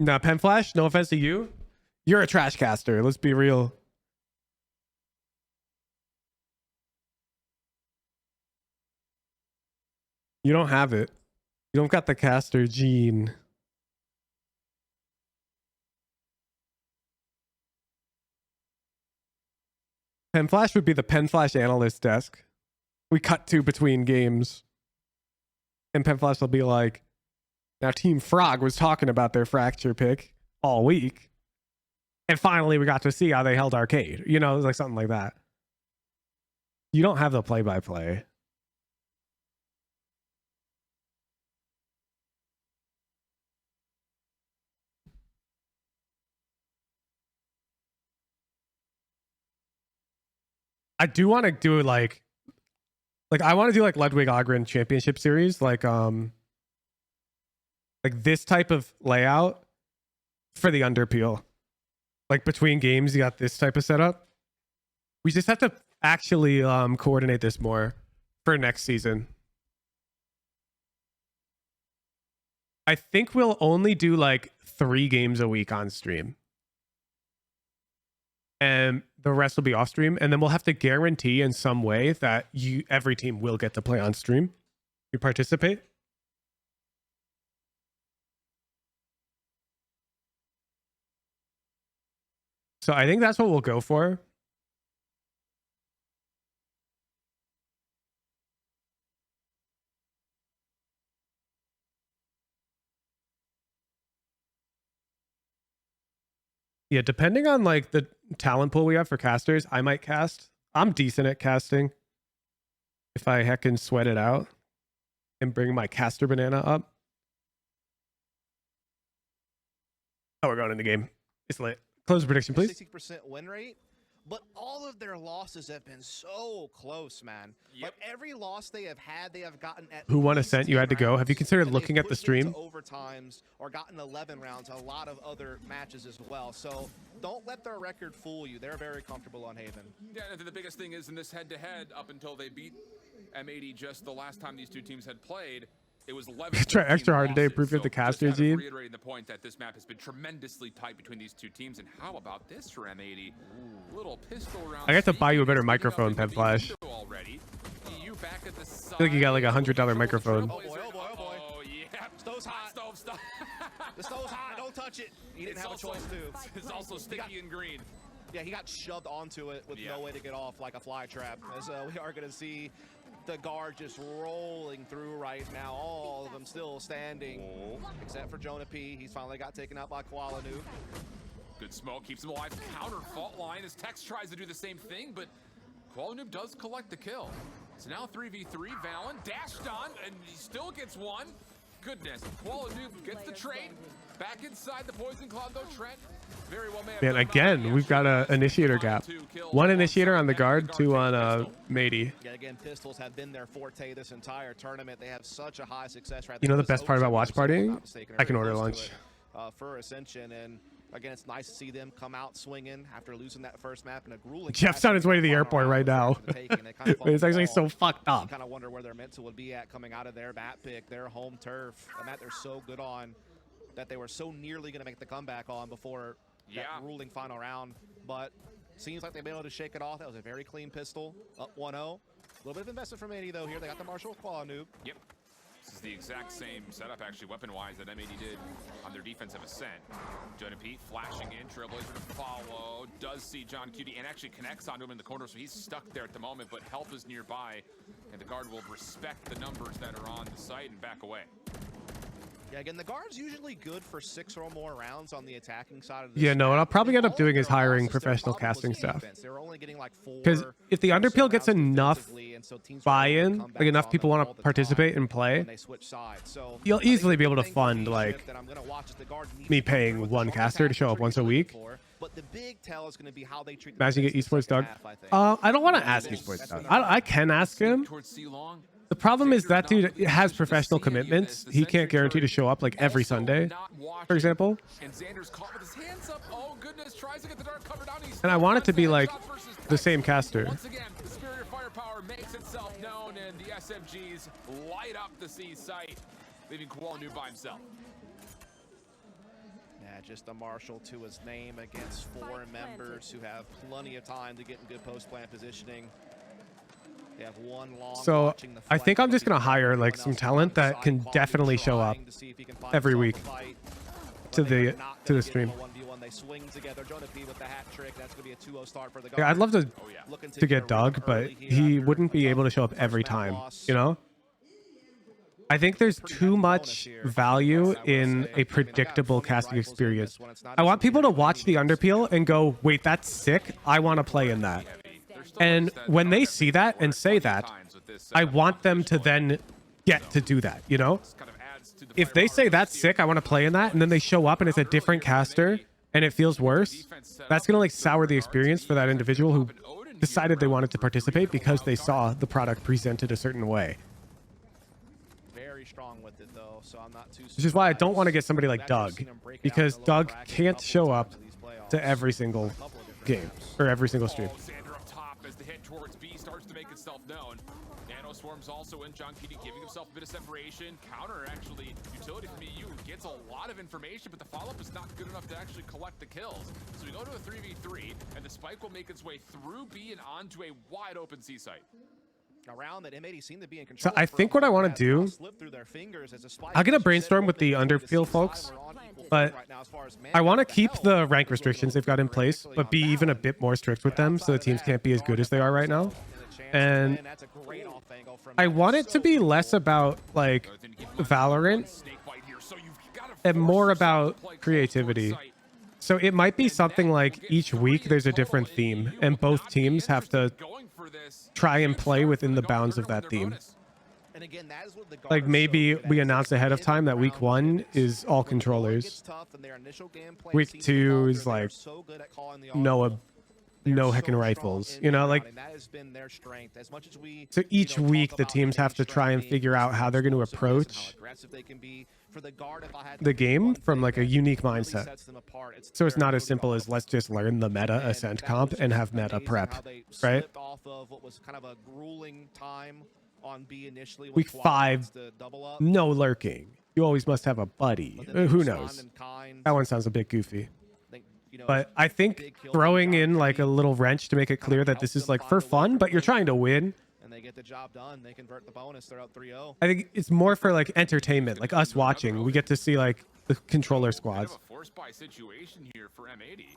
Nah, Pen Flash, no offense to you. You're a trash caster. Let's be real. You don't have it. You don't got the caster gene. Pen Flash would be the Pen Flash analyst desk. We cut to between games. And Pen Flash will be like, now Team Frog was talking about their fracture pick. all week. And finally we got to see how they held arcade. You know, it was like something like that. You don't have the play-by-play. I do want to do like I want to do like Ludwig Ogren Championship Series, like this type of layout for the Underpeel. Like between games, you got this type of setup. We just have to actually coordinate this more for next season. I think we'll only do like 3 games a week on stream. And the rest will be off stream, and then we'll have to guarantee in some way that every team will get to play on stream. You participate. So I think that's what we'll go for. Yeah, depending on like the talent pool we have for casters, I might cast. I'm decent at casting. If I heckin' sweat it out and bring my caster banana up. Oh, we're going in the game. It's lit. Close prediction, please. 60% win rate, but all of their losses have been so close, man. Like every loss they have had, they have gotten at Who won least Ascent? You 10 had to go. rounds, Have you considered and looking they've at the pushed into stream? overtimes or gotten 11 rounds, a lot of other matches as well. So don't let their record fool you. They're very comfortable on Haven. Yeah, and the biggest thing is in this head-to-head, up until they beat M80 just the last time these two teams had played, it was 11. Try extra hard today, losses. proof of the caster just kind of team. reiterating the point that this map has been tremendously tight between these two teams. And how about this for M80? Little pistol round. I got to buy you a better sneaking microphone, up Pen into the Flash. window already. EU back at the side. I feel like you got like $100 microphone. Oh boy, oh boy, oh boy. Oh yeah. Stove's hot. Stove. The stove's hot. Don't touch it. He didn't have a choice to. It's also sticky and green. Yeah, he got shoved onto it with no way to get off, like a fly trap. As we are going to see the guard just rolling through right now. All of them still standing, except for Jonah P. He's finally got taken out by Koala Noob. Good smoke, keeps him alive. Counter fault line as Tex tries to do the same thing, but Koala Noob does collect the kill. So now 3v3, Valen dashed on, and he still gets one. Goodness, Koala Noob gets the trade. Back inside the Poison Cloud though, Trent. Very well Man, again, we've got an initiator gap. 1 initiator on the guard, 2 on Matey. Yeah, again, pistols have been their forte this entire tournament. They have such a high success rate. You know the best part about watch partying? I can order lunch. For Ascension, and again, it's nice to see them come out swinging after losing that first map in a grueling. Jeff's on his way to the airport right now. It's actually so fucked up. Kind of wonder where their mental would be at coming out of their map pick, their home turf, a map they're so good on, that they were so nearly going to make the comeback on before that ruling final round. But seems like they've been able to shake it off. That was a very clean pistol, up 1-0. A little bit of investment from M80 though here. They got the Marshall Claw Noob. Yep. This is the exact same setup, actually, weapon-wise, that M80 did on their defensive Ascent. Jonah Pete flashing in, Trailblazer to follow, does see John Cutie, and actually connects onto him in the corner, so he's stuck there at the moment, but help is nearby, and the guard will respect the numbers that are on the site and back away. Yeah, again, the guard's usually good for 6 or more rounds on the attacking side of the Yeah, no, what I'll probably end up doing is hiring losses, professional their problem casting was staff. defense. They were only getting like 4 Because if the Underpeel gets rounds enough defensively, and so teams were able to buy-in, come like back enough on people them want all to the participate time and play, when they switch sides. So you'll I think easily be able to the thing fund for like shift that I'm gonna watch is the guard needs me to compare paying what the one strong caster to show up tactics are once a looking week. for, but the big tell is going to be how they treat the Imagine you get defense in the esports Doug. second half, I think. I don't want to ask esports Doug. I can ask him. Towards C-Long. The problem is that dude has professional commitments. He can't guarantee to show up like every Sunday, for example. And Xander's caught with his hands up. Oh goodness, tries to get the dark cover down. And I want it to be like the same caster. Once again, the superior firepower makes itself known, and the SMGs light up the C site, leaving Koala Noob by himself. Yeah, just a Marshall to his name against 4 members who have plenty of time to get in good post-plan positioning. They have one long So watching the I think I'm flank, just gonna but hire like everyone some else talent on the that side. can Quality definitely show up trying to see if he can find every himself week a fight, to but they are the not to gonna the get stream. him a 1v1. They swing together. Jonah P with the hat trick. That's going to be a 2-0 start for the Yeah, I'd love to Looking to get a run Doug, but early here he after wouldn't be a able to show up first every map time, loss. you know? I think there's too much value in a predictable casting experience. I want people to watch the Underpeel and go, wait, that's sick. I want to play in that. And when they see that and say that, I want them to then get to do that, you know? If they say that's sick, I want to play in that, and then they show up and it's a different caster and it feels worse, that's going to like sour the experience for that individual who decided they wanted to participate because they saw the product presented a certain way. Very strong with it though, so I'm not too. Which is why I don't want to get somebody like Doug, because Doug can't show up to every single game or every single stream. Xander up top as the hit towards B starts to make itself known. Nano Swarm's also in. John Kitty giving himself a bit of separation. Counter actually, utility from EU gets a lot of information, but the follow-up is not good enough to actually collect the kills. So we go to a 3v3, and the spike will make its way through B and onto a wide open C site. Around that M80 seem to be in control. So I think what I want to do, I'm going to brainstorm with the Underpeel folks, but I want to keep the rank restrictions they've got in place, but be even a bit more strict with them so the teams can't be as good as they are right now. And I want it to be less about like Valorant and more about creativity. So it might be something like each week there's a different theme and both teams have to try and play within the bounds of that theme. Like maybe we announce ahead of time that week 1 is all controllers. Week 2 is like no heckin' rifles, you know, like, so each week the teams have to try and figure out how they're going to approach the game from like a unique mindset. So it's not as simple as let's just learn the meta Ascent comp and have meta prep, right? Week 5, no lurking. You always must have a buddy. Who knows? That one sounds a bit goofy. But I think throwing in like a little wrench to make it clear that this is like for fun, but you're trying to win. And they get the job done. They convert the bonus. They're up 3-0. I think it's more for like entertainment, like us watching. We get to see like the controller squads. Kind of a force buy situation here for M80.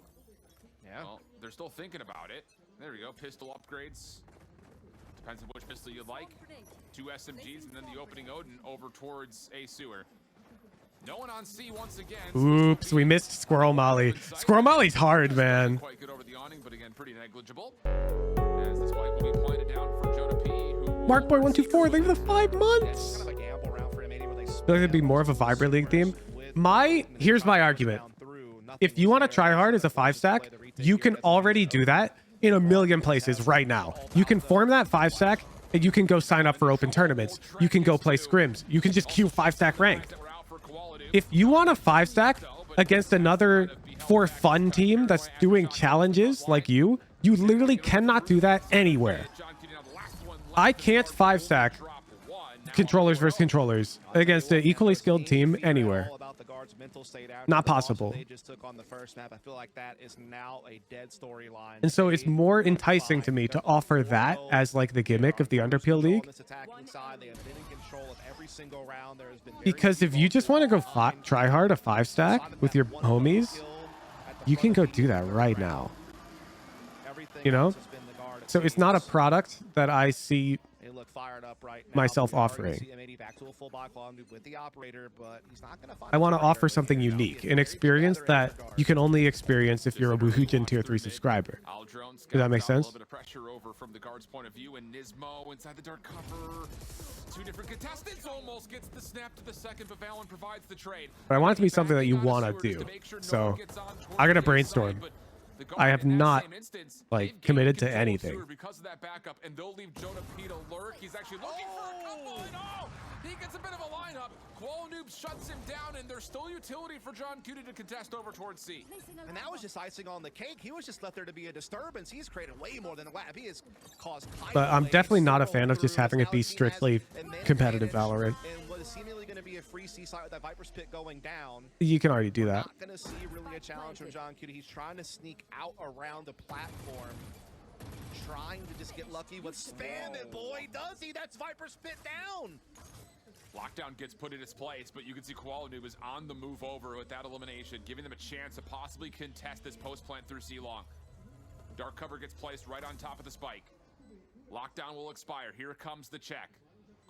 Yeah. Well, they're still thinking about it. There we go. Pistol upgrades. Depends on which pistol you like. 2 SMGs and then the opening Odin over towards a sewer. No one on C once again. Oops, we missed Squirrel Molly. Squirrel Molly's hard, man. Quite good over the awning, but again, pretty negligible. As this spike will be pointed down for Jonah P. Markboy124, thank you for the 5 months. I feel like it'd be more of a Vibrant League theme. Here's my argument. If you want to try hard as a 5-stack, you can already do that in a million places right now. You can form that 5-stack and you can go sign up for open tournaments. You can go play scrims. You can just queue 5-stack ranked. If you want a 5-stack against another for fun team that's doing challenges like you literally cannot do that anywhere. I can't 5-stack controllers versus controllers against an equally skilled team anywhere. Not possible. And so it's more enticing to me to offer that as like the gimmick of the Underpeel League. Because if you just want to go try hard a 5-stack with your homies, you can go do that right now. You know? So it's not a product that I see myself offering. I want to offer something unique, an experience that you can only experience if you're a Wuhujin Tier 3 subscriber. Does that make sense? A little bit of pressure over from the guard's point of view, and Nismo inside the dark cover. 2 different contestants, almost gets the snap to the second, but Valen provides the trade. But I want it to be something that you want to do. So I'm going to brainstorm. I have not like committed to anything. Because of that backup, and they'll leave Jonah P to lurk. He's actually looking for a couple, and he gets a bit of a lineup. Noob shuts him down, and there's still utility for John Cutie to contest over towards C. And that was just icing on the cake. He was just left there to be a disturbance. He's created way more than a lap. He has caused. But I'm definitely not a fan of just having it be strictly competitive Valorant. And what is seemingly going to be a free C site with that Viper's Pit going down. You can already do that. Not going to see really a challenge from John Cutie. He's trying to sneak out around the platform. Trying to just get lucky with spam it, boy. Does he? That's Viper's Pit down. Lockdown gets put in its place, but you can see Noob is on the move over with that elimination, giving them a chance to possibly contest this post plant through C-Long. Dark cover gets placed right on top of the spike. Lockdown will expire. Here comes the check.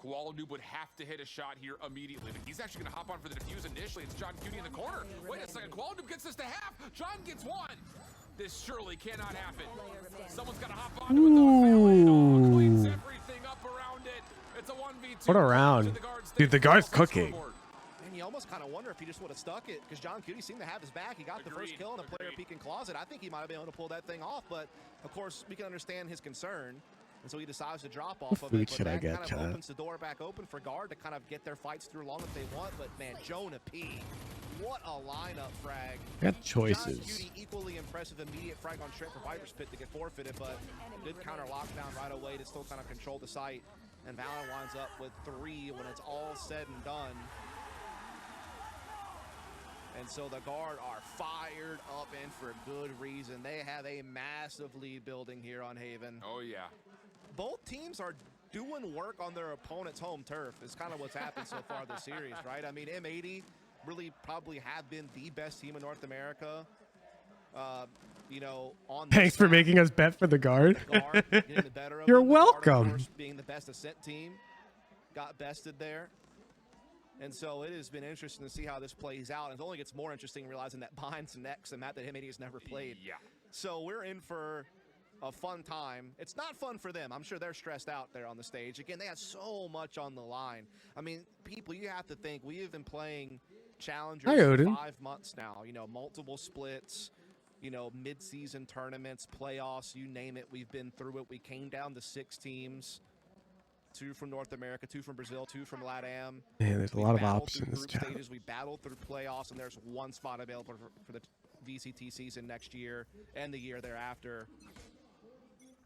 Koala Noob would have to hit a shot here immediately, but he's actually going to hop on for the defuse initially. It's John Cutie in the corner. Wait a second, Koala Noob gets this to half. John gets one. This surely cannot happen. Someone's got to hop on to it, though. Cleans everything up around it. It's a 1v2. What a round. Dude, the guard's cooking. And you almost kind of wonder if he just would have stuck it, because John Cutie seemed to have his back. He got the first kill in a player peeking closet. I think he might have been able to pull that thing off, but of course we can understand his concern, and so he decides to drop off of it. But that kind of opens the door back open for guard to kind of get their fights through long if they want. But man, Jonah P, what a lineup frag. Got choices. John Cutie equally impressive immediate frag on Trent for Viper's Pit to get forfeited, but good counter lockdown right away to still kind of control the site. And Valor winds up with 3 when it's all said and done. And so the guard are fired up, and for good reason. They have a massive lead building here on Haven. Oh, yeah. Both teams are doing work on their opponent's home turf is kind of what's happened so far this series, right? I mean, M80 really probably have been the best team in North America. You know, on Thanks for making us bet for the guard. Getting the better of You're them. The guard, of welcome. course, being the best Ascent team, got bested there. And so it has been interesting to see how this plays out. And it only gets more interesting realizing that Bind's next, a map that M80 has never played. Yeah. So we're in for a fun time. It's not fun for them. I'm sure they're stressed out there on the stage. Again, they had so much on the line. I mean, people, you have to think, we have been playing Challengers for 5 months now. You know, multiple splits, you know, mid-season tournaments, playoffs, you name it. We've been through it. We came down to 6 teams. 2 from North America, 2 from Brazil, 2 from LATAM. Man, there's a lot of options. Stages. We battled through playoffs, and there's 1 spot available for the VCT season next year and the year thereafter.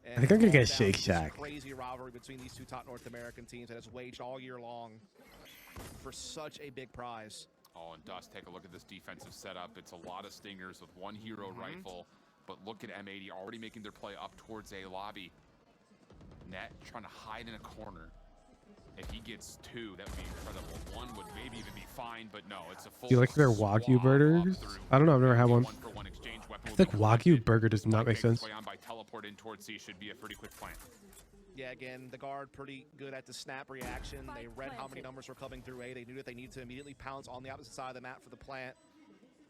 And I think I'm gonna get Shake Shack. Crazy rivalry between these 2 top North American teams that has waged all year long for such a big prize. Oh, and Dust, take a look at this defensive setup. It's a lot of stingers with 1 hero rifle, but look at M80 already making their play up towards A lobby. Net trying to hide in a corner. If he gets 2, that would be incredible. 1 would maybe even be fine, but no, it's a full. Do you like their Wagyu burgers? I don't know. I've never had one. I think Wagyu burger does not make sense. By teleport in towards C should be a pretty quick plant. Yeah, again, the guard pretty good at the snap reaction. They read how many numbers were coming through A. They knew that they need to immediately pounce on the opposite side of the map for the plant.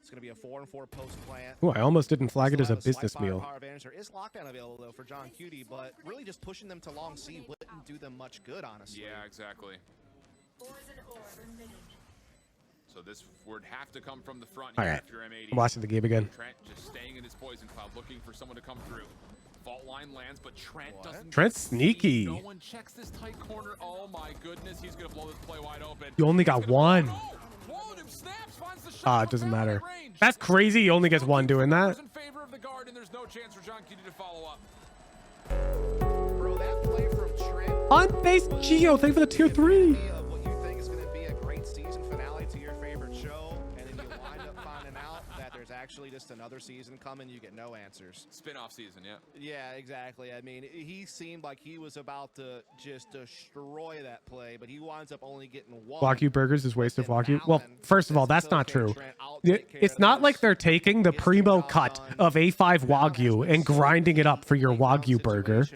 It's going to be a 4-4 post plant. Oh, I almost didn't flag it as a business meal. There is lockdown available, though, for John Cutie, but really just pushing them to long C wouldn't do them much good, honestly. Yeah, exactly. So this would have to come from the front here if you're M80. I'm watching the game again. Trent just staying in his poison cloud, looking for someone to come through. Fault line lands, but Trent doesn't. Trent's sneaky. No one checks this tight corner. Oh my goodness, he's gonna blow this play wide open. You only got 1. Ah, it doesn't matter. That's crazy. He only gets 1 doing that. In favor of the guard, and there's no chance for John Cutie to follow up. Bro, that play from Trent. On-base Geo, thank you for the tier 3. Of what you think is going to be a great season finale to your favorite show, and then you wind up finding out that there's actually just another season coming. You get no answers. Spin-off season, yeah. Yeah, exactly. I mean, he seemed like he was about to just destroy that play, but he winds up only getting 1. Wagyu burgers is waste of Wagyu. Well, first of all, that's not true. It's not like they're taking the primo cut of A5 Wagyu and grinding it up for your Wagyu burger.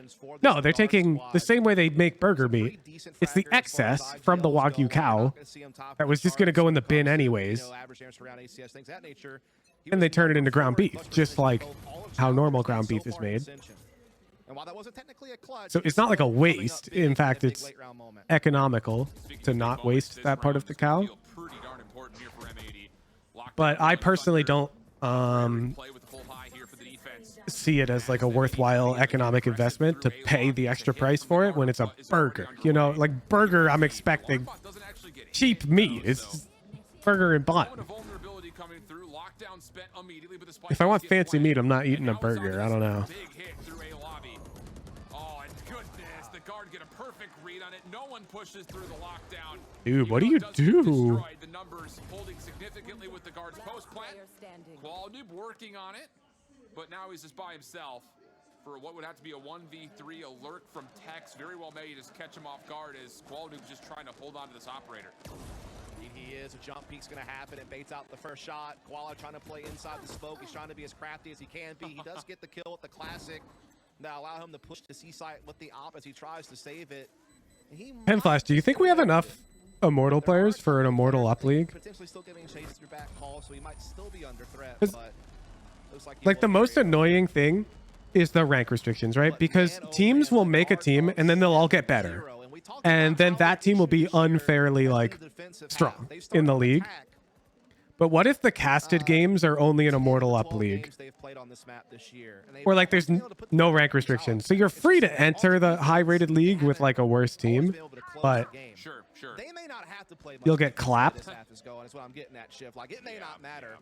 No, they're taking the same way they make burger meat. It's the excess from the Wagyu cow that was just going to go in the bin anyways. And they turn it into ground beef, just like how normal ground beef is made. So it's not like a waste. In fact, it's economical to not waste that part of the cow. But I personally don't see it as like a worthwhile economic investment to pay the extra price for it when it's a burger. You know, like burger, I'm expecting cheap meat. It's burger and bun. If I want fancy meat, I'm not eating a burger. I don't know. Oh, and goodness, the guard get a perfect read on it. No one pushes through the lockdown. Dude, what do you do? The numbers holding significantly with the guard's post plant. Noob working on it, but now he's just by himself for what would have to be a 1v3 alert from Tex. Very well made. Just catch him off guard as Noob's just trying to hold on to this operator. He is. A jump peek's going to happen. It baits out the first shot. Koala trying to play inside the smoke. He's trying to be as crafty as he can be. He does get the kill with the classic. Now allow him to push the C site with the op as he tries to save it. Pen Flash, do you think we have enough Immortal players for an Immortal up league? Potentially still giving chase through back call, so he might still be under threat. It's- But looks like Like the most annoying thing is the rank restrictions, right? Because teams will make a team and then they'll all get better. And then that team will be unfairly like strong in the league. But what if the casted games are only an Immortal up league? Or like there's no rank restrictions. So you're free to enter the high rated league with like a worse team, but Sure. They may not have to play much you'll get clapped. this half is going. That's what I'm getting at, Shiv. Like, it may not matter.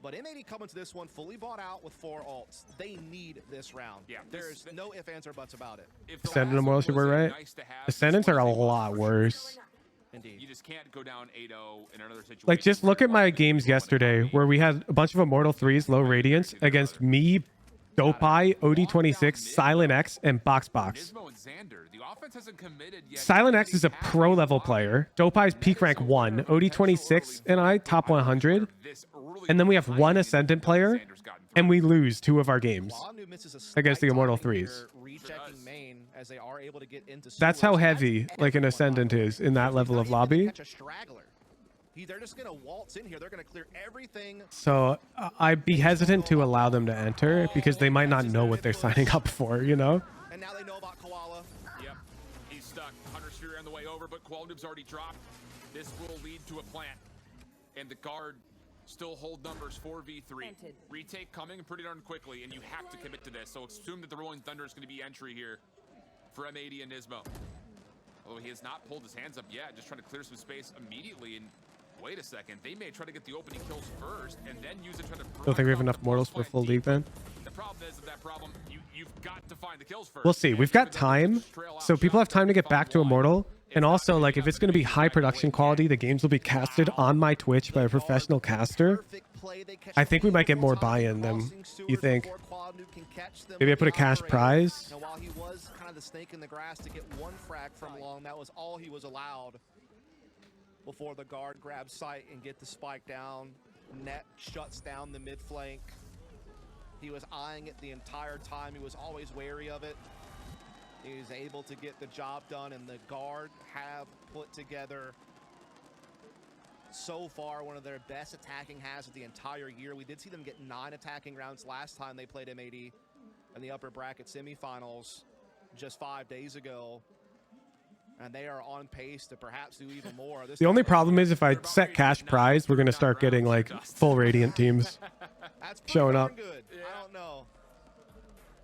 But M80 coming to this one fully bought out with 4 ults. They need this round. Yeah, There's no ifs, ands, or buts about it. Ascendant Immortal should work, right? Ascendants are a lot worse. Indeed. You just can't go down 8-0 in another situation. Like, just look at my games yesterday where we had a bunch of Immortal 3s, low Radiance, against me, Dopai, OD26, Silent X, and Box. Nismo and Xander, the offense hasn't committed yet. Silent X is a pro level player. Dopai's peak rank 1. OD26 and I top 100. And then we have one Ascendant player, and we lose 2 of our games against the Immortal 3s. That's how heavy like an Ascendant is in that level of lobby. They're just gonna waltz in here. They're gonna clear everything. So I'd be hesitant to allow them to enter because they might not know what they're signing up for, you know? And now they know about Koala. Yep, he's stuck. Hunter Sphere on the way over, but Koala Noob's already dropped. This will lead to a plant. And the guard still hold numbers 4v3. Retake coming pretty darn quickly, and you have to commit to this. So assume that the Rolling Thunder is going to be entry here for M80 and Nismo. Although he has not pulled his hands up yet, just trying to clear some space immediately. And wait a second, they may try to get the opening kills first and then use it to Don't think we have enough mortals for full league then. The problem is that problem, you've got to find the kills first. We'll see. We've got time, so people have time to get back to Immortal. And also, like, if it's going to be high production quality, the games will be casted on my Twitch by a professional caster. I think we might get more buy-in than you think. Maybe I put a cash prize. And while he was kind of the snake in the grass to get 1 frag from long, that was all he was allowed before the guard grabs sight and get the spike down. Net shuts down the mid flank. He was eyeing it the entire time. He was always wary of it. He was able to get the job done, and the guard have put together so far one of their best attacking has of the entire year. We did see them get 9 attacking rounds last time they played M80 in the upper bracket semifinals just 5 days ago. And they are on pace to perhaps do even more. The only problem is if I set cash prize, we're going to start getting like full Radiant teams showing up. Good. I don't know.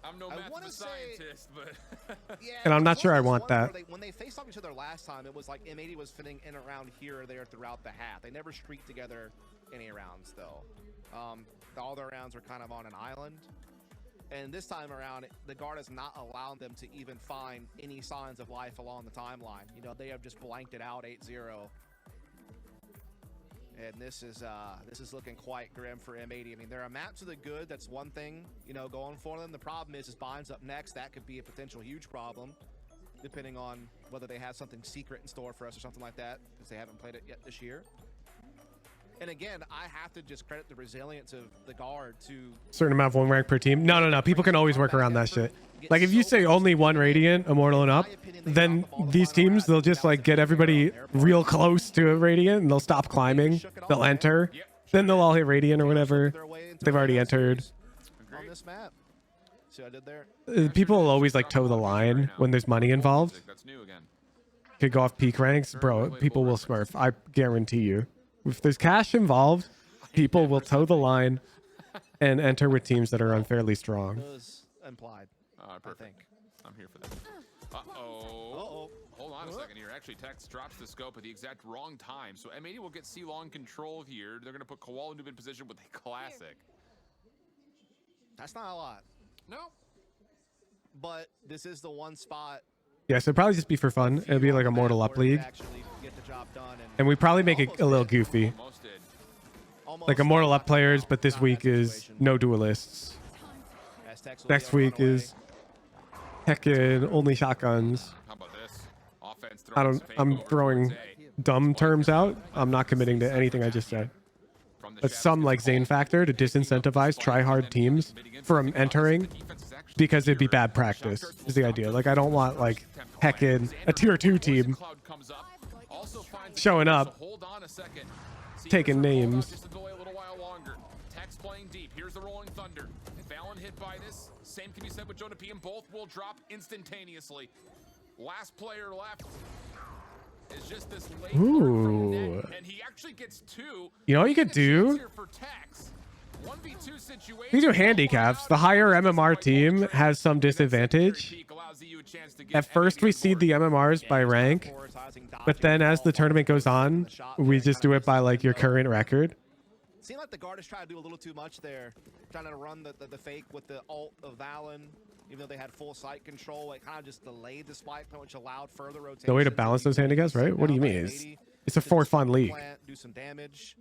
I'm no math scientist, but yeah, and I'm not sure I want that. When they faced off each other last time, it was like M80 was fitting in around here or there throughout the half. They never streaked together any rounds though. All their rounds were kind of on an island. And this time around, the guard is not allowing them to even find any signs of life along the timeline. You know, they have just blanked it out 8-0. And this is looking quite grim for M80. I mean, they're a map to the good. That's one thing, you know, going for them. The problem is Bind's up next. That could be a potential huge problem, depending on whether they have something secret in store for us or something like that, because they haven't played it yet this year. And again, I have to just credit the resilience of the guard to certain amount of 1 rank per team. No. People can always work around that shit. Like if you say only 1 Radiant, Immortal and up, then these teams, they'll just like get everybody real close to a Radiant and they'll stop climbing. They'll enter. Then they'll all hit Radiant or whatever. They've already entered. on this map. See what I did there? People will always like toe the line when there's money involved. That's new again. Could go off peak ranks. Bro, people will smurf. I guarantee you. If there's cash involved, people will toe the line and enter with teams that are unfairly strong. It was implied, I think. I'm here for that. Uh-oh. Hold on a second here. Actually, Tex drops the scope at the exact wrong time. So M80 will get C-Long control here. They're going to put Koala Noob in position with a classic. That's not a lot. No. But this is the one spot. Yeah, so it'd probably just be for fun. It'd be like a Mortal Up League. And we probably make it a little goofy. Like a Mortal Up players, but this week is no duelists. Next week is heckin' only shotguns. How about this? I'm throwing dumb terms out. I'm not committing to anything I just said. But some like Zane factor to disincentivize try-hard teams from entering because it'd be bad practice is the idea. Like I don't want like heckin' a tier 2 team showing up, taking names. Just to delay a little while longer. Tex playing deep. Here's the rolling thunder. Fallon hit by this. Same can be said with Jonah P, and both will drop instantaneously. Last player left is just this late Ooh. and he actually gets 2. You know what you could do? For Tex. 1v2 situation. These are handicaps. The higher MMR team has some disadvantage. At first, we seed the MMRs by rank, but then as the tournament goes on, we just do it by like your current record. Seemed like the guard is trying to do a little too much there, trying to run the fake with the ult of Valen. Even though they had full site control, it kind of just delayed the spike, which allowed further rotation. No way to balance those handicaps, right? What do you mean? It's a for fun league. Do some damage.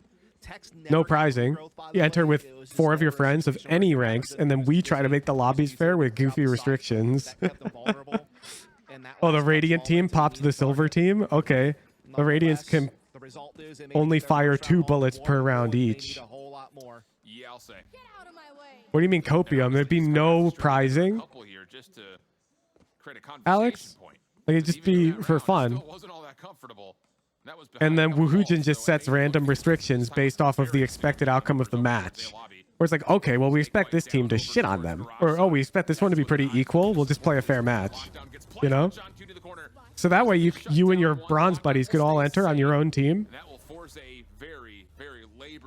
No prizing. You enter with 4 of your friends of any ranks, and then we try to make the lobbies fair with goofy restrictions. Oh, the Radiant team popped the Silver team? Okay. The Radiants can only fire 2 bullets per round each. Yeah, I'll say. What do you mean copium? There'd be no prizing? Alex? Like it'd just be for fun. And then Woohoojin just sets random restrictions based off of the expected outcome of the match. Where it's like, okay, well, we expect this team to shit on them. Or, oh, we expect this one to be pretty equal. We'll just play a fair match. You know? So that way you and your bronze buddies could all enter on your own team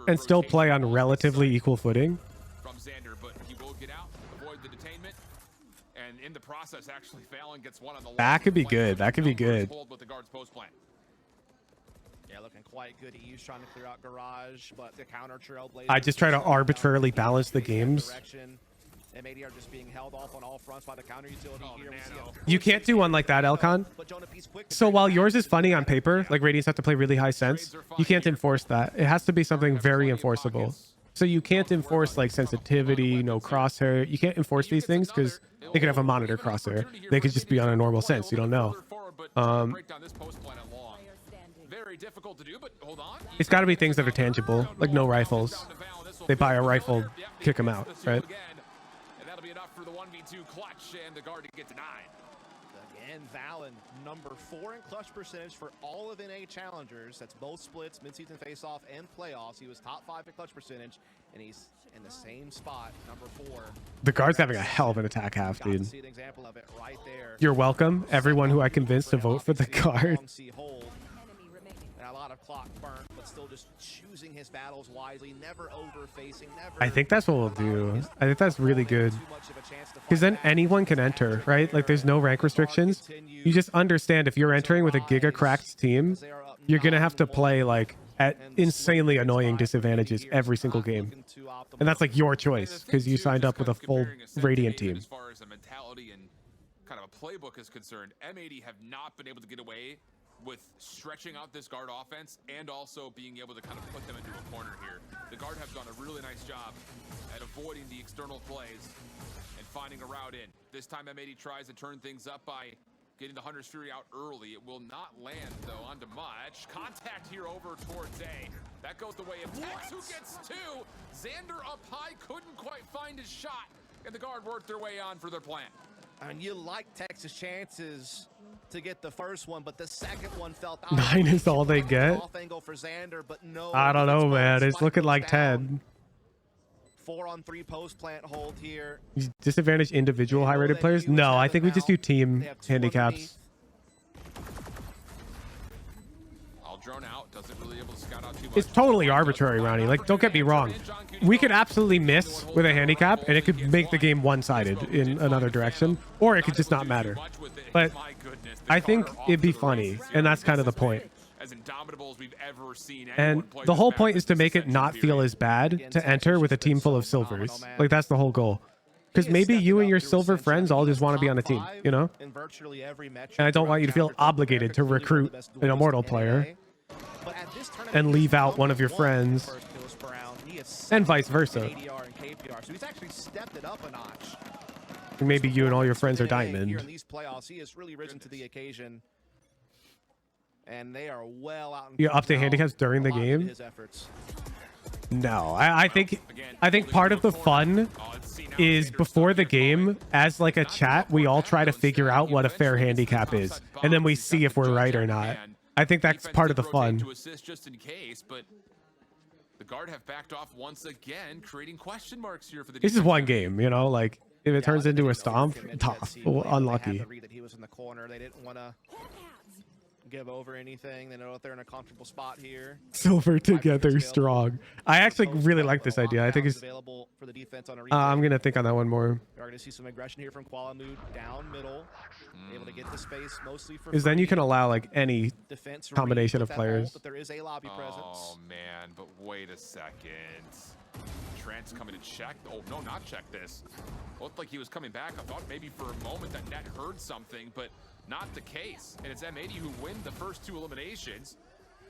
and still play on relatively equal footing. From Xander, but he will get out, avoid the detainment, and in the process, actually, Fallon gets one on the that could be good. That could be good. With the guard's post plant. Yeah, looking quite good. He's trying to clear out garage, but the counter trailblazer. I just try to arbitrarily balance the games. M80 are just being held off on all fronts by the counter utility here. You can't do one like that, Elcon. So while yours is funny on paper, like Radiants have to play really high sense, you can't enforce that. It has to be something very enforceable. So you can't enforce like sensitivity, no crosshair. You can't enforce these things because they could have a monitor crosshair. They could just be on a normal sense. You don't know. It's got to be things that are tangible, like no rifles. They buy a rifle, kick them out, right? And that'll be enough for the 1v2 clutch and the guard to get denied. Again, Valen, number 4 in clutch percentage for all of NA challengers. That's both splits, midseason face-off, and playoffs. He was top 5 in clutch percentage, and he's in the same spot, number 4. The guard's having a hell of an attack half, dude. See an example of it right there. You're welcome, everyone who I convinced to vote for the guard. A lot of clock burnt, but still just choosing his battles wisely, never over-facing, never... I think that's what we'll do. I think that's really good. Because then anyone can enter, right? Like there's no rank restrictions. You just understand if you're entering with a Giga Cracked team, you're going to have to play like at insanely annoying disadvantages every single game. And that's like your choice because you signed up with a full Radiant team. As far as a mentality and kind of a playbook is concerned, M80 have not been able to get away with stretching out this guard offense and also being able to kind of put them into a corner here. The guard have done a really nice job at avoiding the external plays and finding a route in. This time M80 tries to turn things up by getting the Hunter's Fury out early. It will not land though onto much. Contact here over towards A. That goes the way of Tex, who gets 2. Xander up high, couldn't quite find his shot, and the guard worked their way on for their plan. And you like Texas chances to get the first one, but the second one felt out. 9 is all they get. Off angle for Xander, but no, I don't know, man. It's looking like 10. 4-on-3 post plant hold here. Disadvantage individual high rated players? No, I think we just do team handicaps. Drone out, doesn't really able to scout out too much. It's totally arbitrary, Ronnie. Like, don't get me wrong. We could absolutely miss with a handicap, and it could make the game one-sided in another direction, or it could just not matter. But I think it'd be funny, and that's kind of the point. And the whole point is to make it not feel as bad to enter with a team full of silvers. Like, that's the whole goal. Because maybe you and your silver friends all just want to be on a team, you know? And I don't want you to feel obligated to recruit an Immortal player and leave out one of your friends, and vice versa. Maybe you and all your friends are diamond. You update handicaps during the game? No, I think part of the fun is before the game, as like a chat, we all try to figure out what a fair handicap is, and then we see if we're right or not. I think that's part of the fun. To assist just in case, but the guard have backed off once again, creating question marks here for the This is one game, you know, like if it turns into a stomp, tough, unlucky. He was in the corner. They didn't want to give over anything. They know that they're in a comfortable spot here. Silver together strong. I actually really like this idea. I think it's available for the defense on a I'm gonna think on that one more. We're going to see some aggression here from Qualamu down middle, able to get the space mostly for. Because then you can allow like any defense combination of players. But there is a lobby presence. Oh man, but wait a second. Trent's coming to check. Oh no, not check this. Looked like he was coming back. I thought maybe for a moment that Net heard something, but not the case. And it's M80 who win the first two eliminations.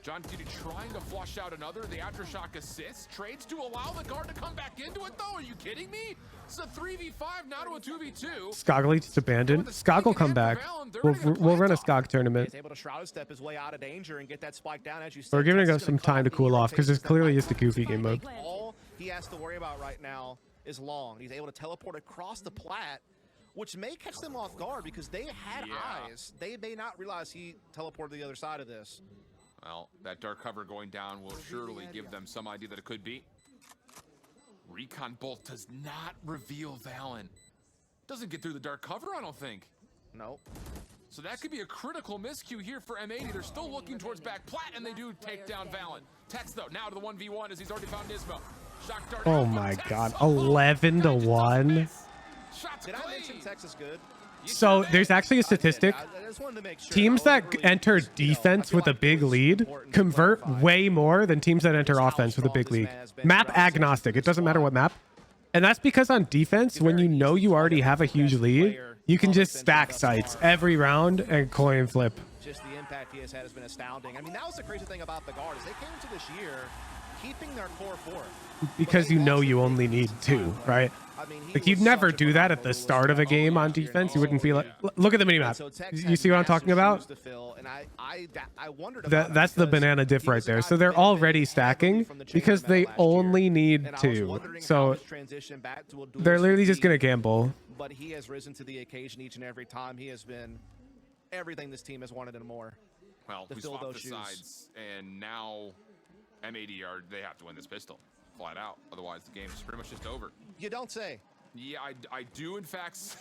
John Duty trying to flush out another. The aftershock assist. Trades to allow the guard to come back into it, though. Are you kidding me? It's a 3v5 now to a 2v2. Skogly just abandoned. Skog will come back. We'll run a Skog tournament. He's able to shroud step his way out of danger and get that spike down, as you said. We're giving us some time to cool off because it's clearly just a goofy game mode. All he has to worry about right now is long. He's able to teleport across the plat, which may catch them off guard because they had eyes. They may not realize he teleported to the other side of this. Well, that dark cover going down will surely give them some idea that it could be. Recon Bolt does not reveal Valen. Doesn't get through the dark cover, I don't think. Nope. So that could be a critical miscue here for M80. They're still looking towards back plat, and they do take down Valen. Tex, though, now to the 1v1 as he's already found Nismo. Shock dart. Oh my god, 11-1. Did I mention Texas good? So there's actually a statistic. Teams that enter defense with a big lead convert way more than teams that enter offense with a big lead. Map agnostic. It doesn't matter what map. And that's because on defense, when you know you already have a huge lead, you can just stack sites every round and coin flip. Just the impact he has had has been astounding. I mean, that was the crazy thing about the guard is they came into this year keeping their core four. Because you know you only need two, right? Like you'd never do that at the start of a game on defense. You wouldn't be like, look at the minimap. You see what I'm talking about? That's the banana diff right there. So they're already stacking because they only need two. So they're literally just gonna gamble. But he has risen to the occasion each and every time. He has been everything this team has wanted and more. Well, we swapped the sides, and now M80 they have to win this pistol. Flat out. Otherwise, the game is pretty much just over. You don't say. Yeah, I do, in fact, say.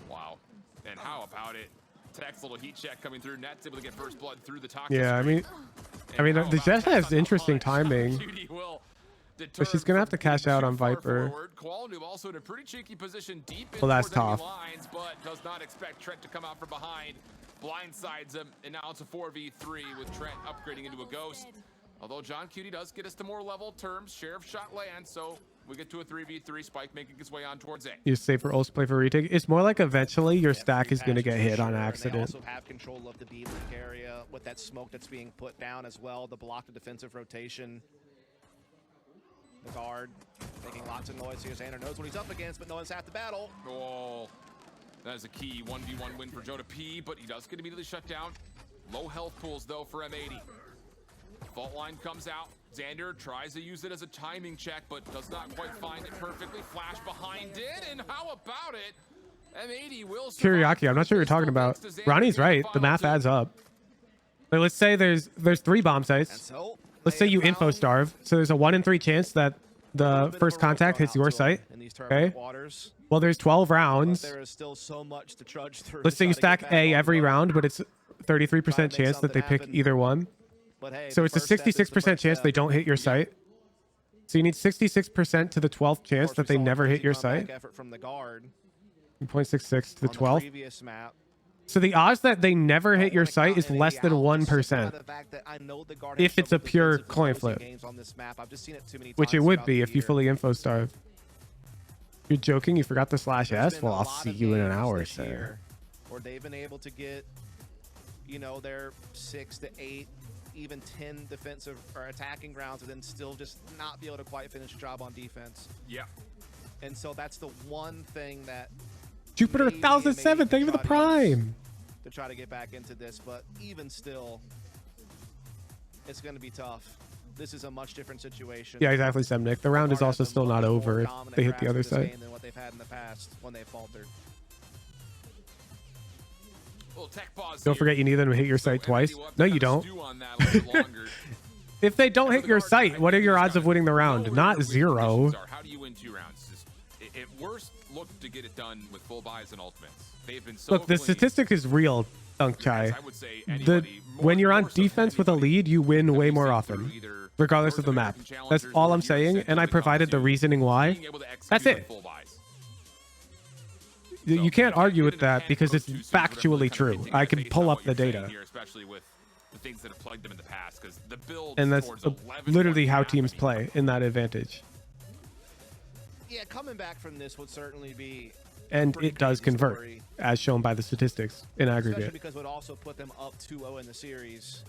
Wow. And how about it? Tex, little heat check coming through. Net's able to get first blood through the toxic. Yeah, I mean, the Jet has interesting timing. But she's going to have to cash out on Viper. Also in a pretty cheeky position deep well, that's tough. Lines, but does not expect Trent to come out from behind. Blindsides him, and now it's a 4v3 with Trent upgrading into a ghost. Although John Cutie does get us to more level terms, Sheriff shot land, so we get to a 3v3. Spike making his way on towards A. You save for ult play for retake. It's more like eventually your stack is going to get hit on accident. They also have control of the B link area with that smoke that's being put down as well. The block, the defensive rotation. The guard making lots of noise here. Xander knows what he's up against, but no one's half the battle. Oh, that is a key 1v1 win for Joda P, but he does get immediately shut down. Low health pools, though, for M80. Fault line comes out. Xander tries to use it as a timing check, but does not quite find it perfectly. Flash behind it, and how about it? M80 will survive. Kiriaki, I'm not sure what you're talking about. Ronnie's right. The math adds up. But let's say there's 3 bomb sites. Let's say you info starve. So there's a 1 in 3 chance that the first contact hits your site. Okay. Well, there's 12 rounds. There is still so much to trudge through. Let's say you stack A every round, but it's 33% chance that they pick either one. So it's a 66% chance they don't hit your site. So you need 66% to the 12th chance that they never hit your site. 0.66 to the 12th. So the odds that they never hit your site is less than 1%. If it's a pure coin flip. Which it would be if you fully info starve. You're joking? You forgot the /S? Well, I'll see you in an hour, sir. Or they've been able to get, you know, their 6 to 8, even 10 defensive or attacking rounds, and then still just not be able to quite finish the job on defense. Yeah. And so that's the one thing that Jupiter 1007, thank you for the prime. To try to get back into this, but even still, it's going to be tough. this is a much different situation. Yeah, exactly, Semnick. The round is Guard also has a still much not more over if dominant they hit the grasp other of this side. game than what they've had in the past when they faltered. Well, tech pause Don't here. forget you need them to hit your So sight M80 twice. will have to No, kind you of don't. stew on that a little bit longer. If they don't And hit for your the guard, sight, I what are think your you just odds of gotta winning the know round? where Not your weak 0. conditions are. How do you win 2 rounds? Just, at worst, look to get it done with full buys and ultimates. They've been so Look, the clean. statistic is real, Dunk Chai. As I would say, anybody, When you're on more so than defense with a anybody lead, you win that way we've more seen often, through either regardless of North the map. American That's challengers all or I'm years saying, since and I when it comes provided the to reasoning why. being able to execute That's with it. full buys. You can't argue with that because it's factually true. I can pull up the data. Here, especially with the things that have plagued them in the past, because the build And that's towards 11 literally how point teams gap, play in that advantage. Yeah, coming back from this would certainly be And pretty it does crazy convert, story, as shown by the statistics in especially aggregate. because it would also put them up 2-0 in the series,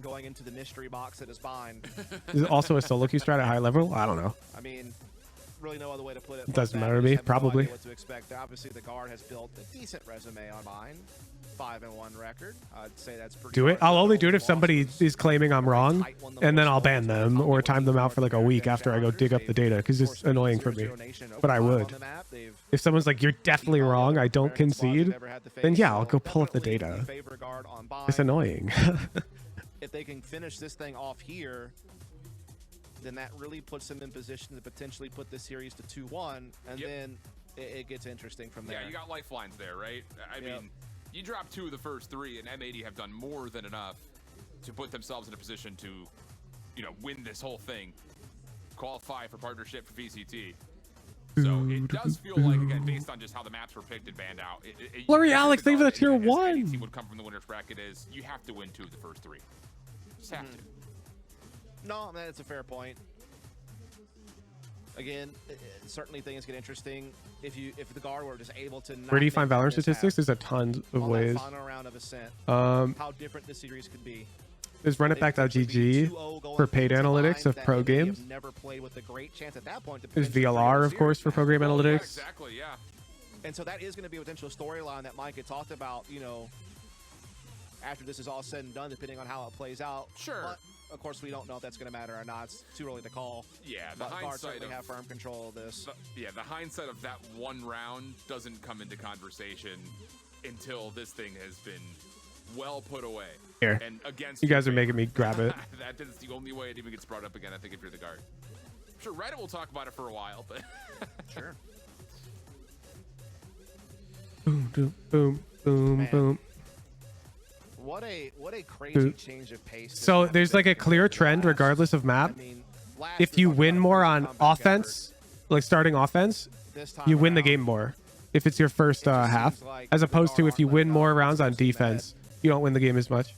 going into the mystery box that is bind. Is it also a solo queue strat at high level? I don't know. I mean, really no other way to put it. Doesn't but matter to we me, just have no probably. idea what to expect. Obviously, the guard has built a decent resume on mine. 5-1 record. I'd say that's pretty. Do it. I'll only do it if somebody is claiming I'm wrong, and then I'll ban them or time them out for like a week after I go dig up the data because it's annoying for me. But I would. If someone's like, "You're definitely wrong. I don't concede," then yeah, I'll go pull up the data. It's annoying. If they can finish this thing off here, then that really puts them in position to potentially put the series to 2-1, and then it gets interesting from there. Yeah, you got lifelines there, right? I mean, you drop 2 of the first 3, and M80 have done more than enough to put themselves in a position to, win this whole thing, qualify for partnership for VCT. So it does feel like, again, based on just how the maps were picked and banned out, Flurry Alex, thank you for the tier any 1. team would come from the winner's bracket is you have to win 2 of the first 3. Just have to. No, that's a fair point. Again, certainly things get interesting if the guard were just able to. Where do you find Valorant statistics? There's a ton of ways. Final round of Ascent, how different this series could be. There's runitback.gg for paid analytics of pro games. Never played with a great chance at that point. There's VLR, of course, for pro game analytics. Exactly, yeah. And so that is going to be a potential storyline that Mike had talked about, after this is all said and done, depending on how it plays out. Sure. But, of course, we don't know if that's going to matter or not. It's too early to call. Yeah, the but Guard hindsight certainly of have firm control of this. the hindsight of that one round doesn't come into conversation until this thing has been well put away. Here. And against You guys are making me grab it. That is the only way it even gets brought up again, I think, if you're the guard. I'm sure Reddit will talk about it for a while, but Sure. Boom, boom, boom, boom, Man. boom. What a crazy change of pace. this So map there's has like been a clear compared to trend last. regardless of map. I mean, last If is you talking win about more crazy on comeback offense, like starting offense, This time you win the around, game more. If it's your first it just half, seems like as the opposed to Guard if you aren't win letting more up rounds on steps in the defense, you don't win the game as much.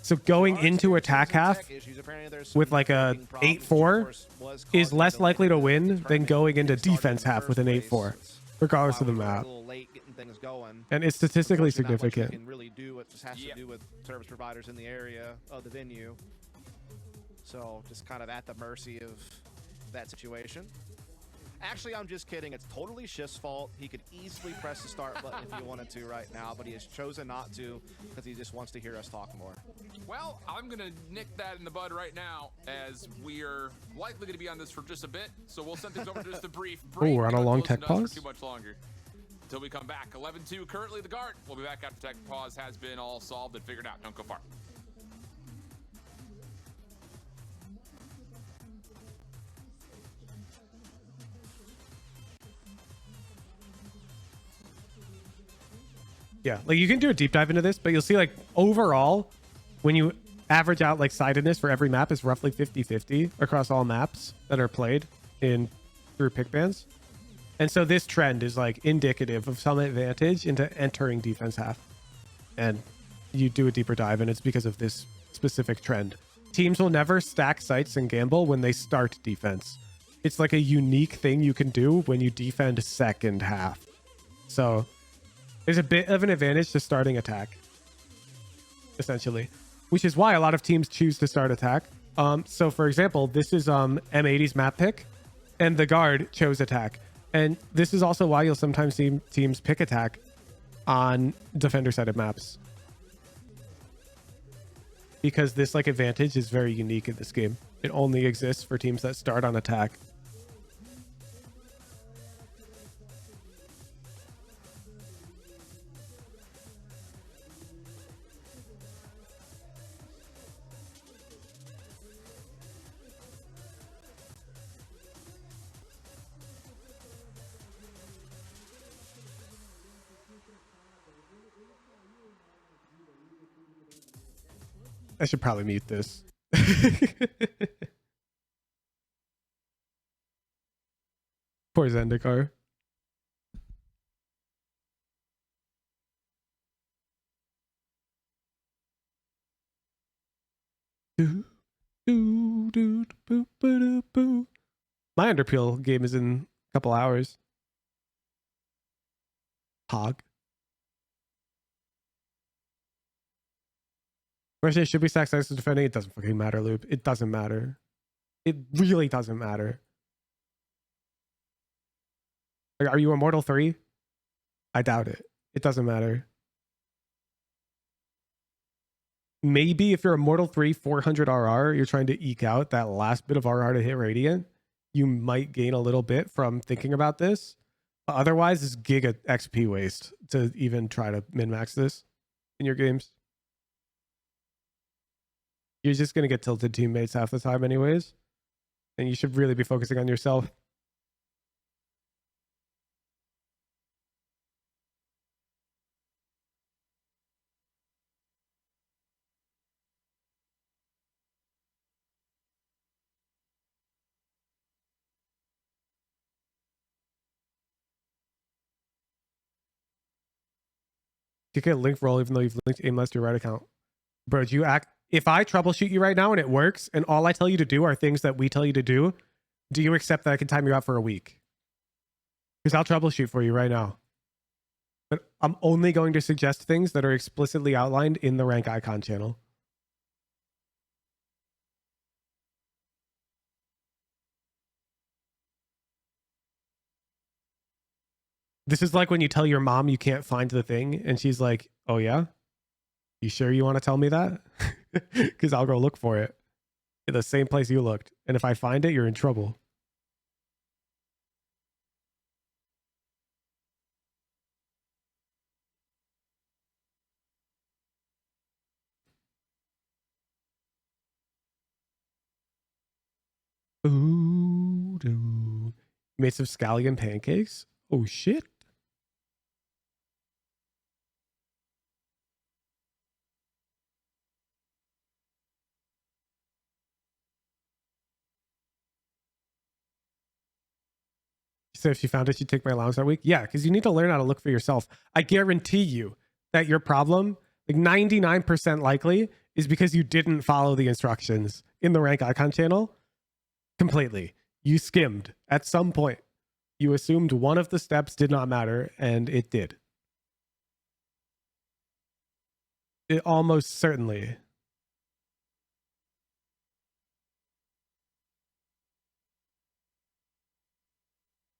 So going Guard's into a experiencing attack some half tech issues. Apparently there's some with like a networking problems, which, of 8-4 course, was is causing less the likely to delay win in the than tournament going into getting started defense in the half with an first 8-4, place. regardless Why of the we were a map. little late getting things going. And it's statistically Unfortunately, not much we significant. can really do. It just has to do with service providers in the area of the venue. So just kind of at the mercy of that situation. Actually, I'm just kidding. It's totally Shift's fault. He could easily press the start button if he wanted to right now, but he has chosen not to because he just wants to hear us talk more. well, I'm going to nick that in the bud right now as we are likely going to be on this for just a bit. So we'll send things over to just a brief break. we're on a Not long closing tech to us pause? For too much longer. Until we come back. 11-2 currently the guard. We'll be back after tech pause has been all solved and figured out. Don't go far. Yeah, like you can do a deep dive into this, but you'll see like overall, when you average out like sidedness for every map is roughly 50-50 across all maps that are played in through pick bands. And so this trend is like indicative of some advantage into entering defense half. And you do a deeper dive and it's because of this specific trend. Teams will never stack sites and gamble when they start defense. It's like a unique thing you can do when you defend second half. So there's a bit of an advantage to starting attack, essentially, which is why a lot of teams choose to start attack. So for example, this is M80's map pick and the guard chose attack. And this is also why you'll sometimes see teams pick attack on defender-sided maps. because this like advantage is very unique in this game. It only exists for teams that start on attack. I should probably mute this. Poor Zendikar. Do, do, do, boo, boo, doo, boo. My Underpeel game is in a couple hours. Hog. Question, should we stack size to defending? It doesn't fucking matter, Loop. It doesn't matter. It really doesn't matter. Are you Immortal 3? I doubt it. It doesn't matter. Maybe if you're Immortal 3 400 RR, you're trying to eke out that last bit of RR to hit Radiant, you might gain a little bit from thinking about this. But otherwise, it's giga XP waste to even try to min-max this in your games. You're just going to get tilted teammates half the time anyways. And you should really be focusing on yourself. You can link roll even though you've linked aimless to your right account. Bro, do you act... If I troubleshoot you right now and it works, and all I tell you to do are things that we tell you to do you accept that I can time you out for a week? Because I'll troubleshoot for you right now. But I'm only going to suggest things that are explicitly outlined in the rank icon channel. This is like when you tell your mom you can't find the thing, and she's like, oh yeah? You sure you want to tell me that? Because I'll go look for it in the same place you looked. And if I find it, you're in trouble. Ooh, doo. Made some scallion pancakes? Oh shit. So if she found it, she'd take my allowance that week. Yeah, because you need to learn how to look for yourself. I guarantee you that your problem, like 99% likely, is because you didn't follow the instructions in the rank icon channel completely. You skimmed at some point. You assumed one of the steps did not matter, and it did. It almost certainly.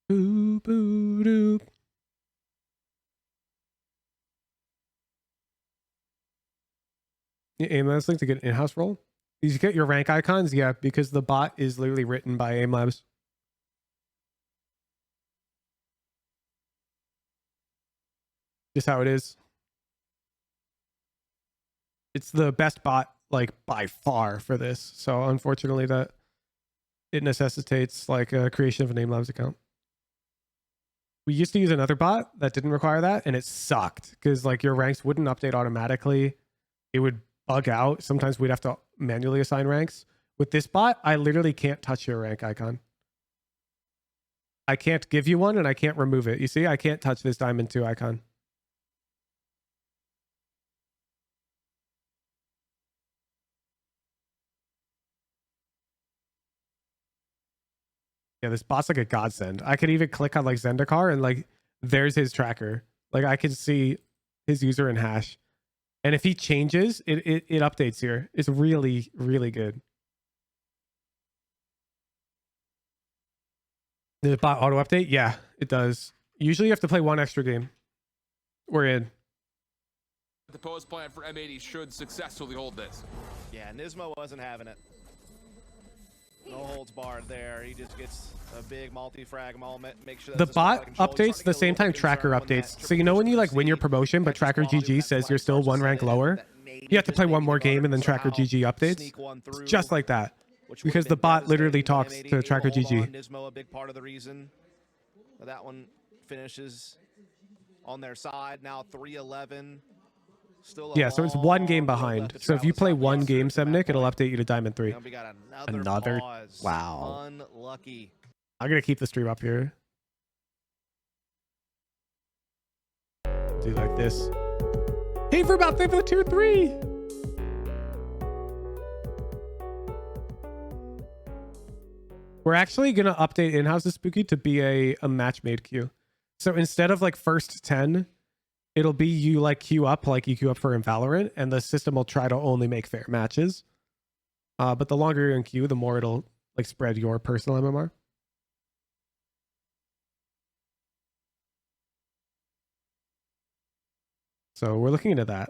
Boo, boo, doo. You aim labs link to get an in-house role? You get your rank icons? Yeah, because the bot is literally written by aim labs. Just how it is. It's the best bot, like, by far for this. So unfortunately that it necessitates like a creation of a name labs account. We used to use another bot that didn't require that, and it sucked because like your ranks wouldn't update automatically. It would bug out. Sometimes we'd have to manually assign ranks. With this bot, I literally can't touch your rank icon. I can't give you one and I can't remove it. You see, I can't touch this Diamond 2 icon. Yeah, this bot's like a godsend. I could even click on like Zendikar and like there's his tracker. Like I can see his user and hash. And if he changes, it updates here. It's really, really good. The bot auto update? Yeah, it does. Usually you have to play one extra game. We're in. The proposed plan for M80 should successfully hold this. Yeah, Nismo wasn't having it. No holds barred there. He just gets a big multi-frag moment. Make sure The that's spot bot control. He's updates starting to the get a same little time bit tracker concerned when that updates. So triple you know push when you through like win your C promotion, but catches tracker quality when GG that says flag you're still starts to one set rank in, lower. that maybe You have to just play one maybe more the guard game and then can tracker somehow GG updates. sneak one It's through, just like that. which would've Because the been bot literally devastating, but talks to M80 able tracker hold on. GG. Nismo a big part of the reason that one finishes on their side. Now 3-11. Still a Yeah, so it's one game long road behind. left to So if travel. you It's play not one lost game, from that Semnick, it'll point. update you to Diamond 3. And we got Another? pause. Wow. Unlucky. I'm going to keep the stream up here. Do like this. Hey, for about 2 or 3. We're actually going to update in-house this Spooky to be a match made queue. So instead of like first 10, it'll be you like queue up like you queue up for in Valorant, and the system will try to only make fair matches. But the longer you're in queue, the more it'll like spread your personal MMR. So we're looking into that.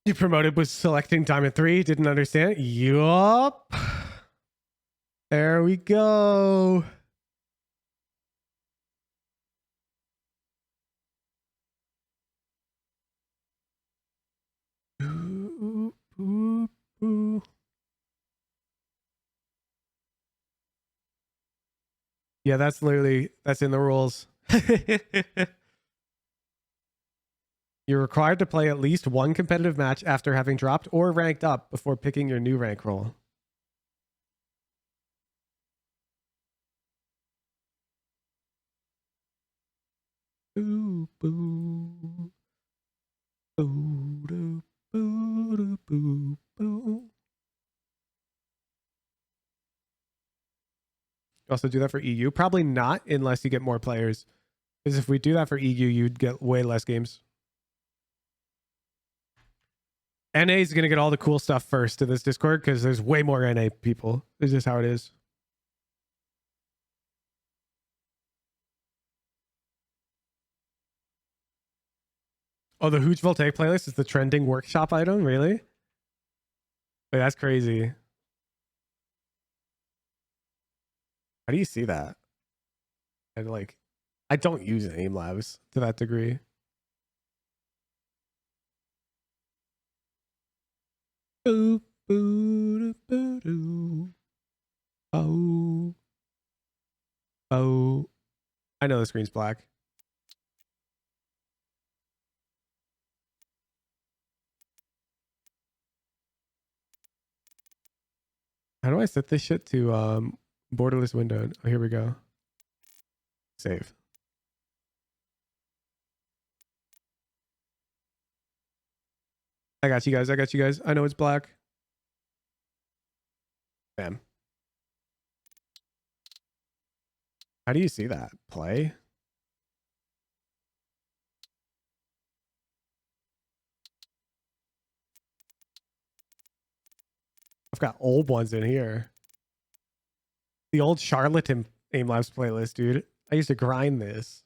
You promoted was selecting Diamond 3. Didn't understand. Yup. There we go. Ooh, ooh, ooh. Yeah, that's in the rules. You're required to play at least one competitive match after having dropped or ranked up before picking your new rank role. Boo, boo. Boo, doo, boo, doo, boo, boo. Also do that for EU? Probably not unless you get more players. Because if we do that for EU, you'd get way less games. NA is going to get all the cool stuff first in this Discord because there's way more NA people. This is how it is. Oh, the Hooch Voltaic playlist is the trending workshop item? Really? Wait, that's crazy. How do you see that? I don't use aim labs to that degree. Boo, boo, boo, boo. Oh. Oh. I know the screen's black. How do I set this shit to borderless window? Oh, here we go. Save. I got you guys. I got you guys. I know it's black. Bam. How do you see that? Play? I've got old ones in here. The old Charlatan Aim Labs playlist, dude. I used to grind this.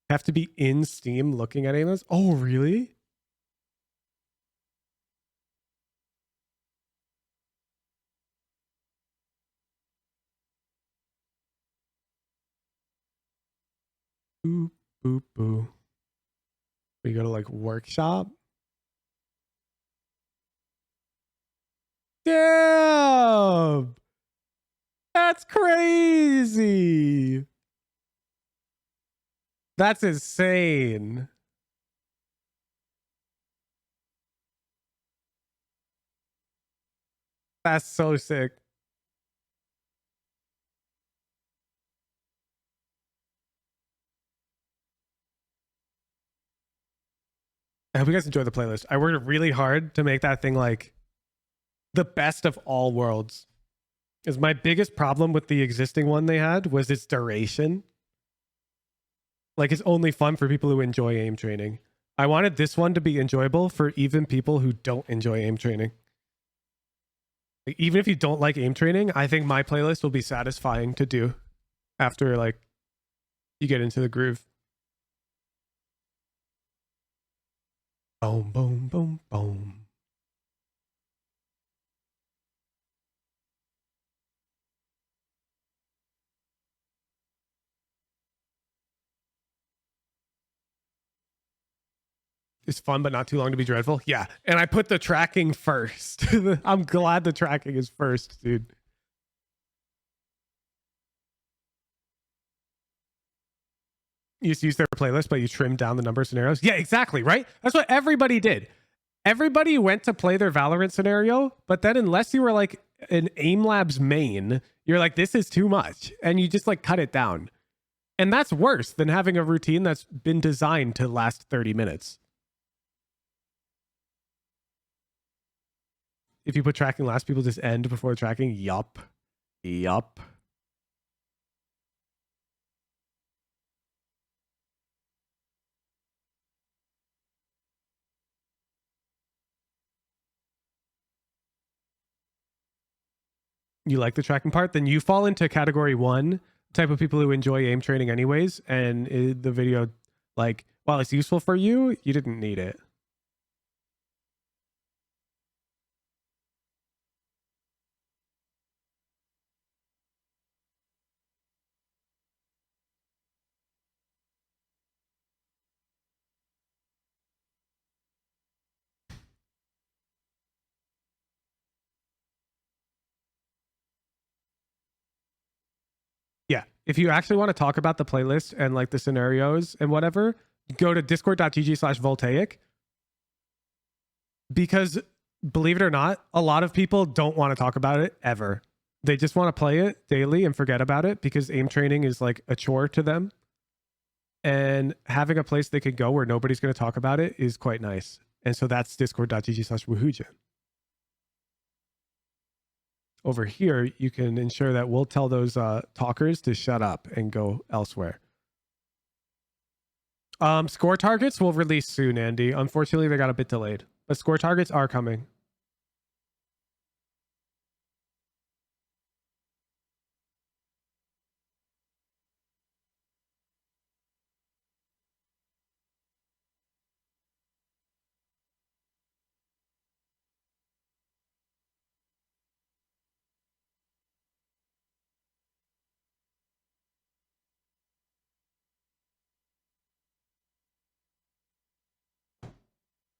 Have to be in Steam looking at Aim Labs? Oh, really? Boop, boop, boo. We go to like workshop. Damn! That's crazy! That's insane. That's so sick. I hope you guys enjoy the playlist. I worked really hard to make that thing like the best of all worlds. Because my biggest problem with the existing one they had was its duration. Like, it's only fun for people who enjoy aim training. I wanted this one to be enjoyable for even people who don't enjoy aim training. Like, even if you don't like aim training, I think my playlist will be satisfying to do after like you get into the groove. Boom, boom, boom, boom. It's fun, but not too long to be dreadful. Yeah. And I put the tracking first. I'm glad the tracking is first, dude. You just use their playlist, but you trim down the number of scenarios. Yeah, exactly. Right. That's what everybody did. Everybody went to play their Valorant scenario, but then unless you were like an Aim Labs main, you're like, this is too much. And you just like cut it down. And that's worse than having a routine that's been designed to last 30 minutes. If you put tracking last, people just end before tracking. Yup. Yup. You like the tracking part, then you fall into category 1, type of people who enjoy aim training anyways, and the video, like, while it's useful for you, you didn't need it. Yeah, if you actually want to talk about the playlist and like the scenarios and whatever, go to discord.gg/voltaic. Because believe it or not, a lot of people don't want to talk about it ever. They just want to play it daily and forget about it because aim training is like a chore to them. And having a place they could go where nobody's going to talk about it is quite nice. And so that's discord.gg/woohooja. Over here, you can ensure that we'll tell those talkers to shut up and go elsewhere. Score targets will release soon, Andy. Unfortunately, they got a bit delayed. But score targets are coming.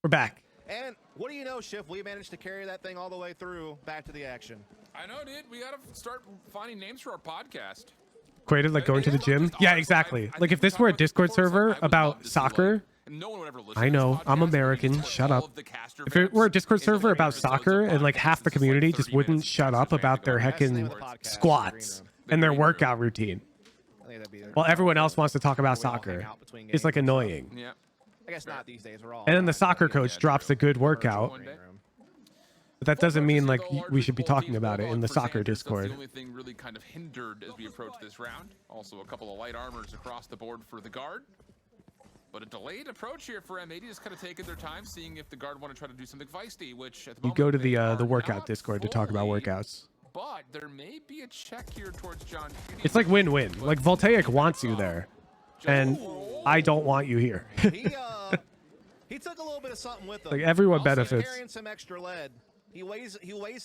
We're back. And what do you know, Schiff? We managed to carry that thing all the way through back to the action. I know, dude. We got to start finding names for our podcast. Created like going to the gym. Yeah, exactly. Like if this were a Discord server about soccer, I know, I'm American, shut up. If it were a Discord server about soccer and like half the community just wouldn't shut up about their heckin' squats and their workout routine, while everyone else wants to talk about soccer, it's like annoying. Yeah. I guess not these days. We're all. And then the soccer coach drops a good workout. But that doesn't mean like we should be talking about it in the soccer Discord. The only thing really kind of hindered as we approach this round. Also a couple of light armors across the board for the guard. But a delayed approach here for M80, just kind of taking their time, seeing if the guard want to try to do something feisty, which at the moment You go to the workout Discord to talk about workouts. But there may be a check here towards John. It's like win-win. Like Voltaic wants you there, and I don't want you here. He took a little bit of something with him. Like everyone Also benefits. Carrying some extra lead. He weighs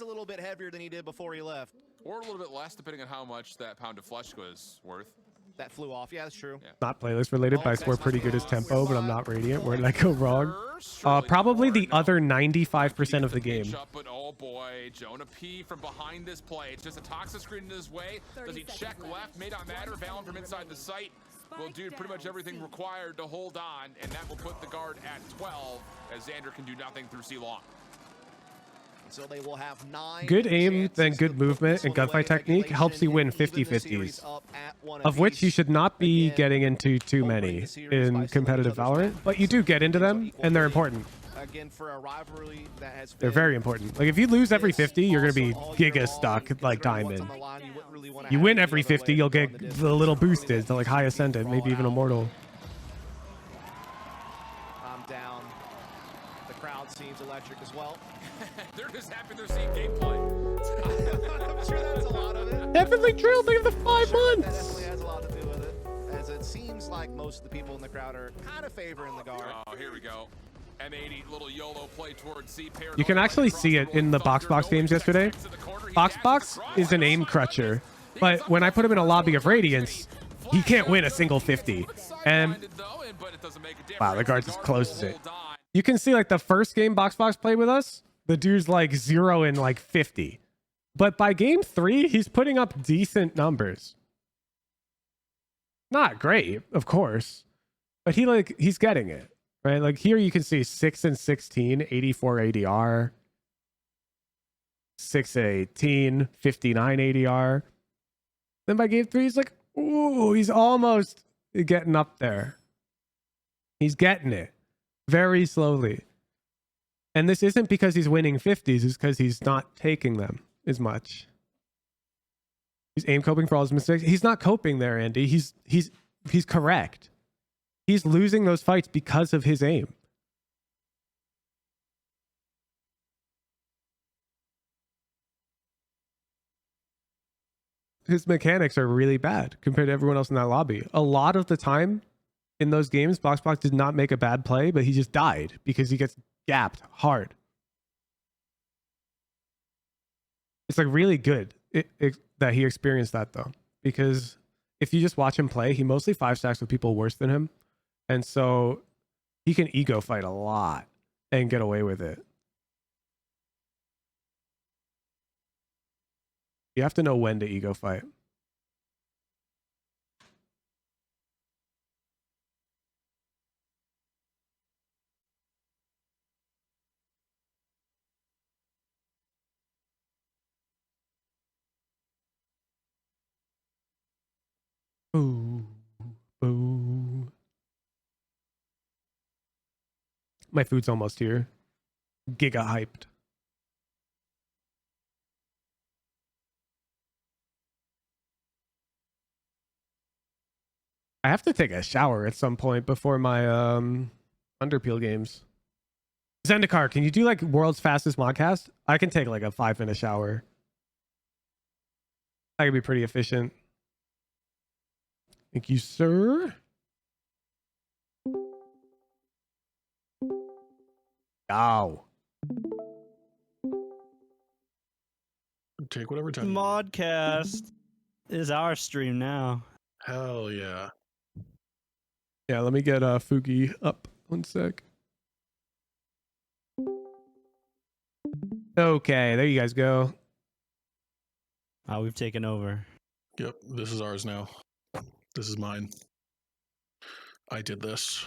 a little bit heavier than he did before he left. Or a little bit less, depending on how much that pound of flesh was worth. That flew off. Yeah, that's true. Yeah. Not playlist related, but I score pretty good as tempo, but I'm not radiant. Where did I go wrong? Probably the other 95% of the game. But oh boy, Jonah P from behind this play. It's just a toxic screen in his way. Does he check left? May not matter. Valen from inside the site will do pretty much everything required to hold on, and that will put the guard at 12 as Xander can do nothing through C-Long. So they will have 9 good aim, then good movement and gunfight technique helps you win 50-50s, of which you should not be getting into too many in competitive Valorant, but you do get into them, and they're important. Again, for a rivalry that has They're very important. Like if you lose every 50, you're gonna be giga stuck like Diamond. You win every 50, you'll get the little boosted to like high ascendant, maybe even immortal. I'm down. The crowd team's electric as well. They're just happy they're seeing gameplay. I'm sure that's a lot of it. Heavily drilled over the 5 That months. definitely has a lot to do with it, as it seems like most of the people in the crowd are kind of favoring the guard. Oh, here we go. M80, little YOLO play towards C. You can actually see it in the box games yesterday. Box is an aim crutcher, but when I put him in a lobby of Radiance, he can't win a single 50. And wow, the guard just closes it. You can see like the first game box played with us, the dude's like 0 and like 50. But by game 3, he's putting up decent numbers. Not great, of course, but he's getting it. Right, like here you can see 6 and 16, 84 ADR, 6 and 18, 59 ADR. Then by game 3, he's like, ooh, he's almost getting up there. He's getting it very slowly. And this isn't because he's winning 50s, it's because he's not taking them as much. He's aim coping for all his mistakes. He's not coping there, Andy. He's correct. He's losing those fights because of his aim. His mechanics are really bad compared to everyone else in that lobby. A lot of the time in those games, Box did not make a bad play, but he just died because he gets gapped hard. It's like really good that he experienced that though, because if you just watch him play, he mostly 5 stacks with people worse than him. And so he can ego fight a lot and get away with it. You have to know when to ego fight. Boo. Boo. My food's almost here. Giga hyped. I have to take a shower at some point before my Underpeel games. Zendikar, can you do like world's fastest modcast? I can take like a 5-minute shower. I can be pretty efficient. Thank you, sir. Ow. Take whatever time. Modcast is our stream now. Hell yeah. Yeah, let me get Fugi up. 1 sec. Okay, there you guys go. We've taken over. Yep, this is ours now. This is mine. I did this.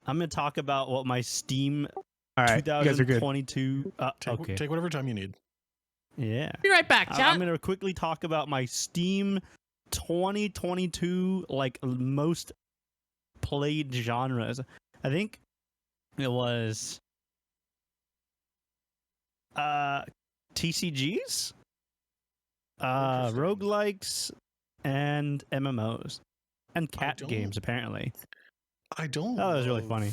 I'm going to talk about what my Steam All right, 2022... Take whatever time you need. Yeah. Be right back, chat. I'm going to quickly talk about my Steam 2022, like, most played genres. I think it was... TCGs? Roguelikes, and MMOs. And cat games, apparently. I don't. That was really funny.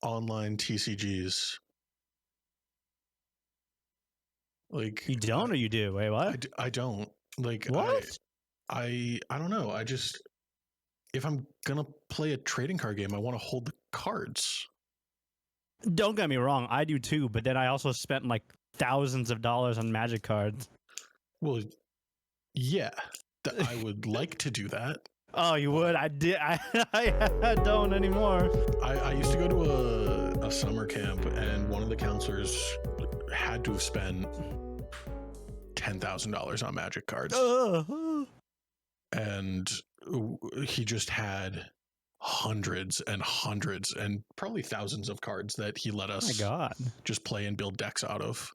Online TCGs. Like you don't, or you do? Wait, what? I don't. Like what? I don't know. I just, if I'm gonna play a trading card game, I want to hold the cards. Don't get me wrong, I do too. But then I also spent like thousands of dollars on Magic cards. Well, yeah, I would like to do that. Oh, you would? I did. I don't anymore. I used to go to a summer camp, and one of the counselors had to have spent $10,000 on Magic cards. And he just had hundreds and hundreds and probably thousands of cards that he let us just play and build decks out of.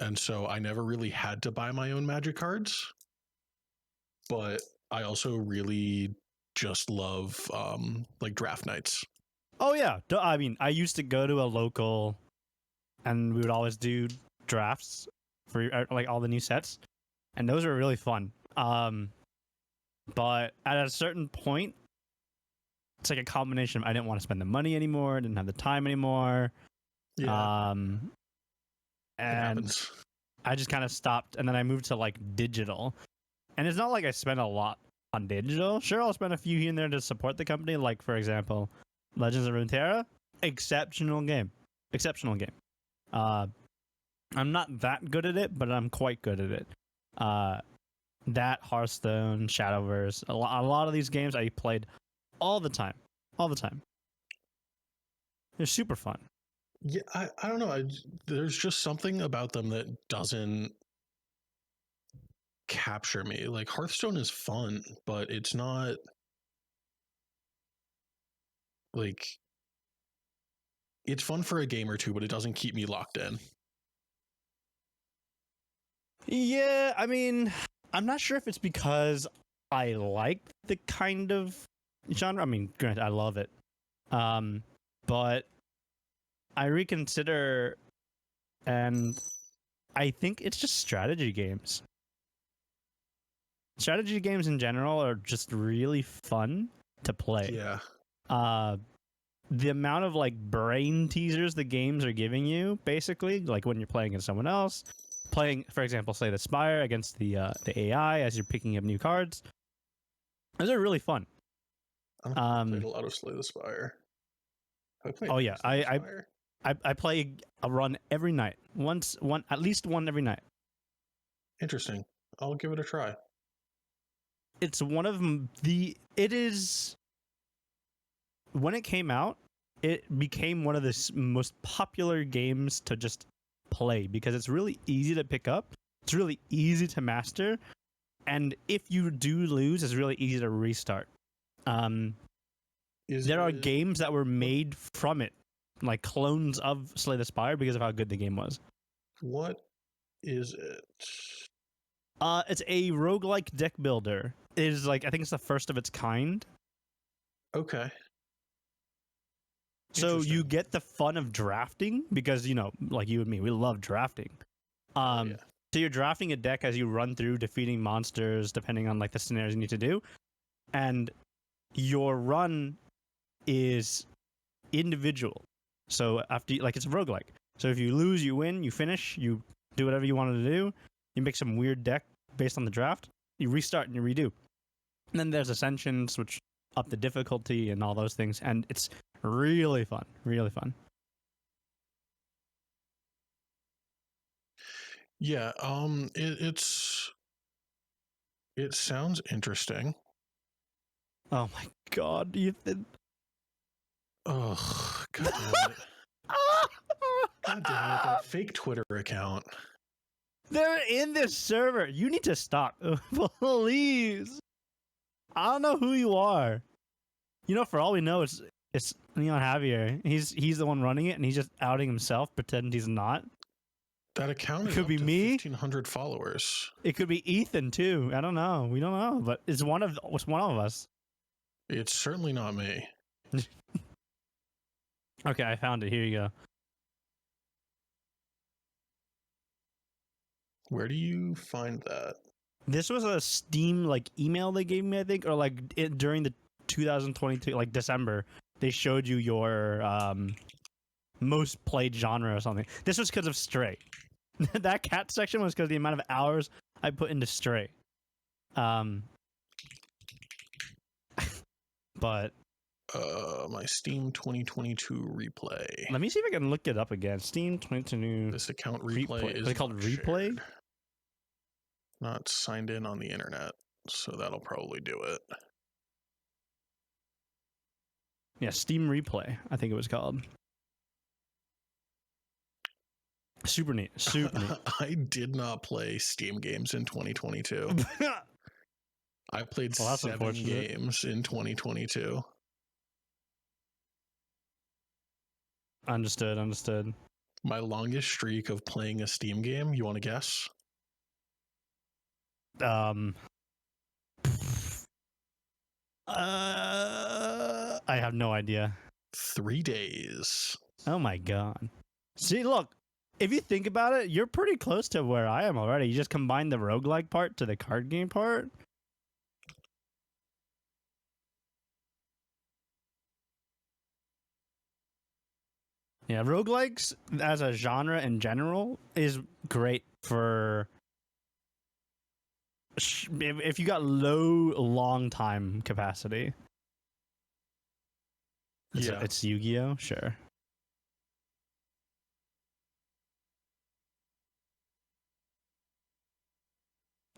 And so I never really had to buy my own Magic cards, but I also really just love like draft nights. Oh yeah, I mean, I used to go to a local, and we would always do drafts for like all the new sets, and those were really fun. But at a certain point, it's like a combination of I didn't want to spend the money anymore, didn't have the time anymore. Yeah. And happens. I just kind of stopped, and then I moved to like digital. And it's not like I spent a lot on digital. Sure, I'll spend a few here and there to support the company. Like, for example, Legends of Runeterra, exceptional game. Exceptional game. I'm not that good at it, but I'm quite good at it. That, Hearthstone, Shadowverse, a lot of these games I played all the time. All the time. They're super fun. Yeah, I don't know. There's just something about them that doesn't capture me. Like Hearthstone is fun, but it's not like it's fun for a game or two, but it doesn't keep me locked in. Yeah, I mean, I'm not sure if it's because I like the kind of genre. I mean, granted, I love it. But I reconsider, and I think it's just strategy games. Strategy games in general are just really fun to play. Yeah. The amount of like brain teasers the games are giving you, basically, like when you're playing against someone else, playing, for example, Slay the Spire against the AI as you're picking up new cards. Those are really fun. I played a lot of Slay the Spire. Oh yeah, I play a run every night. At least one every night. Interesting. I'll give it a try. It's one of it is, when it came out, it became one of the most popular games to just play because it's really easy to pick up. It's really easy to master. And if you do lose, it's really easy to restart. There are games that were made from it, like clones of Slay the Spire, because of how good the game was. What is it? It's a roguelike deck builder. It is like, I think it's the first of its kind. Okay. So you get the fun of drafting because, you know, like you and me, we love drafting. So you're drafting a deck as you run through, defeating monsters, depending on like the scenarios you need to do. And your run is individual. So after, like, it's a roguelike. So if you lose, you win, you finish, you do whatever you wanted to do. You make some weird deck based on the draft. You restart and you redo. And then there's Ascensions, which up the difficulty and all those things. And it's really fun. Really fun. Yeah, it sounds interesting. Oh my god, Ethan. Oh, god damn it. God damn it, that fake Twitter account. They're in this server. You need to stop. Please. I don't know who you are. You know, for all we know, it's Leon Javier. He's the one running it, and he's just outing himself, pretending he's not. That account could be me. 1,500 followers. It could be Ethan too. I don't know. We don't know, but it's one of us. It's certainly not me. Okay, I found it. Here you go. Where do you find that? This was a Steam like email they gave me, I think, or like during the 2022 like December. They showed you your most played genre or something. This was because of Stray. That cat section was because of the amount of hours I put into Stray. But my Steam 2022 replay. Let me see if I can look it up again. Steam 2022. This account replay is it called replay? Shared. Not signed in on the internet, so that'll probably do it. Yeah, Steam Replay, I think it was called. Super neat. Super neat. I did not play Steam games in 2022. I played 7 games in 2022. Understood. My longest streak of playing a Steam game, you want to guess? I have no idea. 3 days. Oh my god. See, look, if you think about it, you're pretty close to where I am already. You just combine the roguelike part to the card game part. Yeah, roguelikes as a genre in general is great for if you got low long time capacity. It's Yu-Gi-Oh, sure.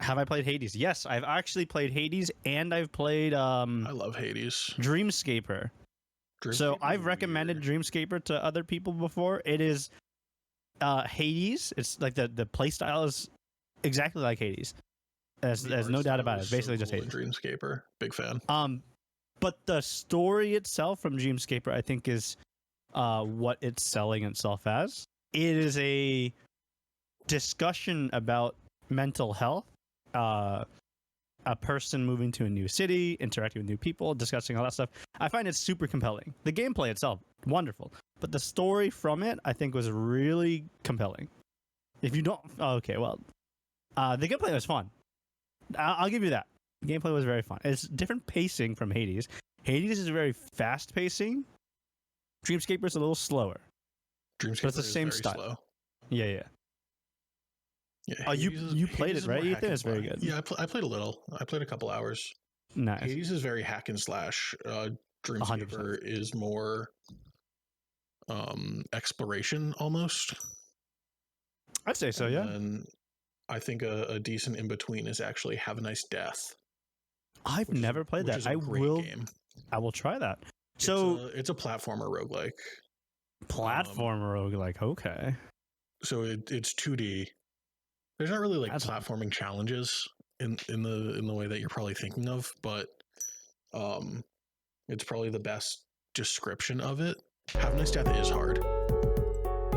Have I played Hades? Yes, I've actually played Hades, and I've played I love Hades. Dreamscaper. So I've recommended Dreamscaper to other people before. It is Hades. It's like the play style is exactly like Hades. There's no doubt about it. It's basically just Hades. Dreamscaper, big fan. But the story itself from Dreamscaper, I think, is what it's selling itself as. It is a discussion about mental health, a person moving to a new city, interacting with new people, discussing all that stuff. I find it super compelling. The gameplay itself, wonderful. But the story from it, I think, was really compelling. If you don't... okay, well... the gameplay was fun. I'll give you that. The gameplay was very fun. It's different pacing from Hades. Hades is very fast pacing. Dreamscaper is a little slower. Dreamscaper but it's the is same very style. slow. Yeah. Oh, you played it, right, Ethan? It's very good. Yeah, I played a little. I played a couple hours. Nice. Hades is very hack and slash. Dreamscaper 100%. is more exploration almost. I'd say so, yeah. And I think a decent in between is actually Have a Nice Death. I've never played that. I will try that. So it's a platformer roguelike. Platformer roguelike, okay. So it's 2D. There's not really like platforming challenges in the way that you're probably thinking of, but it's probably the best description of it. Have a Nice Death is hard.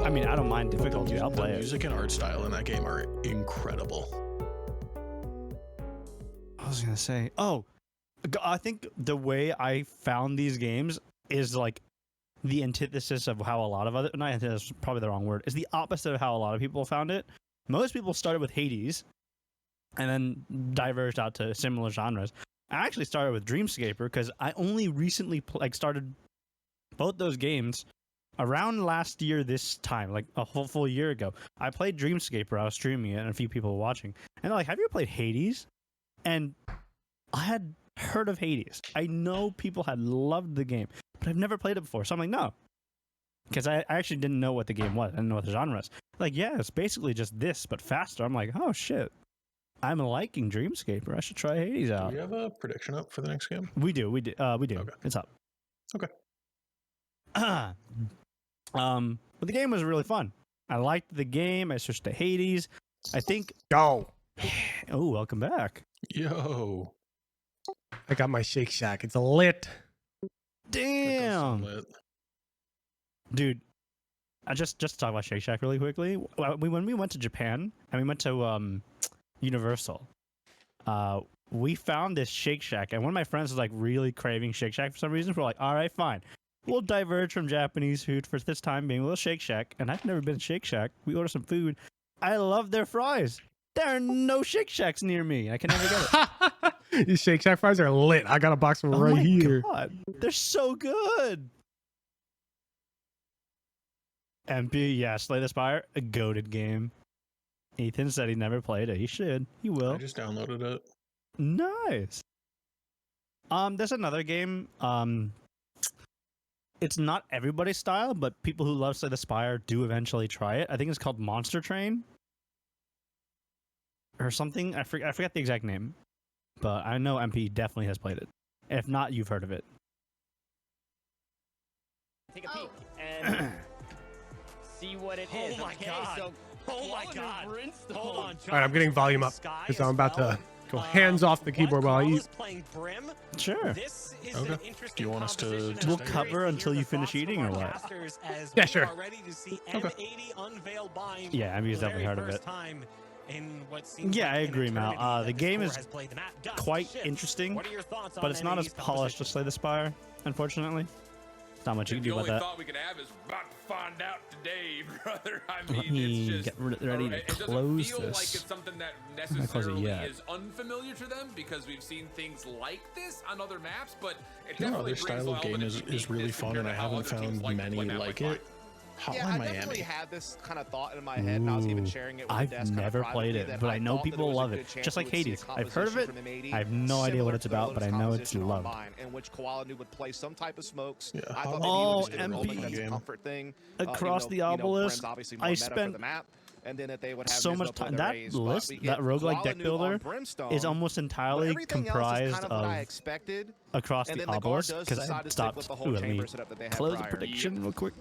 I mean, I don't mind difficulty. I'll play it. The music and art style in that game are incredible. I was gonna say, I think the way I found these games is like the antithesis of how a lot of not antithesis, probably the wrong word. Is the opposite of how a lot of people found it. Most people started with Hades, and then diverged out to similar genres. I actually started with Dreamscaper because I only recently started both those games around last year this time, like a whole full year ago. I played Dreamscaper, I was streaming it, and a few people were watching. And they're like, have you played Hades? And I had heard of Hades. I know people had loved the game, but I've never played it before. So I'm like, no. Because I actually didn't know what the game was. I didn't know what the genre was. Like, yeah, it's basically just this, but faster. I'm like, oh, shit. I'm liking Dreamscaper. I should try Hades out. Do we have a prediction up for the next game? We do. Okay. It's up. Okay. But the game was really fun. I liked the game. I switched to Hades. I think... Yo. Oh, welcome back. Yo. I got my Shake Shack. It's lit. Damn. Dude, I just to talk about Shake Shack really quickly. When we went to Japan and we went to Universal, we found this Shake Shack, and one of my friends was like really craving Shake Shack for some reason. We're like, all right, fine. We'll diverge from Japanese food for this time being a little Shake Shack, and I've never been to Shake Shack. We ordered some food. I love their fries. There are no Shake Shacks near me. I can never get it. These Shake Shack fries are lit. I got a box of them right here. God. They're so good. MP, yeah, Slay the Spire, a goated game. Ethan said he never played it. He should. He will. I just downloaded it. Nice. There's another game. It's not everybody's style, but people who love Slay the Spire do eventually try it. I think it's called Monster Train or something. I forget the exact name, but I know MP definitely has played it. If not, you've heard of it. Take a peek and see what it is. Oh my god. So oh my god. Hold on. All right, I'm getting volume up because I'm about to go hands off the keyboard while I eat. Sure. This is okay. an interesting Do you want us to? We'll cover until you finish eating, or what? Yeah, sure. Okay. Yeah, I've definitely heard of it. Yeah, I agree, Mal. The game is quite interesting, but it's not as polished as Slay the Spire, unfortunately. Not much you can do about that. The only thought we can have is about to find out today, brother. I Let mean, me it's just get ready to it doesn't close feel this. like it's something that I'm not closing it necessarily yet. is unfamiliar to them because we've seen things like this on other maps, but it No, definitely their brings style of game is really fun, and I haven't found many like it. Yeah, I definitely had this kind of thought in my head, and I was even sharing it with the desk. I've never played it, but I know people love it. Just like Hades. I've heard of it. I have no idea what it's about, but I know it's loved. In which Koala would play some type of smokes. Yeah. I thought MP. that's a comfort thing. Across the obelisk, I spent and then that they would have so much time. That list, that roguelike deck builder, is almost entirely comprised of across the obelisk. Because I stopped. Ooh, let me close the prediction real quick.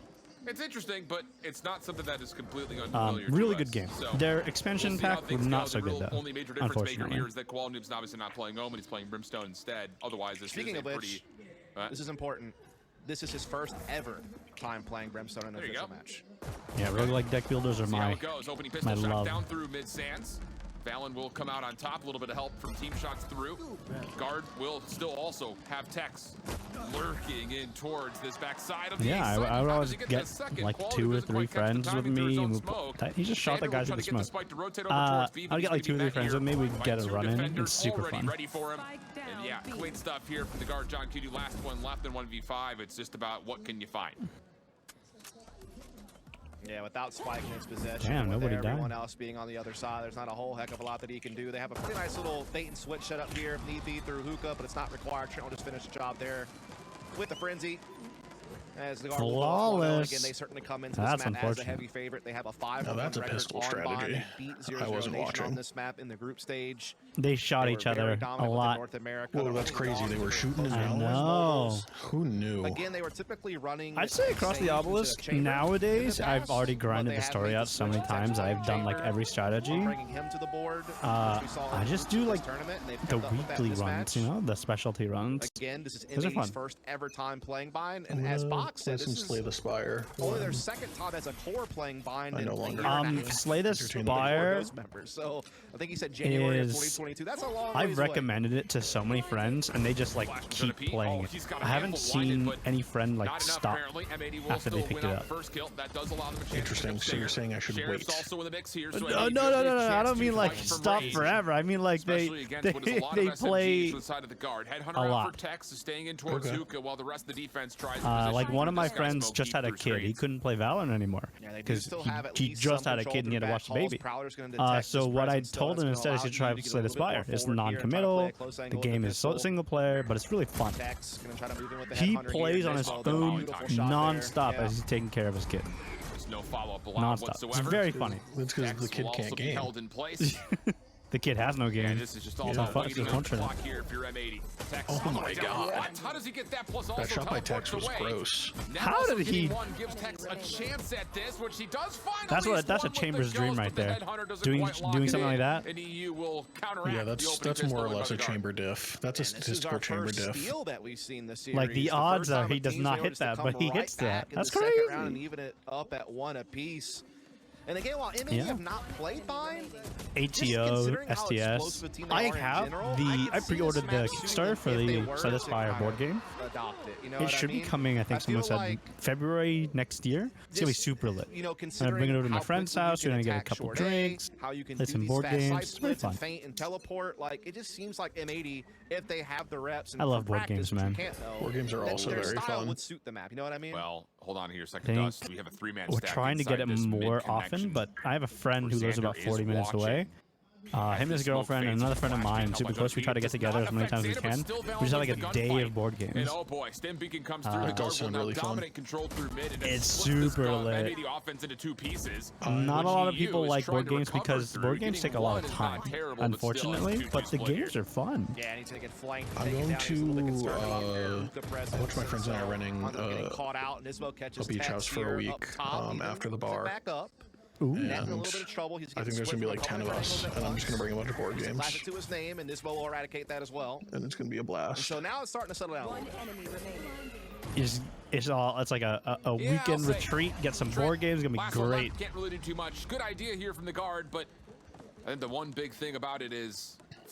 It's interesting, but it's not something that is completely unfamiliar. Really to good us. game. So Their expansion pack was not so good though. Only major difference maker Unfortunately. here is that Koala Noob's obviously not playing Omen; he's playing Brimstone instead. Otherwise, this Speaking is of a which, pretty. This is important. This is his first ever time playing Brimstone in an official match. Yeah, roguelike deck builders are See how my it goes. Opening pistol my shot love. down through mid sands. Valen will come out on top. A little bit of help from team shots through. Guard will still also have techs lurking in towards this backside of the Yeah, I would always get like 2 or 3 friends with me. And he just shot that guy through the smoke. I would get like 2 or 3 friends with me. We'd get a run in. It's super fun. Ready for him. And yeah, clean stuff here from the guard. John Cutie, last one left in 1v5. It's just about what can you find. Yeah, without Spike in his possession, Damn, with nobody everyone died. else being on the other side, there's not a whole heck of a lot that he can do. They have a pretty nice little bait and switch set up here if need be through hookah, but it's not required. Trent will just finish the job there with the frenzy. As the guard will Flawless. again, they certainly come into That's this map as a unfortunate. heavy favorite. They have a 5-1 Now that's a record pistol on strategy. Bond. They beat 0-0 I wasn't Nation watching. on this map in the group stage. They shot They each were very other a dominant within lot. North America. Whoa, They're that's running crazy. They were long shooting those I down. know. Who knew? Again, they were typically running. I'd say across the Sage obelisk into chamber nowadays, in the I've past, already but grinded they the have story made out so many switch times. potentially I've done like chamber, every strategy. bringing him to the board, which we saw I in just do this like tournament, and they've the kept up with that weekly this runs, match. you know, the specialty runs. Again, this is Those are M80's fun. first ever time playing Bind, and as Box said, this is Slay the Spire. only their second time as a core playing Bind I in no a longer year and a half. Slay the Entertain the Spire Those members. So I think he said January of is 2022. That's a long I've ways away. recommended it to so many friends, and they just like keep playing it. I haven't seen any friend like stop after they picked it up. Interesting. So you're saying I should wait? No, I don't mean like stop forever. I mean like they play a lot. Like one of my friends just had a kid. He couldn't play Valorant anymore because he just had a kid and he had to watch the baby. So what I told him instead is to try Slay the Spire. It's non-committal. The game is single player, but it's really fun. He plays on his phone non-stop as he's taking care of his kid. No follow-up Non-stop. It's very funny. That's because the kid can't game. The kid has no game. And this is just all It's about fun- waiting it's on the fun. clock here if you're M80. Tex Oh my down. God. What? How does he get that plus also That shot by teleports Tex was away? gross. Now How also did he- getting one gives Tex a chance at this, which he does find. That's at what- least that's a one with Chamber's the dream ghost, right but the there. headhunter doesn't Doing quite lock something it like in, that. And EU will counteract Yeah, the that's opening more or pistol less a by the guard. chamber diff. That's a And this is statistical our chamber first diff. steal that we've seen this series. Like, the odds first are time he a does team's not been hit able to that, come but he right hits that. back in That's the second round crazy. and even it up at 1 apiece. And again, while M80 Yeah. have not played Bind, ATO, STS. I have the. I pre-ordered the Kickstarter for the Slay the Spire board game. adopt it. You know It should be coming. I think someone said February next year. It's gonna be super lit. You know, I'm gonna bring it over to my friend's house. We're gonna get a couple drinks, how you can play do some these board fast games. side It's very splits and fun. feint and teleport. Like it just seems like M80, if they have the reps and I love from board games, practice, which you man. can't know, Board games are then also their very style fun. would suit the map. You know what I mean? Well, hold on here, second Think dust. We have a three-man We're stack trying to get it inside this more mid often, connection. but I have a friend who lives Xander about 40 is minutes away. Him and his girlfriend and another friend of mine, super close. We try to get together as many times as we can. We just have like a day of board And games. oh boy, Stem Beacon comes through. It The does guard will sound now really fun. dominate control through mid. And It's split this super lit. M80 offense into two pieces. Not a lot of which people EU is like trying board to games recover because through. board games Getting take a lot one of is not time, terrible, but still, it's unfortunately. 2-2 But the split here. games are fun. Yeah, anytime they get flanked, I'm take it going down, he's a little bit concerned about to, their hookah a presence. bunch of my friends and I are renting getting caught out, and Ismo catches a beach Tex house for a here week, up top. He after the brings it bar. Back up. Ooh. And in a And little bit of trouble. He's I think there's gonna be like 10 of us, and I'm just gonna bring a bunch of board games, Slash it to his name, and this will eradicate that as well. and it's gonna be a And blast. so now it's starting to settle down. It's like a weekend retreat. Get some board games. It's gonna be Last one great. left, can't really do too much. Good idea here from the guard, but I think the one big thing about it is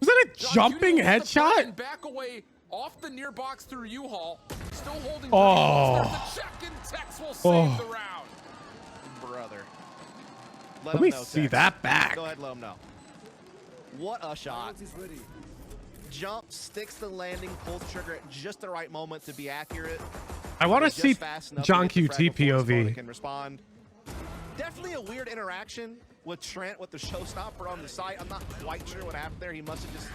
Was that a jumping headshot? Back away off the near box through U-Haul. Still holding. Oh. The check and Tex will save the round. Let me see that back. Go ahead, let him know. What a shot. Jump, sticks the landing, pulls the trigger at just the right moment to be accurate. I want to see John QT POV. Can respond. Definitely a weird interaction with Trent with the showstopper on the site. I'm not quite sure what happened there. He must have just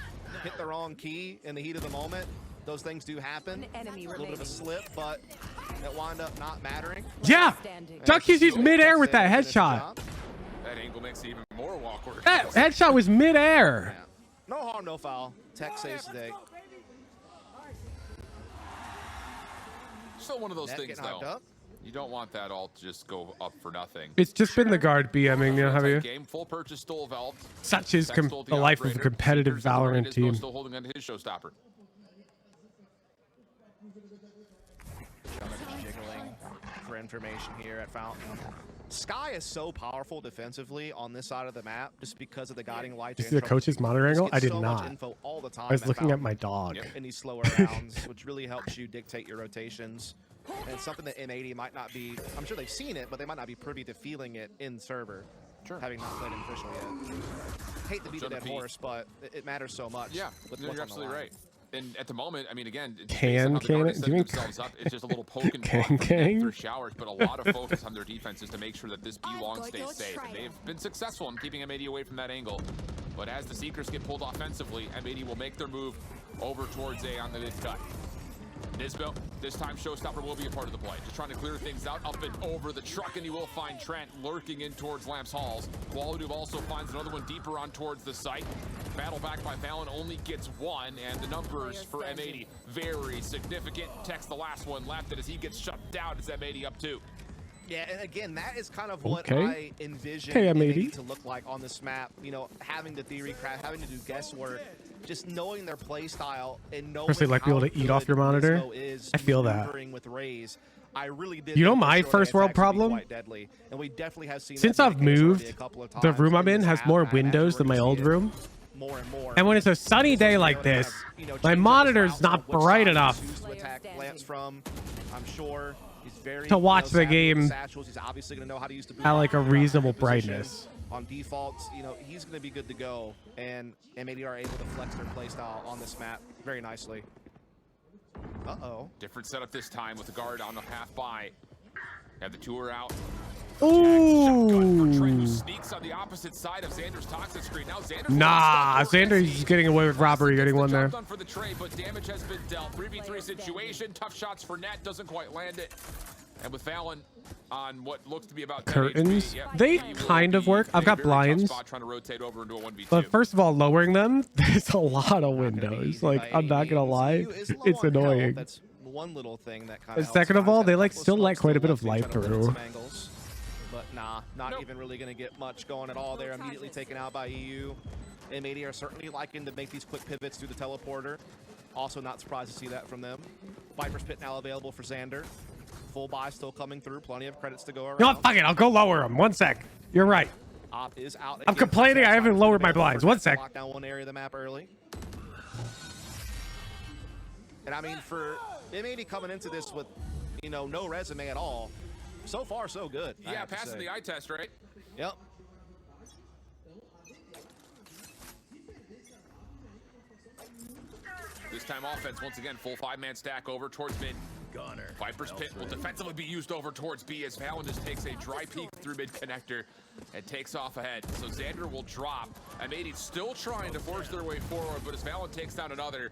hit the wrong key in the heat of the moment. Those things do happen. A little bit of a slip, but it wound up not mattering. Yeah, John QT's midair with that headshot. That angle makes it even more awkward. That headshot was midair. Yeah. No harm, no foul. Tech saves today. Still one of those things, though. Up. You don't want that all to just go up for nothing. It's just been the guard BMing now, have you? Game full purchase still valved. Such is the life of a competitive Valorant team. Still holding on to his showstopper. Jiggling for information here at Fountain. Sky is so powerful defensively on this side of the map just because of the guiding lights. Did you see the coach's monitor angle? I did not. Info all the time I was looking at my dog. In these slower rounds, which really helps you dictate your rotations. And it's something that M80 might not be, I'm sure they've seen it, but they might not be privy to feeling it in server. Sure. Having not played him officially yet. Hate to beat a dead horse, but it matters so much. Yeah, with you're absolutely right. And at the moment, I mean, again, it's can it? Do you mean up. It's just a little poke and block through showers, but a lot of focus on their defenses to make sure that this B long stays safe. And they've been successful in keeping M80 away from that angle. But as the Seekers get pulled offensively, M80 will make their move over towards A on the mid cut. Nisbo, this time Showstopper will be a part of the play. Just trying to clear things out up and over the truck, and you will find Trent lurking in towards Lamps Halls. Qualitude also finds another one deeper on towards the site. Battle back by Fallon only gets one, and the numbers for M80 very significant. Text the last one left, and as he gets shut down, it's M80 up 2. Yeah, and again, that is kind of what I envision M80 to look like on this map. You know, having to theory craft, having to do guesswork, just knowing their play style and knowing especially like be able to eat off your monitor. Is I feel that. with Raze. I really did. You know my first world problem? Quite deadly. And we definitely have seen since I've moved, the room I'm in has more windows than my old room. More and more. And when it's a sunny day like this, my monitor's not bright enough I'm sure he's very to watch the game He's obviously going to know how to use the at like a reasonable brightness. On defaults, you know, he's going to be good to go, and M80 are able to flex their playstyle on this map very nicely. Uh-oh. Different setup this time with the guard on the half by. Have the tour out. Ooh. Trent, who sneaks on the opposite side of Xander's toxic screen. Now Xander. Nah, Xander's getting away with robbery, getting one there. Done for the trade, but damage has been dealt. 3v3 situation. Tough shots for Net. Doesn't quite land it. And with Fallon on what looks to be about curtains, they kind of work. I've got blinds, trying to rotate over into a 1v2. but first of all, lowering them, there's a lot of windows. Like, I'm not gonna lie, it's annoying. That's one little thing that kind of. And second of all, they like still let quite a bit of light through. But nah, not even really gonna get much going at all. They're immediately taken out by EU. M80 are certainly liking to make these quick pivots through the teleporter. Also not surprised to see that from them. Viper's Pit now available for Xander. Full buy still coming through. Plenty of credits to go around. No, fuck it. I'll go lower them. 1 sec. You're right. Op is out. I'm complaining. I haven't lowered my blinds. 1 sec. Lock down one area of the map early. And I mean, for M80 coming into this with, you know, no resume at all, so far so good. Yeah, passing the eye test, right? Yep. This time offense, once again, full 5-man stack over towards mid. Gunner. Viper's Pit will defensively be used over towards B as Fallon just takes a dry peek through mid connector and takes off ahead. So Xander will drop. M80 still trying to force their way forward, but as Fallon takes down another,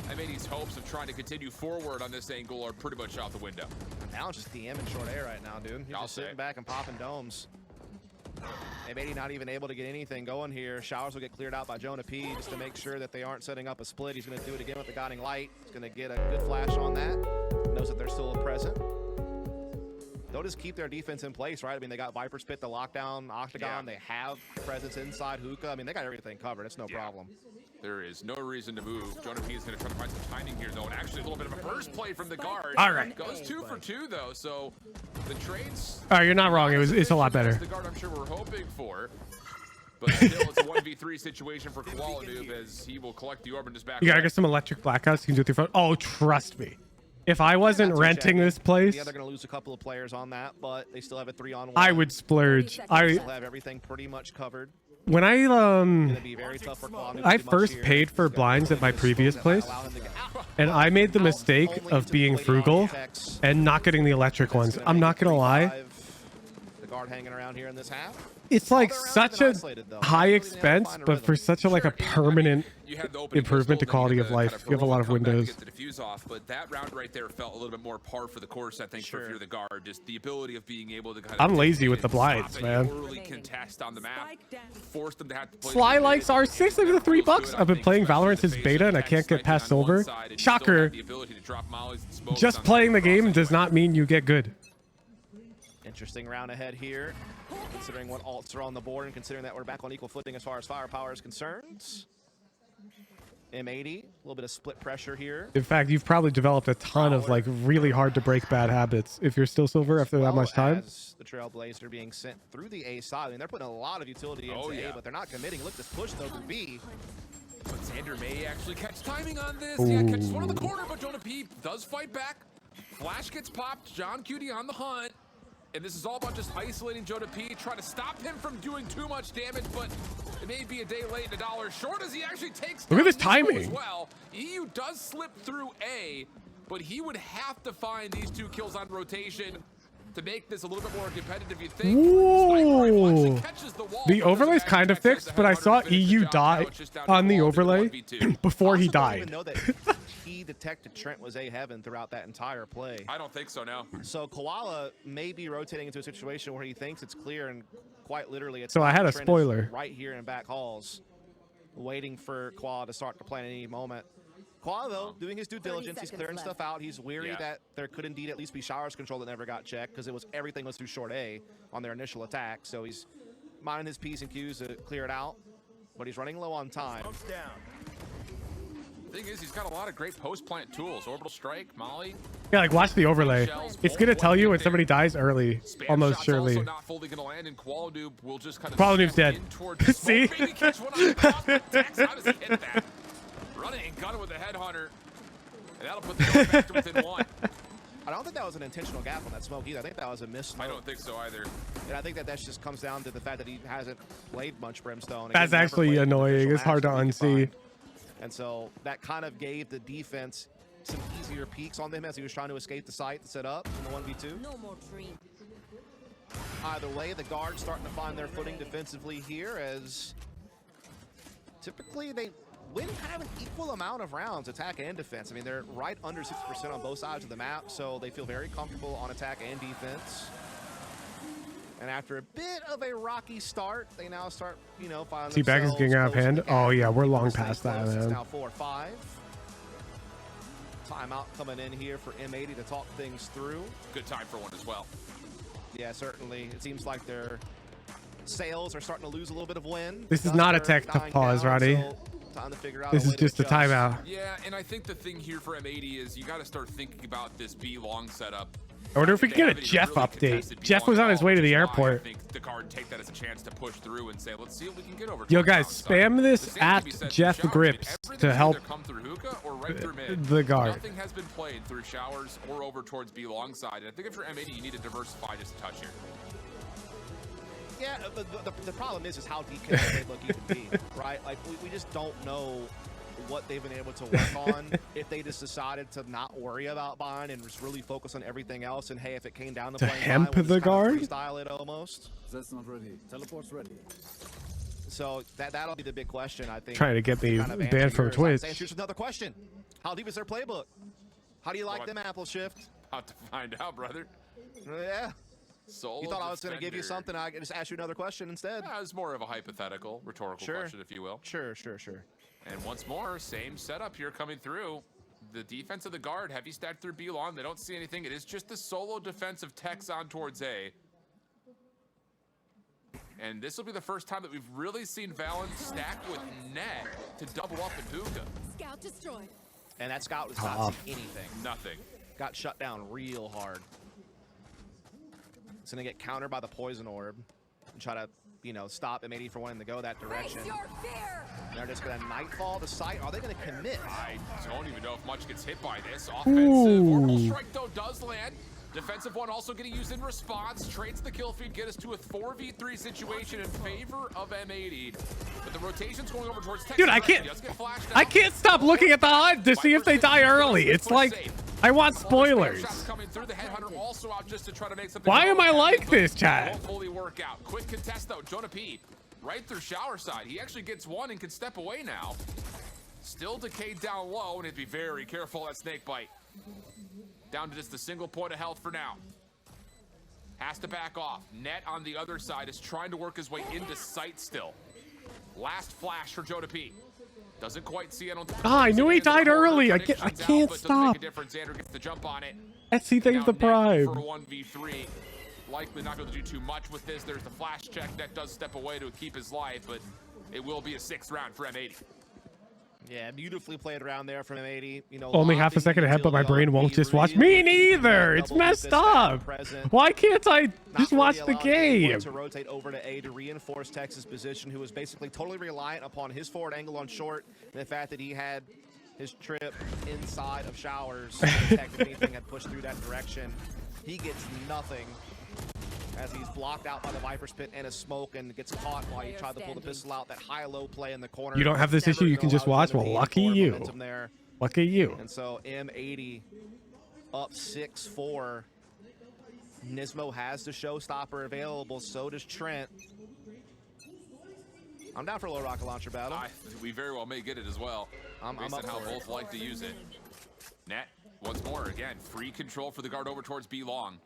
M80's hopes of trying to continue forward on this angle are pretty much out the window. Fallon's just DM in short air right now, dude. He's just sitting back and popping domes. M80 not even able to get anything going here. Showers will get cleared out by Jonah P just to make sure that they aren't setting up a split. He's going to do it again with the guiding light. He's going to get a good flash on that. Knows that they're still present. They'll just keep their defense in place, right? I mean, they got Viper's Pit, the lockdown, Octagon. Yeah. They have presence inside Hookah. I mean, they got everything covered. It's no problem. There is no reason to move. Jonah P is going to try to find some timing here, though, and actually a little bit of a burst play from the guard. All right. Goes 2 for 2, though, so the trades... All right, you're not wrong. It's a lot better. The guard I'm sure we're hoping for. But still, it's a 1v3 situation for Qualitude as he will collect the orb and just back. You gotta get some electric blackouts. You can do it through phone. Oh, trust me. If I wasn't renting this place, yeah, they're going to lose a couple of players on that, but they still have a 3-on-1. I would splurge. They still have everything pretty much covered. When I Gonna be very tough for Claw. I first paid for blinds at my previous place, and I made the mistake of being frugal and not getting the electric ones. I'm not gonna lie. The guard hanging around here in this half. It's like such a high expense, but for such a like a permanent improvement to quality of life. You have a lot of windows. The diffuse off, but that round right there felt a little bit more par for the course, I think, for Fear the Guard. Just the ability of being able to kind of. I'm lazy with the blinds, man. Early contest on the map, forced them to have to play. Sly likes R6 over the $3. I've been playing Valorant since beta and I can't get past silver. Shocker. Just playing the game does not mean you get good. Interesting round ahead here, considering what alts are on the board and considering that we're back on equal footing as far as firepower is concerned. M80, a little bit of split pressure here. In fact, you've probably developed a ton of like really hard to break bad habits if you're still silver after that much time. As the Trailblazer being sent through the A side. I mean, they're putting a lot of utility into A, but they're not committing. Look, this push though through B. But Xander may actually catch timing on this. Yeah, catches one in the corner, but Jonah P does fight back. Flash gets popped. John Cutie on the hunt. And this is all about just isolating Jonah P, trying to stop him from doing too much damage, but it may be a day late and a dollar short as he actually takes. Look at this timing. As well. EU does slip through A, but he would have to find these 2 kills on rotation to make this a little bit more competitive, you think. Ooh. The overlay's kind of fixed, but I saw EU die on the overlay before he died. I don't even know that he detected Trent was A heaven throughout that entire play. I don't think so, no. So Koala may be rotating into a situation where he thinks it's clear and quite literally it's so I had a Trent spoiler right here in back halls, waiting for Koala to start to plan at any moment. Koala, though, doing his due diligence, he's clearing stuff out. He's weary that there could indeed at least be showers control that never got checked because everything was through short A on their initial attack. So he's minding his P's and Q's to clear it out, but he's running low on time. The thing is, he's got a lot of great post-plant tools. Orbital Strike, Molly. Yeah, like watch the overlay. It's gonna tell you when somebody dies early, almost surely. Also not fully gonna land, and Qualadoob will just kind of Qualadoob's dead. See? How does he hit that? Running and gunning with the headhunter, and that'll put the door back to within 1. I don't think that was an intentional gap on that smoke either. I think that was a miss smoke. I don't think so either. And I think that just comes down to the fact that he hasn't played much Brimstone. That's actually annoying. It's hard to unsee. And so that kind of gave the defense some easier peaks on them as he was trying to escape the site to set up in the 1v2. No more dream. Either way, the guards starting to find their footing defensively here as typically they win kind of an equal amount of rounds, attack and defense. I mean, they're right under 60% on both sides of the map, so they feel very comfortable on attack and defense. And after a bit of a rocky start, they now start, you know, finding T-Bag is getting out of hand. Oh, yeah, we're long past that, man. It's now 4-5. Timeout coming in here for M80 to talk things through. Good time for one as well. Yeah, certainly. It seems like their sales are starting to lose a little bit of wind. This is not a tech pause, Roddy. Time to figure out this is just a timeout. Yeah, and I think the thing here for M80 is you got to start thinking about this B long setup. I wonder if we can get a Jeff update. Jeff was on his way to the airport. I think the guard take that as a chance to push through and say, let's see what we can get over. Yo, guys, spam this at Jeff Grips to help come through hookah or right through mid. The guard. Nothing has been played through showers or over towards B long side. And I think if you're M80, you need to diversify just a touch here. Yeah, the problem is how deep can they look even be, right? Like, we just don't know what they've been able to work on if they just decided to not worry about buying and just really focus on everything else. And hey, if it came down to playing hemp the guard, freestyle it almost. That's not ready. Teleport's ready. So that'll be the big question, I think. Trying to get me banned from Twitch. Here's another question: how deep is their playbook? How do you like them apple shift? About to find out, brother. Yeah. Solo you thought I was going to give you defender. something? I could just ask you another question instead. Yeah, it's more of a hypothetical, rhetorical question, if you will. Sure. And once more, same setup here coming through. The defense of the guard, heavy stacked through B long. They don't see anything. It is just the solo defensive techs on towards A. And this will be the first time that we've really seen Valen stack with net to double up in hookah. Scout destroyed. And that scout was not seeing anything. Nothing. Got shut down real hard. It's going to get countered by the poison orb. and try to, you know, stop M80 from wanting to go that direction. They're just going to nightfall the site. Are they going to commit? I don't even know if much gets hit by this. Offensive orbital strike, though, does land. Defensive one also getting used in response. Trades the kill feed, get us to a 4v3 situation in favor of M80. But the rotation's going over towards Texas. Dude, I can't stop looking at the HUD to see if they die early. It's like, I want spoilers. Why am I like this, chat? Won't fully work out. Quick contest, though. Jonah P. right through shower side. He actually gets one and can step away now. Still decayed down low, and he'd be very careful at snake bite. Down to just a single point of health for now. Has to back off. Net on the other side is trying to work his way into sight still. Last flash for Jonah P. Doesn't quite see it. I knew he died early. I can't stop. Xander gets the jump on it. SC things the prime. For 1v3. Likely not going to do too much with this. There's the flash check. Net does step away to keep his life, but it will be a 6th round for M80. Yeah, beautifully played around there from M80. You know, only half a second ahead, but my brain won't just watch. Me neither. It's messed up. Why can't I just watch the game? To rotate over to A to reinforce Texas' position, who was basically totally reliant upon his forward angle on short, and the fact that he had his trip inside of showers. If anything had pushed through that direction, he gets nothing. As he's blocked out by the Viper's Pit and a smoke and gets caught while he tried to pull the pistol out. That high-low play in the corner. You don't have this issue. You can just watch. Well, lucky you. Lucky you. And so M80 up 6-4. Nismo has the showstopper available. So does Trent. I'm down for a low rocket launcher battle. We very well may get it as well. Based on how both like to use it. Net once more again. Free control for the guard over towards B long.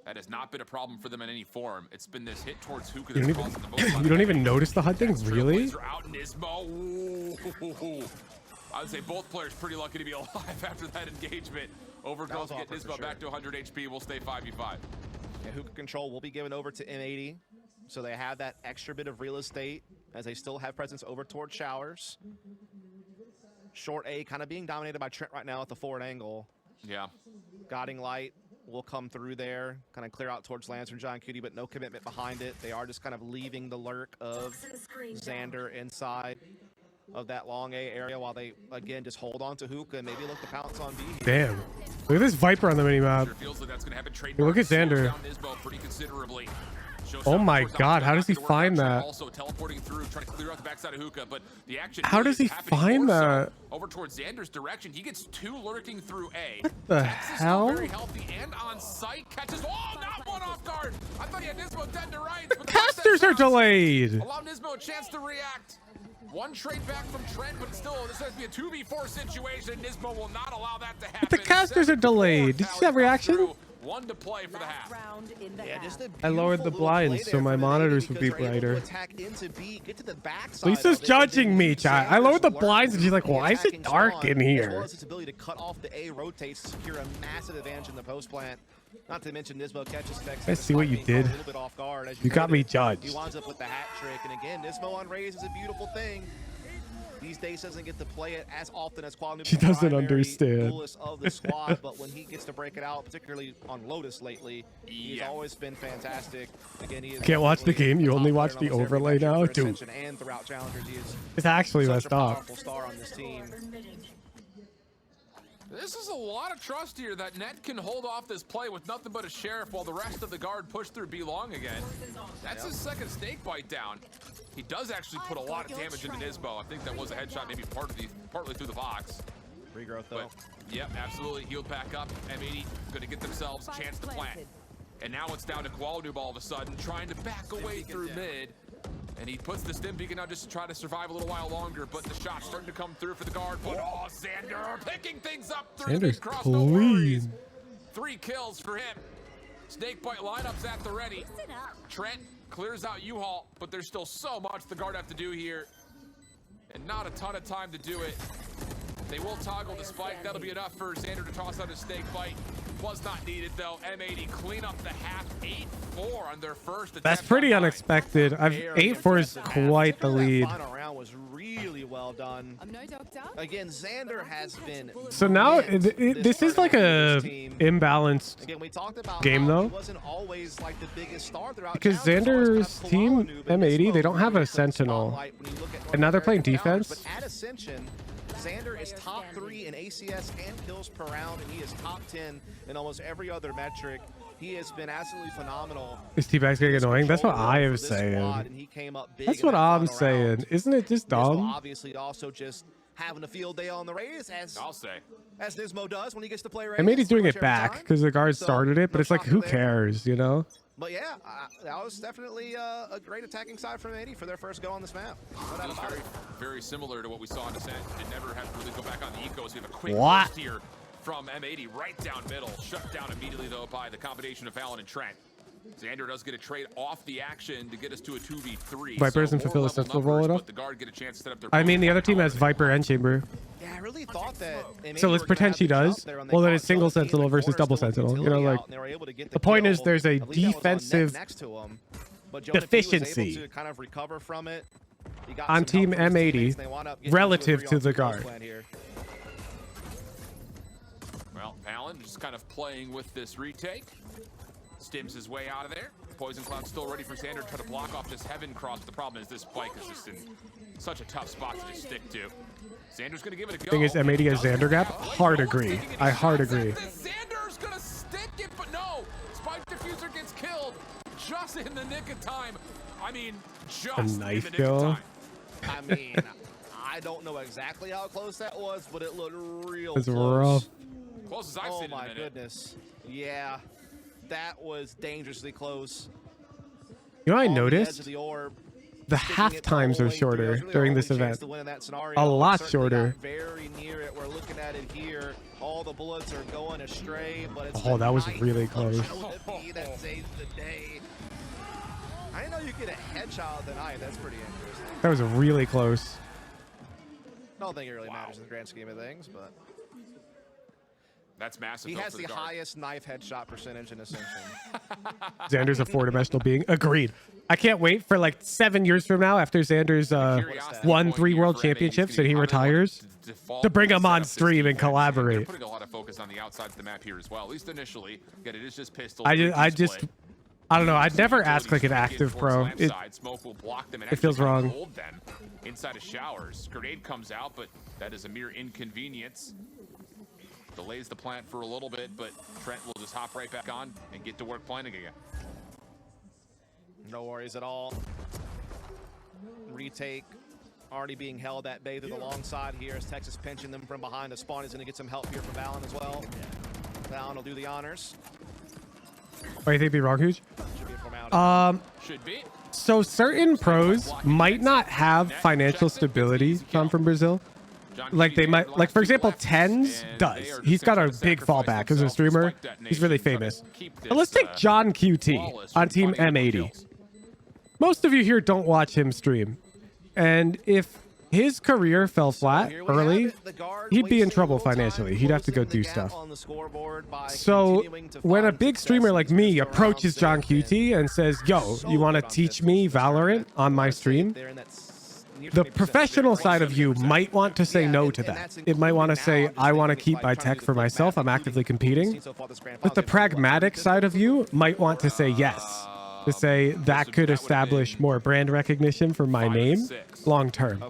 That has not been a problem for them in any form. It's been this hit towards Hookah that's causing the most. You don't even notice the HUD thing, really? Out Nismo. I would say both players pretty lucky to be alive after that engagement. Overgoes to get Nismo back to 100 HP. We'll stay 5v5. Yeah, Hookah control will be given over to M80. So they have that extra bit of real estate as they still have presence over towards showers. Short A kind of being dominated by Trent right now at the forward angle. Yeah. Guiding light will come through there, kind of clear out towards Lantern John Cutie, but no commitment behind it. They are just kind of leaving the lurk of Xander inside of that long A area while they, again, just hold on to Hookah and maybe look to pounce on B. Damn. Look at this Viper on the minimap. Look at Xander. Oh my god, how does he find that? Also teleporting through, trying to clear out the backside of Hookah, but the action. How does he find that? Over towards Xander's direction, he gets 2 lurking through A. What the hell? Very healthy and on sight, catches. Oh, not one off guard. I thought he had Nismo dead to rights. The casters are delayed. Allow Nismo a chance to react. One trade back from Trent, but still, this has to be a 2v4 situation. Nismo will not allow that to happen. But the casters are delayed. Did you see that reaction? 1 to play for the half. Yeah, I lowered the blinds so my monitors would be brighter. Lisa's judging me, chat. I lowered the blinds and she's like, why is it dark in here? As well as its ability to cut off the A rotates to secure a massive advantage in the post plant. Not to mention Nismo catches Texas. I see what you did. You got me judged. He winds up with the hat trick, and again, Nismo on Raze is a beautiful thing. These days doesn't get to play it as often as Qual. She doesn't understand. Of the squad, but when he gets to break it out, particularly on Lotus lately, he's always been fantastic. Again, he is can't watch the game. You only watch the overlay now, dude. And throughout challengers, he is it's actually messed up. Star on this team. This is a lot of trust here that Net can hold off this play with nothing but a sheriff while the rest of the guard push through B long again. That's his second snake bite down. He does actually put a lot of damage into Nismo. I think that was a headshot, maybe partly through the box. Regrowth though. But, yep, absolutely. Healed back up. M80 going to get themselves a chance to plant. And now it's down to Qualinoob all of a sudden, trying to back away through mid. And he puts the stim beacon out just to try to survive a little while longer, but the shot's starting to come through for the guard. But oh, Xander picking things up through the cross. No worries. 3 kills for him. Snakebite lineups at the ready. Trent clears out U-Haul, but there's still so much the guard have to do here. And not a ton of time to do it. They will toggle the spike. That'll be enough for Xander to toss out his Snakebite. Was not needed though. M80 clean up the half. 8-4 on their first attempt. That's pretty unexpected. 8-4 is quite the lead. Final round was really well well done. I'm no doctor. Again, Xander has been. So now this is like a imbalanced Again, we talked about game how though, he wasn't always like the biggest star throughout because Challengers. Xander's team M80, they don't have a Sentinel, and now they're playing defense. But at Ascension, Xander is top 3 in ACS and kills per round, and he is top 10 in almost every other metric. He has been absolutely phenomenal. Is T-Bag's getting annoying? That's what I am saying. That's what I'm saying. Isn't it just dumb? Obviously, also just having a field day on the Rays, as I'll say, as Nismo does when he gets to play Rays. M80's doing it back because the guard started it, but it's like, who cares, you know? But yeah, that was definitely a great attacking side from M80 for their first go on this map. No doubt about it. Very similar to what we saw in Ascent. It never had to really go back on the ecos. We have a quick What? burst here from M80 right down middle. Shut down immediately, though, by the combination of Fallon and Trent. Xander does get a trade off the action to get us to a 2v3. Viper doesn't fulfill a sensible roll it off. The guard get a chance to set up their I mean, the other team has Viper and Chamber. Yeah, I really thought that. So let's pretend she does. Well, then it's single Sentinel versus double Sentinel. You know, like, the point is there's a defensive deficiency kind of recover from it. on Team M80 relative to the guard. Well, Fallon just kind of playing with this retake. Stims his way out of there. Poison Cloud still ready for Xander to try to block off this Heaven Cross. The problem is this bike is just in such a tough spot to just stick to. Xander's going to give it a go. Thing is, M80 has Xander gap. Hard agree. I hard agree. Xander's going to stick it, but no. Spike Diffuser gets killed just in the nick of time. I mean, just A in knife the nick kill. of time. I mean, I don't know exactly how close that was, but it looked real It's close. rough. Close as I've Oh seen my in a minute. goodness. Yeah, that was dangerously close. You know, I On the edge noticed of the orb, the sticking half it the times whole are way through. shorter That's really during our this only chance event. to win in that scenario. A We lot certainly got shorter. Very near it. We're looking at it here. All the bullets are going astray, but it's Oh, the that was knife really of close. Joe that saves the day. I didn't know you get a headshot with the knife. That's pretty interesting. That was really close. I don't think it really matters in the grand scheme of things, but That's massive. he though, has for the guard. highest knife headshot percentage in Ascension. Xander's a four-dimensional being. Agreed. I can't wait for like 7 years from now after Xander's won 3 world championships and he retires to bring him on stream and They're collaborate. putting a lot of focus on the outside of the map here as well, at least initially. Again, it is just pistol. I don't know. I'd never ask like an active pro. Smoke will block them and it feels actually kind of wrong. hold them inside of showers. Grenade comes out, but that is a mere inconvenience. Delays the plant for a little bit, but Trent will just hop right back on and get to work planning again. No worries at all. Retake already being held at bay to the long side here as Texas pinching them from behind. The spawn is going to get some help here from Valen as well. Valen will do the honors. Why do you think it'd be wrong, Huge? Should be a formality. Should be. So certain pros might not have financial stability come from Brazil. Like they might, like for example, Tens does. He's got a big fallback as a streamer. He's really famous. But let's take John QT on Team M80. Most of you here don't watch him stream. And if his career fell flat early, he'd be in trouble financially. He'd have to go do stuff. So when a big streamer like me approaches John QT and says, yo, you want to teach me Valorant on my stream? The professional side of you might want to say no to that. It might want to say, I want to keep my tech for myself. I'm actively competing. But the pragmatic side of you might want to say yes. To say that could establish more brand recognition for my name long term.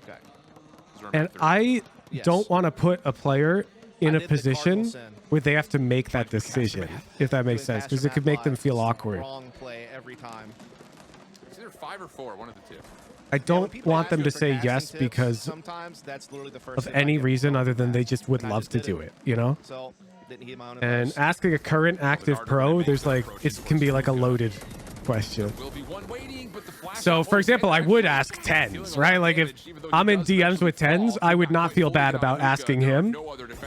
And I don't want to put a player in a position where they have to make that decision, if that makes sense, because it could make them feel awkward. Wrong play every time. It's either 5 or 4, one of the two. I don't want them to say yes because sometimes that's literally the first of thing I any get reason from other than they just would and I love just to did do it, you know? So didn't heed my own And advice. asking a current active pro, there's like, it can be like a loaded question. So for example, I would ask Tens, right? Like if I'm in DMs with Tens, I would not feel bad about asking him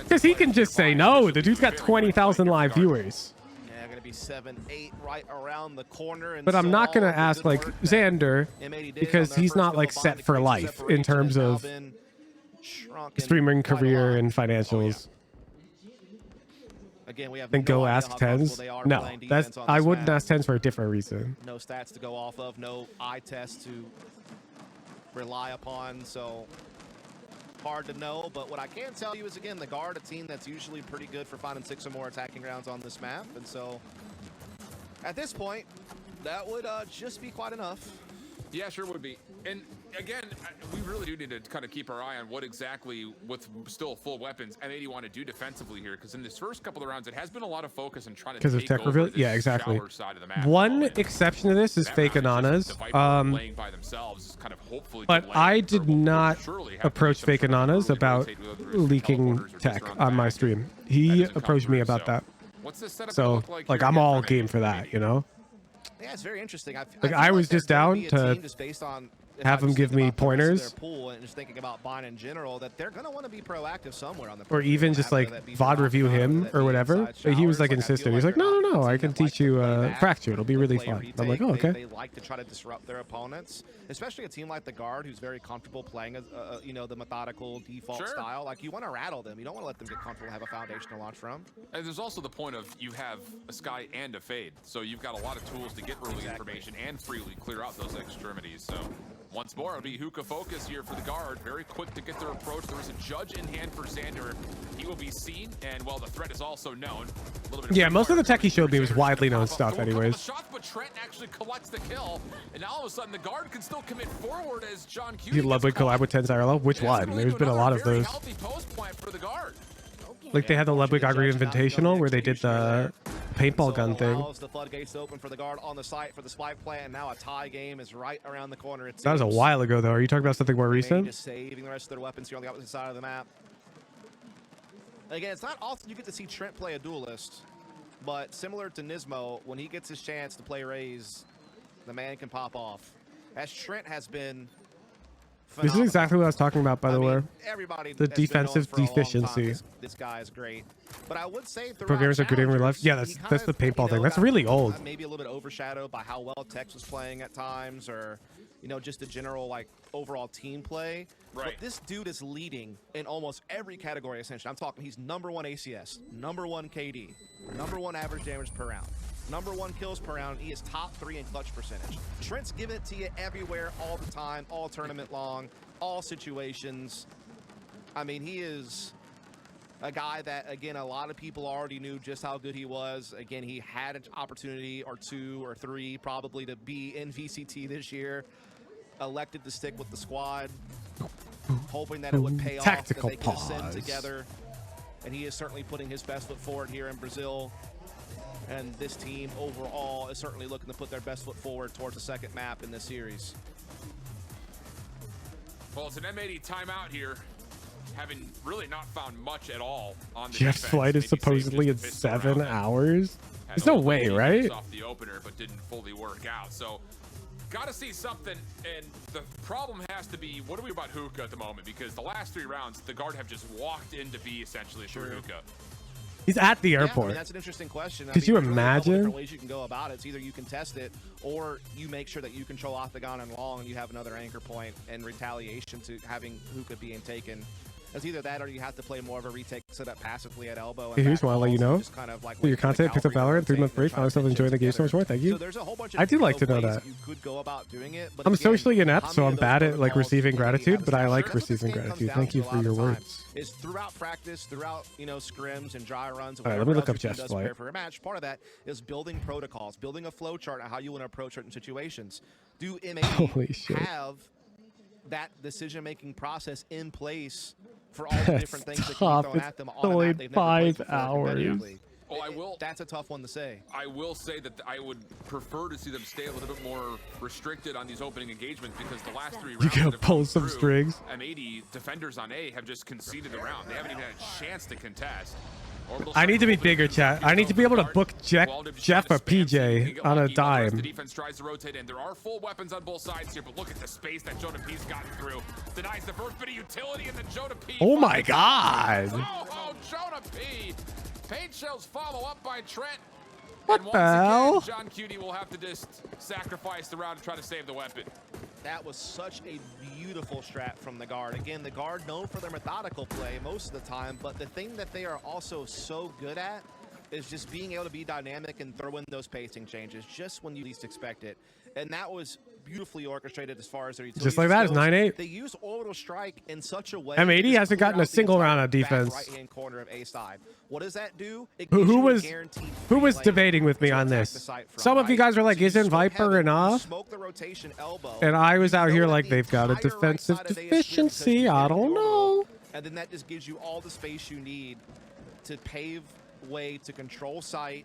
because he can just say no. The dude's got 20,000 live viewers. Yeah, gonna be 7-8 right around the corner. And But I'm so not going all to the ask good like work that Xander M80 did because on their he's first not go like bond set to for create life in separation terms has now of been shrunken streaming quite a career lot. and financials. Again, we have Then no go idea ask how comfortable Tens. they are No, playing that's defense on I this wouldn't map. ask Tens for a different reason. No stats to go off of, no eye test to rely upon. So hard to know. But what I can tell you is, again, the Guard, a team that's usually pretty good for finding 6 or more attacking rounds on this map. And so at this point, that would just be quite enough. Yeah, sure would be. And again, we really do need to kind of keep our eye on what exactly, with still full weapons, M80 want to do defensively here, because in this first couple of rounds, it has been a lot of focus on trying to take tech over reveal. this Yeah, exactly. shower side of the map. One exception to this is fake Ananas. Playing by themselves, kind of hopefully But I did not approach fake Ananas about leaking tech on my stream. He approached me about that. What's this setup So, look like like, here I'm again all for game M80? for that, you know? Yeah, it's very interesting. I was just down to have them give me pointers, and just thinking about buying in general, that they're going to want to be proactive somewhere on the or even just like VOD review him or whatever. But he was like insistent. He's like, no, I can teach you Fracture. It'll be really fun. I'm like, oh, okay. They like to try to disrupt their opponents, especially a team like the Guard, who's very comfortable playing, you know, the methodical default style. Like, you want to rattle them. You don't want to let them get comfortable and have a foundation to launch from. And there's also the point of you have a Sky and a Fade, so you've got a lot of tools to get early information and freely clear out those extremities. So once more, it'll be hookah focus here for the Guard. Very quick to get their approach. There is a judge in hand for Xander. He will be seen, and well, the threat is also known. A little bit Yeah, most of the tech he showed me was widely known stuff anyways. Shots, but Trent actually collects the kill, and now all of a sudden the Guard can still commit forward as John Q. You Ludwig collab with Tensirlo? Which one? There's been a lot of those. Like they had the Ludwig Agri Invitational where they did the paintball gun thing. The floodgates open for the Guard on the site for the spike plant, and now a tie game is right around the corner. That was a while ago, though. Are you talking about something more recent? Just saving the rest of their weapons here on the opposite side of the map. Again, it's not often you get to see Trent play a duelist, but similar to Nismo, when he gets his chance to play Raze, the man can pop off. As Trent has been phenomenal. This is exactly what I was talking about, by the way. Everybody The defensive deficiency. This guy is great. But I would say Programmers are good in real life. Yeah, that's the paintball thing. That's really old. Maybe a little bit overshadowed by how well Tex was playing at times, or you know, just the general like overall team play. Right. But this dude is leading in almost every category essentially. I'm talking he's #1 ACS, #1 KD, #1 average damage per round, #1 kills per round. He is top 3 in clutch percentage. Trent's giving it to you everywhere, all the time, all tournament long, all situations. I mean, he is a guy that, again, a lot of people already knew just how good he was. Again, he had an opportunity or 2 or 3 probably to be in VCT this year. Elected to stick with the squad, hoping that it would pay off, that they could ascend together. And he is certainly putting his best foot forward here in Brazil. And this team overall is certainly looking to put their best foot forward towards the second map in this series. Well, it's an M80 timeout here, having really not found much at all on the Jeff's defense. flight is Maybe supposedly in saved just a pistol 7 round. hours. Had There's no a way, little right? off the opener, but didn't fully work out. So, got to see something. And the problem has to be, what are we about hookah at the moment? Because the last 3 rounds, the Guard have just walked into B essentially through hookah. He's at the Yeah, I airport. mean, that's an interesting question. Could you there's really a couple imagine? different ways you can go about it. It's either you can test it, or you make sure that you control octagon and long, and you have another anchor point in retaliation to having hookah being taken. It's either that, or you have to play more of a retake setup passively at elbow. Hey, here's one I'll let you know. Just kind of like Your content picked up Valorant, 3-month break. Found myself enjoying the game so much more. Thank you. So there's a whole bunch of I do like to know ways that. you could go about doing it, but I'm again, socially inept, how so many I'm of those bad at like protocols receiving do you have gratitude, but I established? like That's what this receiving game comes gratitude. down Thank to you a for lot your of the time, words. is throughout practice, throughout, you know, scrims and dry runs. All right, let me look up Jeff's Jeff's flight. for a match. Part of that is building protocols, building a flow chart on how you want to approach certain situations. Do Holy M80 shit. have that decision-making process in place for all the different things that can tough. be thrown It's at them on a only map they've never played 5 before hours. competitively? Oh, That's a tough one to say. I will say that I would prefer to see them stay a little bit more restricted on these opening engagements, because the last 3 rounds You that gotta have pull come some through, strings. M80 defenders on A have just conceded the round. They haven't even had a chance to contest. I need to be bigger, chat. I need to be able to book Jeff or PJ on a The dime. defense tries to rotate in. There are full weapons on both sides here, but look at the space that Jonah P's gotten through. Denies the first bit of utility, and then Jonah P. Oh my God. Oh, Jonah P. Paint shells follow up by Trent. What And the once again, hell? John Cutie will have to just sacrifice the round to try to save the weapon. That was such a beautiful strat from the Guard. Again, the Guard known for their methodical play most of the time, but the thing that they are also so good at is just being able to be dynamic and throw in those pacing changes just when you least expect it. And that was beautifully orchestrated as far as their Just like that, it's 9-8. They use orbital strike in such a way. M80 hasn't gotten a single round of defense. Right-hand corner of A side. What does that do? Who was debating with me on this? Some of you guys were like, isn't Viper enough? And I was out here like, they've got a defensive deficiency. I don't know. And then that just gives you all the space you need to pave way to control sight.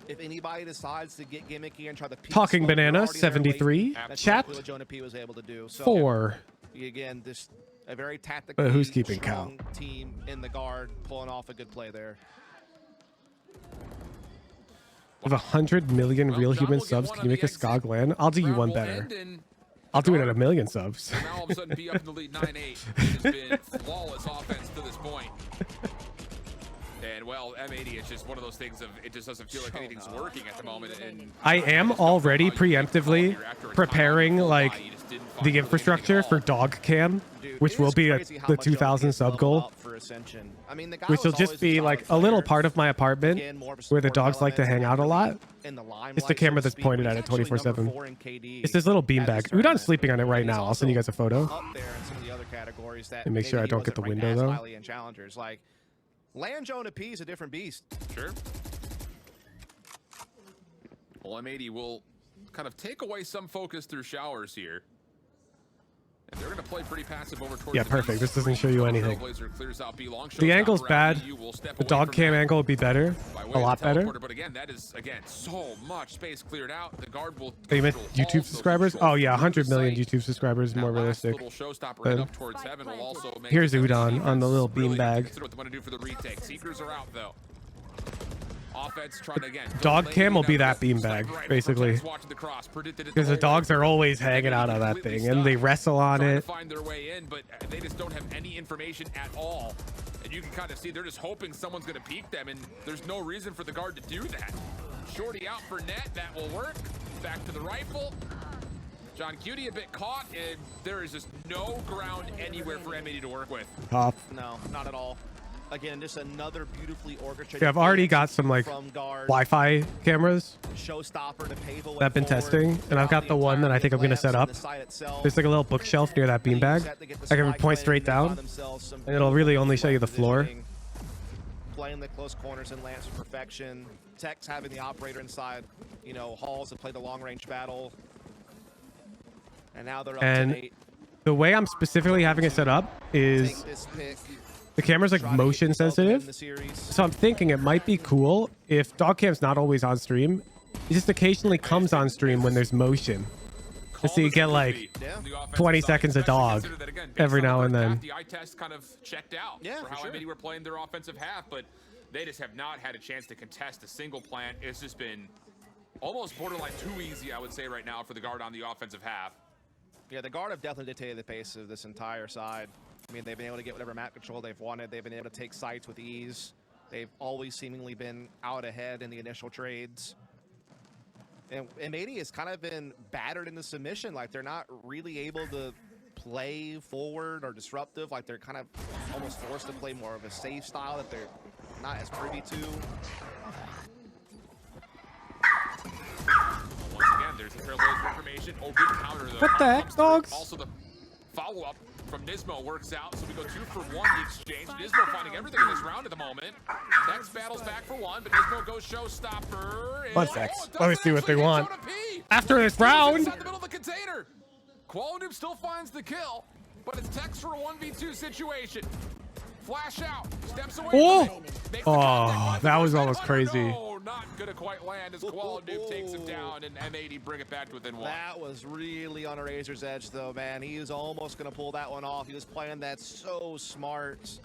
If anybody decides to get gimmicky and try to Talking Banana 73 chat what Jonah P was able to do. So 4. Again, this a very tactical Who's keeping count? Team in the guard pulling off a good play there. With 100 million real human subs, can you make a SCOG land? I'll do you one better. I'll do it at 1 million subs. Now all of a sudden be up in the lead 9-8. It has been flawless offense to this point. And well, M80 is just one of those things of it just doesn't feel like anything's working at the moment. And I am already preemptively preparing like the infrastructure for dog cam, which will be the 2,000 sub goal, which will just be like a little part of my apartment where the dogs like to hang out a lot. It's the camera that's pointed at it 24/7. It's this little beanbag. Udon's sleeping on it right now. I'll send you guys a photo. And make sure I don't get the window though. Land Jonah P is a different beast. Sure. Well, M80 will kind of take away some focus through showers here. And they're going to play pretty passive over towards Yeah, perfect. This doesn't show you anything. Clears out B long. The angle's bad. The dog cam angle would be better. A lot better. But again, that is, so much space cleared out. The guard will... You meant YouTube subscribers? Oh, yeah, 100 million YouTube subscribers is more realistic. Here's Udon on the little beanbag. What they want to do for the retake. Seekers are out, though. Offense trying to, again, dog cam will be that beanbag, basically. Because the dogs are always hanging out on that thing, and they wrestle on it. Find their way in, but they just don't have any information at all. And you can kind of see they're just hoping someone's going to peek them, and there's no reason for the guard to do that. Shorty out for net, that will work. Back to the rifle. John Cutie a bit caught, and there is just no ground anywhere for M80 to work with. Top. No, not at all. Again, just another beautifully orchestrated. Yeah, I've already got some like Wi-Fi cameras that I've been testing, and I've got the one that I think I'm gonna set up. There's like a little bookshelf near that beanbag. I can point straight down, and it'll really only show you the floor. Playing the close corners and lands for perfection. Tech's having the operator inside, halls to play the long-range battle. And now they're up to 8. The way I'm specifically having it set up is the camera's like motion sensitive, so I'm thinking it might be cool if dog cam's not always on stream. It just occasionally comes on stream when there's motion. And so you get like 20 seconds of dog every now and then. The eye test kind of checked out for how M80 were playing their offensive half, but they just have not had a chance to contest a single plant. It's just been almost borderline too easy, I would say, right now for the guard on the offensive half. Yeah, the guard have definitely dictated the pace of this entire side. I mean, they've been able to get whatever map control they've wanted. They've been able to take sites with ease. They've always seemingly been out ahead in the initial trades. And M80 has kind of been battered in the submission. Like, they're not really able to play forward or disruptive. Like, they're kind of almost forced to play more of a safe style that they're not as privy to. Once again, there's the trailblazer information. Oh, good counter, though. What the heck, dogs? Also, the follow-up from Nismo works out, so we go 2 for 1 the exchange. Nismo finding everything in this round at the moment. Tex battles back for 1, but Nismo goes showstopper. One sec. Let me see what they want. After this round. Inside the middle of the container. Quality still finds the kill, but it's Tex for a 1v2 situation. Flash out, steps away. Oh, that was almost crazy. No, not gonna quite land as Quality takes him down, and M80 bring it back to within 1. That was really on a razor's edge, though, man. He was almost gonna pull that one off. He was playing that so smart,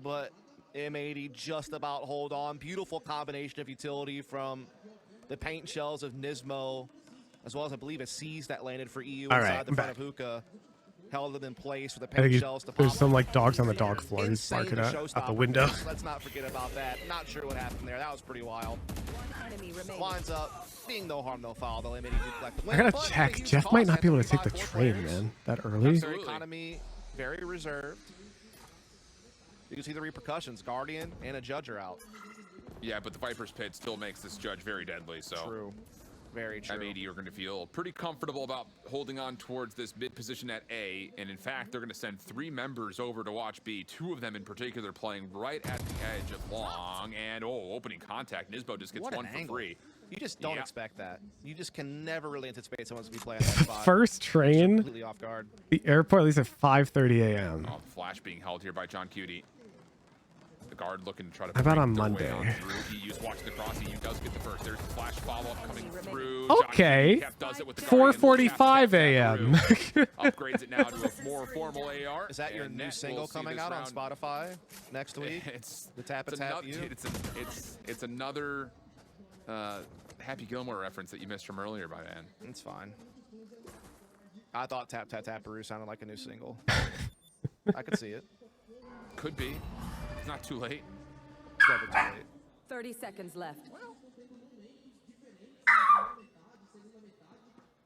but M80 just about hold on. Beautiful combination of utility from the paint shells of Nismo, as well as I believe a seize that landed for EU inside the front of Hookah. Held it in place for the paint shells to there's some like dogs on the dog floor. He's barking out the window. Let's not forget about that. Not sure what happened there. That was pretty wild. Lines up, being no harm, no foul. Though M80 collect the win. I gotta check. Jeff might not be able to take the train, man, that early. Economy very reserved. You can see the repercussions. Guardian and a Judge are out. Yeah, but the Viper's Pit still makes this Judge very deadly. So true. Very true. M80 are going to feel pretty comfortable about holding on towards this mid position at A, and in fact, they're going to send 3 members over to watch B. 2 of them in particular playing right at the edge of long, and opening contact. Nisbo just gets one for free. You just don't expect that. You just can never really anticipate someone's going to be playing that spot. First train, completely off guard. the airport leaves at 5:30 a.m. Oh, the flash being held here by John Cutie. The guard looking to try to. How about on break their Monday? way on through. He used watch the cross. He does get the first. There's the flash follow-up coming through. Okay. 4:45 a.m. Upgrades it now to a more formal AR. Is that your and new Net single will see coming this out on round. Spotify next week? It's the Tap a Tap You. It's another Happy Gilmore reference that you missed from earlier, by man. It's fine. I thought Tap Tap Taparoo sounded like a new single. I could see it. Could be. It's not too late. It's never too late. 30 seconds left.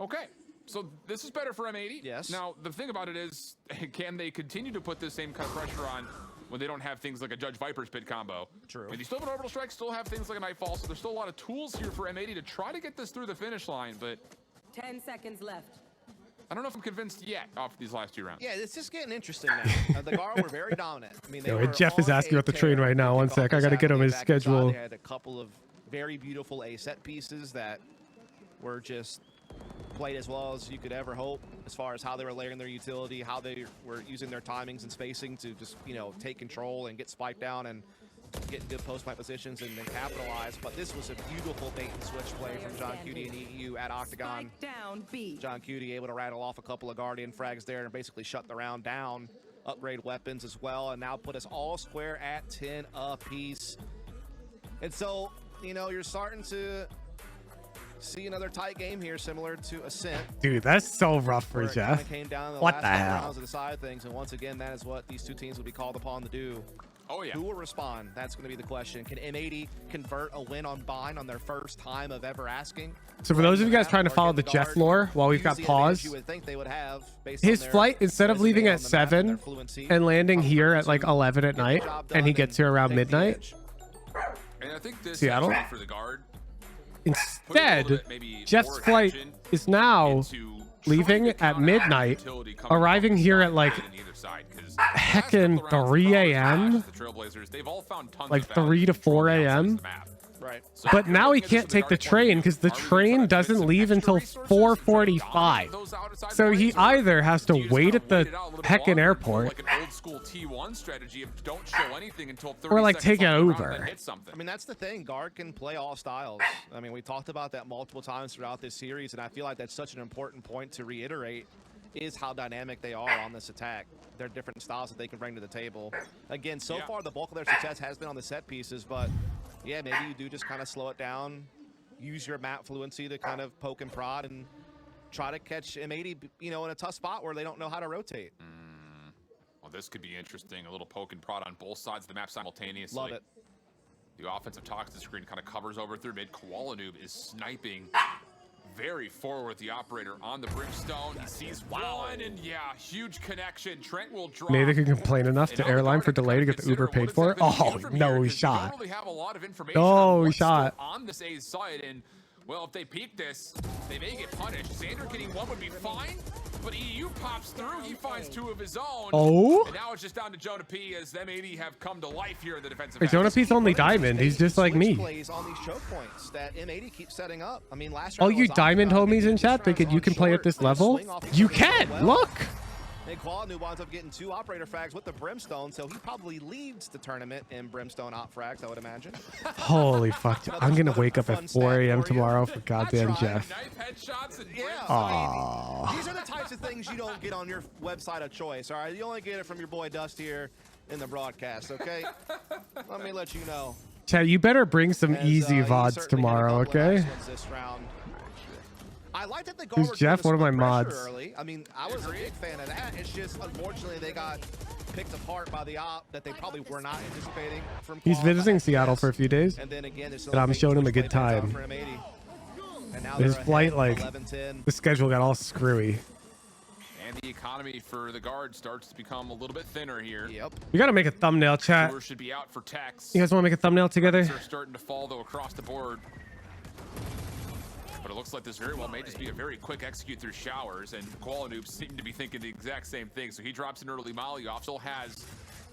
Okay, so this is better for M80. Yes. Now, the thing about it is, can they continue to put this same kind of pressure on when they don't have things like a Judge Viper's pit combo? True. I mean, you still have an orbital strike, still have things like a Nightfall, so there's still a lot of tools here for M80 to try to get this through the finish line, but 10 seconds left. I don't know if I'm convinced yet off these last 2 rounds. Yeah, it's just getting interesting now. The Garo were very dominant. I mean, they Yo, were Jeff is on asking a about the train tear right now. One kickoff sec. I got to get him his Saturday back inside. schedule. They had a couple of very beautiful A set pieces that were just played as well as you could ever hope, as far as how they were layering their utility, how they were using their timings and spacing to just, take control and get spiked down and get in good post-fight positions and then capitalize. But this was a beautiful bait and switch play from John Cutie and EU at Octagon. Down B. John Cutie able to rattle off a couple of Guardian frags there and basically shut the round down, upgrade weapons as well, and now put us all square at 10 apiece. And so, you're starting to see another tight game here, similar to Ascent. Dude, that's so rough for where it Jeff. kinda came down to the What last the couple hell? rounds of the side of things, and once again, that is what these 2 teams will be called upon to do. Oh, yeah. Who will respond? That's going to be the question. Can M80 convert a win on Bind on their first time of ever asking? So for those of you guys trying to follow the Jeff lore while we've got pause, You would think they would have, based his on their flight, instead of leaving resume at on the map and 7 their fluency, and landing here at like 11 at night, and he gets here around take the midnight, edge. And I think this Seattle? actually for the guard. instead, Jeff's flight is now leaving at midnight, arriving here at like heckin' 3 a.m. like 3 to 4 a.m. Right. But now he can't take the train because the train doesn't leave until 4:45. So he either has to wait at the heckin' airport Like an old school T1 strategy of don't show anything until 30 or like seconds take an on the round and Uber. then hit something. I mean, that's the thing. Guard can play all styles. I mean, we talked about that multiple times throughout this series, and I feel like that's such an important point to reiterate, is how dynamic they are on this attack. Their different styles that they can bring to the table. Again, so far, the bulk of their success has been on the set pieces, but yeah, maybe you do just kind of slow it down, use your map fluency to kind of poke and prod and try to catch M80, in a tough spot where they don't know how to rotate. Well, this could be interesting. A little poke and prod on both sides of the map simultaneously. Love it. The offensive toxic screen kind of covers over through mid. Koala Noob is sniping very forward with the operator on the brimstone. He sees one, and yeah, huge connection. Trent will drop. Maybe they can complain enough to airline for delay to get the Uber paid for. Oh, no, he shot. Don't really have a lot of information Oh, on he what's still shot. on this A's side, and well, if they peek this, they may get punished. Xander getting one would be fine, but EU pops through. He finds 2 of his own. Oh? And now it's just down to Jonah P as them 80 have come to life here in the defensive Wait, end. Jonah P's only diamond. He's just like me. Plays on these choke points that M80 keeps setting up. I mean, last All round you was diamond Octagon. homies in chat thinking you can play at this level? You can! Look! And Koala winds up getting 2 operator frags with the Brimstone, so he probably leads the tournament in Brimstone op frags, I would imagine. Holy fuck. I'm gonna wake up at 4 a.m. tomorrow for goddamn Jeff. Aww. These are the types of things you don't get on your website of choice, all right? You only get it from your boy Dust here in the broadcast, okay? Let me let you know. Chat, you better bring some easy VODs tomorrow, okay? This round. I like that the Who's Jeff? One of my mods. Early. I mean, I was a big fan of that. It's just, unfortunately, they got picked apart by the op that they probably were not anticipating from He's Quad. visiting Seattle for a few days, And then again, there's and I'm showing him a good time. for M80. And now His they're flight, ahead, like, 11-10. the schedule got all screwy. And the economy for the guard starts to become a little bit thinner here. Yep. We gotta make a thumbnail, chat. Tour should be out for Tex. You guys wanna make a thumbnail together? They're starting to fall though across the board. But it looks like this very well may just be a very quick execute through showers, and Noob seem to be thinking the exact same thing. So he drops an early molly off, still has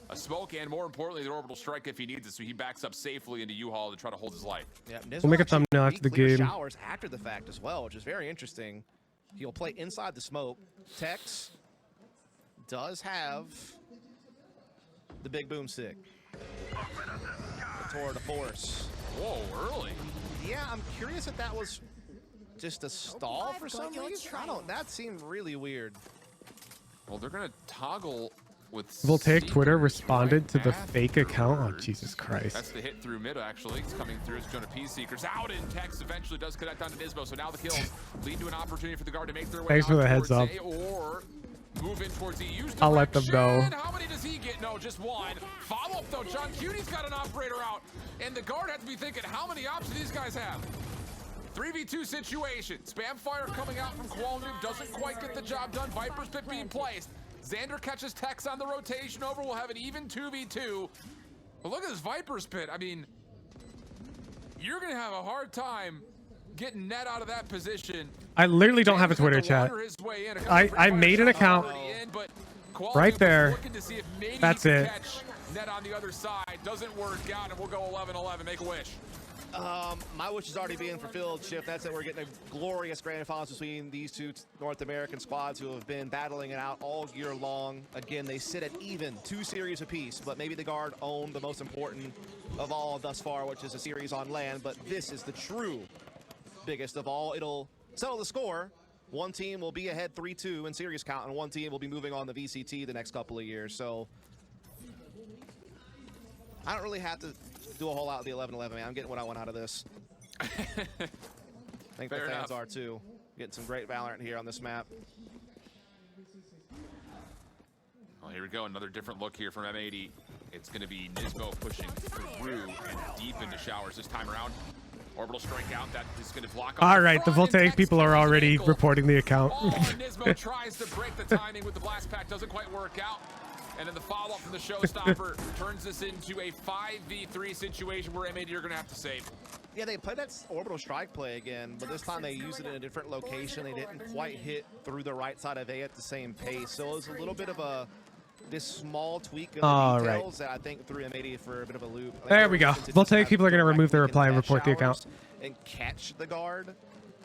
a smoke, and more importantly, the orbital strike if he needs it. So he backs up safely into U-Haul to try to hold his life. Yeah, We'll make a thumbnail after the game. Showers after the fact as well, which is very interesting. He'll play inside the smoke. Tex does have the big boomstick. The tour de force. Whoa, early. Yeah, I'm curious if that was just a stall for some reason. I don't. That seemed really weird. Well, they're gonna toggle with. Voltaic Twitter Seekers responded to the after fake account. Oh, birds. Jesus Christ. That's the hit through mid, actually. It's coming through as Jonah P. Seekers out, and Tex eventually does connect onto Nismo. So now the kills lead to an opportunity for the guard to make their way. Thanks for the heads up. A, or move in towards EU's I'll let them know. How many does he get? No, just one. Follow up though. John Cuny's got an operator out, and the guard has to be thinking, how many options these guys have? 3v2 situation. Spam fire coming out from Noob doesn't quite get the job done. Viper's pit being placed. Xander catches Tex on the rotation over. We'll have an even 2v2. But look at this Viper's pit. I mean, you're gonna have a hard time getting net out of that position. I literally don't have a Twitter chat. I made an account right there. That's it. Net on the other side doesn't work out, and we'll go 11-11. Make a wish. My wish is already being fulfilled, Chip. That's it. We're getting a glorious grand finals between these two North American squads who have been battling it out all year long. Again, they sit at even 2 series apiece, but maybe the guard own the most important of all thus far, which is a series on land. But this is the true biggest of all. It'll settle the score. One team will be ahead 3-2 in series count, and one team will be moving on the VCT the next couple of years. So I don't really have to do a whole lot of the 11-11, man. I'm getting what I want out of this. I think Fair the fans enough. are too. Getting some great Valorant here on this map. Well, here we go. Another different look here from M80. It's going to be Nismo pushing through and deep into showers this time around. Orbital strike out. That is going to block off. All right, the Voltaic people are already reporting the account. Oh, and Nismo tries to break the timing with the blast pack. Doesn't quite work out. And then the follow-up from the showstopper turns this into a 5v3 situation where M80 are going to have to save. Yeah, they played that orbital strike play again, but this time they used it in a different location. They didn't quite hit through the right side of A at the same pace. So it was a little bit of this small tweak of the details that I think threw M80 for a bit of a loop. Like, there we go. Voltaic people are going to remove their reply and report the account. And catch the guard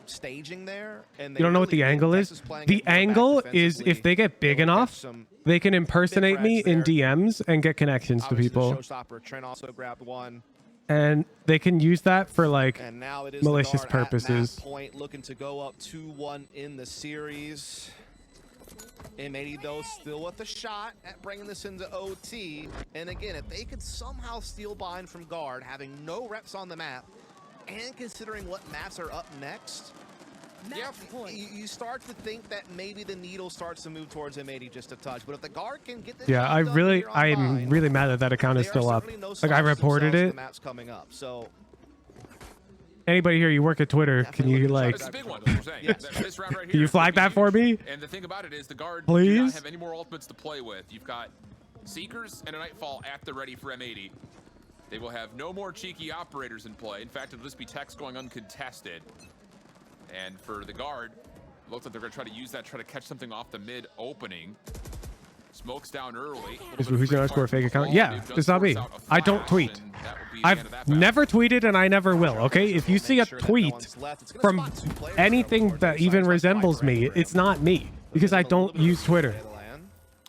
staging there. And You don't know what the angle is? The angle is if they get big enough, they can impersonate me in DMs and get connections to people. Showstopper Trent also grabbed one. And they can use that for like And now it is malicious the guard at purposes. that point, looking to go up 2-1 in the series. M80 though still with the shot at bringing this into OT. And again, if they could somehow steal bind from guard, having no reps on the map, and considering what maps are up next, you start to think that maybe the needle starts to move towards M80 just a touch. But if the guard can get this, Yeah, I am really mad that that account is still up. Like I reported it. The map's coming up, so Anybody here, you work at Twitter? Can you like? It's a big one, I'm saying. This round right Can here you is flag gonna that be for huge. me? And the thing about it is the guard do Please? not have any more ultimates to play with. You've got Seekers and a Nightfall at the ready for M80. They will have no more cheeky operators in play. In fact, it'll just be Tex going uncontested. And for the guard, it looks like they're going to try to use that, try to catch something off the mid opening. Smokes down early. Who's going to score a fake account? Yeah, it's not me. I don't tweet. I've never tweeted and I never will, okay? If you see a tweet from anything that even resembles me, it's not me because I don't use Twitter.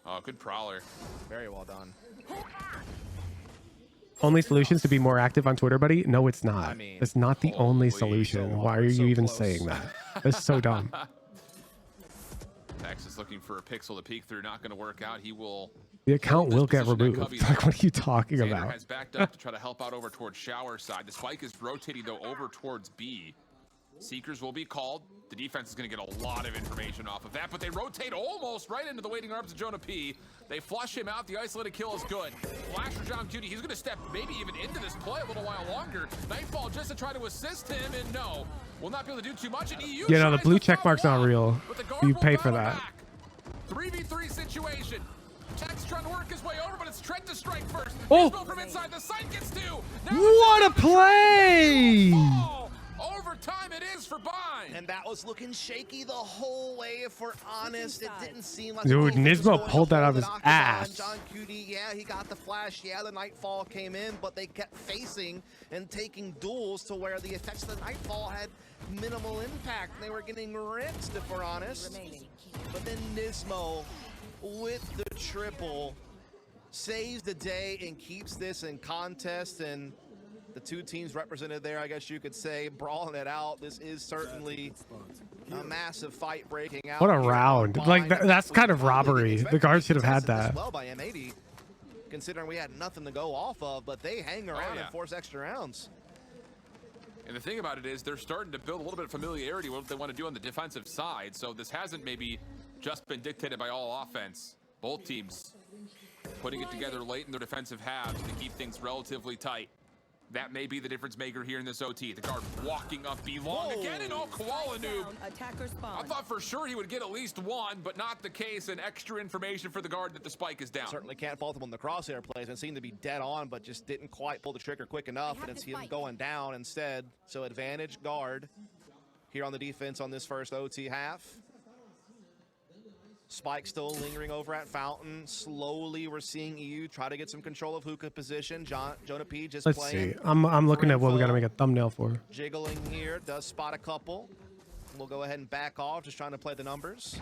Oh, good prowler. Very well done. Only solutions to be more active on Twitter, buddy? No, it's not. It's not the only solution. Why are you even saying that? That's so dumb. Tex is looking for a pixel to peek through. Not going to work out. He will. The account will get removed. Like, what are you talking Xander about? has backed up to try to help out over towards shower side. The spike is rotating though over towards B. Seekers will be called. The defense is going to get a lot of information off of that, but they rotate almost right into the waiting arms of Jonah P. They flush him out. The isolated kill is good. Flash for John Cutie. He's going to step maybe even into this play a little while longer. Nightfall just to try to assist him, and no, will not be able to do too much. And EU Yeah, no, the blue check mark's not real. You pay for that. 3v3 situation. Tex trying to work his way over, but it's Trent to strike first. Oh! From inside the site gets two. What a play! Overtime it is for Bind. And that was looking shaky the whole way, if we're honest. It didn't seem like Dude, Nismo pulled that out of his Octagon. ass. John Cutie, yeah, he got the flash. Yeah, the Nightfall came in, but they kept facing and taking duels to where the effects of the Nightfall had minimal impact. They were getting rinsed, if we're honest. But then Nismo, with the triple, saves the day and keeps this in contest. And the two teams represented there, I guess you could say, brawling it out. This is certainly a massive fight breaking out. What a round. Like, that's kind of robbery. The guards should have had that. Well by M80, considering we had nothing to go off of, but they hang around and force extra rounds. And the thing about it is they're starting to build a little bit of familiarity with what they want to do on the defensive side. So this hasn't maybe just been dictated by all offense. Both teams putting it together late in their defensive halves to keep things relatively tight. That may be the difference maker here in this OT. The guard walking up B long again, and Koala noob. I thought for sure he would get at least one, but not the case. And extra information for the guard that the spike is down. Certainly can't fault him on the crosshair plays, and seemed to be dead on, but just didn't quite pull the trigger quick enough, and it's him going down instead. So advantage guard here on the defense on this first OT half. Spike still lingering over at Fountain. Slowly, we're seeing EU try to get some control of hookah position. Jonah P just Let's playing. see. I'm looking at what we got to make a thumbnail for. Jiggling here, does spot a couple. We'll go ahead and back off, just trying to play the numbers.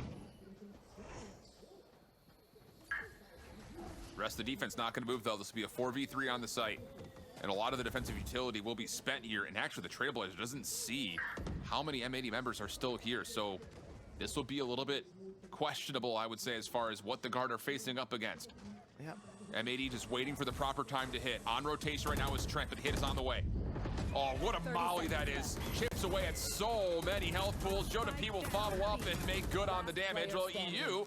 Rest of the defense not going to move, though. This will be a 4v3 on the site. And a lot of the defensive utility will be spent here. And actually, the Trailblazer doesn't see how many M80 members are still here. So this will be a little bit questionable, I would say, as far as what the guard are facing up against. Yep. M80 just waiting for the proper time to hit. On rotation right now is Trent, but hit is on the way. Oh, what a molly that is. Chips away at so many health pools. Jonah P will follow up and make good on the damage. Well, EU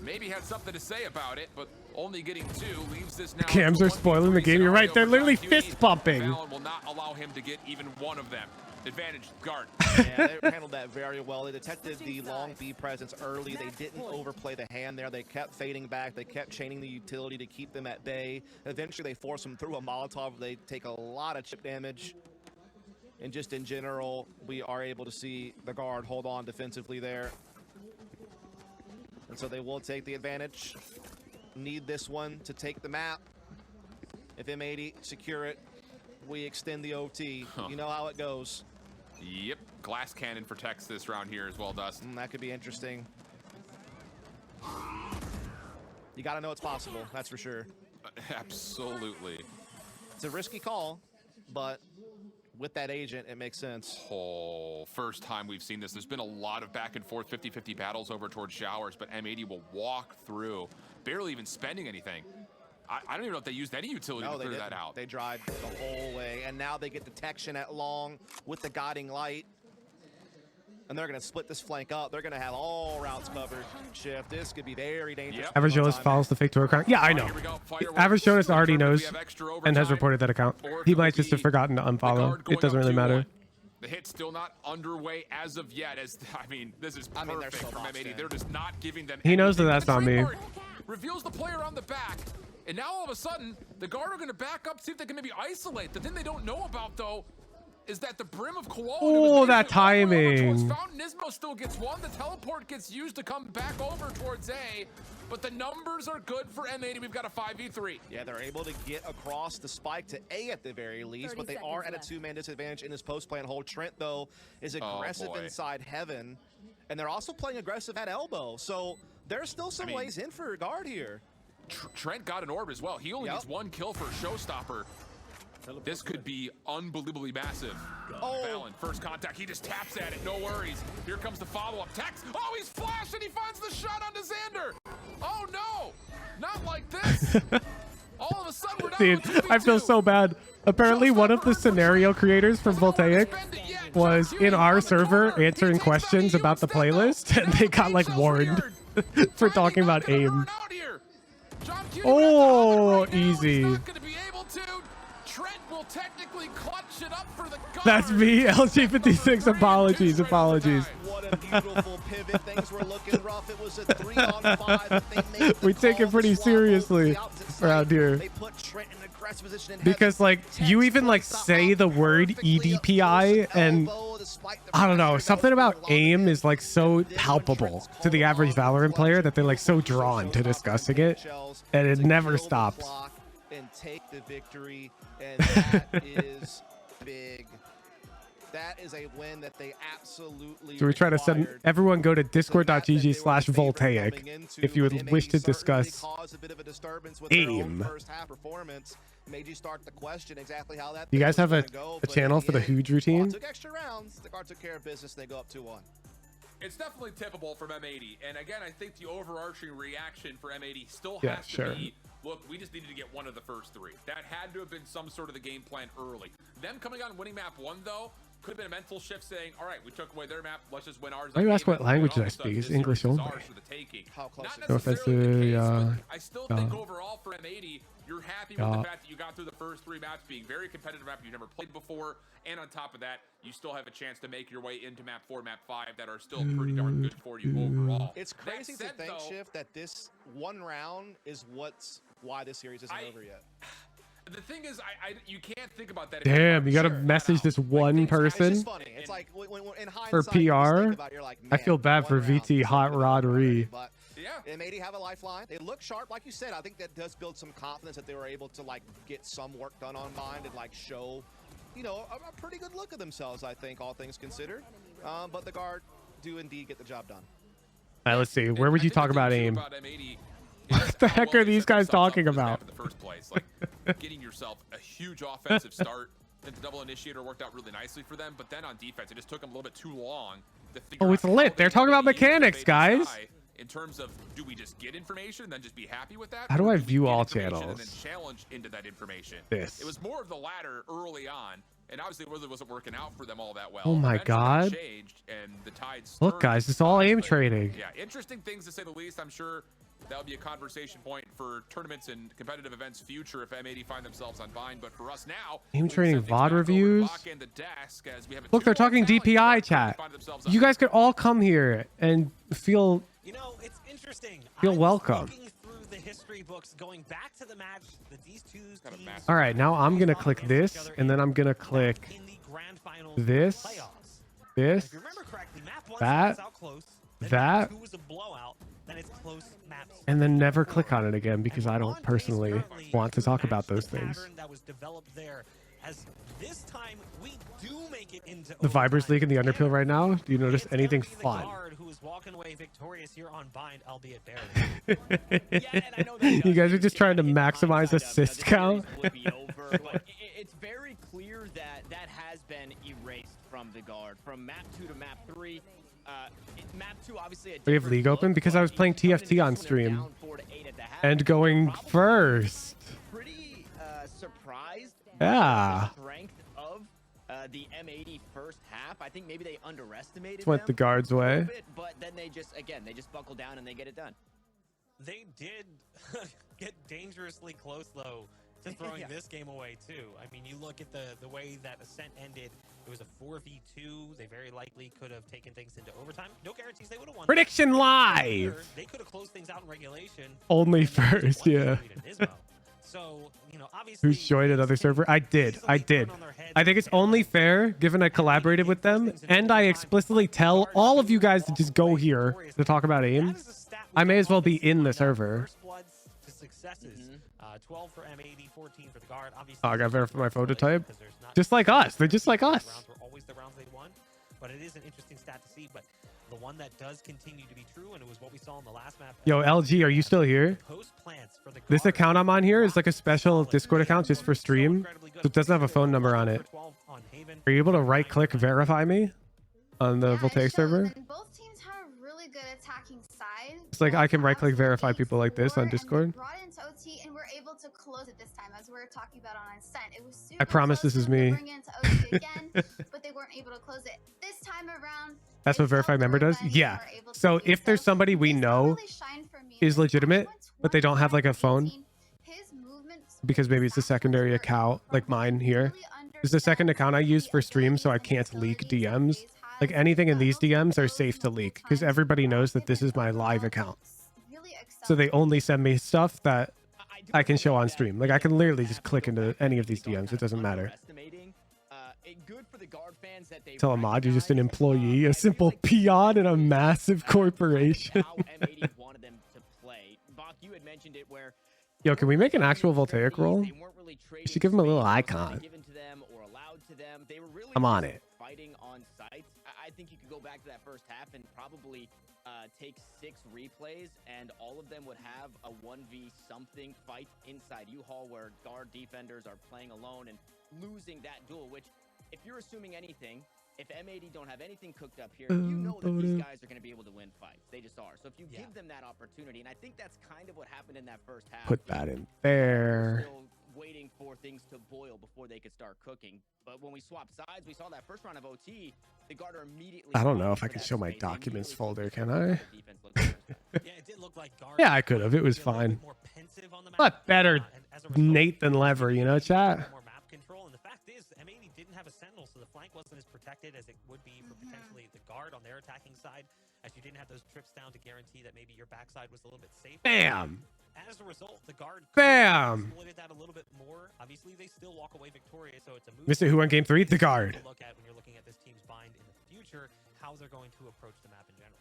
maybe had something to say about it, but only getting two leaves this now. Cams are spoiling the game. You're right. They're literally fist bumping. Fallon will not allow him to get even one of them. Advantage guard. Yeah, they handled that very well. They detected the long B presence early. They didn't overplay the hand there. They kept fading back. They kept chaining the utility to keep them at bay. Eventually, they force them through a Molotov. They take a lot of chip damage. And just in general, we are able to see the guard hold on defensively there. And so they will take the advantage. Need this one to take the map. If M80 secure it, we extend the OT. You know how it goes. Yep, glass cannon protects this round here as well, Dust. That could be interesting. You got to know it's possible, that's for sure. Absolutely. It's a risky call, but with that agent, it makes sense. Oh, first time we've seen this. There's been a lot of back and forth 50-50 battles over towards Showers, but M80 will walk through, barely even spending anything. I don't even know if they used any utility to clear that out. They drive the whole way, and now they get detection at long with the guiding light. And they're going to split this flank up. They're going to have all routes covered. Shift. This could be very dangerous. Average Jonas follows the fake tour account. Yeah, I know. Average Jonas already knows and has reported that account. He might just have forgotten to unfollow. It doesn't really matter. The hit's still not underway as of yet. I mean, this is perfect from M80. They're just not giving them. He knows that that's not me. Reveals the player on the back. And now all of a sudden, the guard are going to back up, see if they can maybe isolate. The thing they don't know about, though, is that the brim of Koala. Oh, that timing. Fountain Nismo still gets one. The teleport gets used to come back over towards A. But the numbers are good for M80. We've got a 5v3. Yeah, they're able to get across the spike to A at the very least, but they are at a two-man disadvantage in this post-plan hold. Trent, though, is aggressive inside Heaven, and they're also playing aggressive at elbow. So there's still some ways in for guard here. Trent got an orb as well. He only needs one kill for a showstopper. This could be unbelievably massive. Fallon, first contact, he just taps at it, no worries. Here comes the follow-up. Tex, oh, he's flashed and he finds the shot onto Xander. Oh no, not like this. All of a sudden we're down Dude, to 2v2. I feel so bad. Apparently one of the scenario creators from Voltaic was in our server answering questions about the playlist, and they got like warned for talking about aim. Oh, easy. That's me, LG56. Apologies. What a beautiful pivot. Things were looking rough. It was a 3-on-5. We take it pretty seriously around here. They put Trent in a because like you even like say the word EDPI and I don't know, something about aim is like so palpable to the average Valorant player that they're like so drawn to discussing it, and it never stops. And take the victory, and that is big. That is a win that they absolutely. So we try to send everyone go to discord.gg/voltaic if you would wish to discuss aim. Made you start to question exactly how that. You guys have a channel for the Hooge routine? Took extra rounds. The guard took care of business. They go up 2-1. It's definitely tippable from M80, and again, I think the overarching reaction for M80 still Yeah, has to sure. be, look, we just needed to get one of the first three. That had to have been some sort of the game plan early. Them coming on winning map 1, though, could have been a mental shift saying, all right, we took away their map, let's just win ours. Why do you ask what language I speak? It's English only. No offense to I still think overall for M80, you're happy with the fact that you got through the first 3 maps being very competitive map you've never played before, and on top of that, you still have a chance to make your way into map 4, map 5 that are still pretty darn good for you overall. It's crazy to think, Shift, that this one round is why this series isn't over yet. The thing is, you can't think about that. Damn, you gotta message this one person It's funny. It's like in for PR. I feel bad for VT Hot Rod Ree. Yeah, M80 have a lifeline. They look sharp, like you said. I think that does build some confidence that they were able to like get some work done on Mind and like show, you know, a pretty good look of themselves. I think all things considered, but the guard do indeed get the job done. All right, let's see. Where would you talk about aim? What the heck are these guys talking about? In the first place, like getting yourself a huge offensive start. Then the double initiator worked out really nicely for them, but then on defense, it just took them a little bit too long to figure out. Oh, it's lit. They're talking about mechanics, guys. In terms of, do we just get information and then just be happy with that? How do I view all And then channels? challenge into that information. This. It was more of the latter early on, and obviously it really wasn't working out for them all that well. Oh my Eventually God. that changed, and the tides Look, guys, it's all aim trading. Yeah, interesting things to say the least. I'm sure that would be a conversation point for tournaments and competitive events future if M80 find themselves on Bind. But for us now, Aim trading VOD reviews. Look, they're talking DPI chat. You guys could all come here and feel. You know, it's interesting. Feel welcome. Looking through the history books, going back to the match that these two teams. All right, now I'm gonna click this, and then I'm gonna click this, this, If you remember correctly, map 1 that, starts out close, that, 2 was a blowout, then it's close maps. and then never click on it again because I don't personally want to talk about those things. That was developed there, as this time we do make it into The Vibers League and the Underpeel right now. Do you notice anything fun? who is walking away victorious here on Bind, albeit barely. You guys are just trying to maximize assist count. It's very clear that that has been erased from the guard from map 2 to map 3. Map 2 obviously. We have League open because I was playing TFT on stream and going first. Pretty surprised. Yeah. By the strength of the M80 first half. I think maybe they underestimated. Just went the guard's way. But then they just buckle down and they get it done. They did get dangerously close though to throwing this game away too. I mean, you look at the way that Ascent ended. It was a 4v2. They very likely could have taken things into overtime. No guarantees they would have won. Prediction live. They could have closed things out in regulation. Only first, yeah. So, you know, obviously. Who's joined another server? I did. I think it's only fair, given I collaborated with them, and I explicitly tell all of you guys to just go here to talk about aim. I may as well be in the server. To successes. 12 for M80, 14 for the guard. Obviously, Oh, I got verified my photo type. Just like us. They're just like us. rounds were always the rounds they won, but it is an interesting stat to see. But the one that does continue to be true, and it was what we saw in the last map. Yo, LG, are you still here? This account I'm on here is like a special Discord account just for stream. So it doesn't have a phone number on it. Are you able to right click verify me on the Voltaic server? Both teams have a really good attacking side. It's like I can right click verify people like this on Discord. Brought into OT and we're able to close it this time, as we were talking about on Ascent. It was super I promise this is me. bring it into OT again, but they weren't able to close it this time around. That's what verify member does? Yeah. So if there's somebody we know is legitimate, but they don't have like a phone, because maybe it's a secondary account like mine here. This is the second account I use for stream, so I can't leak DMs. Like anything in these DMs are safe to leak because everybody knows that this is my live account. So they only send me stuff that I can show on stream. Like I can literally just click into any of these DMs. It doesn't matter. Good for the guard fans that they Tell a mod you're just an employee, a simple peon in a massive corporation. how M80 wanted them to play. Bach, you had mentioned it where Yo, can we make an actual voltaic roll? they weren't really We trading should give him a little space that was icon. given to them or allowed to them. They were really I'm on just it. fighting on sites. I think you could go back to that first half and probably take 6 replays, and all of them would have a 1v something fight inside U-Haul where guard defenders are playing alone and losing that duel, which, if you're assuming anything, if M80 don't have anything cooked up here, you know that these guys are going to be able to win fights. They just are. So if you give them that opportunity, and I think that's kind of what happened in that first half. Put that in there. Still waiting for things to boil before they could start cooking. But when we swapped sides, we saw that first round of OT, the guard are immediately... I don't know if I can show my documents folder, can I? Yeah, it did look like guard Yeah, I could have. It was fine. But better Nate than Lever, you know, chat? more map control. And the fact is, M80 didn't have a sentinel, so the flank wasn't as protected as it would be for potentially the guard on their attacking side, as you didn't have those trips down to guarantee that maybe your backside was a little bit safer. Bam! As a result, the guard Bam! exploited that a little bit more. Obviously, they still walk away victorious, so it's a move. Mr. Who on game 3? The guard. To look at when you're looking at this team's bind in the future, how they're going to approach the map in general.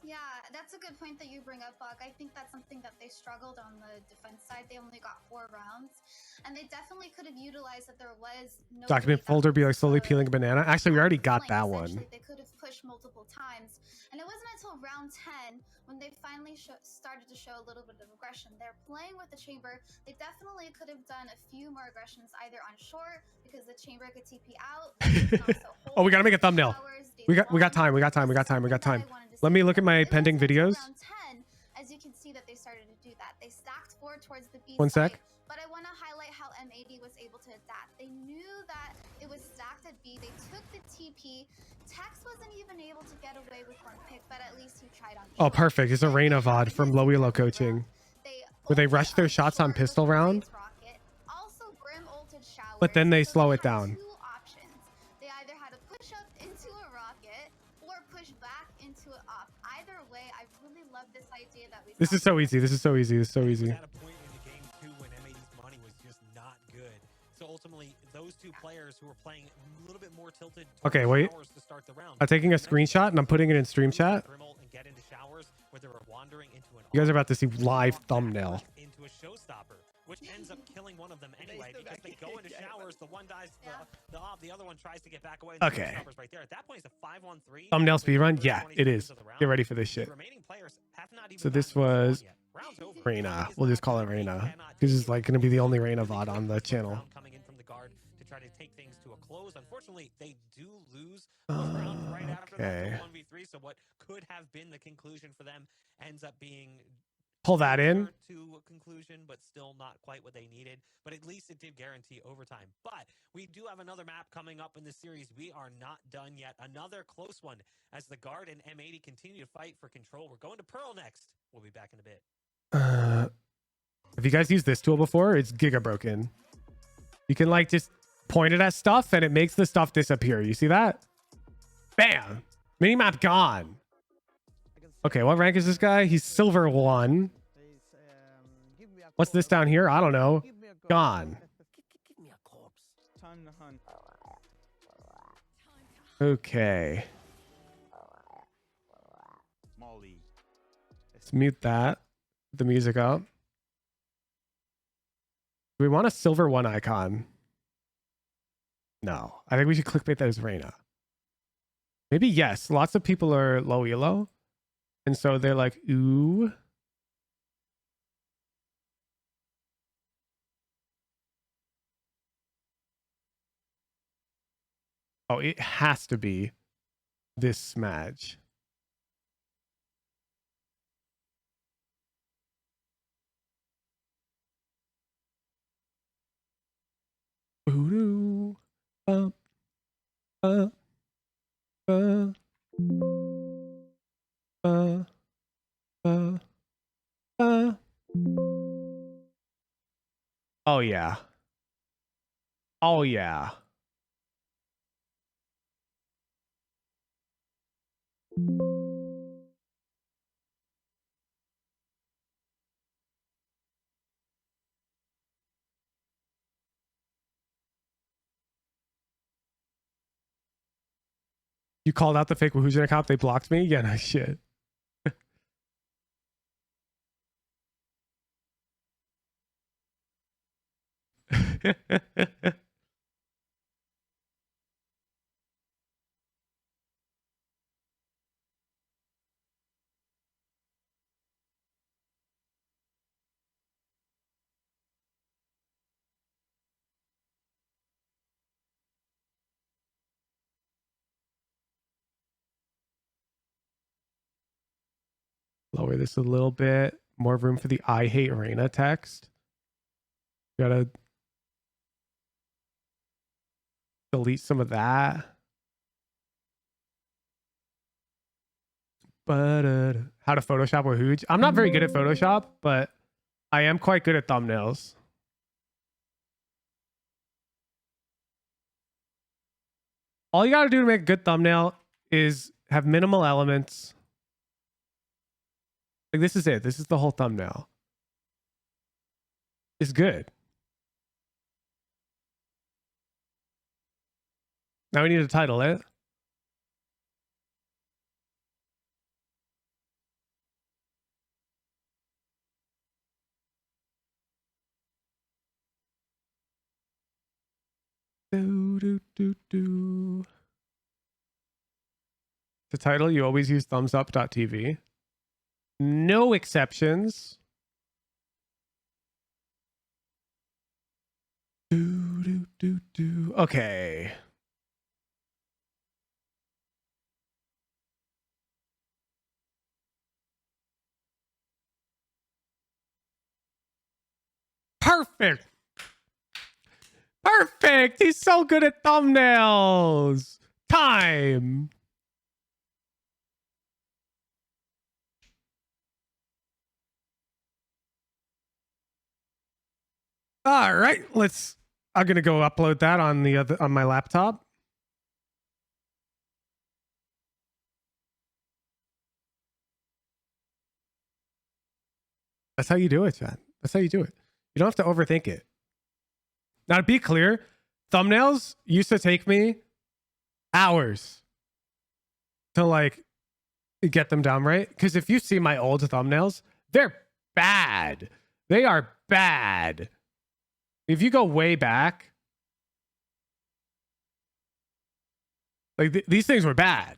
Yeah, that's a good point that you bring up, Buck. I think that's something that they struggled on the defense side. They only got 4 rounds, and they definitely could have utilized that there was no Document folder be like slowly peeling a banana. Actually, we already got that one. They could have pushed multiple times, and it wasn't until round 10 when they finally started to show a little bit of aggression. They're playing with the chamber. They definitely could have done a few more aggressions either on short because the chamber could TP out. Oh, we gotta make a thumbnail. We got time. We got time. We got time. We got time. Let me look at my pending videos. Round 10, as you can see that they started to do that. They stacked forward towards the B One site, sec. but I want to highlight how M80 was able to adapt. They knew that it was stacked at B. They took the TP. Tex wasn't even able to get away with one pick, but at least he tried on Oh, short. perfect. It's a Reina VOD from Low Elo Coaching. Where they rush their shots on pistol round, Also, Grim ulted shower. but then they slow it down. 2 options. They either had to push up into a rocket or push back into it up. Either way, I really love this idea that we. This is so easy. This is so easy. This is so easy. At a point in the game 2 when M80's money was just not good. So ultimately, those 2 players who were playing a little bit more tilted towards Okay, wait. showers to start the round. I'm taking a screenshot and I'm putting it in stream chat. And get into showers where they were wandering into an You guys are about to see live thumbnail. into a showstopper, which ends up killing one of them anyway because they go into showers. The one dies the op, the other one tries to get back away. And Okay. The showstopper's right there. At that point, it's a 5-on-3. Thumbnail with the speedrun? first Yeah, 20 it seconds is. of the round. Get ready for this The shit. remaining players have not even So this gotten to the was zone yet. Round's over. Reina. We'll just call it Reina. This is like going to be the only Reina VOD on the channel. Coming in from the guard to try to take things to a close. Unfortunately, they do lose those rounds right after Okay. that 1v3. So what could have been the conclusion for them ends up being Pull that in. to a conclusion, but still not quite what they needed. But at least it did guarantee overtime. But we do have another map coming up in this series. We are not done yet. Another close one as the guard and M80 continue to fight for control. We're going to Pearl next. We'll be back in a bit. Have you guys used this tool before? It's giga broken. You can like just point it at stuff and it makes the stuff disappear. You see that? Bam! Minimap gone. Okay, what rank is this guy? He's silver 1. What's this down here? I don't know. Gone. Give me a corpse. Time to hunt. Okay. Molly. Let's mute that. Put the music up. Do we want a silver 1 icon? No. I think we should clickbait that as Reina. Maybe yes. Lots of people are low elo. And so they're like, ooh. Oh, it has to be this smudge. Boo-doo. Bum. Uh. Oh yeah. Oh yeah. You called out the fake Wahoo's account. They blocked me. Yeah, no shit. Lower this a little bit. More room for the I hate Reina text. Gotta delete some of that. But how to Photoshop Wahoo's. I'm not very good at Photoshop, but I am quite good at thumbnails. All you gotta do to make a good thumbnail is have minimal elements. Like this is it. This is the whole thumbnail. It's good. Now we need to title it. The title, you always use thumbsup.tv. No exceptions. Okay. Perfect. Perfect. He's so good at thumbnails. Time. All right, I'm gonna go upload that on my laptop. That's how you do it, Chad. That's how you do it. You don't have to overthink it. Now, to be clear, thumbnails used to take me hours to like get them down right. Because if you see my old thumbnails, they're bad. They are bad. If you go way back, like these things were bad.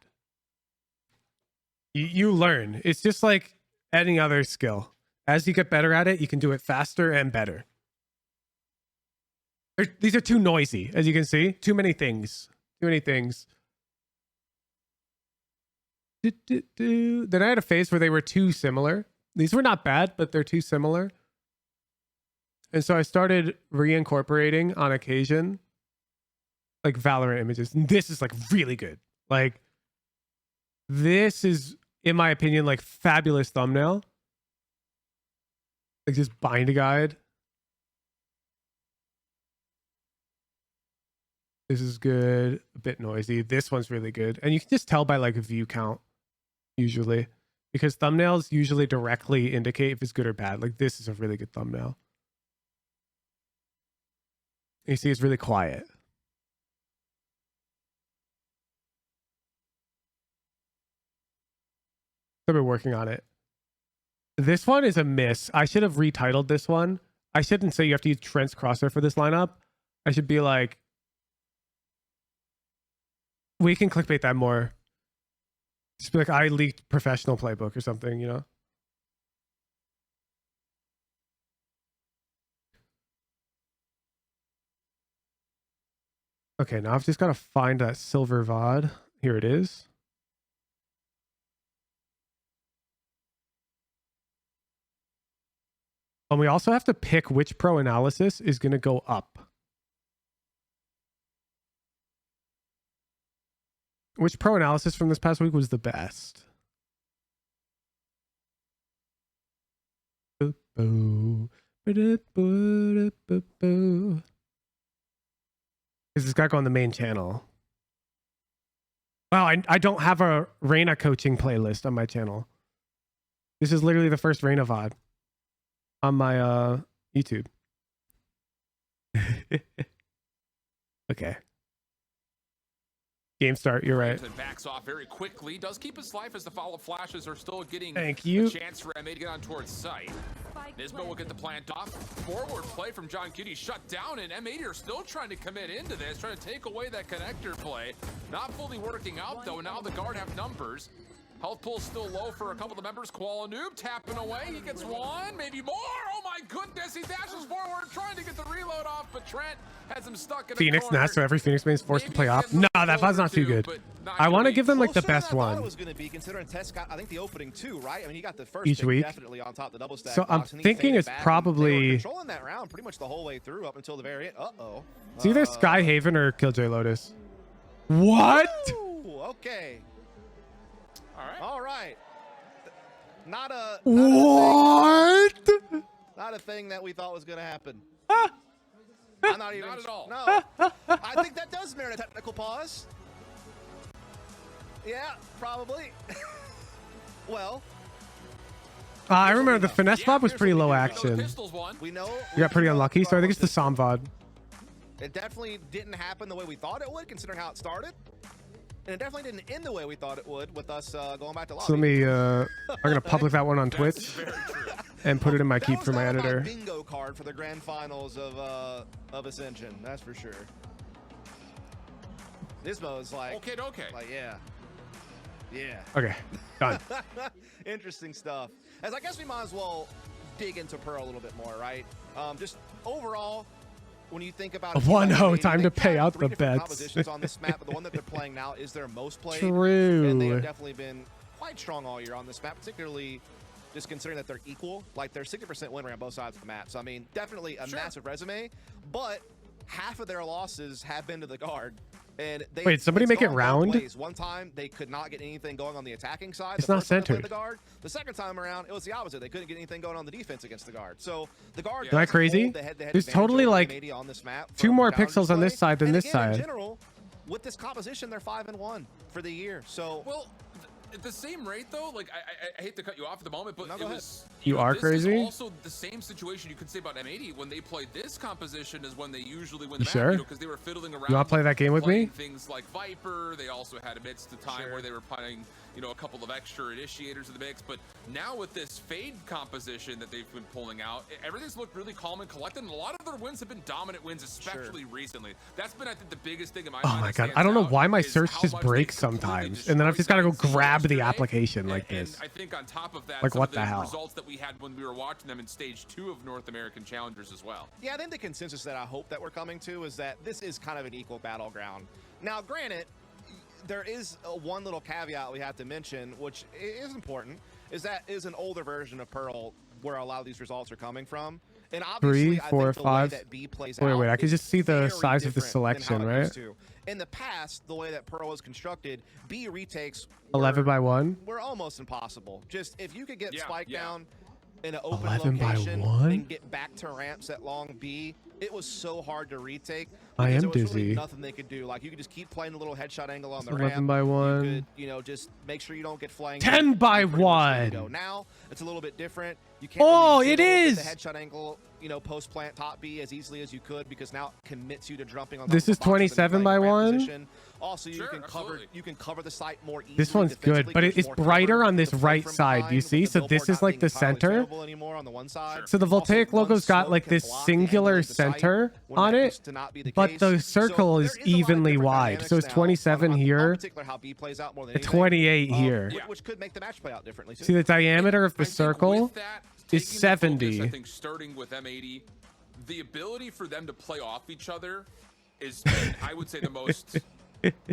You learn. It's just like any other skill. As you get better at it, you can do it faster and better. These are too noisy, as you can see. Too many things. Too many things. Then I had a phase where they were too similar. These were not bad, but they're too similar. And so I started reincorporating on occasion like Valorant images. And this is like really good. Like this is, in my opinion, like fabulous thumbnail. Like just bind a guide. This is good. A bit noisy. This one's really good. And you can just tell by like a view count usually, because thumbnails usually directly indicate if it's good or bad. Like this is a really good thumbnail. You see it's really quiet. I've been working on it. This one is a miss. I should have retitled this one. I shouldn't say you have to use Trent's Crosshair for this lineup. I should be like, we can clickbait that more. Just be like, I leaked professional playbook or something, you know? Okay, now I've just got to find that silver VOD. Here it is. And we also have to pick which pro analysis is going to go up. Which pro analysis from this past week was the best? Is this guy on the main channel? Wow, I don't have a Reina coaching playlist on my channel. This is literally the first Reina VOD on my YouTube. Okay. Game start. You're right. And backs off very quickly. Does keep his life as the follow-up flashes are still getting Thank you. a chance for M80 to get on towards site. Nismo will get the plant off. Forward play from John Cutie shut down, and M80 are still trying to commit into this, trying to take away that connector play. Not fully working out though. Now the guard have numbers. Health pool still low for a couple of the members. Koala Noob tapping away. He gets one, maybe more. Oh my goodness. He dashes forward, trying to get the reload off, but Trent has him stuck in Phoenix a corner. Nest, so every Phoenix main is forced to play op. No, that VOD's not too good. I want to give them like the best It one was going to be considering Tess got, I think, the opening two, right? I mean, he got the first each pick week. definitely on top of the double stack. So I'm box, and he thinking faded it's back, and they were probably controlling that round pretty much the whole way through up until the very end. it's either Sky Haven or Killjoy Lotus. What? Ooh, okay. All right. Not a thing that we thought was going to happen. I'm not even. Not at all. No. I think that does merit a technical pause. Yeah, probably. Well. I remember the finesse VOD was pretty low action. We know. You got pretty unlucky, so I think it's the Som VOD. It definitely didn't happen the way we thought it would, considering how it started. And it definitely didn't end the way we thought it would with us going back to lobby. So let me, I'm going to public that one on Twitch and put it in my keep for my editor. Bingo card for the grand finals of Ascension, that's for sure. Nismo is like, okay. Like, yeah. Okay, done. Interesting stuff. As I guess we might as well dig into Pearl a little bit more, right? Just overall, when you think about 1-0, time to pay out the bets. Compositions on this map, but the one that they're playing now is their most played. True. And they have definitely been quite strong all year on this map, particularly just considering that they're equal. Like, they're 60% win rate on both sides of the map. So, I mean, definitely a massive resume, but half of their losses have been to the guard. And they Wait, somebody make it round? One time they could not get anything going on the attacking side. It's the not first time they played centered. The guard. The second time around, it was the opposite. They couldn't get anything going on the defense against the guard. So the guard. Am I crazy? There's totally like 2 more pixels on this side than this side. In general, with this composition, they're 5-1 for the year. So well, at the same rate though, like I hate to cut you off at the moment, but it was You are this crazy? Is also the same situation you could say about M80 when they played this composition is when they usually win the You map, sure? because they were fiddling around. You want to play that game with me? Things like Viper. They also had amidst the time where they were playing, a couple of extra initiators of the mix. But now with this fade composition that they've been pulling out, everything's looked really calm and collected. And a lot of their wins have been dominant wins, especially recently. That's been, I think, the biggest thing in my mind. Oh my god, I don't know why my search just breaks sometimes, and then I've just got to go grab the application like this. I think on top of that, like some what of the hell? results that we had when we were watching them in stage 2 of North American Challengers as well. yeah, I think the consensus that I hope that we're coming to is that this is kind of an equal battleground. Now, granted, there is one little caveat we have to mention, which is important, is that is an older version of Pearl where a lot of these results are coming from. And obviously, 3, 4, I think 5. the way that B plays Wait, out I can just see the very size of the different than selection, how it used right? to. In the past, the way that Pearl was constructed, B retakes 11 by 1. were almost impossible. Just if you could get Spike down in an open 11 by location 1? and get back to ramps at long B, it was so hard to retake. I because am there was really dizzy. nothing they could do. Like, you could just keep playing a little headshot angle on the 11 ramp. by 1. You could, just make sure you don't get flying. 10 by You're pretty much good to 1. go. Now it's a little bit different. You can't Oh, really it jiggle is. with the headshot angle, post plant top B as easily as you could, because now it commits you to jumping on. This top is of the box, 27 then by playing ramp 1. position. Also, you can cover the site more easily. This one's good, but it's brighter on this right side. You see? So this is like the center. So the Voltaic logo's got like this singular center on it, but the circle is evenly wide. So it's 27 here, 28 here. Which could make the match play out differently. See, the diameter of the circle is 70. I think starting with M80, the ability for them to play off each other is, I would say, the most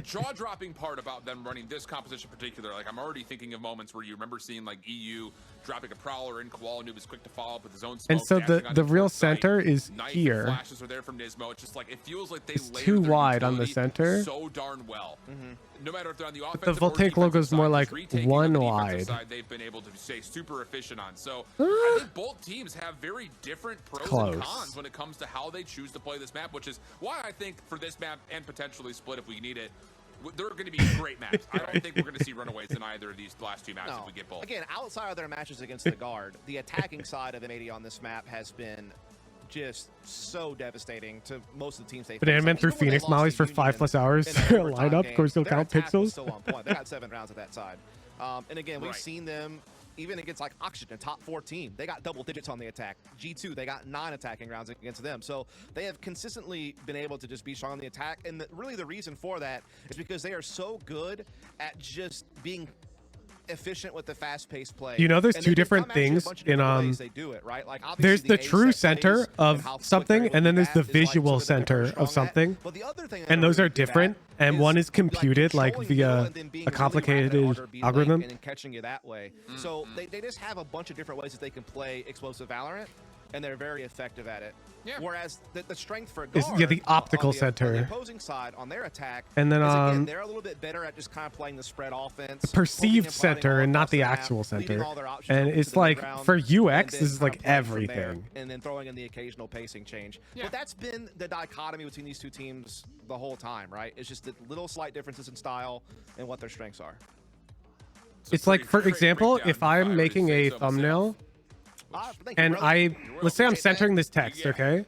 jaw-dropping part about them running this composition in particular. Like, I'm already thinking of moments where you remember seeing like EU dropping a prowler in, Koala Noob is quick to follow up with his own smoke, And so the real center is Knife here. flashes are there from Nismo. It's just like, it feels like they It's layered too their wide on the utility center. so darn well. No matter if they're on the But offensive the or Voltaic defensive logo's side, more just like retaking 1 on the defensive wide. side, they've been able to stay super efficient on. So I think both teams have very different pros Close. and cons when it comes to how they choose to play this map, which is why I think for this map and potentially split if we need it, they're going to be great maps. I don't think we're going to see runaways in either of these last 2 maps if we get both. Again, outside of their matches against the guard, the attacking side of M80 on this map has been just so devastating to most of the teams they faced. Banana Man threw Even when they Phoenix lost mollies to for 5+ Union hours in to that overtime lineup. game, Of course, they'll their count attack was pixels. still on point. They got 7 rounds at that side. And again, we've seen them even against like Oxygen, top 4 team. They got double digits on the attack. G2, they got 9 attacking rounds against them. So they have consistently been able to just be strong on the attack. And really the reason for that is because they are so good at just being efficient with the fast-paced play. You know, there's And two they can different come at you a things bunch of in different ways they do it, right? Like there's obviously the A true set center plays of and how quick something, they're able and then to there's do the that is, like, visual something that they're center of strong at. something, But the other thing that and they're those really are good at different, and is, one is like, computed like controlling middle via and then being a really rapid complicated and RB-like algorithm. and then catching you that way. So they just have a bunch of different ways that they can play explosive Valorant, and they're very effective at it. Yeah. Whereas the strength for Is, guard yeah, the optical on the center. opposing side on their attack, And then, is, again, they're a little bit better at just kind of playing the spread offense, Perceived poking and prodding center all and not across the map, actual leaving center. all their options And open to it's the like mid-round, for and UX, then this is kind like of playing from there, everything. and then throwing in the occasional pacing change. But that's been the dichotomy between these two teams the whole time, right? It's just the little slight differences in style and what their strengths are. It's like, for example, if I'm making a thumbnail and let's say I'm centering this text, okay?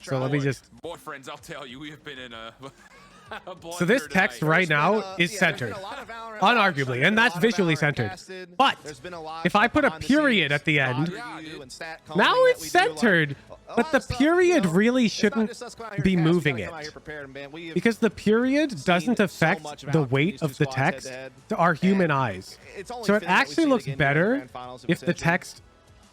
So let me just. Boy, friends, I'll tell you, we have been in a. So this text right now is centered, unarguably, and that's visually centered. But if I put a period at the end, now it's centered, but the period really shouldn't be moving it, because the period doesn't affect the weight of the text to our human eyes. So it actually looks better if the text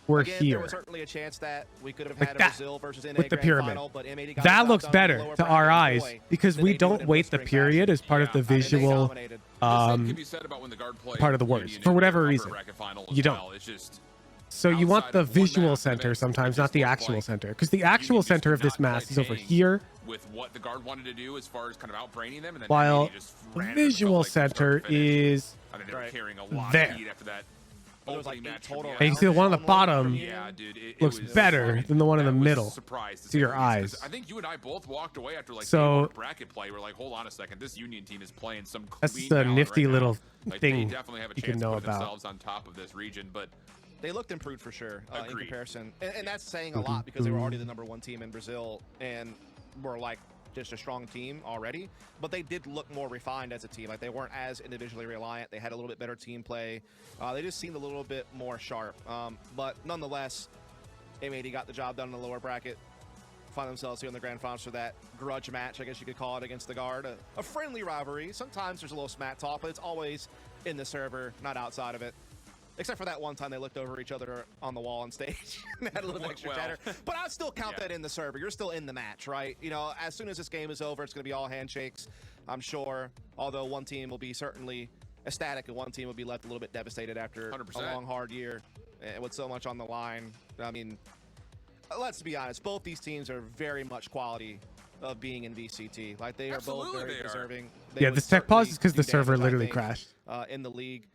were here, there was certainly a chance that we could have like had a that, Brazil versus NA with the grand pyramid. final, but M80 got That the looks job done in the better lower to bracket. our eyes Boy, because did we they do it don't in weight the blistering period as part of the visual part of the words for whatever reason. You don't. So you want the visual center sometimes, not the actual center, because the actual center of this mass is over here, with what the guard wanted to do as far as kind of outbraining them, and then while M80 just the ran it. visual center is And they were carrying a lot there. of heat after that. But it was like 8 total. And you can see the one on the bottom Yeah, dude, it looks was better than the one in the middle surprised to say your the least, 'cause eyes. I think you and I both walked away after like So- the bracket play. We're like, hold on a second, this Union team is playing some clean That's a Valorant nifty right little now. Like, thing they definitely have a you chance can to know put about. themselves on top of this region, but They looked improved for sure in Agreed. comparison, and that's saying a lot because they were already the #1 team in Brazil and were like just a strong team already. But they did look more refined as a team. Like they weren't as individually reliant. They had a little bit better team play. They just seemed a little bit more sharp. But nonetheless, M80 got the job done in the lower bracket. Find themselves here in the grand finals for that grudge match, I guess you could call it, against the guard. A friendly rivalry. Sometimes there's a little smack talk, but it's always in the server, not outside of it. Except for that one time they looked over each other on the wall on stage and had a little extra chatter. But I'd still count that in the server. You're still in the match, right? You know, as soon as this game is over, it's going to be all handshakes, I'm sure. Although one team will be certainly ecstatic and one team will be left a little bit devastated after 100%. a long, hard year and with so much on the line. I mean, let's be honest. Both these teams are very much quality of being in VCT. Like, they are both very deserving. They Yeah, would this tech pause is because certainly the do server damage, I literally think, crashed. in the league.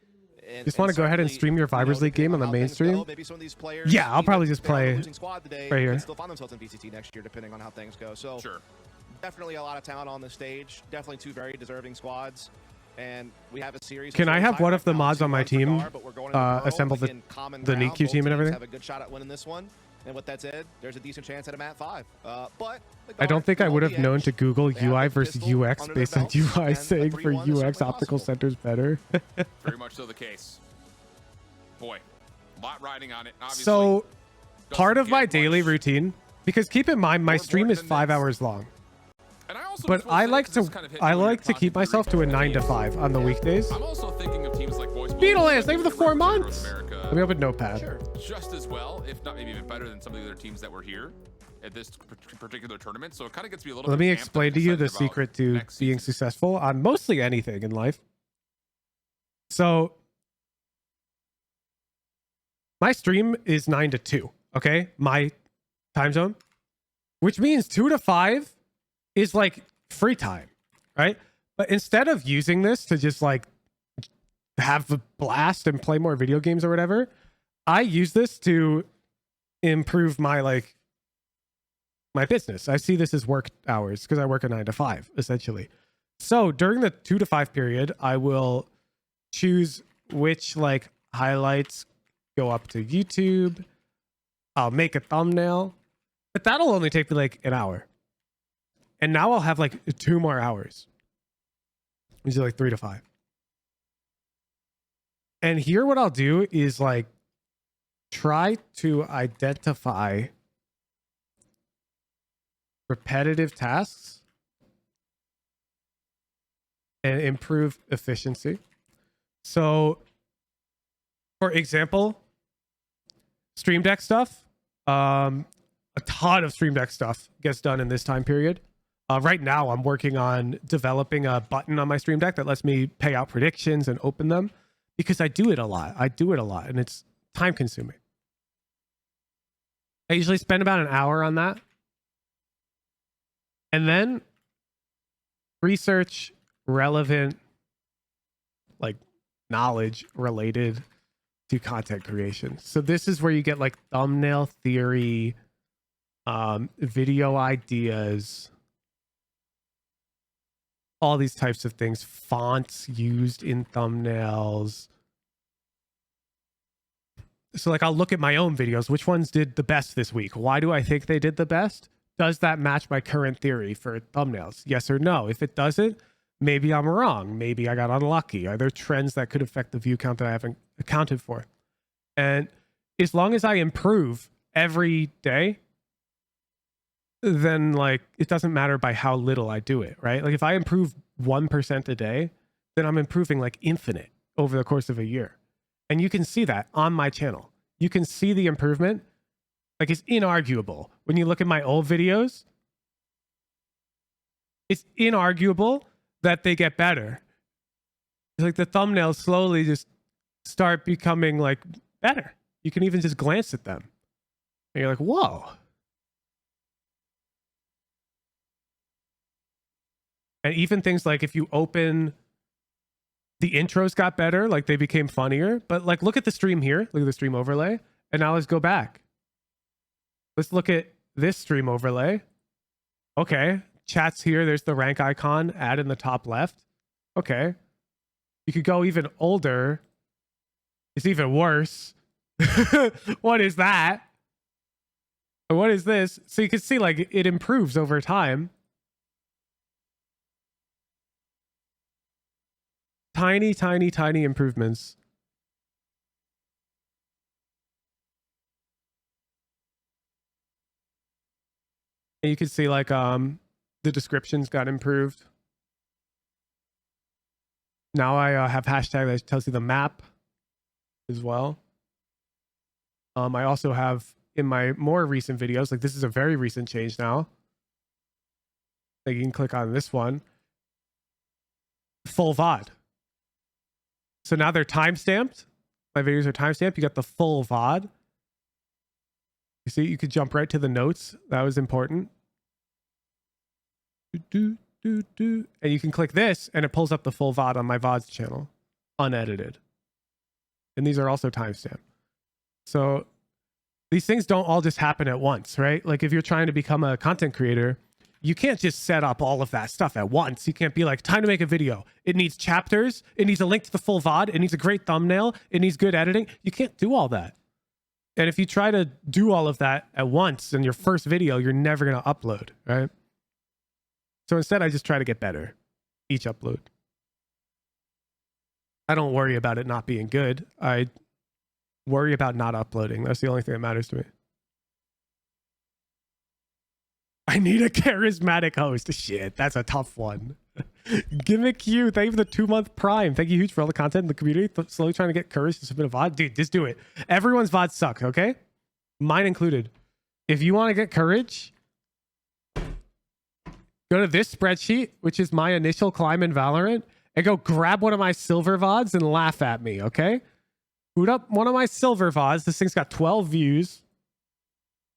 And, Just want to go ahead and stream your Vibers League game on the main stream? maybe some of these players, Yeah, I'll probably just if they're on the play losing squad today, right here. can still find themselves in VCT next year, depending on how things go. So, definitely a lot of talent on the stage. Definitely two very deserving squads. And we have a series. Can I have one of the mods on my team assemble the common the ground. NICU Both team and teams everything? have a good shot at winning this one. And with that said, there's a decent chance at a Mat 5. But I don't think I would have known to Google UI versus UX based on UI saying for UX optical centers better. very much so the case. Boy, a lot riding on it, obviously. So part of my daily routine, because keep in mind my stream is 5 hours long, but I like to keep myself to a 9 to 5 on the weekdays. I'm also thinking of teams like Voice Beetlelands, thank you for the 4 months. Let me open Notepad. Just as well, if not maybe even better than some of the other teams that were here at this particular tournament. So it kind of gets me a little Let bit me amped up explain and to you the excited about secret to being successful on mostly anything in life. So my stream is 9 to 2, okay? My time zone, which means 2 to 5 is like free time, right? But instead of using this to just like have a blast and play more video games or whatever, I use this to improve my my business. I see this as work hours because I work a 9 to 5 essentially. So during the 2 to 5 period, I will choose which like highlights go up to YouTube. I'll make a thumbnail But that'll only take me like an hour. And now I'll have like 2 more hours. Which is like 3 to 5. And here what I'll do is like try to identify repetitive tasks and improve efficiency. So, for example, Stream Deck stuff, a ton of Stream Deck stuff gets done in this time period. Right now, I'm working on developing a button on my Stream Deck that lets me pay out predictions and open them because I do it a lot. And it's time consuming. I usually spend about an hour on that. And then research relevant, like, knowledge related to content creation. So this is where you get like thumbnail theory, video ideas, all these types of things, fonts used in thumbnails. So like I'll look at my own videos. Which ones did the best this week? Why do I think they did the best? Does that match my current theory for thumbnails? Yes or no? If it doesn't, maybe I'm wrong. Maybe I got unlucky. Are there trends that could affect the view count that I haven't accounted for? And as long as I improve every day, then like it doesn't matter by how little I do it, right? Like if I improve 1% a day, then I'm improving like infinite over the course of a year. And you can see that on my channel. You can see the improvement. Like it's inarguable. When you look at my old videos, it's inarguable that they get better. It's like the thumbnails slowly just start becoming like better. You can even just glance at them. And you're like, whoa. And even things like if you open, the intros got better, like they became funnier. But like look at the stream here. Look at the stream overlay. And now let's go back. Let's look at this stream overlay. Okay. Chat's here. There's the rank icon. Add in the top left. Okay. You could go even older. It's even worse. What is that? What is this? So you can see like it improves over time. Tiny, tiny, tiny improvements. And you can see like the descriptions got improved. Now I have hashtag that tells you the map as well. I also have in my more recent videos, like this is a very recent change now. Like you can click on this one. Full VOD. So now they're timestamped. My videos are timestamped. You got the full VOD. You see, you could jump right to the notes. That was important. And you can click this and it pulls up the full VOD on my VODs channel, unedited. And these are also timestamped. So these things don't all just happen at once, right? Like if you're trying to become a content creator, you can't just set up all of that stuff at once. You can't be like, time to make a video. It needs chapters. It needs a link to the full VOD. It needs a great thumbnail. It needs good editing. You can't do all that. And if you try to do all of that at once in your first video, you're never going to upload, right? So instead, I just try to get better each upload. I don't worry about it not being good. I worry about not uploading. That's the only thing that matters to me. I need a charismatic host. Shit, that's a tough one. Gimmick you. Thank you for the 2-month prime. Thank you huge for all the content in the community. Slowly trying to get courage to submit a VOD. Dude, just do it. Everyone's VODs suck, okay? Mine included. If you want to get courage, go to this spreadsheet, which is my initial climb in Valorant, and go grab one of my silver VODs and laugh at me, okay? Boot up one of my silver VODs. This thing's got 12 views.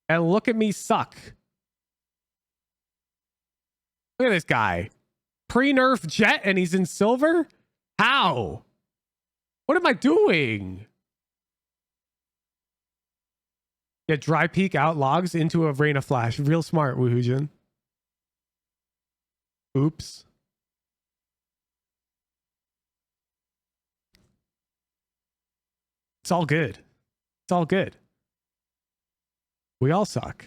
And look at me suck. Look at this guy. Pre-nerf Jet and he's in silver? How? What am I doing? Yeah, dry peek out logs into a rain of flash. Real smart, Woohoojin. Oops. It's all good. It's all good. We all suck.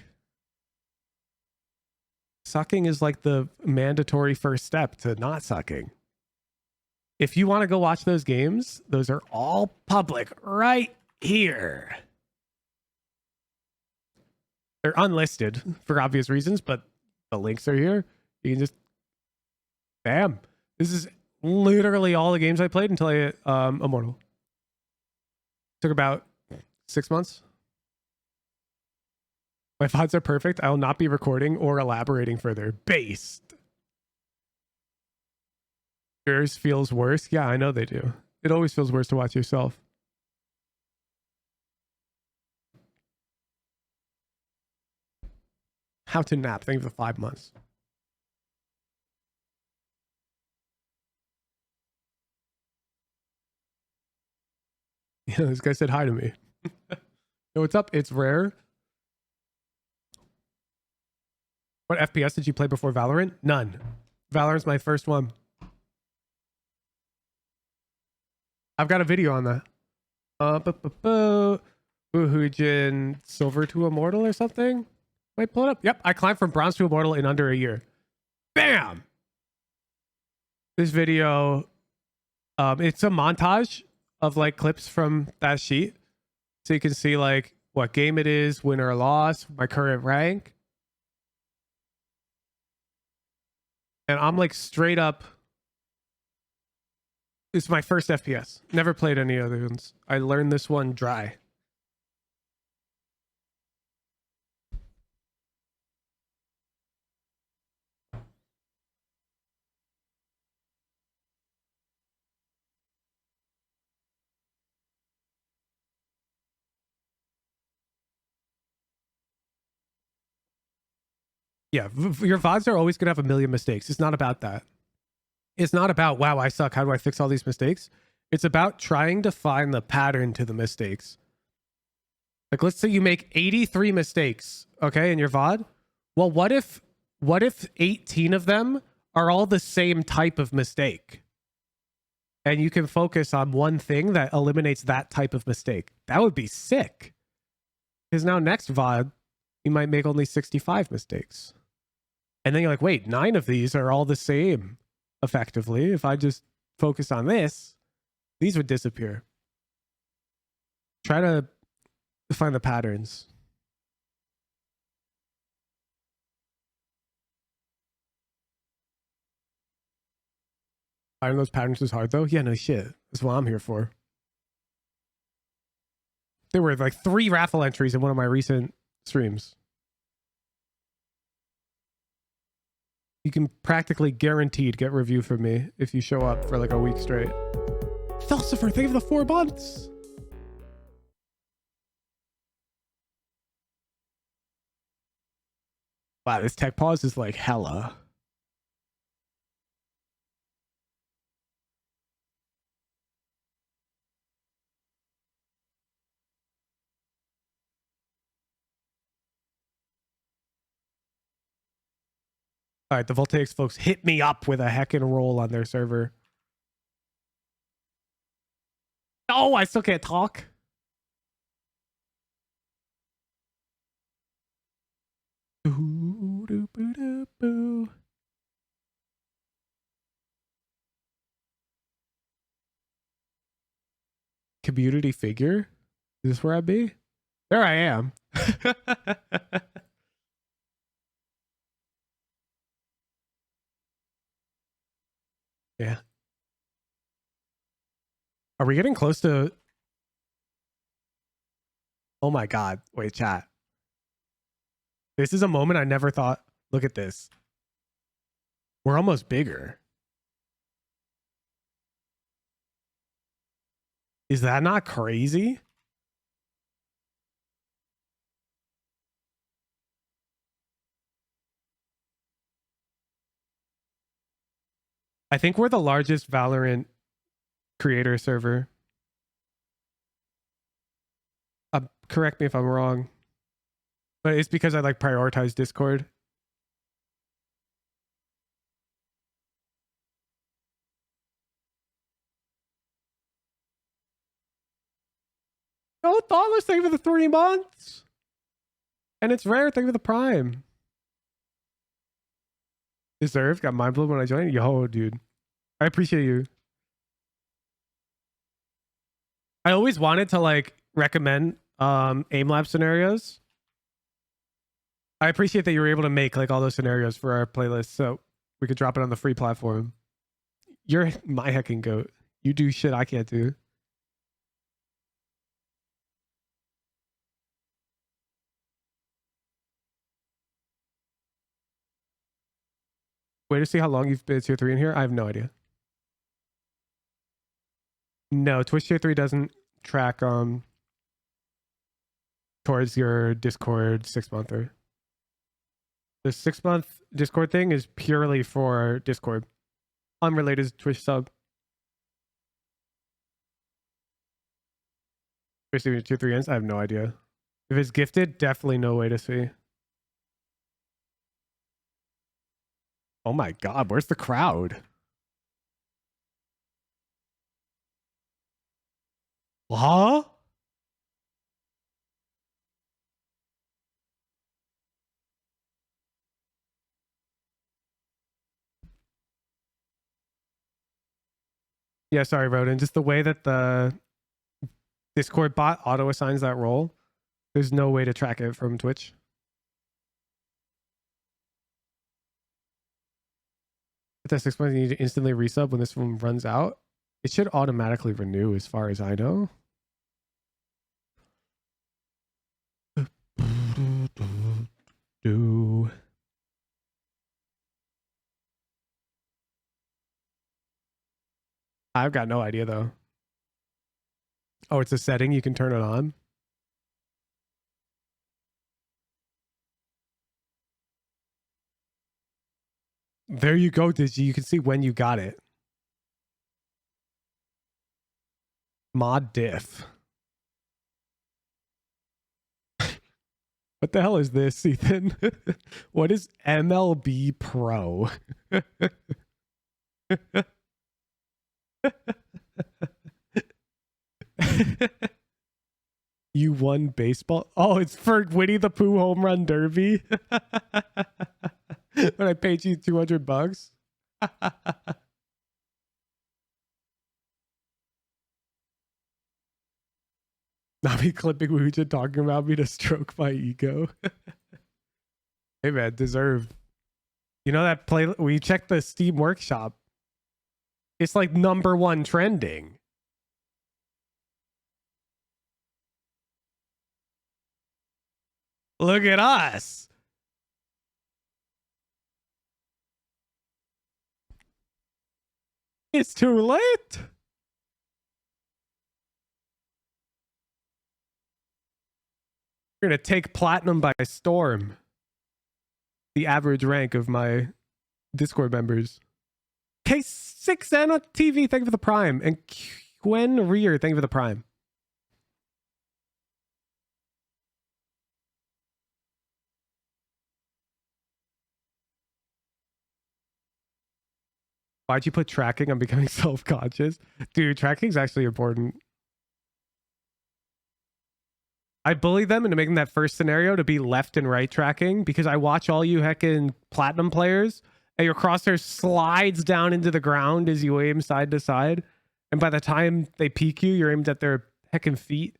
sucking is like the mandatory first step to not sucking. If you want to go watch those games, those are all public right here. They're unlisted for obvious reasons, but the links are here. You can just, bam. This is literally all the games I played until I hit Immortal. Took about 6 months. My VODs are perfect. I will not be recording or elaborating further. Based. Yours feels worse? Yeah, I know they do. It always feels worse to watch yourself. How to nap. Thank you for the 5 months. Yeah, this guy said hi to me. Yo, what's up? It's rare. What FPS did you play before Valorant? None. Valorant's my first one. I've got a video on that. Wuhujin Silver to Immortal or something? Wait, pull it up. Yep, I climbed from Bronze to Immortal in under a year. Bam! This video, it's a montage of like clips from that sheet. So you can see like what game it is, win or loss, my current rank. And I'm like straight up. It's my first FPS. Never played any other ones. I learned this one dry. Yeah, your VODs are always going to have a million mistakes. It's not about that. It's not about, wow, I suck. How do I fix all these mistakes? It's about trying to find the pattern to the mistakes. Like, let's say you make 83 mistakes, okay, in your VOD. Well, what if 18 of them are all the same type of mistake? And you can focus on one thing that eliminates that type of mistake. That would be sick. Because now next VOD, you might make only 65 mistakes. And then you're like, wait, 9 of these are all the same, effectively. If I just focused on this, these would disappear. Try to find the patterns. Finding those patterns is hard, though? Yeah, no shit. That's what I'm here for. There were like 3 raffle entries in one of my recent streams. You can practically guaranteed get review from me if you show up for like a week straight. Philosopher, thank you for the 4 months. Wow, this tech pause is like hella. All right, the Voltaics folks hit me up with a heckin' roll on their server. No, I still can't talk. Community figure? Is this where I'd be? There I am. Yeah. Are we getting close to... Oh my God. Wait, chat. This is a moment I never thought... Look at this. We're almost bigger. Is that not crazy? I think we're the largest Valorant creator server. Correct me if I'm wrong. But it's because I like prioritize Discord. Oh, Thoughtless, thank you for the 3 months. And it's rare, thank you for the Prime. Deserved. Got mind blown when I joined. Yo, dude. I appreciate you. I always wanted to like recommend aim lab scenarios. I appreciate that you were able to make like all those scenarios for our playlist so we could drop it on the free platform. You're my hecking goat. You do shit I can't do. Way to see how long you've been tier 3 in here? I have no idea. No, Twitch tier 3 doesn't track towards your Discord 6-monther. The 6-month Discord thing is purely for Discord. Unrelated to Twitch sub. Basically, tier 3 ends? I have no idea. If it's gifted, definitely no way to see. Oh my god, where's the crowd? Huh? Yeah, sorry, Rodin. Just the way that the Discord bot auto assigns that role, there's no way to track it from Twitch. At that 6 months, you need to instantly resub when this one runs out. It should automatically renew as far as I know. I've got no idea though. Oh, it's a setting you can turn it on. There you go, Digi. You can see when you got it. Mod diff. What the hell is this, Ethan? What is MLB Pro? You won baseball? Oh, it's for Winnie the Pooh home run derby. When I paid you $200. Not me clipping Wuja talking about me to stroke my ego. Hey man, deserved. You know that play? We checked the Steam Workshop. It's like #1 trending. Look at us. It's too late. We're going to take platinum by storm. The average rank of my Discord members. K6 Anna TV, thank you for the prime. And Quen Rear, thank you for the prime. Why'd you put tracking? I'm becoming self-conscious. Dude, tracking's actually important. I bullied them into making that first scenario to be left and right tracking because I watch all you heckin' platinum players and your crosshair slides down into the ground as you aim side to side. And by the time they peek you, you're aimed at their heckin' feet.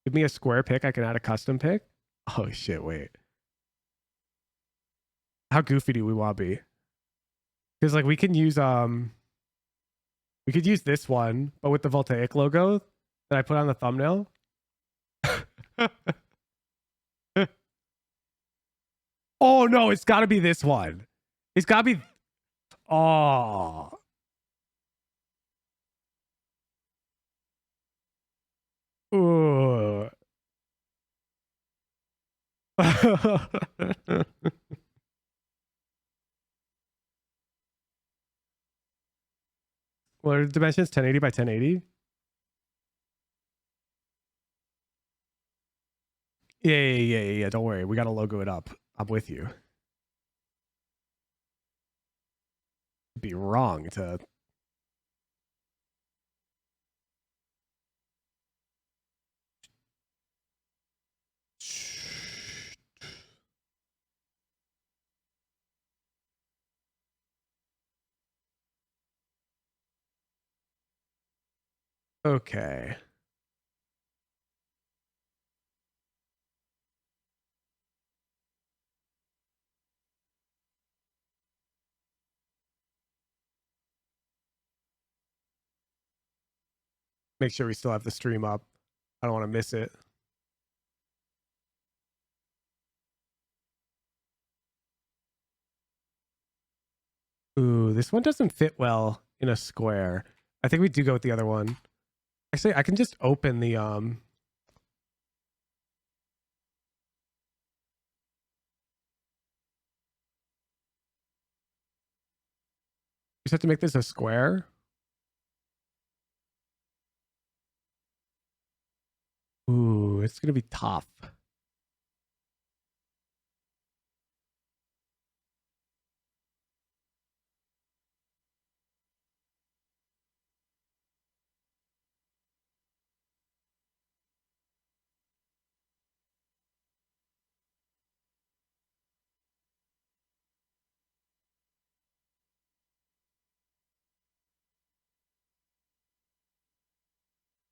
Give me a square pick. I can add a custom pick. Oh shit, wait. How goofy do we want to be? Because like we could use this one, but with the Voltaic logo that I put on the thumbnail. Oh no, it's gotta be this one. It's gotta be. Oh. Ooh. What are the dimensions? 1080 by 1080? Yeah. Don't worry. We got to logo it up. I'm with you. It'd be wrong to... Okay. Make sure we still have the stream up. I don't want to miss it. Ooh, this one doesn't fit well in a square. I think we do go with the other one. Actually, I can just open the just have to make this a square. Ooh, it's gonna be tough.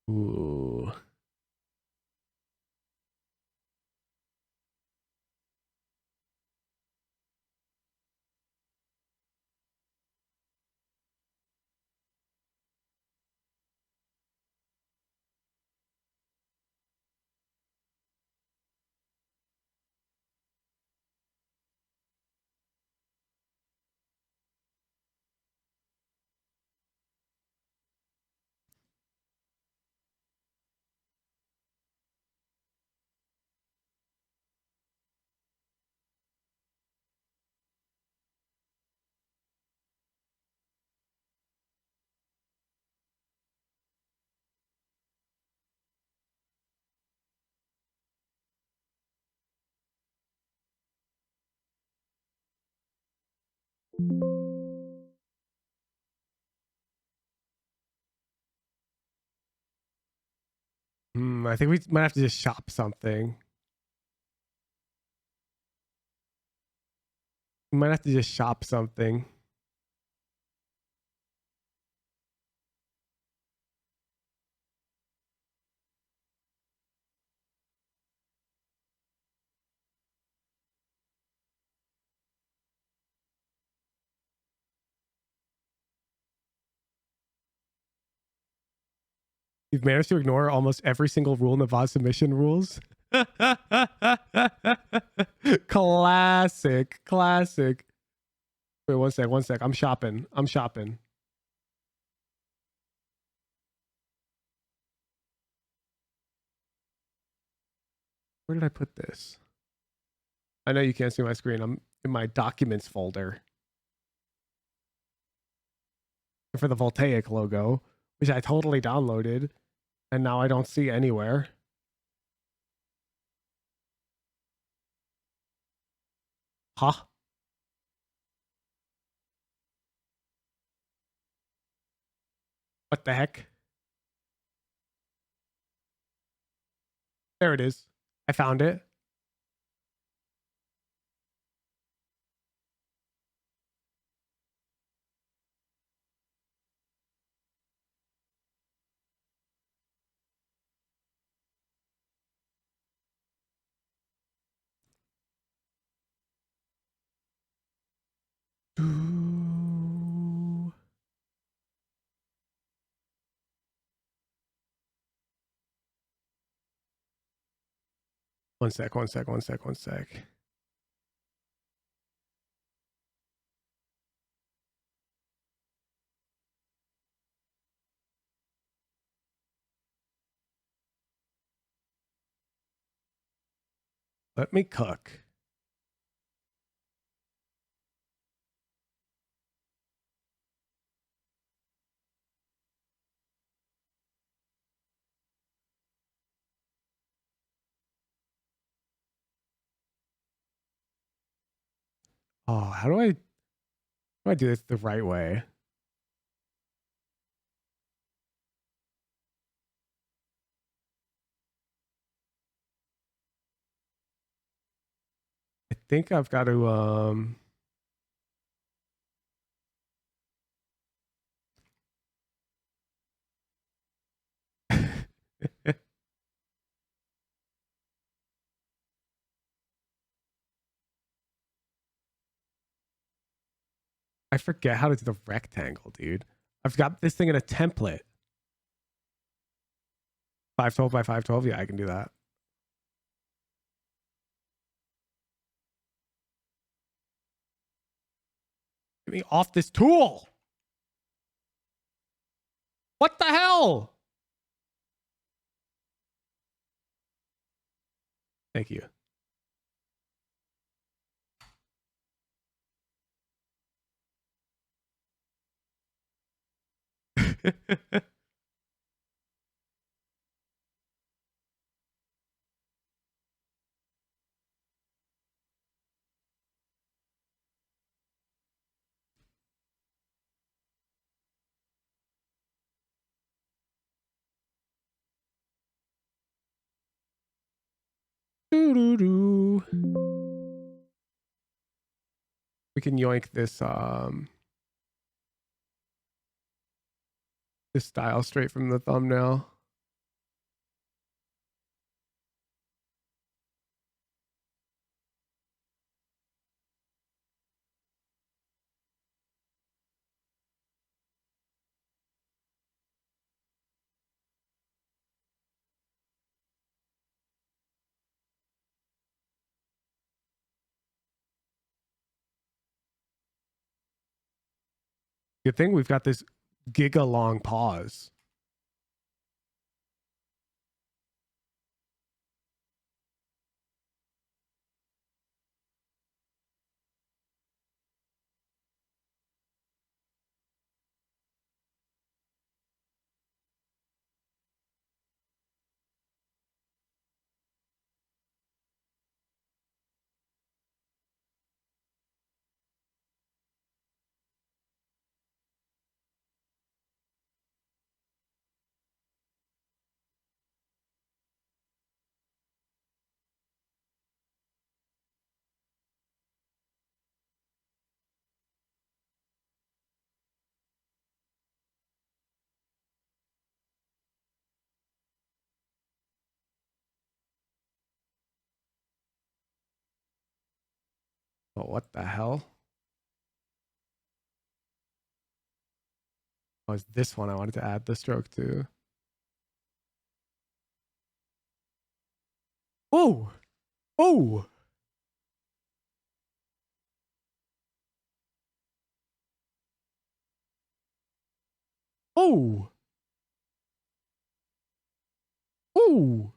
Ooh. I think we might have to just shop something. We might have to just shop something. You've managed to ignore almost every single rule in the VOD submission rules. Classic. Classic. Wait, one sec. I'm shopping. Where did I put this? I know you can't see my screen. I'm in my documents folder. For the Voltaic logo, which I totally downloaded, and now I don't see anywhere. Huh? What the heck? There it is. I found it. One sec. Let me cook. Oh, how do I do this the right way? I think I've got to I forget how to do the rectangle, dude. I've got this thing in a template. 512 by 512. Yeah, I can do that. Get me off this tool. What the hell? Thank you. Doo-doo-doo. We can yoink this style straight from the thumbnail. Good thing we've got this giga long pause. Oh, what the hell? Oh, it's this one I wanted to add the stroke to. Oh! Oh! Oh! Oh!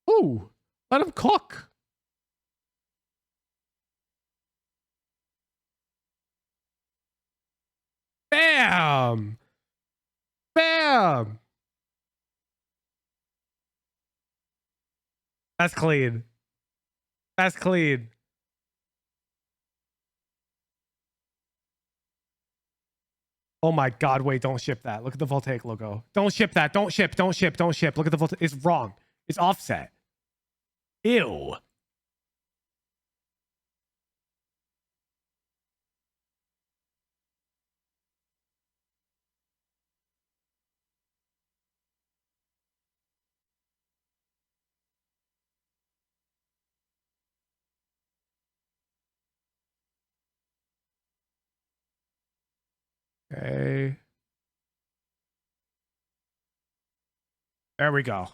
Oh! Let him cook! Bam! Bam! That's clean. That's clean. Oh my god, wait, don't ship that. Look at the Voltaic logo. Don't ship that. Don't ship. Don't ship. Don't ship. Look at the Voltaic. It's wrong. It's offset. Ew. Okay. There we go.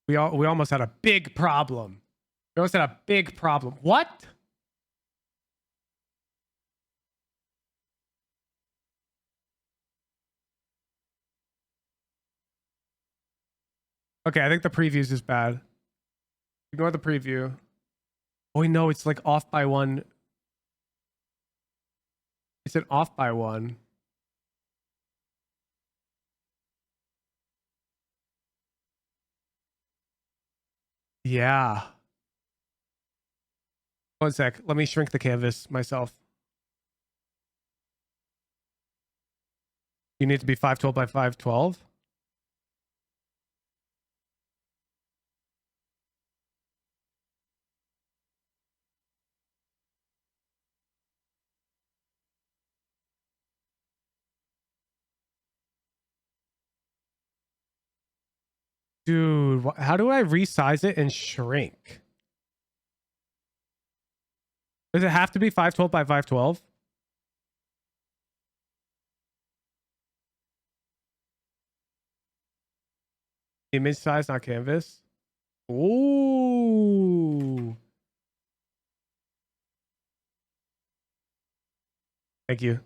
We almost had a big problem. We almost had a big problem. What? Okay, I think the previews is bad. Ignore the preview. Oh, no, it's like off by one. It's an off by one. Yeah. 1 sec. Let me shrink the canvas myself. You need to be 512 by 512. Dude, how do I resize it and shrink? Does it have to be 512 by 512? Image size, not canvas. Ooh. Thank you.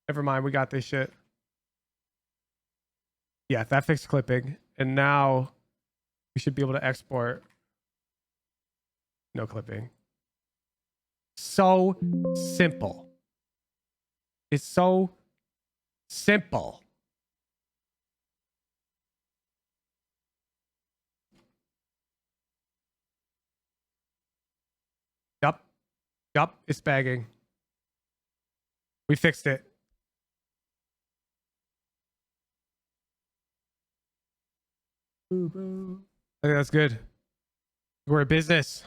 Never mind, we got this shit. Yeah, that fixed clipping. And now we should be able to export. No clipping. So simple. It's so simple. Yup. Yup, it's bagging. We fixed it. I think that's good. We're a business.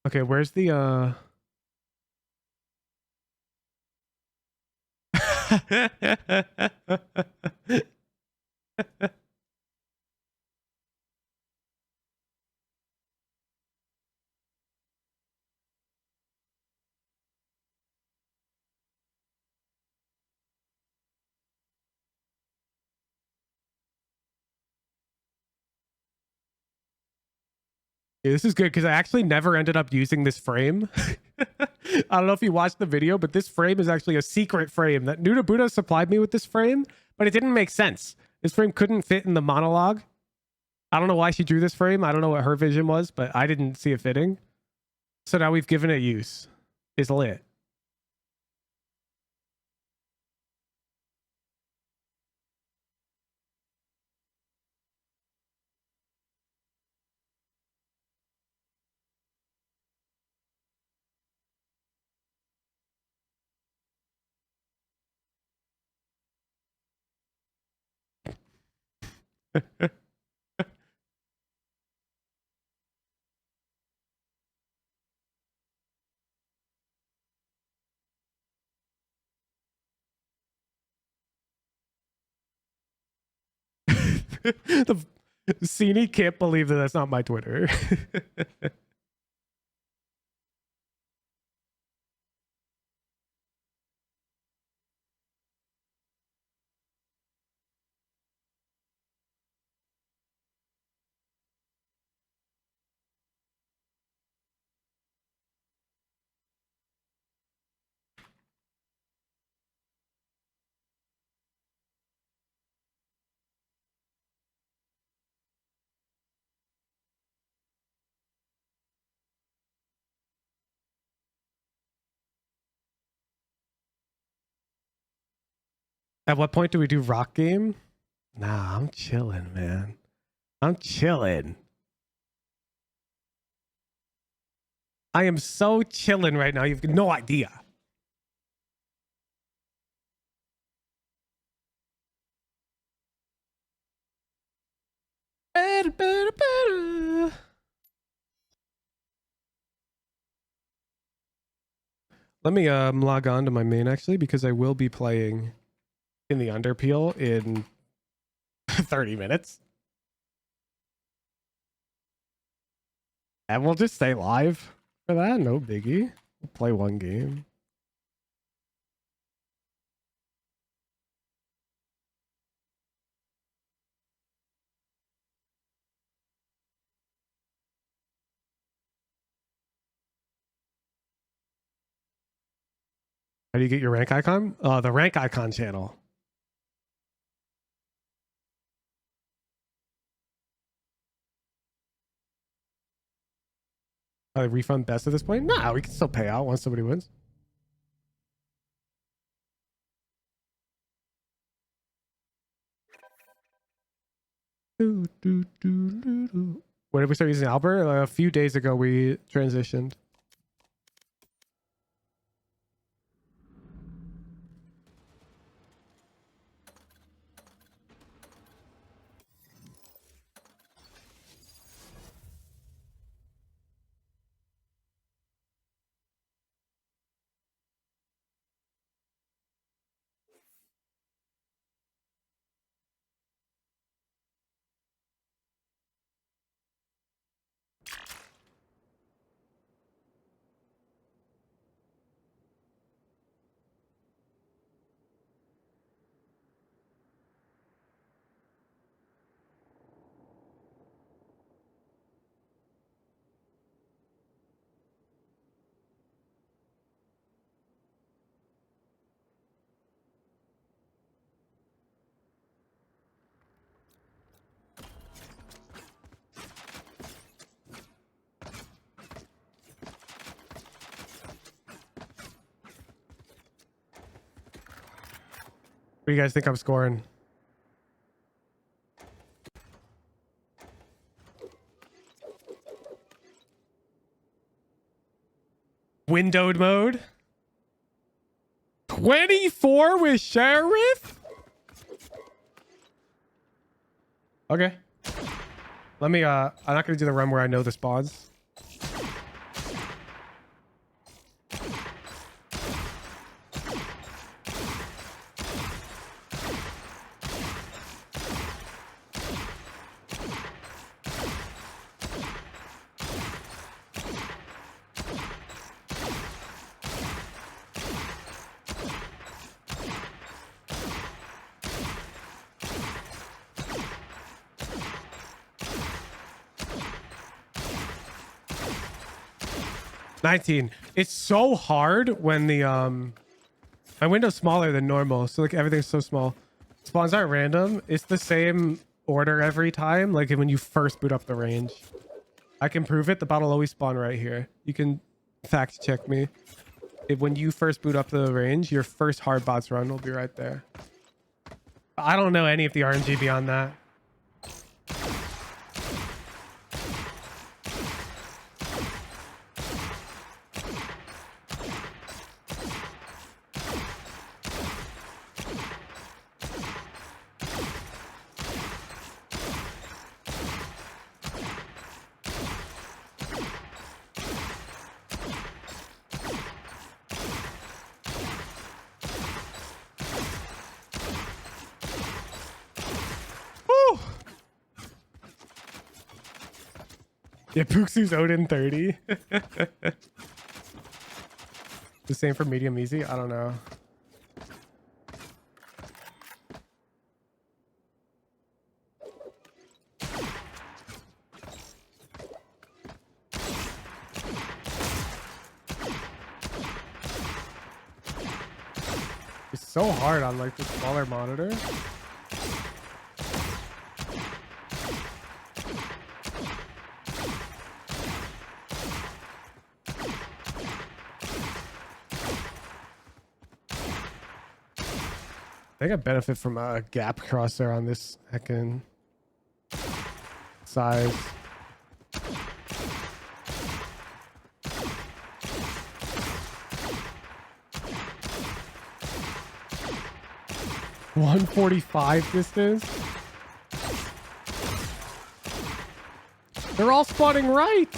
Okay, where's the Yeah, this is good because I actually never ended up using this frame. I don't know if you watched the video, but this frame is actually a secret frame that Nuda Buddha supplied me with this frame, but it didn't make sense. This frame couldn't fit in the monologue. I don't know why she drew this frame. I don't know what her vision was, but I didn't see it fitting. So now we've given it use. It's lit. The Cini can't believe that that's not my Twitter. At what point do we do rock game? Nah, I'm chilling, man. I'm chilling. I am so chilling right now. You've no idea. Let me log on to my main actually, because I will be playing in the Underpeel in 30 minutes. And we'll just stay live for that. No biggie. We'll play one game. How do you get your rank icon? The rank icon channel. Refund best at this point? Nah, we can still pay out once somebody wins. When did we start using Albert? A few days ago we transitioned. What do you guys think I'm scoring? Windowed mode. 24 with Sheriff? Okay. Let me, I'm not going to do the run where I know the spawns. It's so hard when the my window's smaller than normal, so like everything's so small. Spawns aren't random. It's the same order every time, like when you first boot up the range. I can prove it. The bot will always spawn right here. You can fact check me. When you first boot up the range, your first hard bots run will be right there. I don't know any of the RNG beyond that. Yeah, Puxu's Odin 30. The same for medium easy? I don't know. It's so hard on like the smaller monitor. I think I benefit from a gap crosser on this heckin' size. .145 distance. They're all spawning right.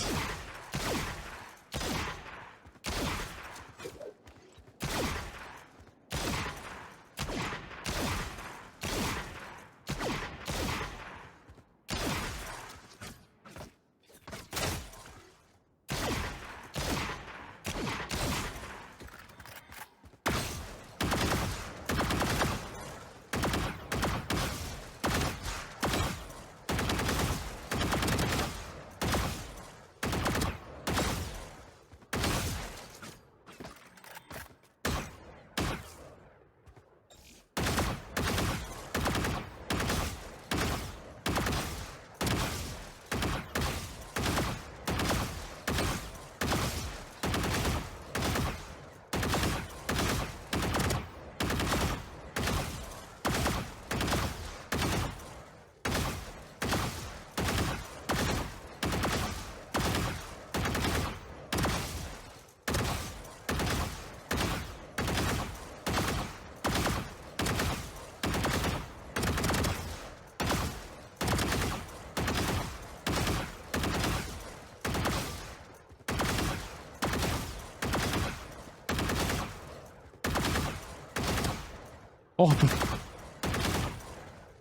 Oh,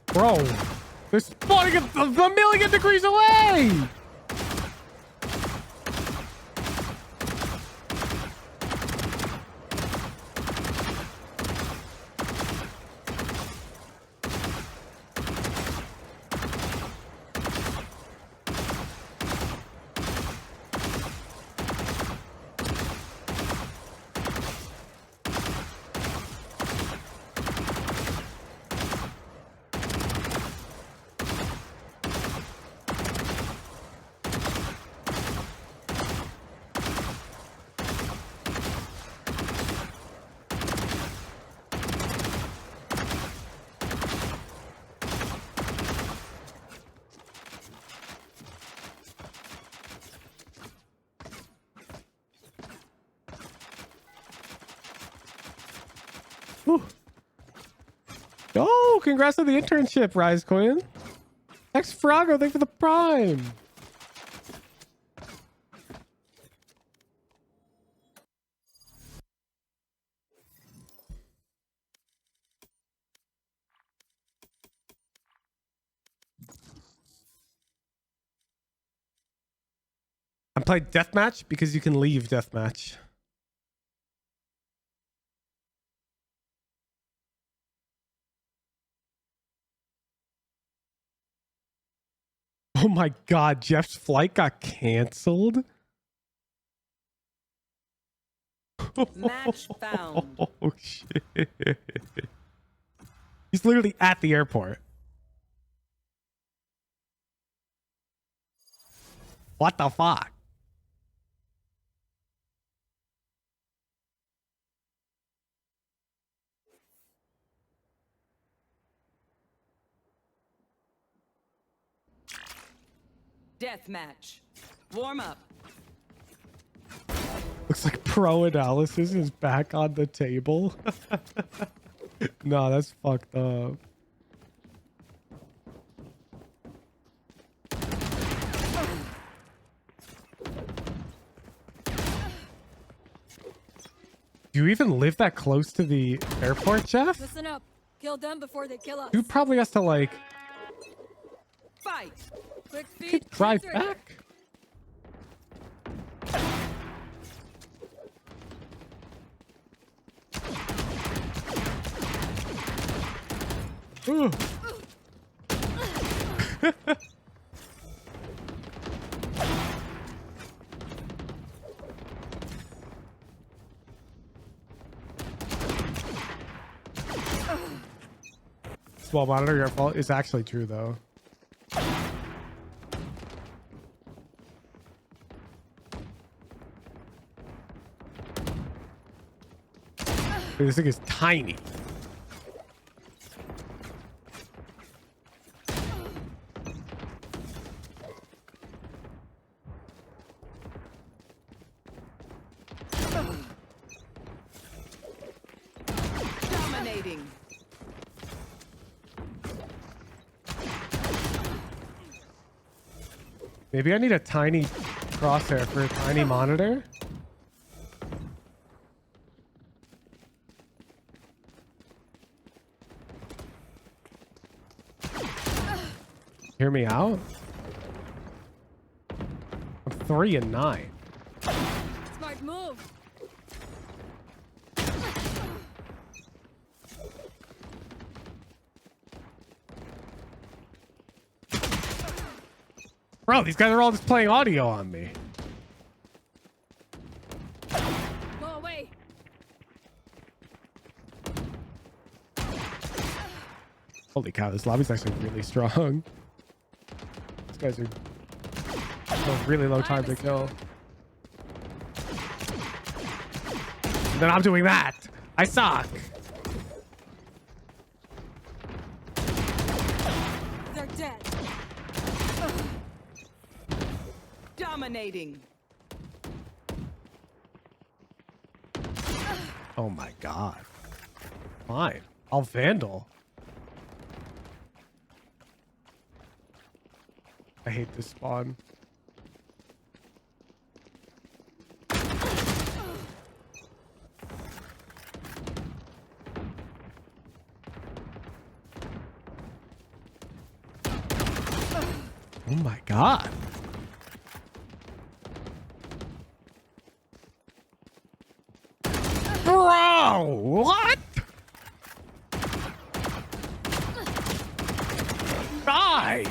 bro, they're spawning a million degrees away. Whew. Oh, congrats on the internship, Rise Queen. X Frago, thanks for the prime. I'm playing deathmatch because you can leave deathmatch. Oh my god, Jeff's flight got canceled. Match found. Oh shit. He's literally at the airport. What the fuck? Deathmatch. Warm up. Looks like pro analysis is back on the table. No, that's fucked up. Do you even live that close to the airport, Jeff? Listen up. Kill them before they kill us. Dude probably has to like Fight. Quick feet. drive trigger. back. Ooh. Small monitor, your fault. It's actually true though. Dude, this thing is tiny. Dominating. Maybe I need a tiny crosshair for a tiny monitor. Hear me out? I'm 3 and 9. Smart move. Bro, these guys are all just playing audio on me. Go away. Holy cow, this lobby's actually really strong. These guys are a really low time to kill. And then I'm doing that. I suck. They're dead. Dominating. Oh my god. Fine. I'll vandal. I hate this spawn. Oh my god. Bro, what? Die.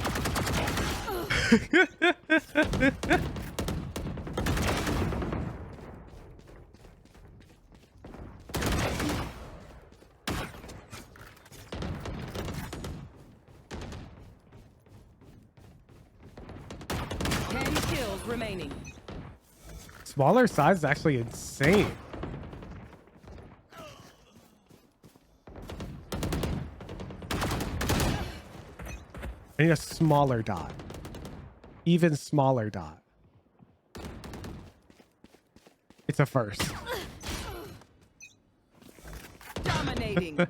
10 kills remaining. Smaller size is actually insane. I need a smaller dot. Even smaller dot. It's a first. Dominating.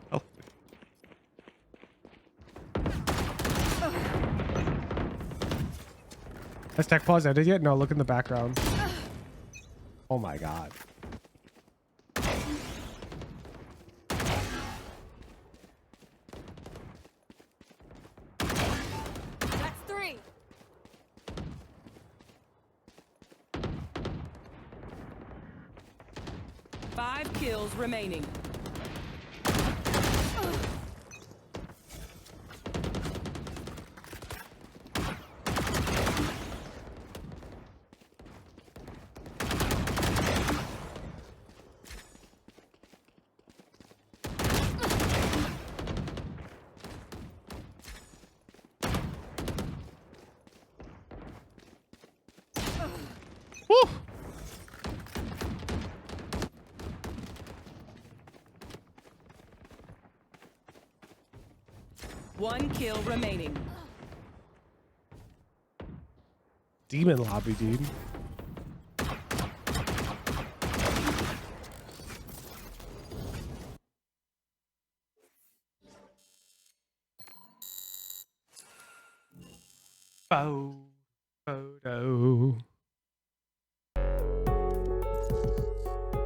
Has tech pause ended yet? No, look in the background. Oh my god. That's 3. Five kills remaining. Woo! One kill remaining. Demon lobby, dude. Photo.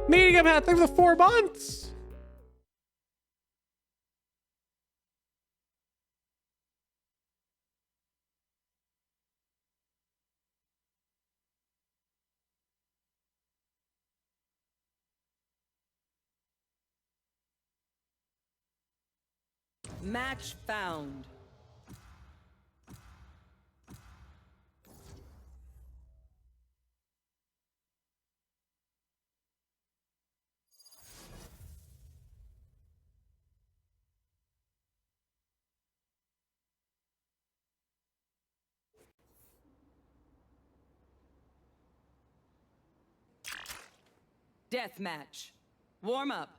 Meeting him at the 4 months. Match found. Deathmatch. Warm up.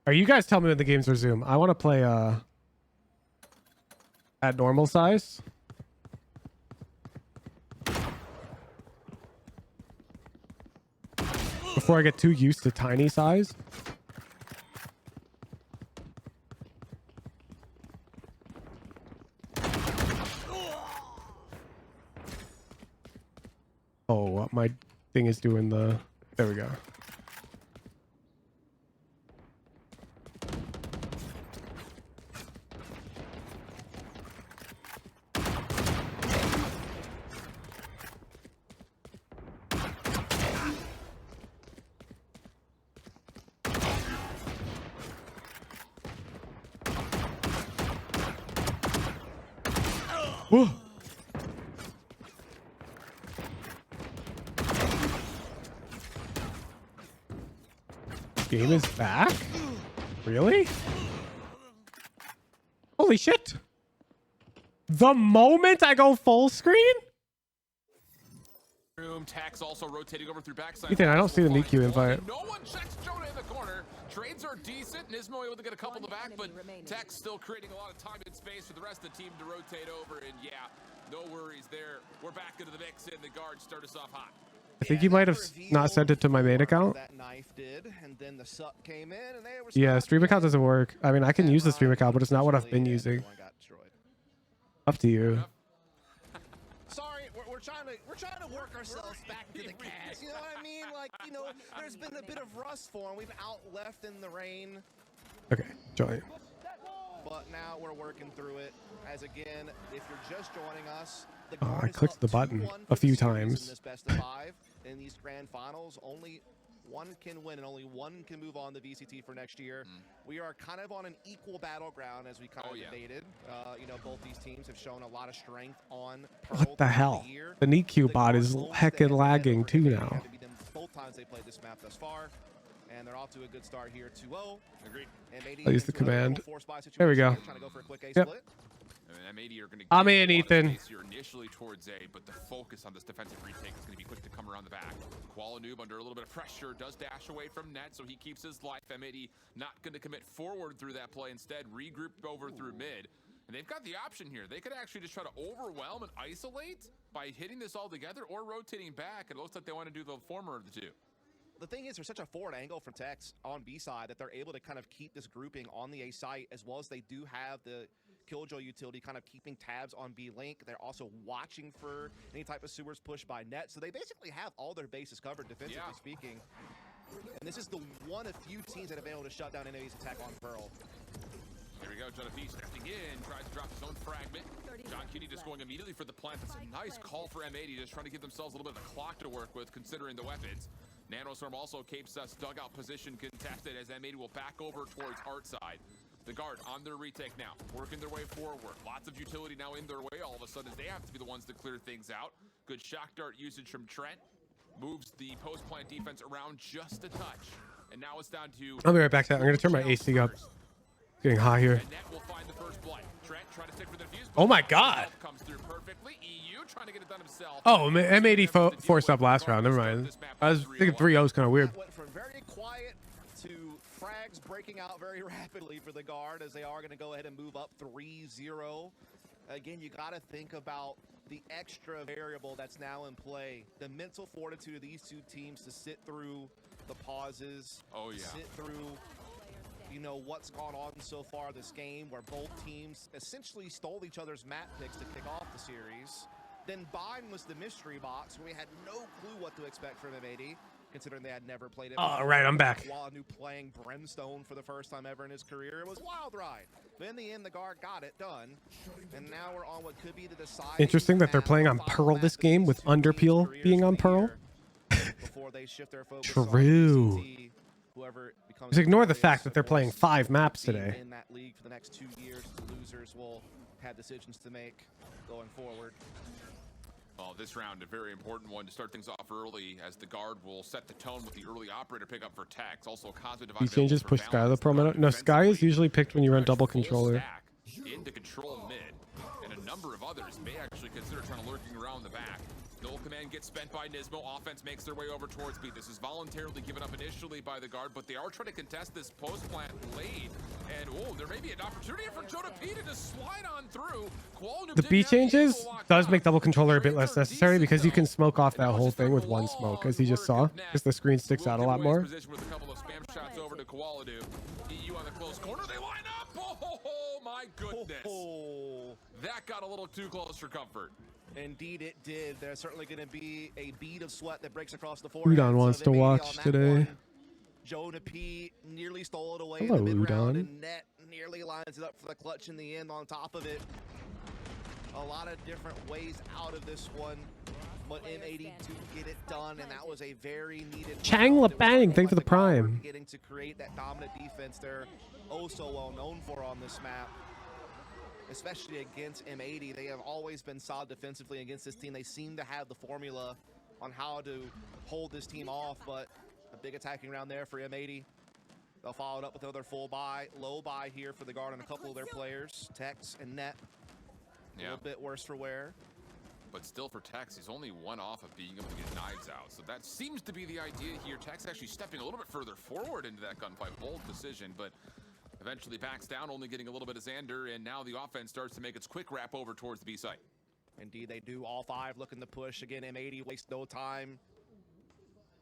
Are you guys telling me when the games resume? I want to play at normal size. Before I get too used to tiny size. Oh, my thing is doing the... There we go. Whoa. Game is back? Really? Holy shit. The moment I go full screen? Tax also rotating over through backside. Ethan, I don't see the NICU invite. No one checks Jonah in the corner. Trades are decent. Nismo able to get a couple in the back, but Tax still creating a lot of time and space for the rest of the team to rotate over. And yeah, no worries there. We're back into the mix, and the guards start us off hot. I think you might have not sent it to my main account. That knife did, and then the suck came in, and they were Yeah, stream account doesn't work. I mean, I can use the stream account, but it's not what I've been using. Up to you. Sorry, we're trying to work ourselves back to the cast. You know what I mean? Like, you know, there's been a bit of rust form. We've out left in the rain. Okay, join. but now we're working through it. As again, if you're just joining us, the Oh, guard I is clicked up the button 2-1 a for the few series times. in this best of 5 in these grand finals. Only one can win and only one can move on to VCT for next year. We are kind of on an equal battleground as we kind of debated. You know, both these teams have shown a lot of strength on Pearl What the throughout hell? year. The NEQ The bot guard is owns the heckin' head-to-head lagging over too M80. now. Had to beat them both times they played this map thus far. And they're off to a good start here, 2-0. Agreed. I'll use the command. There we go. Trying to go for a quick A Yep. split. I mean, M80 are going to I'm in, Ethan. Here initially towards A, but the focus on this defensive retake is going to be quick to come around the back. Koala Noob under a little bit of pressure does dash away from net, so he keeps his life. M80 not going to commit forward through that play. Instead, regroup over through mid. And they've got the option here. They could actually just try to overwhelm and isolate by hitting this all together or rotating back. It looks like they want to do the former of the two. The thing is, there's such a forward angle from Tex on B side that they're able to kind of keep this grouping on the A site, as well as they do have the Killjoy utility kind of keeping tabs on B link. They're also watching for any type of sewers push by net, so they basically have all their bases covered defensively speaking. And this is the one of few teams that have been able to shut down enemies' attack on Pearl. Here we go, Jonathan stepping in, tries to drop his own fragment. John Kitty just going immediately for the plant. That's a nice call for M80, just trying to give themselves a little bit of a clock to work with, considering the weapons. Nanostorm also keeps us dugout position contested as M80 will back over towards Art side. The guard on their retake now, working their way forward. Lots of utility now in their way all of a sudden as they have to be the ones to clear things out. Good shock dart usage from Trent. Moves the post-plant defense around just a touch. And now it's down to... I'll be right back. I'm going to turn my AC up. It's getting hot here. And Net will find the first blood. Trent trying to stick for the defuse. Oh my god. Comes through perfectly. EU trying to get it done himself. Oh, M80 forced up last round. Never mind. I was thinking 3-0 is kind of weird. Went from very quiet to frags breaking out very rapidly for the guard as they are going to go ahead and move up 3-0. Again, you got to think about the extra variable that's now in play. The mental fortitude of these two teams to sit through the pauses. Sit through, you know, what's gone on so far this game, where both teams essentially stole each other's map picks to kick off the series. Then Bind was the mystery box, where we had no clue what to expect from M80, considering they had never played it. All right, I'm back. Wanu playing Brimstone for the first time ever in his career. It was a wild ride. But in the end, the guard got it done. And now we're on what could be the deciding. Interesting that they're playing on Pearl this game with Underpeel being on Pearl. Before they shift their focus True. Just ignore the fact that they're playing 5 maps today. In that league for the next 2 years, the losers will have decisions to make going forward. Well, this round, a very important one to start things off early, as the guard will set the tone with the early operator pickup for Tex. Also, Cosmic Divide. These changes push Sky the Pro meta. No, Sky is usually picked when you run double controller. Into control mid, and a number of others may actually consider trying to lurking around the back. Dual command gets spent by Nismo. Offense makes their way over towards B. This is voluntarily given up initially by the guard, but they are trying to contest this post plant lead. And oh, there may be an opportunity for Jonah P to just slide on through. The B changes does make double controller a bit less necessary because you can smoke off that whole thing with one smoke, as you just saw, because the screen sticks out a lot more. Position with a couple of spam shots over to Koala Noob. EU on the close corner. They line up. Oh my goodness. That got a little too close for comfort. Indeed it did. There's certainly going to be a bead of sweat that breaks across the forehead. Udon wants to watch today. Jonah P nearly stole it away. Hello, in the mid round, Udon. and Net nearly lines it up for the clutch in the end on top of it. A lot of different ways out of this one, but M80 to get it done, and that was a very needed Chang Labang, thank you for the prime. getting to create that dominant defense they're oh so well known for on this map. Especially against M80, they have always been solid defensively against this team. They seem to have the formula on how to hold this team off, but a big attacking round there for M80. They'll follow it up with another full buy, low buy here for the guard and a couple of their players, Tex and Net. A little bit worse for wear. But still for Tex, he's only one off of being able to get knives out. So that seems to be the idea here. Tex actually stepping a little bit further forward into that gunfight. Bold decision, but eventually backs down, only getting a little bit of Xander, and now the offense starts to make its quick wrap over towards the B site. Indeed, they do. All 5 looking to push. Again, M80 wastes no time.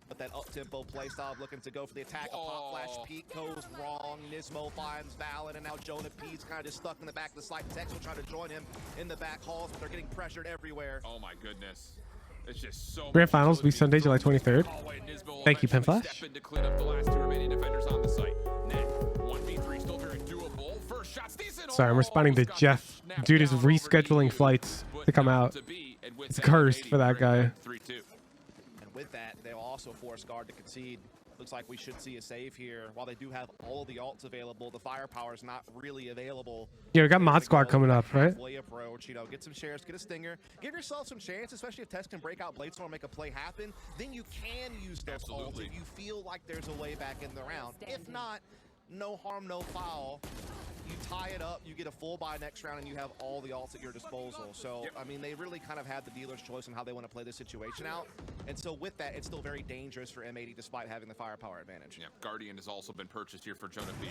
But that up-tempo playstyle looking to go for the attack. A pop flash peek goes wrong. Nismo finds Valid, and now Jonah P's kind of just stuck in the back of the site. Tex will try to join him in the back halls, but they're getting pressured everywhere. Oh my goodness. It's just so Grand Finals will be Sunday, July 23rd. Thank you, Pinflash. Step in to clean up the last 2 remaining defenders on the site. Net 1v3 still very doable. First shots. Decent. Sorry, I'm responding to Jeff. Dude is rescheduling flights to come out. It's cursed for that guy. And with that, they'll also force Guard to concede. Looks like we should see a save here. While they do have all the ults available, the firepower is not really available. Yeah, we got Mod Squad coming up, right? Halfway approach, you know, get some shares, get a stinger, give yourself some chance, especially if Tex can break out Bladestorm and make a play happen. Then you can use those ults if you feel like there's a way back in the round. If not, no harm, no foul. You tie it up, you get a full buy next round, and you have all the ults at your disposal. So, I mean, they really kind of had the dealer's choice on how they want to play this situation out. And so with that, it's still very dangerous for M80 despite having the firepower advantage. Yeah, Guardian has also been purchased here for Jonah B.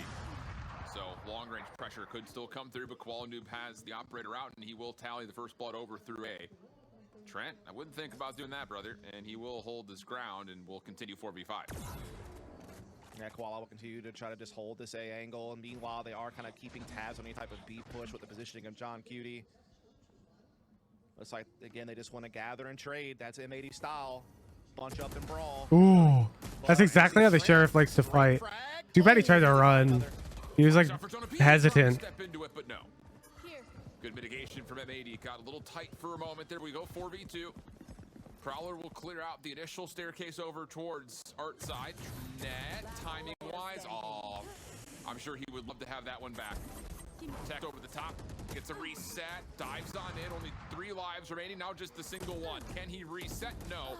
So long-range pressure could still come through, but Noob has the operator out, and he will tally the first blood over through A. Trent, I wouldn't think about doing that, brother. And he will hold his ground, and will continue 4v5. Yeah, Koala will continue to try to just hold this A angle, and meanwhile, they are kind of keeping tabs on any type of B push with the positioning of John Cutie. Looks like, again, they just want to gather and trade. That's M80 style. Bunch up and brawl. Ooh, that's exactly how the Sheriff likes to fight. Too bad he tried to run. He was like hesitant. Step into it, but no. Good mitigation from M80. Got a little tight for a moment. There we go, 4v2. Prowler will clear out the initial staircase over towards Art side. Net, timing-wise, I'm sure he would love to have that one back. Tech over the top, gets a reset, dives on in, only 3 lives remaining, now just the single one. Can he reset? No.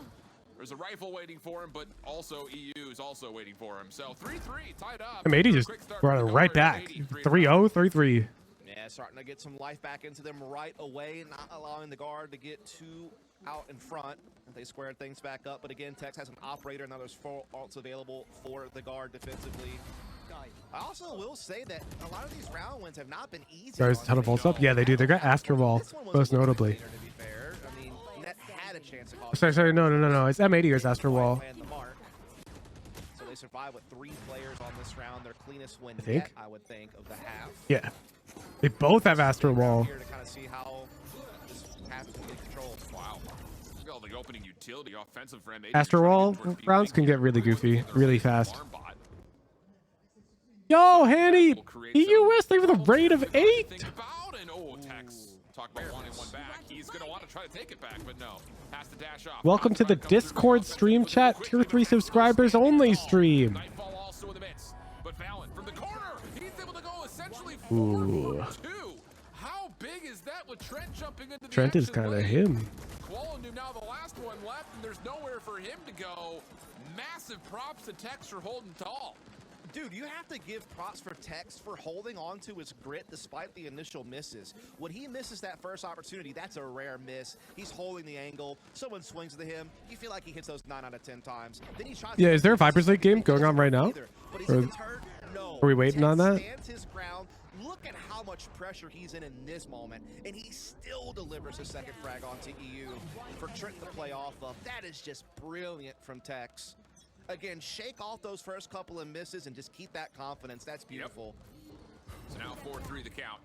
There's a rifle waiting for him, but also EU is also waiting for him. So 3-3, tied up. M80 just brought it right back. 3-0, 3-3. Yeah, starting to get some life back into them right away, not allowing the Guard to get too out in front. They squared things back up, but again, Tex has an operator. Now there's 4 ults available for the Guard defensively. I also will say that a lot of these round wins have not been easy. There's a ton of ults up. Yeah, they do. They got Astro Ball, most notably. To be fair, I mean, Net had a chance to call. Sorry, no. It's M80 or Astro Ball. So they survive with 3 players on this round. Their cleanest win yet, I would think, of the half. Yeah, they both have Astro Ball. Here to kind of see how this happens with control. Wow. Look at all the opening utility offensive for M80. Astro Ball rounds can get really goofy, really fast. Yo, Hanny, EUS, they have a rate of 8. Oh, Tex. Talk about wanting one back. He's going to want to try to take it back, but no. Has to dash off. Welcome to the Discord stream chat, tier 3 subscribers only stream. Nightfall also in the midst. But Valen from the corner, he's able to go essentially 4-2. How big is that with Trent jumping into the Trent is kind of him. Noob now the last one left, and there's nowhere for him to go. Massive props to Tex for holding tall. Dude, you have to give props for Tex for holding on to his grit despite the initial misses. When he misses that first opportunity, that's a rare miss. He's holding the angle. Someone swings to him. You feel like he hits those 9 out of 10 times. Then he tries Is there a Vipers League game going on right now? Or are we waiting on that? Stands his ground. Look at how much pressure he's in this moment, and he still delivers a second frag onto EU for Trent to play off of. That is just brilliant from Tex. Again, shake off those first couple of misses and just keep that confidence. That's beautiful. So now 4-3 the count.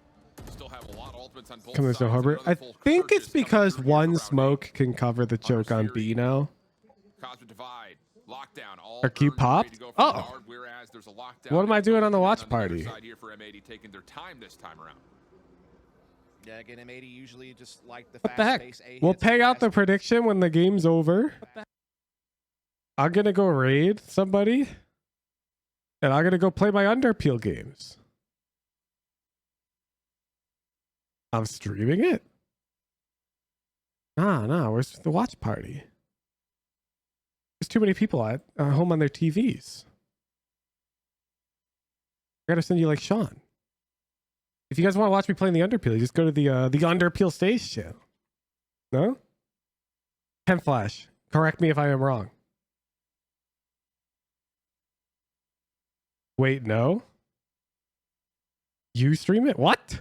Still have a lot of ultimates on both Come on, so Hubbard. I think it's because one smoke can cover the choke on B now. Cosmic Divide, lockdown, all Or keep popped? Oh. Whereas there's a lockdown. What am I doing on the watch party? Here for M80 taking their time this time around. Yeah, again, M80 usually just like the What the heck? We'll pay out the prediction when the game's over. I'm gonna go raid somebody, and I'm gonna go play my Underpeel games. I'm streaming it. Nah, where's the watch party? There's too many people at home on their TVs. I gotta send you like Sean. If you guys want to watch me playing the Underpeel, you just go to the Underpeel stage channel. No? Pen Flash, correct me if I am wrong. Wait, no? You stream it? What?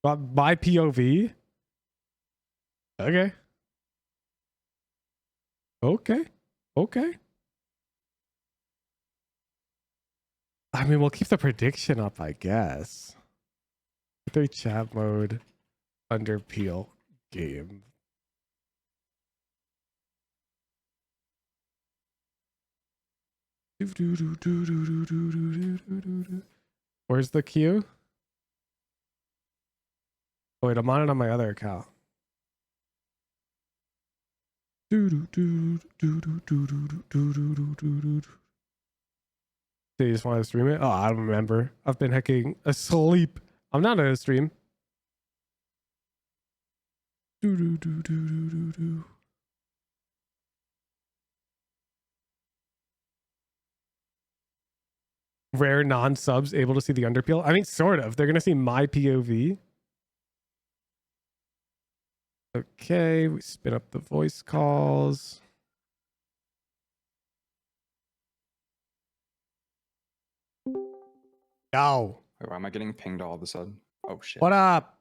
My POV? Okay. Okay. I mean, we'll keep the prediction up, I guess. 3 chat mode, Underpeel game. Where's the queue? Oh, wait, I'm on it on my other account. So you just want to stream it? Oh, I don't remember. I've been hecking asleep. I'm not on a stream. Rare non-subs able to see the underpeel. I mean, sort of. They're gonna see my POV. Okay, we spin up the voice calls. Yo. Why am I getting pinged all of a sudden? Oh shit. What up?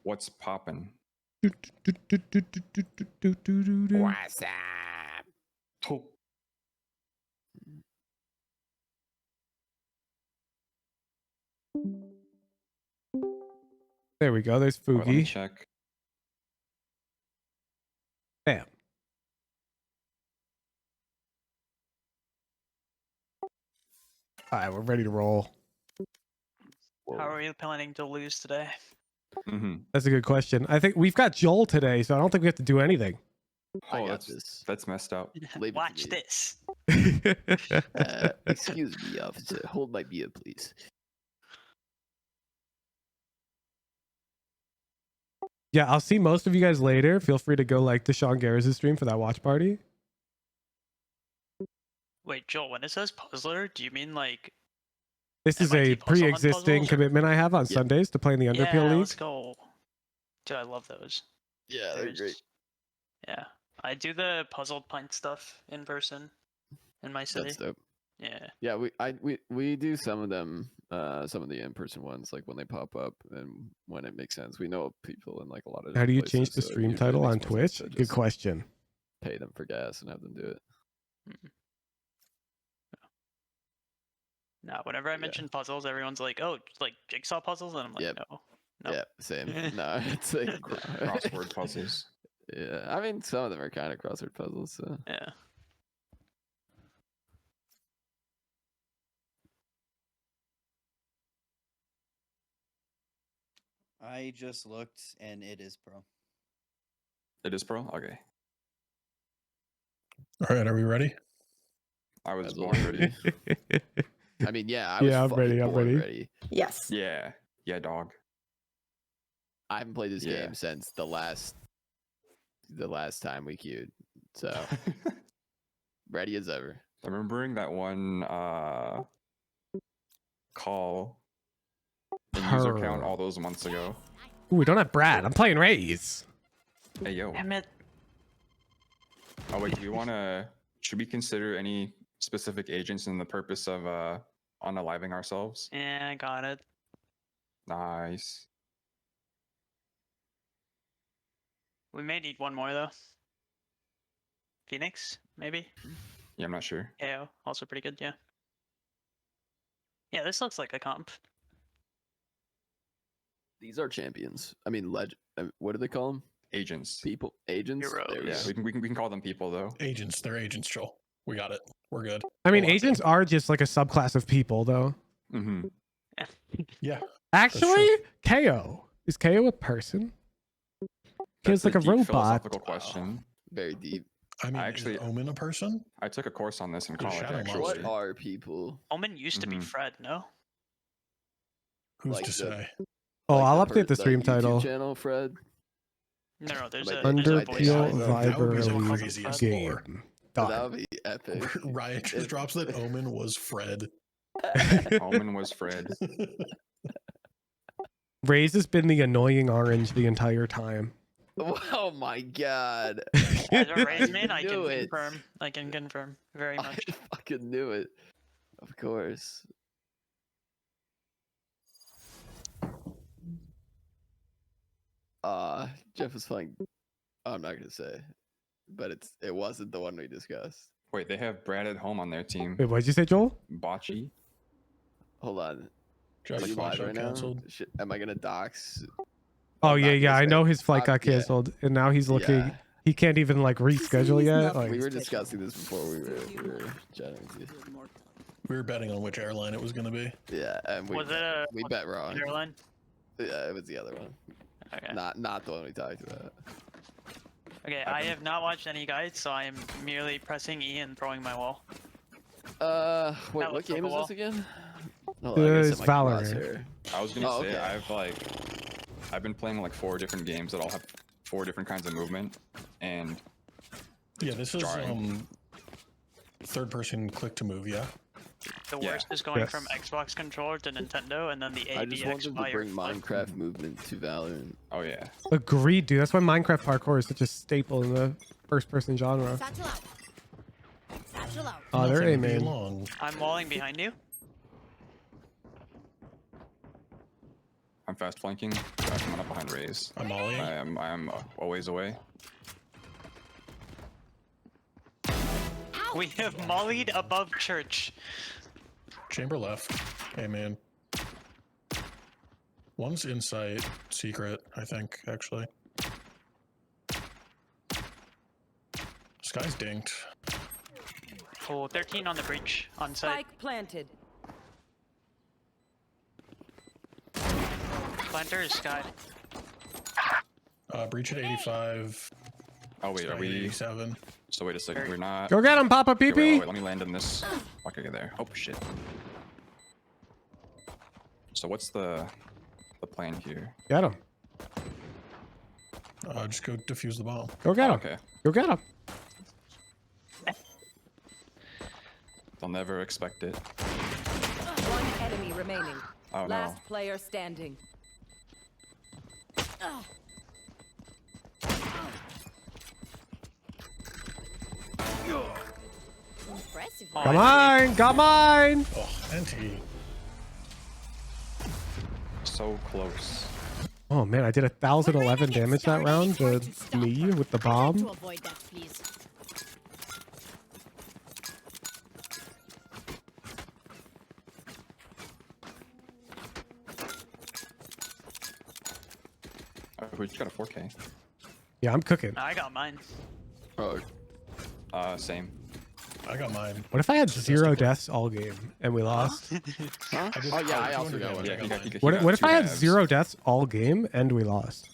What's poppin'? What's up? Oh. There we go. There's Wait, let me Fugi. check. Bam. All right, we're ready to roll. How are you planning to lose today? That's a good question. I think we've got Joel today, so I don't think we have to do anything. Oh, that's messed up. Watch this. Excuse me, officer. Hold my beer, please. Yeah, I'll see most of you guys later. Feel free to go like to Sean Garris' stream for that watch party. Wait, Joel, when it says puzzler, do you mean like... This is a pre-existing commitment I have on Sundays to play in the Underpeel Yeah, League. let's go. Dude, I love those. Yeah, they're great. Yeah, I do the puzzle pint stuff in person in my city. That's dope. Yeah. Yeah, we do some of them, some of the in-person ones, like when they pop up and when it makes sense. We know people in like a lot of. How do you places, change the so stream usually it title makes on more Twitch? sense to Good just question. Pay them for gas and have them do it. No, whenever I mention puzzles, everyone's like, "Oh, like jigsaw puzzles," and I'm like, "No, no." Yeah, same. No, it's like Crossword puzzles. Yeah, I mean some of them are kind of crossword puzzles. So. Yeah. I just looked and it is pro. It is pro? Okay. All right, are we ready? I was born ready. I mean, yeah, I was I'm fucking ready. I'm born ready. ready. Yes. Yeah. Yeah, dog. I haven't played this Yeah. game since the last time we queued. So ready as ever. I'm remembering that one call and user count all those months ago. Ooh, we don't have Brad. I'm playing Rays. Hey yo. Damn it. Oh wait, do we wanna should we consider any specific agents in the purpose of unaliving ourselves? Yeah, I got it. Nice. We may need one more though. Phoenix, maybe. Yeah, I'm not sure. KO, also pretty good. Yeah. Yeah, this looks like a comp. These are champions. I mean, what do they call them? Agents. People. Agents. There Yeah, we can call them people though. Agents. They're agents, Joel. We got it. We're good. I mean, agents are just like a subclass of people, though. Mm-hmm. Yeah. Actually, KO. Is KO a person? KO's like a deep robot. philosophical question. Very deep. I mean, actually, is Omen a person? I took a course on this in He's college. Shadow Actually. What are people? Omen used to be Fred, no? Who's Like to say? Oh, like I'll the update the stream YouTube title. channel, Fred. No, there's Like, a Underpeel That would be so Viber crazy as game. lore. Done. That would be epic. Riot just drops that Omen was Fred. Omen was Fred. Raze has been the annoying orange the entire time. Oh my god. As a Rays man, I knew can it. confirm. I can confirm very much. I fucking knew it. Of course. Jeff was playing. I'm not gonna say, but it wasn't the one we discussed. Wait, they have Brad at home on their team. Wait, what did you say, Joel? Bocce. Hold on. Jeff Are you live Flash right canceled. now? Am I gonna dox? Oh, yeah, not yeah. I this know guy. his flight got Yeah. canceled, and now he's looking Yeah. he can't even like reschedule yet. Like, We were discussing this before we were chatting with you. We were betting on which airline it was going to be. Yeah, and we Was it a we bet wrong. airline? Yeah, it was the other one. Okay. Not the one we talked about. Okay, I have not watched any guides, so I am merely pressing E and throwing my wall. Wait, That what looks like game a is wall. this again? Oh, It's Valorant. I was gonna say okay. I've been playing like 4 different games that all have 4 different kinds of movement, and Yeah, this is jarring. third person click to move. Yeah. The worst is going from Xbox controller to Nintendo, and then the I just wanted to ABX bring Minecraft movement to Valorant. Oh yeah. agreed, dude. That's why Minecraft parkour is such a staple in the first-person genre. Satchel out. Satchel out. Oh, they're Nothing to be aiming. long. I'm walling behind you. I'm fast flanking. I'm coming up behind Raze. I'm ollie. I am a ways away. We have mollied above church. Chamber left. Hey man. One's insight, secret, I think, actually. Sky's dinked. Oh, 13 on the breach, on site. Spike planted. Planter is Sky. Breach at 85. Oh wait, Sky are we? 87. So wait a second, we're not. Go get him, Papa Okay, PP. wait, let me land in this. Okay, there. Oh shit. So what's the plan here? Get him. Just go defuse the bomb. Go get him. Okay. Go get him. They'll never expect it. One enemy remaining. Oh Last no. player standing. Impressive. Come on, come on. Oh, NT. So close. Oh man, I did 1,011 damage that round to me with the To bomb. avoid that, please. We just got a 4K. Yeah, I'm cooking. I got mine. Oh, Same. I got mine. What if I had 0 deaths all game and we lost? huh? Oh yeah, I also got one. Yeah, he got What if 2 I had halves. 0 deaths all game and we lost?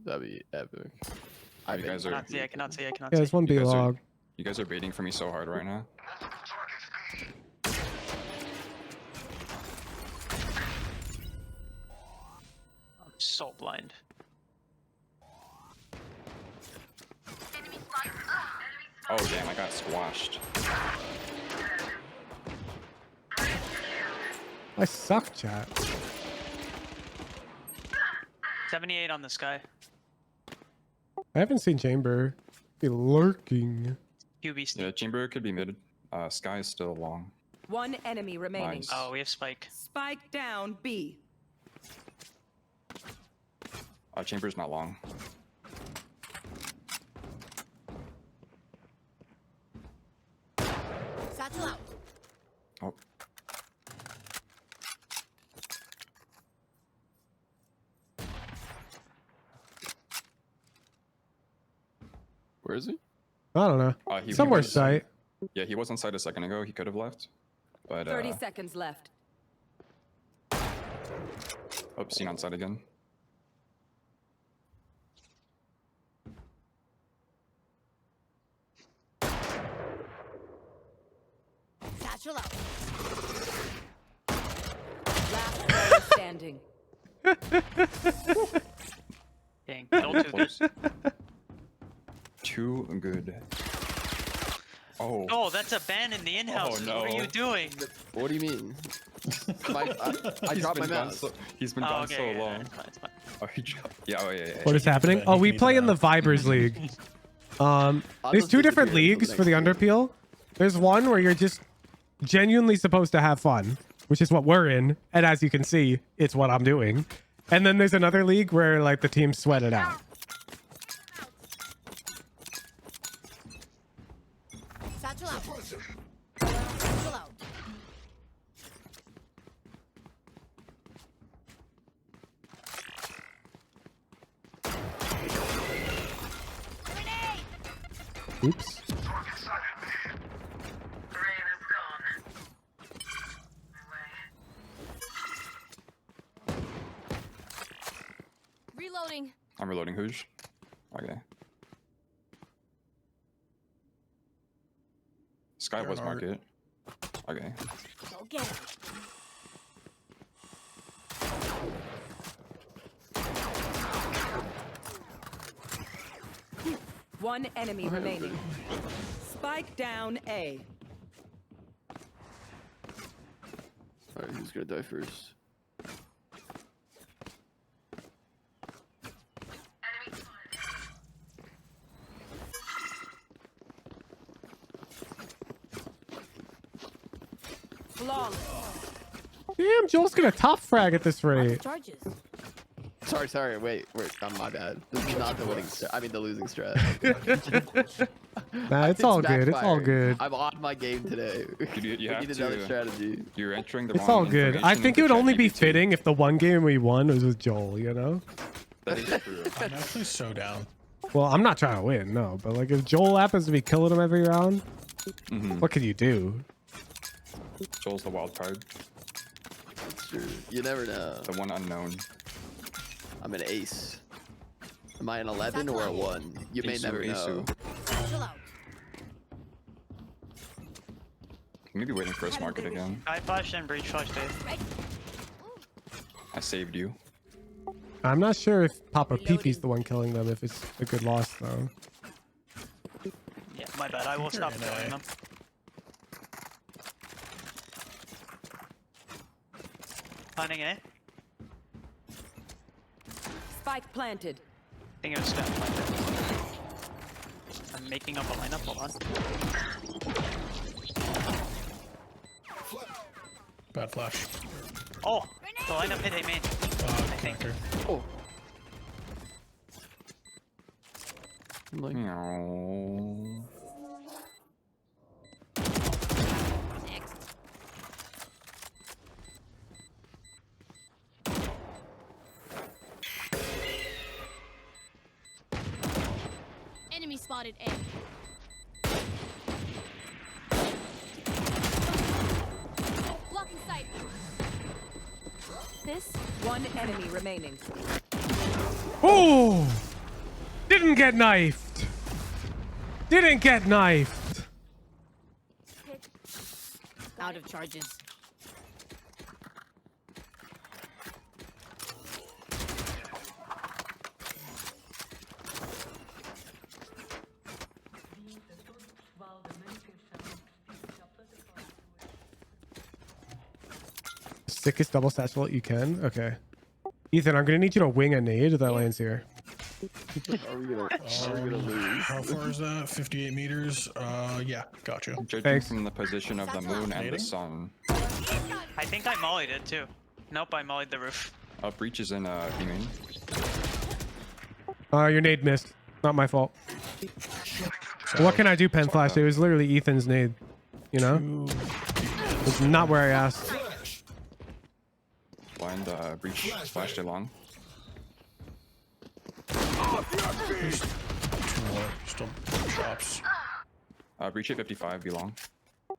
That'd be epic. You guys are. I cannot see. Yeah, this one You guys are- B-log. You guys are baiting for me so hard right now. I'm so blind. Oh damn, I got squashed. I suck, chat. 78 on the Sky. I haven't seen Chamber be lurking. QB Yeah, Chamber could be mid. Sky is still long. One enemy remaining. Nice. Oh, we have Spike. Spike down B. Chamber's not long. Satchel out. Oh. Where is he? I don't know. He Somewhere was- sight. Yeah, he was on site a second ago. He could have left, but 30 seconds left. oh, seen on site again. Satchel out. Last player standing. Dang, kill too good. Too good. Oh. Oh, that's a ban in the in-house. Oh, no. What are you doing? What do you mean? I He's dropped my been gone mouse. he's been Oh, gone okay, so yeah, long. it's fine, it's fine. Oh, he dropped. Yeah, oh yeah. What is happening? Oh, we play in the Vibers League. There's just 2 different disappear until leagues the for the next Underpeel. There's one where you're just genuinely supposed to have fun, which is what we're in. And as you can see, it's what I'm doing. And then there's another league where like the teams sweat it out. Satchel out. Satchel out. Oops. Reloading. I'm reloading Hoosh. Okay. Sky was market. Okay. Go get him. One enemy remaining. Spike down A. Alright, who's gonna die first? Flawless. Damn, Joel's gonna top frag at this rate. Charges. Sorry, wait, my bad. This is not the winning strat. I mean the losing strat. Nah, it's all good. It's all good. I'm on my game today. You have need another to- strategy. You're entering the It's wrong all good. I information think it would into only be ChatGPT. fitting if the one game we won was with Joel, you know? That is true. I'm actually so down. Well, I'm not trying to win, no. But like, if Joel happens to be killing him every round, what can you do? Joel's the wild card. It's true. You never know. The one unknown. I'm an ace. Am I an 11 or a 1? You may never know. Chill out. Maybe waiting for us market again. I flashed and breach flashed A. I saved you. I'm not sure if Papa Peepy's the one killing them, if it's a good loss, though. Yeah, my bad. I will stop killing them. Planning A. Spike planted. I think it was step planted. I'm making up a lineup. Hold on. Bad flash. Oh, the lineup hit A main. I think. Oh. I'm like, Enemy spotted A. Blocking sight. This one enemy remaining. Oh! Didn't get knifed. Didn't get knifed. Out of charges. Sickest double satchel you can. Okay. Ethan, I'm gonna need you to wing a nade that lands here. are we gonna lose? How far is that? 58 meters? Yeah, gotcha. Judging Thanks. from the position of the moon and the sun. I think I mollied it too. Nope, I mollied the roof. Breach is in B main. Your nade missed. Not my fault. What can I do, Pen Flash? It was literally Ethan's nade. You know? It's not where I asked. Blind breach flashed it long. Two more. Still chops. Breach at 55, be long.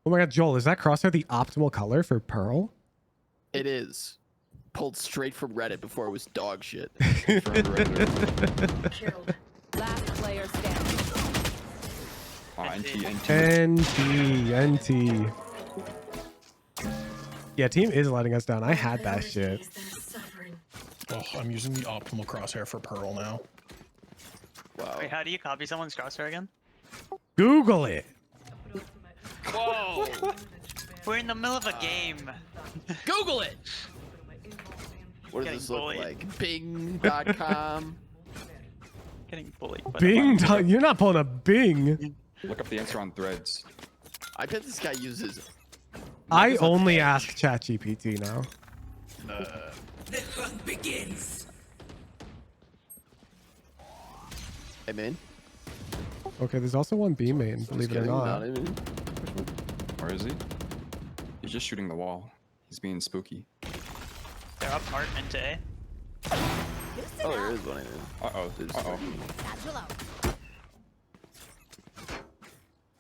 Oh my god, Joel, is that crosshair the optimal color for Pearl? It is. Pulled straight from Reddit before it was dog shit. Last player standing. NT. Yeah, team is letting us down. I had that shit. Oh, I'm using the optimal crosshair for Pearl now. Wow. Wait, how do you copy someone's crosshair again? Google it. Whoa! We're in the middle of a game. Google it! What does Getting this look bullied. like? Bing.com. Getting bullied. by the Bing. button. You're not pulling a Bing. Look up the answer on threads. I bet this guy uses. I only ask ChatGPT now. The hunt begins. Hey, man. Okay, there's also one B main, believe it or not. Where is he? He's just shooting the wall. He's being spooky. They're up heart into A. Oh, there is one. Uh-oh. Satchel out.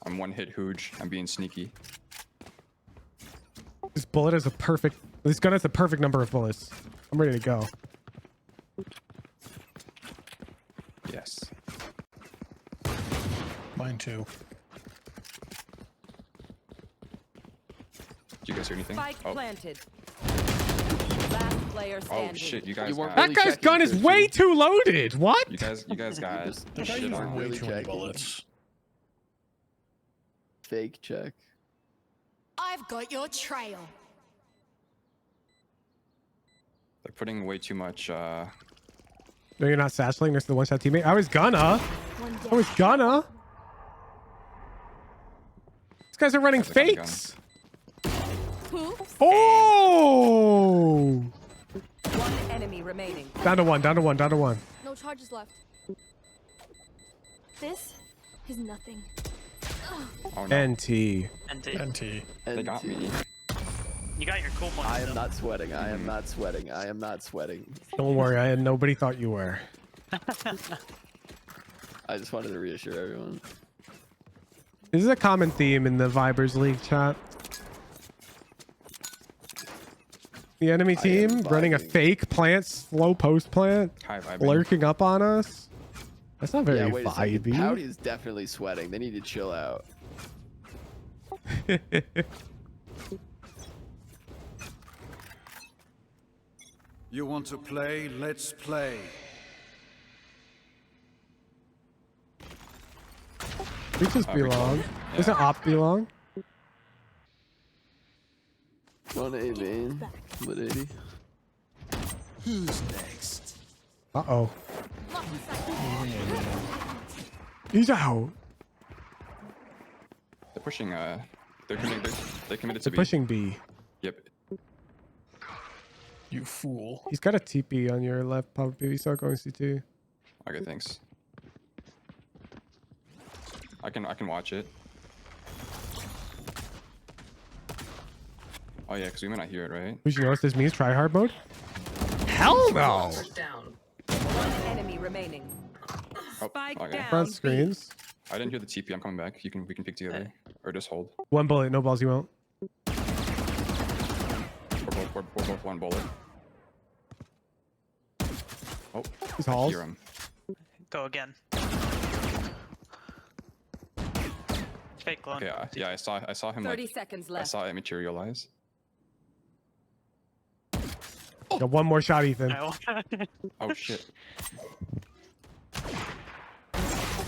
I'm one hit hooge. I'm being sneaky. This bullet is a perfect. This gun has the perfect number of bullets. I'm ready to go. Yes. Mine too. Did you guys hear anything? Spike Oh. planted. Last player standing. Oh shit! You guys. got, That guy's gun is way too loaded. What? You guys got. The guy shit used on. way too many bullets. Fake check. I've got your trail. They're putting way too much. No, you're not satcheling next to the one-shot teammate. I was gonna. These guys are running fakes. Oh! One enemy remaining. Down to one. No charges left. This is nothing. Oh, no. NT. They got me. You got your cool points. I am not sweating. I am not sweating. I am not sweating. Don't worry, nobody thought you were. I just wanted to reassure everyone. This is a common theme in the Vibers League chat. The enemy team running a fake plant, slow post plant, lurking up on us. That's not very wait a second. vibey. Pouty is definitely sweating. They need to chill out. You want to play? Let's play. We just belong. Doesn't op belong? 180, man. 180. Who's next? Uh-oh. He's out. They're pushing. They're committed. They're committed to They're B. pushing B. Yep. You fool. He's got a TP on your left, probably. He's not going CT. Okay, thanks. I can watch it. Oh yeah, because we might not hear it, right? Did you notice this means try hard mode? Hell no! One enemy remaining. Spike down. Front screens. I didn't hear the TP. I'm coming back. We can pick together, or just hold. One bullet, no balls you won't. We're both one bullet. Oh, He's I halls. hear him. Go again. Fake clone. Okay, yeah, I saw him. 30 seconds left. I saw it materialize. Got one more shot, Ethan. Oh shit.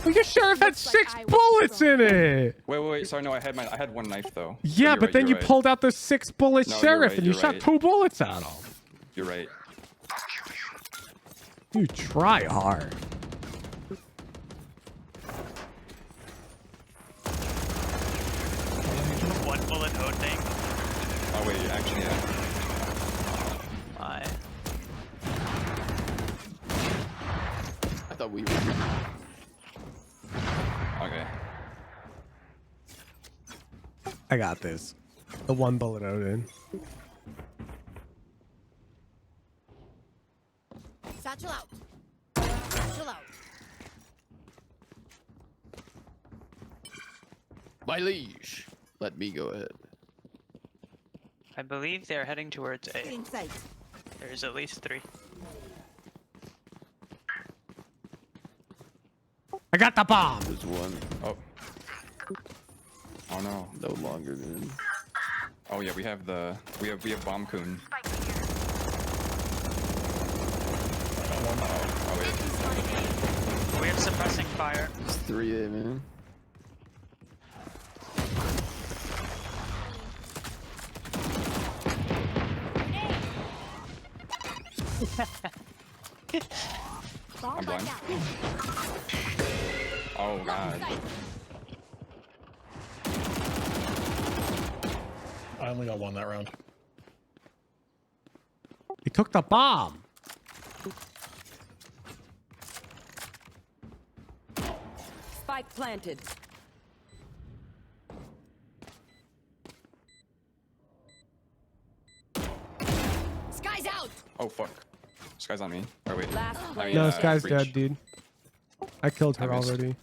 Well, your sheriff had 6 bullets in it. Wait. Sorry, no, I had one knife though. Yeah, but then you pulled out the 6-bullet No, you're sheriff right, and you you're shot right. 2 bullets at him. You're right. You try hard. One bullet opening. Oh wait, actually, yeah. My. I thought we were. Okay. I got this. The 1 bullet Odin. Satchel out. Satchel out. My liege. Let me go ahead. I believe they're heading towards A. In sight. There's at least 3. I got the bomb. There's one. Oh. Oh no. No longer, man. Oh yeah, we have bomb coon. Oh wait. We have suppressing fire. It's 3A, man. I'm blind. Oh god. I only got one that round. He took the bomb. Spike planted. Sky's out. Oh fuck. This guy's on me. Oh wait. Last I player mean, No, this guy's breach. dead, dude. I killed her I missed. already.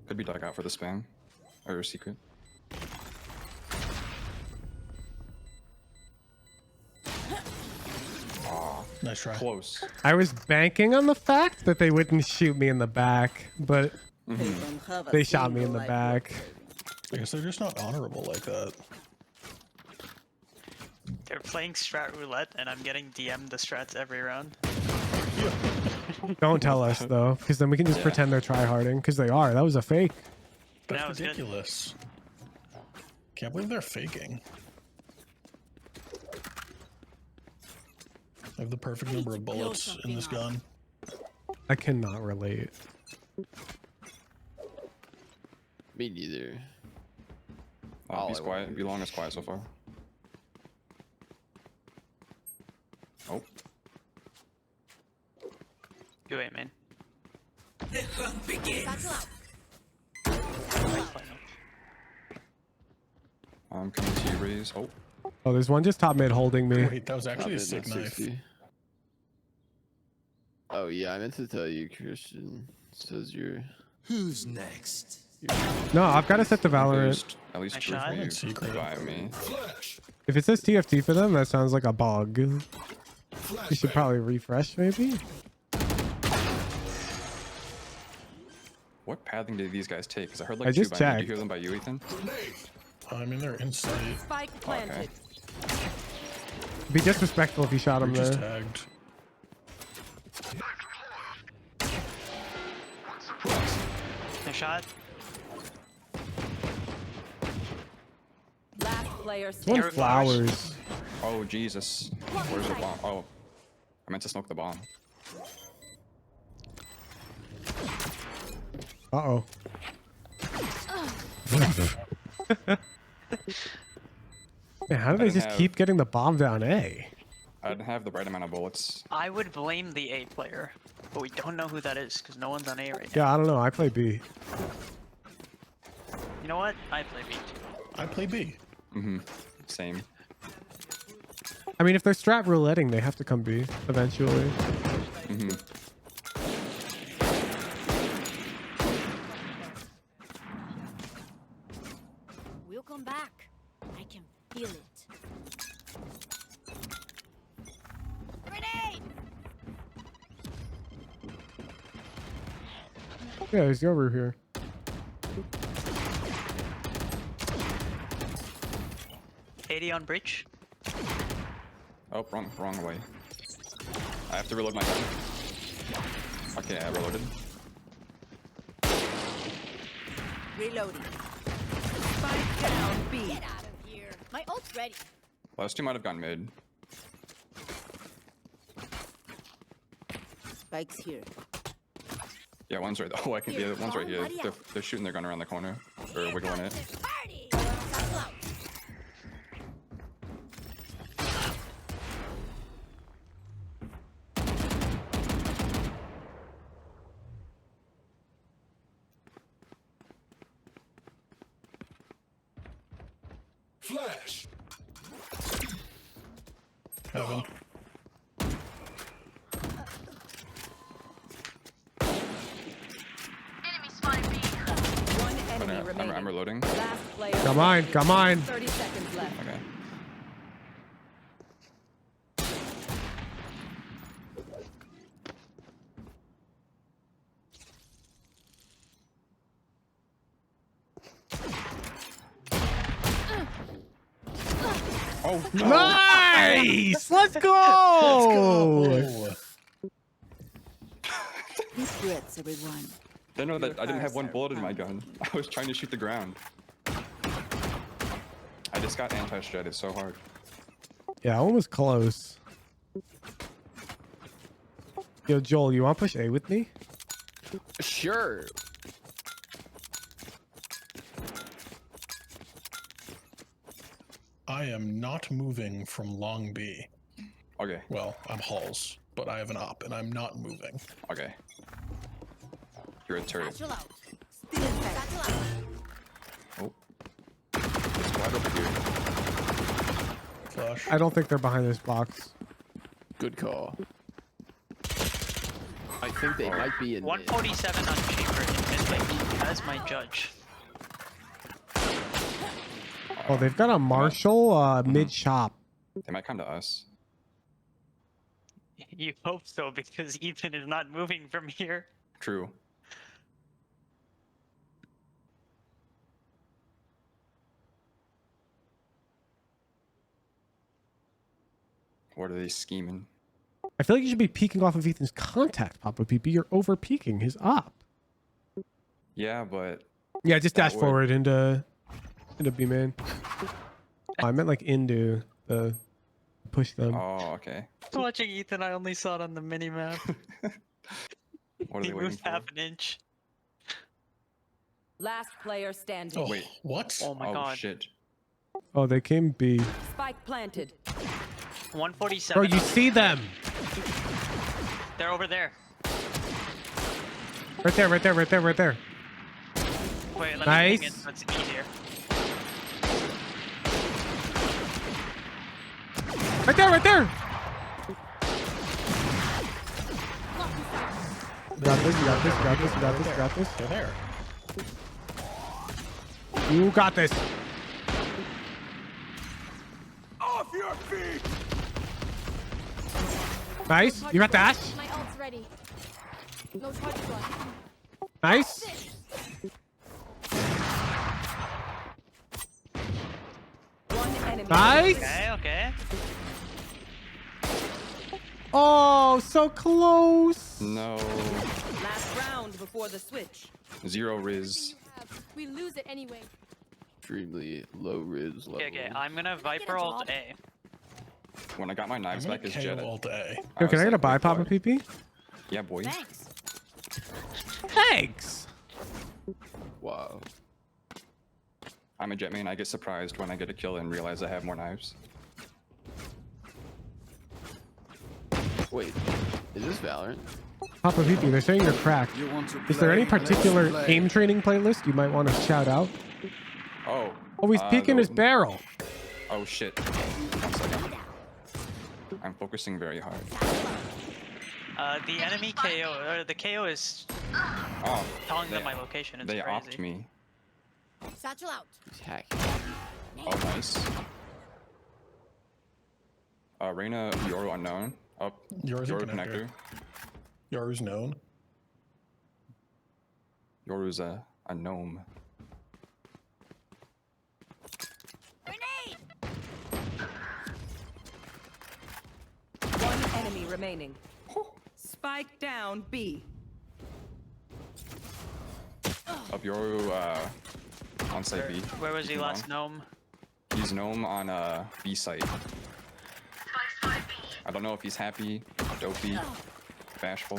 Could be dug out for the spam. Or secret. Aw, nice try. Close. I was banking on the fact that they wouldn't shoot me in the back, but they shot me in the back. I guess they're just not honorable like that. They're playing strat roulette, and I'm getting DM'd the strats every round. Don't tell us though, because then we can just pretend they're tryharding, because they are. That was a fake. That's ridiculous. Can't believe they're faking. I have the perfect number of bullets in this gun. I cannot relate. Me neither. He's quiet. Belong is quiet so far. Oh. You wait, man. The hunt begins. I'm coming to you, Raise. Oh. Oh, there's one just top mid holding me. Wait, that was actually a sick knife. Oh yeah, I meant to tell you, Christian. Says you're. Who's next? No, I've got to set the Valorant. At least two for you. Secret by me. If it says TFT for them, that sounds like a bug. You should probably refresh, maybe? What pathing did these guys take? Because I heard like I two just by me. checked. Did you hear them by you, Ethan? I mean, they're inside. Spike planted. Be disrespectful if you shot him Just there. tagged. No shot. Last player One standing. flowers. Oh, Jesus. Where's the bomb? Oh. I meant to smoke the bomb. Uh-oh. Man, how do they just keep getting the bomb down A? I didn't have the right amount of bullets. I would blame the A player, but we don't know who that is because no one's on A right now. Yeah, I don't know. I play B. You know what? I play B too. I play B. Mm-hmm. Same. I mean, if they're strat rouletting, they have to come B eventually. Mm-hmm. We'll come back. I can feel it. Grenade! Yeah, there's Yoru here. '80 on breach. Oh, wrong way. I have to reload my gun. Okay, I reloaded. Reloading. Spike down B. Get out of here. My ult's ready. Last two might have gone mid. Spike's here. Yeah, one's right. Oh, I can. Yeah, one's right here. They're shooting their gun around the corner, or wiggling it. Party! Satchel out. Flash. Heaven. One enemy remaining. I'm reloading. Last player. Come on, come on. 30 seconds left. Okay. Oh, no. Nice! Let's go! Regrets, everyone. Didn't know that I didn't have one bullet in my gun. I was trying to shoot the ground. I just got anti-strat. It's so hard. Yeah, one was close. Yo, Joel, you want to push A with me? Sure. I am not moving from long B. Okay. Well, I'm halls, but I have an op, and I'm not moving. Okay. You're a turret. Satchel out. Satchel out. Oh. It's wide over here. Flash. I don't think they're behind this box. Good call. I think they might be in. 147 on chamber in mid lane. As my judge. Oh, they've got a Marshall mid shop. They might come to us. You hope so, because Ethan is not moving from here. True. What are they scheming? I feel like you should be peeking off of Ethan's contact, Papa PP. You're over peeking his op. Yeah, but Yeah, just dash would- forward into B main. Oh, I meant like into the push them. Oh, okay. Watching Ethan, I only saw it on the mini map. What are He they waiting moved for? half an inch. Last player standing. Oh, wait, what? Oh my god. Shit. Oh, they came B. Spike planted. 147. Bro, you see them. They're over there. Right there, right there, right there, right there. Wait, let Nice. me ping it so it's easier. Right there, right there. You got this, you got this, you got this, you got this, you got this. They're there. You got this. Off your feet! Nice. You got dash. My ult's ready. No touch blood. Nice. One enemy. Nice. Okay, okay. Oh, so close. No. Last round before the switch. 0 Riz. We lose it anyway. Extremely low riz level. Okay, okay. I'm gonna Viper ult A. When I got my knives I'm back, gonna is Jet. KO ult A. Yo, can I get a buy, Papa PP? Yeah, boy. Thanks. Thanks. Wow. I'm a Jet main. I get surprised when I get a kill and realize I have more knives. Wait, is this Valorant? Papa PP, they're saying you're cracked. You want to Is there any play? Let's particular play. aim training playlist you might want to shout out? Oh. Oh, he's peeking his the- barrel. Oh shit. 1 second. I'm focusing very hard. The enemy KO, or the KO is Oh. telling them my location. It's They crazy. opt me. Satchel out. He's hacking. Oh, nice. Reyna, Yoru unknown. Oh, Yoru's a Yoru connector. connector. Yoru's known. Yoru's a gnome. One enemy remaining. Spike down B. Up Yoru, on site B. Where was he Gnome. last gnome? He's gnome on B site. I don't know if he's happy, dopey, bashful.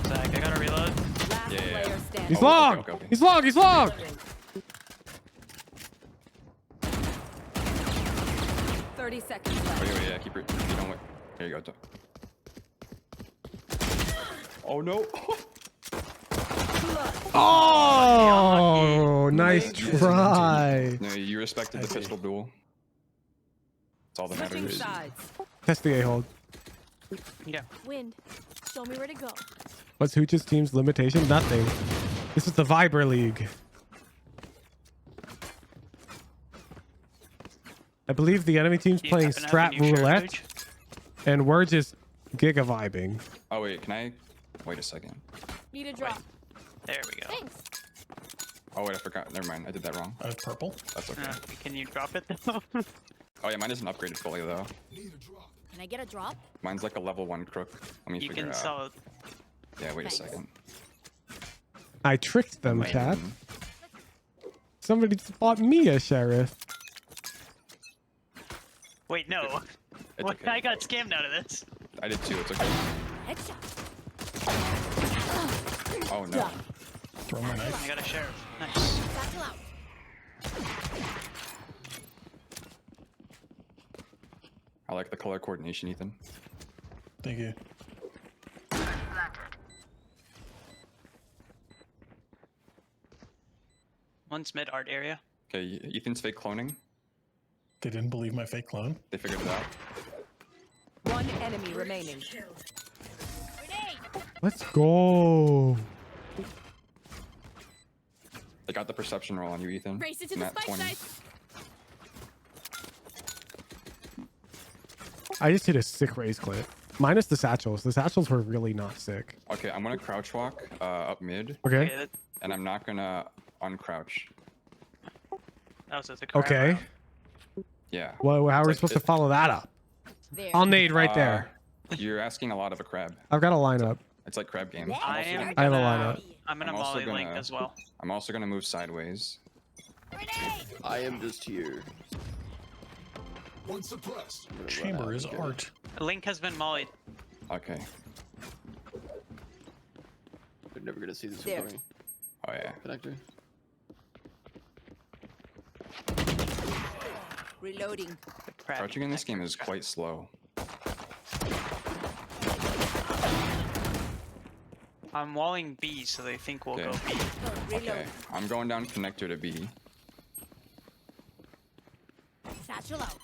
Zach, I gotta reload. Last Yeah, yeah, yeah. player standing. He's Oh, okay, long. okay, okay. He's long. He's long. 30 seconds Oh, left. yeah, keep it. You know what? Here you go. Oh no! Oh, nice try. No, you respected the pistol duel. That's all that Switching matters. sides. Test the A-hold. Yeah. Wind. Show me where to go. What's Hooch's team's limitation? Nothing. This is the Viber League. I believe the enemy team's Do you playing happen to have strat a new shirt, roulette, Hooch? and we're just giga vibing. Oh wait, can I? Wait a second. Need a drop. There we go. Thanks. Oh wait, I forgot. Never mind. I did that wrong. I have purple. That's okay. Can you drop it though? Oh yeah, mine isn't upgraded fully though. Can I get a drop? Mine's like a level 1 crook. Let me You figure can it out. sell it. Yeah, wait a Thanks. second. I tricked them, Wait, chat. Somebody bought me a sheriff. Wait, no. It's What? okay. I got scammed out of this. I did too. It's okay. Headshot. Oh no. Throw my knife. I got a sheriff. Nice. Satchel out. I like the color coordination, Ethan. Thank you. One's mid art area. Okay, Ethan's fake cloning. They didn't believe my fake clone. They figured it out. One enemy remaining. Let's go. I got the perception roll on you, Ethan. Race it to the Nat spike 20. site. I just hit a sick raise clip. Minus the satchels. The satchels were really not sick. Okay, I'm gonna crouch walk up mid. Okay. And I'm not gonna uncrouch. That was just a crab Okay. round. Yeah. Well, how are we supposed to follow that up? I'll nade right there. You're asking a lot of a crab. I've got a lineup. It's like crab game. I have a lineup. I'm gonna also molly Link as well. I'm also gonna move sideways. I am just here. One suppressed. Chamber is art. Link has been mollied. Okay. They're never gonna see this There. coming. Oh yeah. Connector. Reloading. Crouching in this game is quite slow. I'm walling B, so they think we'll go B. Okay. I'm going down connector to B. Satchel out.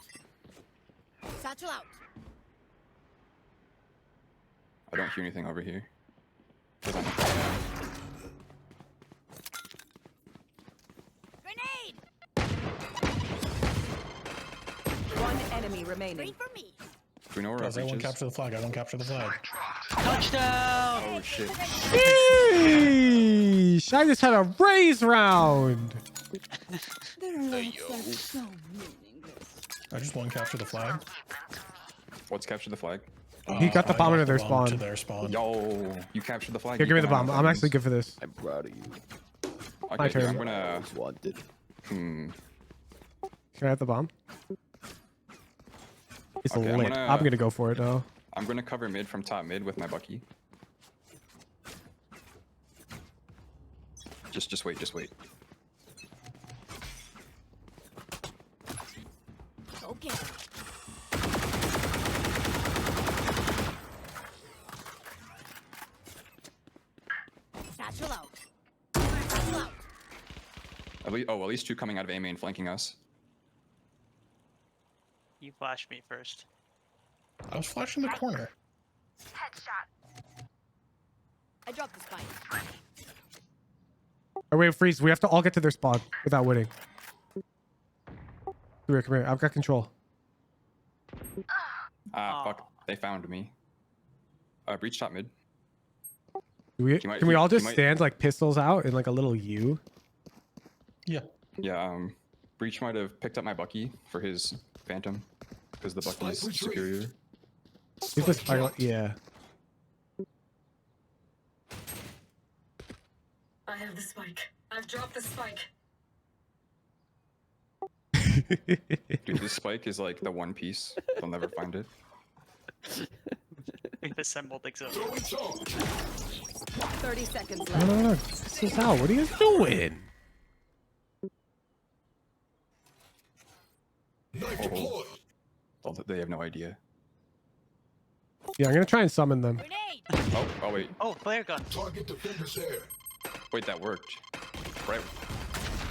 Satchel out. I don't hear anything over here. Grenade. One enemy remaining. Wait for me. Do we know where our Guys, I reach won't is? capture the flag. I won't capture the flag. Touchdown! Oh shit. Sheesh! I just had a raise round. I just won't capture the flag. What's capture the flag? He got the I bomb into their the spawn. To their spawn. Yo, you captured the flag. Here, You give me the can bomb. have I'm that actually means. good for this. I'm proud of you. Okay, My turn. I'm gonna. Wanted. Can I have the bomb? It's Okay, lit. I'm gonna go for it though. I'm gonna cover mid from top mid with my Bucky. Just wait, just wait. Okay. Satchel out. Satchel out. At least two coming out of A main flanking us. You flashed me first. I was flashing the corner. Headshot. I dropped the spike. Oh, wait, freeze. We have to all get to their spawn without winning. Come here. I've got control. Ah, fuck. They found me. Breach top mid. Can we all just stand like pistols out in like a little U? Yeah. Yeah, Breach might have picked up my Bucky for his Phantom. Because the Bucky is superior. He's the spike. Yeah. I have the spike. I've dropped the spike. Dude, this spike is like the one piece. They'll never find it. We've assembled exo. 30 seconds No, left. no, no. This is out. What are you guys doing? Oh, they have no idea. Yeah, I'm gonna try and summon them. Oh wait. Oh, flare gun. Target defenders there. Wait, that worked. Right.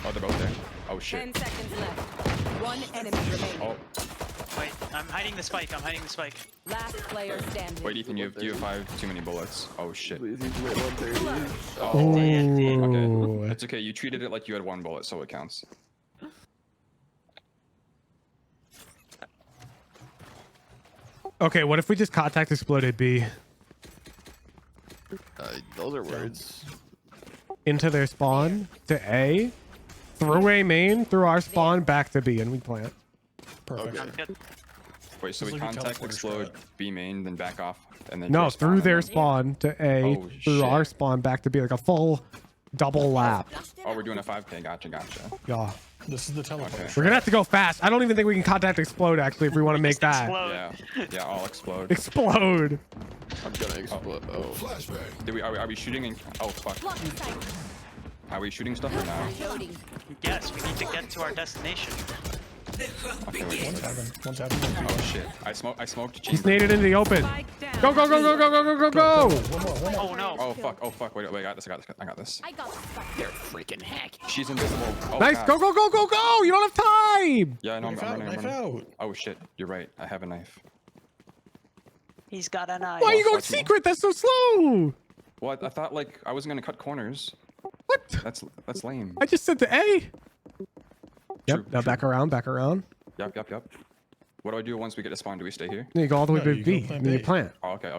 Oh, they're both there. Oh shit. 10 seconds left. One enemy remaining. Oh, Wait, I'm hiding the spike. I'm hiding the spike. Last player standing. wait, Ethan, you have 5 too many bullets. Oh shit. Oh. Okay. It's okay. You treated it like you had 1 bullet, so it counts. Okay, what if we just contact exploded B Those are words. into their spawn to A, through A main, through our spawn, back to B, and we plant. Perfect. Sounds good. Wait, so It's we like a contact teleporter explode B main, then back off, and then No, to through their spawn, spawn to A, Oh, through shit. our spawn, back to B, like a full double lap. and then- Oh, we're doing a 5K. Gotcha. Yeah. This is the teleporter. Okay. We're gonna have to go fast. I don't even think we can contact explode actually if we want to make that. Explode. Yeah, I'll explode. Explode. I'm gonna explode. Oh. Flashbang. Are we shooting? Oh fuck. Block the sight. Are we shooting stuff or no? Reloading. Yes, we need to get to our destination. Okay, wait. One's happening. Oh shit! I smoked. He's chamber. naded into the open. Go, go, go, go, go, go, go, go, go! Oh no. Oh fuck! Wait, I got this. I got this. I got the spike. They're freaking hack. She's invisible. Oh, Nice. God. Go, go, go, go, go! You don't have time. Yeah, I know. I'm Knife out, running. I'm knife running. out. Oh shit! You're right. I have a knife. He's got an eye. Why are you going fuck me. secret? That's so slow. What? I thought like I wasn't gonna cut corners. What? That's lame. I just said to A. Yep. True, Now true. back around. Back around. Yep. What do I do once we get to spawn? Do we stay here? Then you go all the way No, to you B. go plant Then you B. plant. Oh, okay.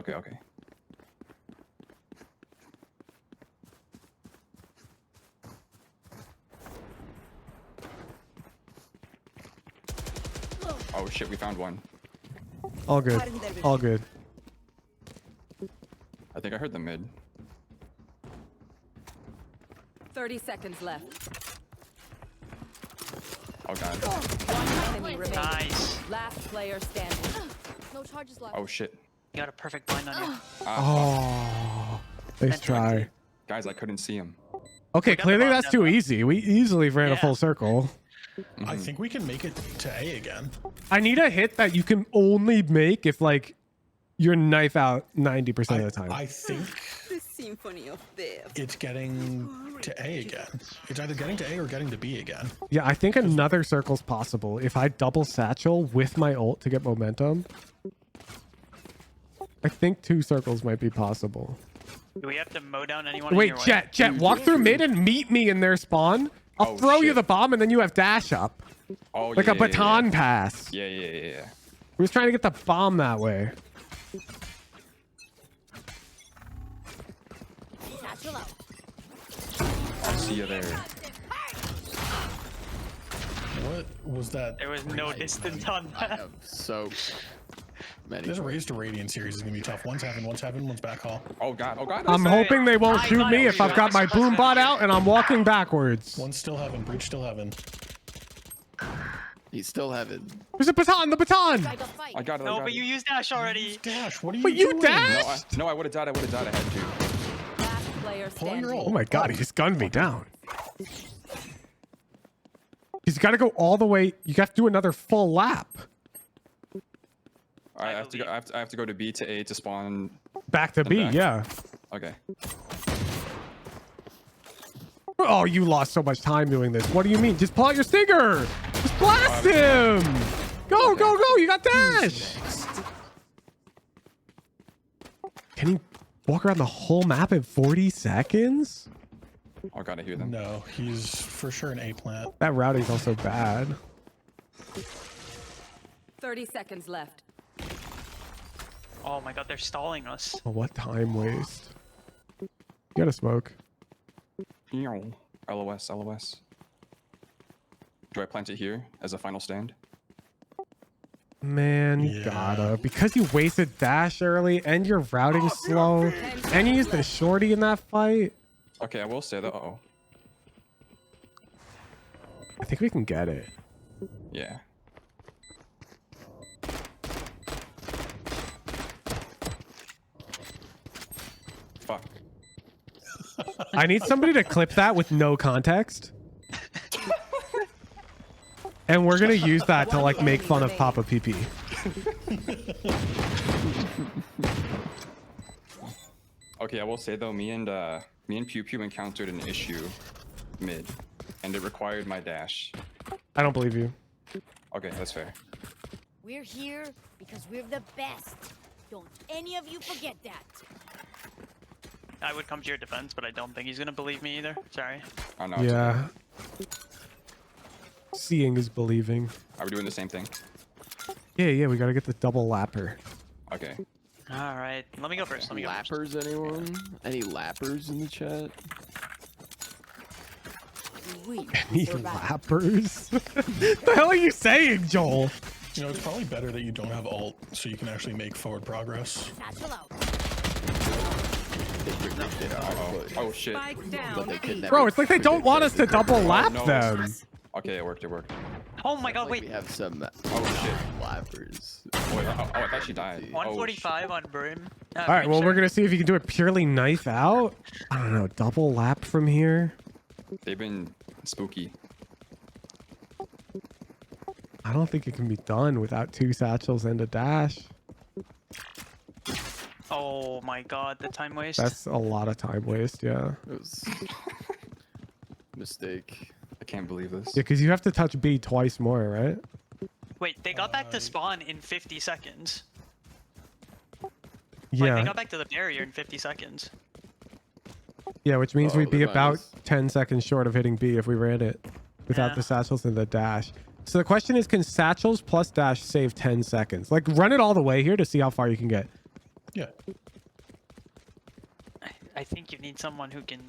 Oh shit, we found one. All good. All good. I think I heard the mid. 30 seconds left. Oh god. One enemy remaining. Nice. Last player standing. No charges left. Oh shit. You got a perfect blind on you. Oh. Nice try. Guys, I couldn't see him. Okay, clearly that's too easy. We easily ran a Yeah. full circle. I think we can make it to A again. I need a hit that you can only make if like you're knife out 90% of the time. I think The symphony of death. it's getting to A again. It's either getting to A or getting to B again. Yeah, I think another circle's possible. If I double satchel with my ult to get momentum, I think 2 circles might be possible. Do we have to mow down anyone? Wait, in your Chet, walk through mid and meet me in their spawn. I'll throw you the bomb and then you have dash up. Oh, Like a baton pass. Yeah. We're just trying to get the bomb that way. Satchel out. I'll see you there. What was that? There was no distance on that. So many. This raise to Radiant series is gonna be tough. One's heaven, one's back hall. Oh god. I'm hoping they won't shoot me if I've got my boom bot out and I'm walking backwards. One's still heaven, breach still heaven. He's still heaven. There's a baton, the baton! I got it. No, but you used dash already. Dash, what are you But you doing? dashed? No, I would have died. I had to. Last player standing. Oh my god, he just gunned me down. He's got to go all the way. You got to do another full lap. I have to go. I have to go to B to A to spawn. Back to B, yeah. Okay. Oh, you lost so much time doing this. What do you mean? Just pull out your stinger. Just blast him. Go, go, go. You got dash. Can he walk around the whole map in 40 seconds? Oh god, I hear them. No, he's for sure an A plant. That routing's also bad. 30 seconds left. Oh my god, they're stalling us. Oh, what time waste. You gotta smoke. LOS. Do I plant it here as a final stand? Man, you gotta. Because you wasted dash early and your routing's slow and you used the shorty in that fight. Okay, I will say that. Uh-oh. I think we can get it. Yeah. Fuck. I need somebody to clip that with no context. And we're gonna use that to like make fun of Papa PP. Okay, I will say though, me and Pew Pew encountered an issue mid, and it required my dash. I don't believe you. Okay, that's fair. We're here because we're the best. Don't any of you forget that. I would come to your defense, but I don't think he's gonna believe me either. Sorry. Oh no. Yeah. Seeing is believing. Are we doing the same thing? Yeah, we gotta get the double lapper. Okay. All right, let me go first. Let me go first. Lappers, anyone? Any lappers in the chat? Any lappers? The hell are you saying, Joel? You know, it's probably better that you don't have ult, so you can actually make forward progress. Satchel out. Oh shit. Bro, it's like they don't want us to double lap no. them. Okay, it worked. Oh my god, wait. We have some lappers. Wait, I thought she died. 145 on Brim. All right, well, we're gonna see if you can do it purely knife out. I don't know, double lap from here. They've been spooky. I don't think it can be done without 2 satchels and a dash. Oh my god, the time waste. That's a lot of time waste, yeah. It was mistake. I can't believe this. Yeah, because you have to touch B twice more, right? Wait, they got back to spawn in 50 seconds. Yeah. Like, they got back to the barrier in 50 seconds. Yeah, which means Oh, we'd be they're behind about us. 10 seconds short of hitting B if we ran it without Yeah. the satchels and the dash. So the question is, can satchels plus dash save 10 seconds? Like, run it all the way here to see how far you can get. Yeah. I think you need someone who can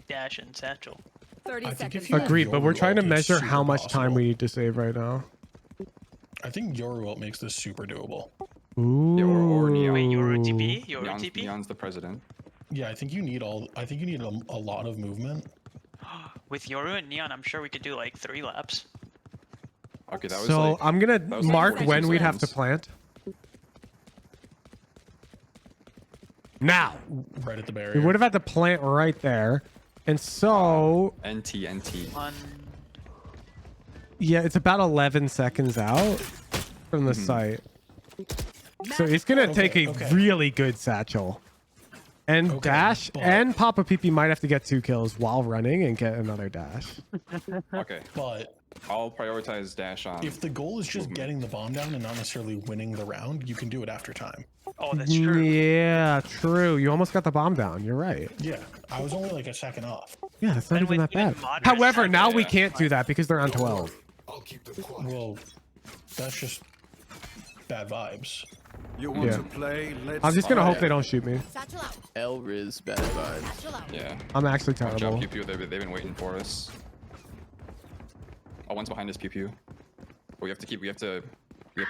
dash and satchel. 30 I think seconds if you left. Agreed, but we're Yoru trying to ult, it's measure super how much time possible. we need to save right now. I think Yoru ult makes this super doable. Ooh. Yeah, or Neon. Wait, Yoru TP? Yoru Neon's, TP? Neon's the president. Yeah, I think you need a lot of movement. With Yoru and Neon, I'm sure we could do like 3 laps. Okay, that was So like. I'm gonna that was like mark 42 when we'd have to seconds. plant. Now, Right at the barrier. we would have had to plant right there. And so, NT. One. yeah, it's about 11 seconds out from the site. So it's going to take a really good satchel. And dash and Papa PP might have to get 2 kills while running and get another dash. Okay. But I'll prioritize dash on. if the goal is just getting the bomb down and not necessarily winning the round, you can do it after time. Oh, that's true. Yeah, true. You almost got the bomb down. You're right. Yeah, I was only like a second off. Yeah, that's not And even with that even bad. moderate However, now we yeah. can't do that because they're on 12. I'll keep them quiet. Well, that's just bad vibes. You want Yeah. to play? Let's I'm just going to play. hope they don't shoot me. Satchel out. Elriz bad vibes. Satchel out. Yeah. I'm actually Good job, terrible. Pew Pew. They've been waiting for us. Oh, one's behind us, Pew Pew. We have to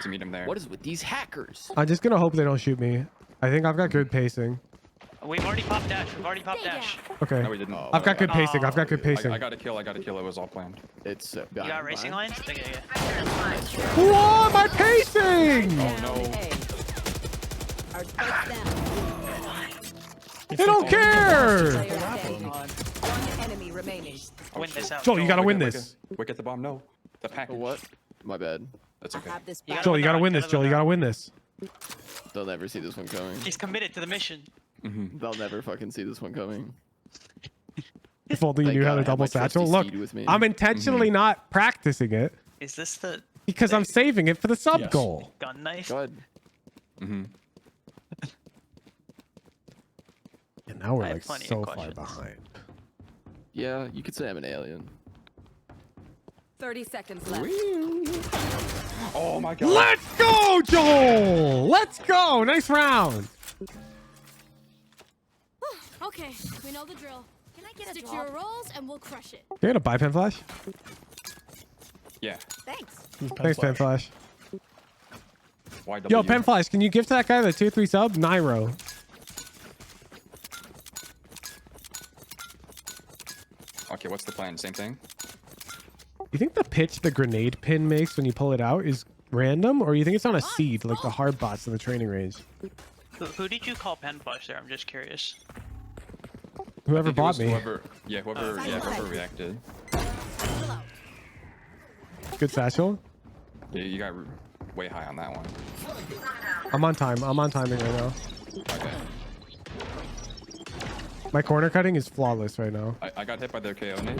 meet him there. What is with these hackers? I'm just going to hope they don't shoot me. I think I've got good pacing. We've already popped dash. We've already popped dash. Okay. No, we didn't. I've got good pacing. I've got good pacing. I got a kill. I got a kill. It was all planned. It's You got racing lines? Okay, yeah. Whoa, my pacing! Oh no. Our spike's down. They don't care! Player standing. One enemy remaining. Win this out. Joel, you gotta win Wicket, this. Wicket the bomb. No. The package. What? My bad. That's I okay. have this You back. Joel, you gotta win win the this. Joel, you gotta win this. They'll never see this one coming. He's committed to the mission. They'll never fucking see this one coming. If only you Thank knew how God to I have double my trusty satchel. Look, steed with me. I'm intentionally not practicing it Is this the because I'm saving it for the sub Yes. goal. gun knife? Go ahead. Mm-hmm. And now we're I have like plenty of so far questions. behind. Yeah, you could say I'm an alien. 30 seconds left. Oh my god. Let's go, Joel! Let's go! Nice round. Okay, we know the drill. Can I get Stick to your rolls and we'll crush it. You got a buy pen flash? Yeah. Thanks. Thanks, pen flash. YW. Yo, pen flash, can you give to that guy the 2-3 sub? Nairo. Okay, what's the plan? Same thing? You think the pitch the grenade pin makes when you pull it out is random, or you think it's on a seed like the hard bots in the training range? Who did you call pen flash there? I'm just curious. Whoever I think it was bought me. whoever reacted. Good satchel. Yeah, you got way high on that one. I'm on time. I'm on timing right now. Okay. My corner cutting is flawless right now. I got hit by their KO nade.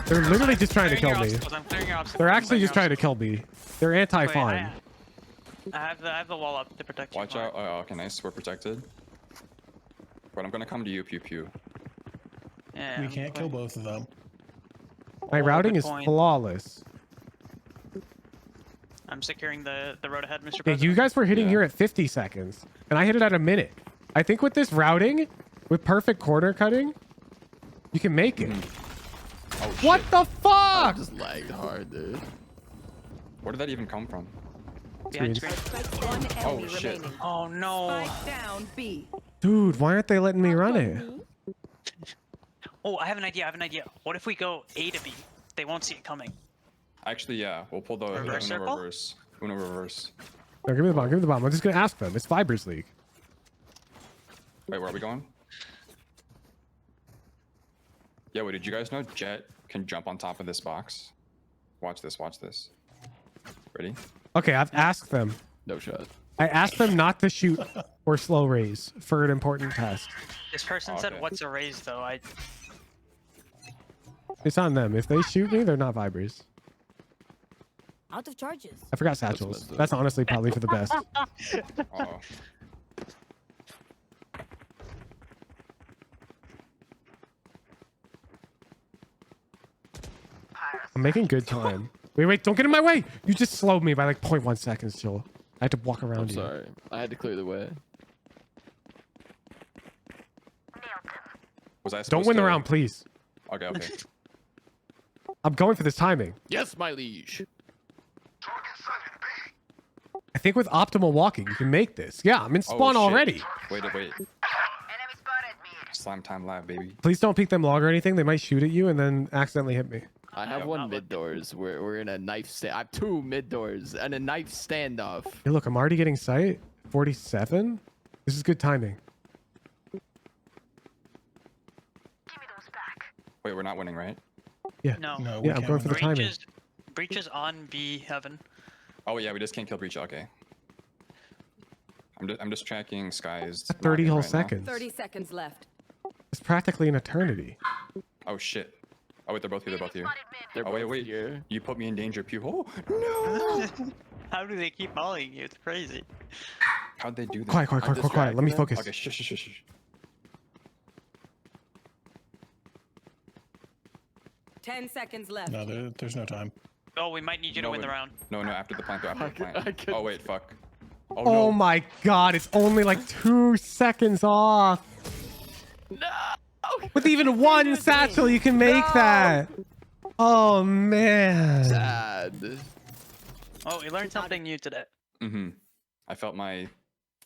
They're literally just trying to kill me. I'm clearing your obstacles. They're I'm actually clearing just your trying to kill me. They're anti-fawn. I have the wall up to protect you. Watch out. Oh, okay, nice. We're protected. But I'm gonna come to you, Pew Pew. Yeah, We can't kill both of them. My routing good is point. flawless. I'm securing the road ahead, Mr. Yeah, President. you guys were hitting here at 50 seconds, and I hit it at a minute. I think with this routing, with perfect corner cutting, you can make it. Oh, What shit. the fuck? Just lagged hard, dude. Where did that even come from? Behind Screens. screen. One enemy shit. remaining. Oh no. Spike down B. Dude, why aren't they letting me run it? Oh, I have an idea. What if we go A to B? They won't see it coming. Actually, yeah. We'll pull the Reverse Uno circle? reverse. Uno reverse. No, give me the bomb. Give me the bomb. I'm just gonna ask them. It's Fibers League. Wait, where are we going? Yeah, wait, did you guys know Jet can jump on top of this box? Watch this, watch this. Ready? Okay, I've asked them. No shot. I asked them not to shoot or slow raise for an important test. This person said, Okay. "What's a raise?" Though It's on them. If they shoot me, they're not Vibers. Out of charges. I forgot satchels. That's honestly probably for the best. Uh-oh. I'm making good time. Wait, don't get in my way. You just slowed me by like 0.1 seconds, Joel. I had to walk around I'm you. sorry. I had to clear the way. Was I Don't supposed win the to- round, please. Okay, okay. I'm going for this timing. Yes, my liege. I think with optimal walking, you can make this. Yeah, I'm in spawn shit. already. Wait. Slime time live, baby. Please don't peek them log or anything. They might shoot at you and then accidentally hit me. I have one mid doors. We're in a knife stand. I have 2 mid doors and a knife standoff. Hey, look, I'm already getting sight. 47. This is good timing. Wait, we're not winning, right? Yeah. No. Yeah, I'm going for the timing. Breach is on B heaven. Oh yeah, we just can't kill breach. Okay. I'm just tracking skies. 30 whole right now. seconds. 30 seconds left. It's practically an eternity. Oh shit. Oh wait, they're both here. They're Oh wait, both wait. here. You put me in danger, Pew. Oh no! How do they keep following you? It's crazy. How'd they do that? Quiet. Let me focus. Okay, shush. 10 seconds left. No, there's no time. Oh, we might need you to win the round. No, after the plant. After the plant. Oh wait, fuck. Oh, Oh no. my god, it's only like 2 seconds off. No! With even one satchel, you can make that. Oh man. Sad. Oh, we learned something new today. I felt my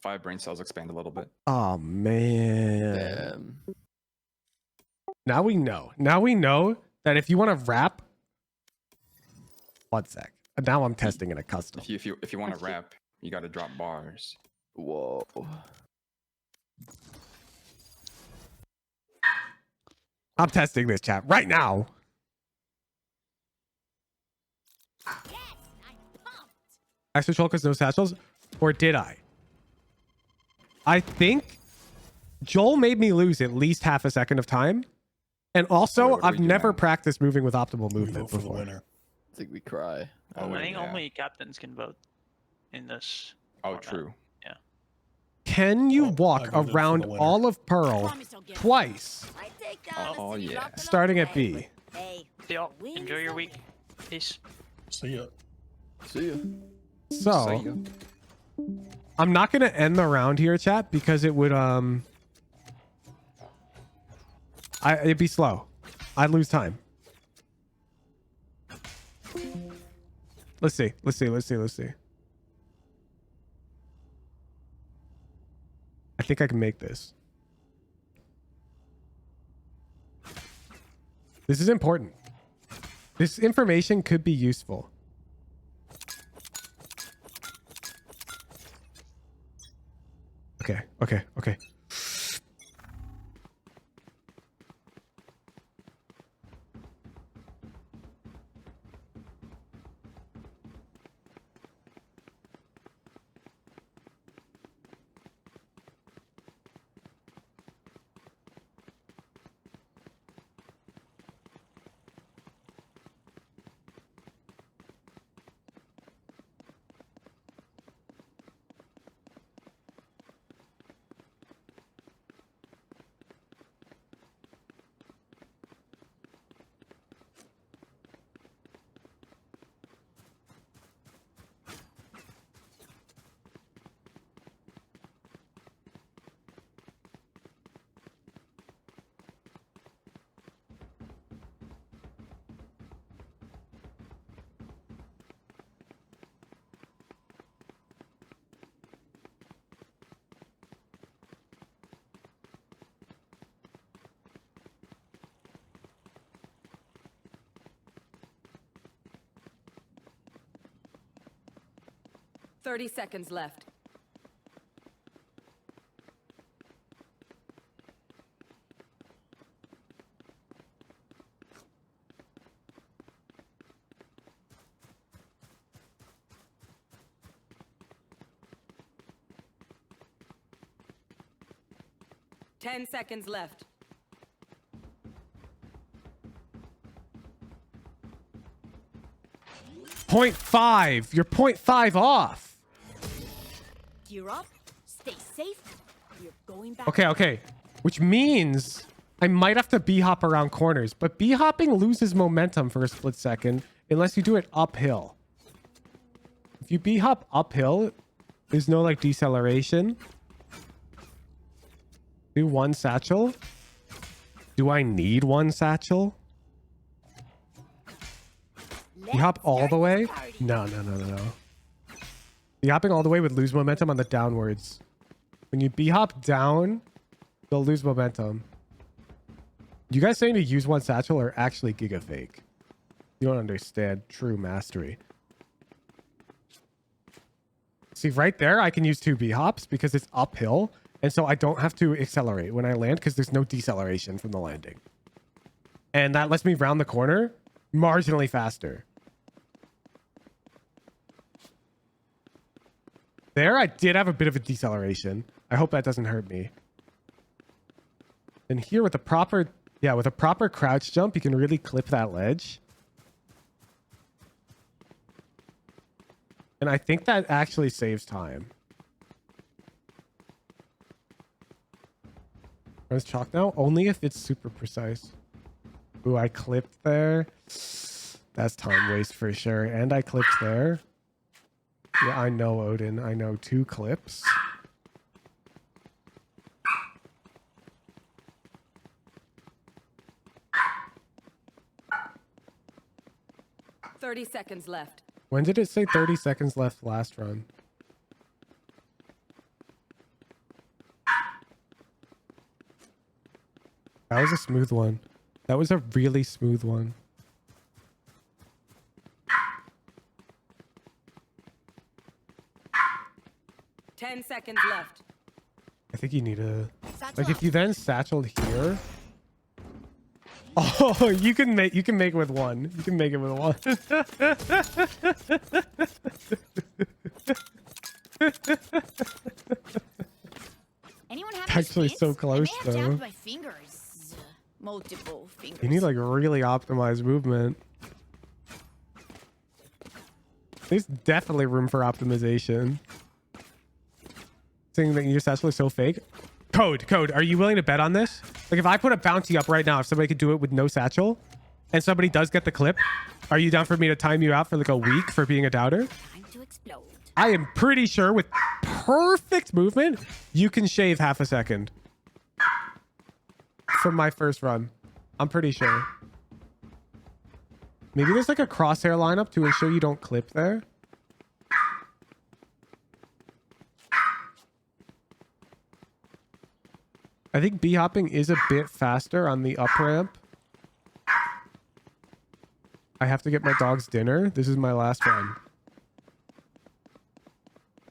5 brain cells expand a little bit. Oh man. Damn. Now we know. Now we know that if you want to rap. 1 sec. Now I'm testing in a custom. If you want to rap, you got to drop bars. Whoa. I'm testing this, chat, right now. I switched all because no satchels, or did I? I think Joel made me lose at least half a second of time, and also what do we I've do never now? practiced moving with optimal movement For the before. winner. I think we cry. Oh, I think yeah. only captains can vote in this. Oh, format. true. Yeah. Can you I walk voted for around the winner. all of Pearl twice, Oh yeah. starting at B? Y'all, enjoy your week. Peace. See ya. See ya. So, I'm not gonna end the round here, chat, because it would it'd be slow. I'd lose time. Let's see. I think I can make this. This is important. This information could be useful. Okay. 30 seconds left. Ten seconds left.0.5. You're 0.5 off. Gear up. Stay safe. We're going back. Okay. Which means I might have to B-hop around corners, but B-hopping loses momentum for a split second unless you do it uphill. If you B-hop uphill, there's no like deceleration. Do one satchel. Do I need one satchel? You hop all the way? No. B-hopping all the way would lose momentum on the downwards. When you B-hop down, you'll lose momentum. You guys saying to use one satchel are actually giga fake. You don't understand true mastery. See, right there, I can use 2 B-hops because it's uphill. And so I don't have to accelerate when I land because there's no deceleration from the landing. And that lets me round the corner marginally faster. There, I did have a bit of a deceleration. I hope that doesn't hurt me. And here with a proper, with a proper crouch jump, you can really clip that ledge. And I think that actually saves time. Where's chalk now? Only if it's super precise. Ooh, I clipped there. That's time waste for sure. And I clipped there. Yeah, I know, Odin. I know 2 clips. "30 seconds left." When did it say 30 seconds left last run? That was a smooth one. That was a really smooth one. "10 seconds left." I think you need a... Like, if you then satcheled here... Oh, you can make it with one. You can make it with one. Anyone have Actually so close I may have though. jabbed my fingers. Multiple fingers. You need like really optimized movement. There's definitely room for optimization. Saying that your satchel is so fake. Code, are you willing to bet on this? Like if I put a bounty up right now, if somebody could do it with no satchel and somebody does get the clip, are you down for me to time you out for like a week for being a doubter? Time to explode. I am pretty sure with perfect movement, you can shave half a second from my first run. I'm pretty sure. Maybe there's like a crosshair lineup to ensure you don't clip there. I think B-hopping is a bit faster on the up ramp. I have to get my dog's dinner. This is my last one.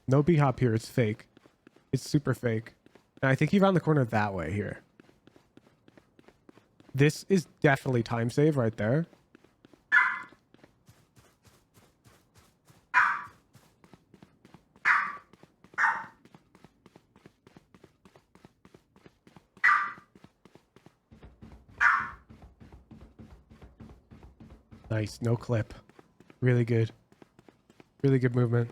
No B-hop here. It's fake. It's super fake. And I think you round the corner that way here. This is definitely time save right there. Nice. No clip. Really good. Really good movement.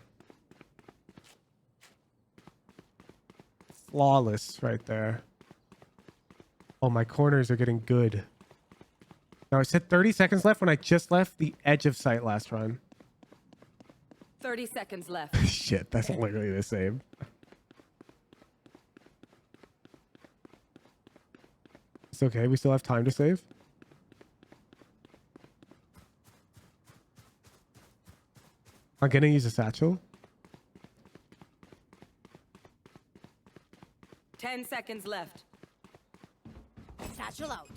Flawless right there. Oh, my corners are getting good. Now, I said 30 seconds left when I just left the edge of sight last run. 30 seconds left. Shit, that's literally the same. It's okay. We still have time to save. I'm gonna use a satchel. 10 seconds left. Satchel out.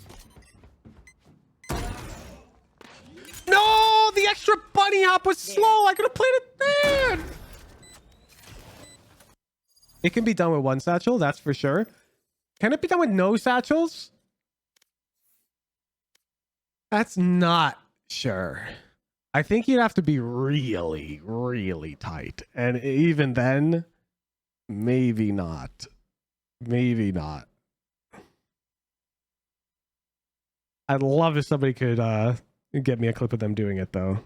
No, the extra bunny hop was slow. I could have played it there. It can be done with one satchel, that's for sure. Can it be done with no satchels? That's not sure. I think you'd have to be really, really tight. And even then, maybe not. Maybe not. I'd love if somebody could get me a clip of them doing it, though.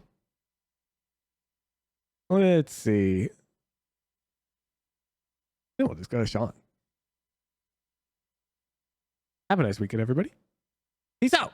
Let's see. No, just got a shot. Have a nice weekend, everybody. Peace out.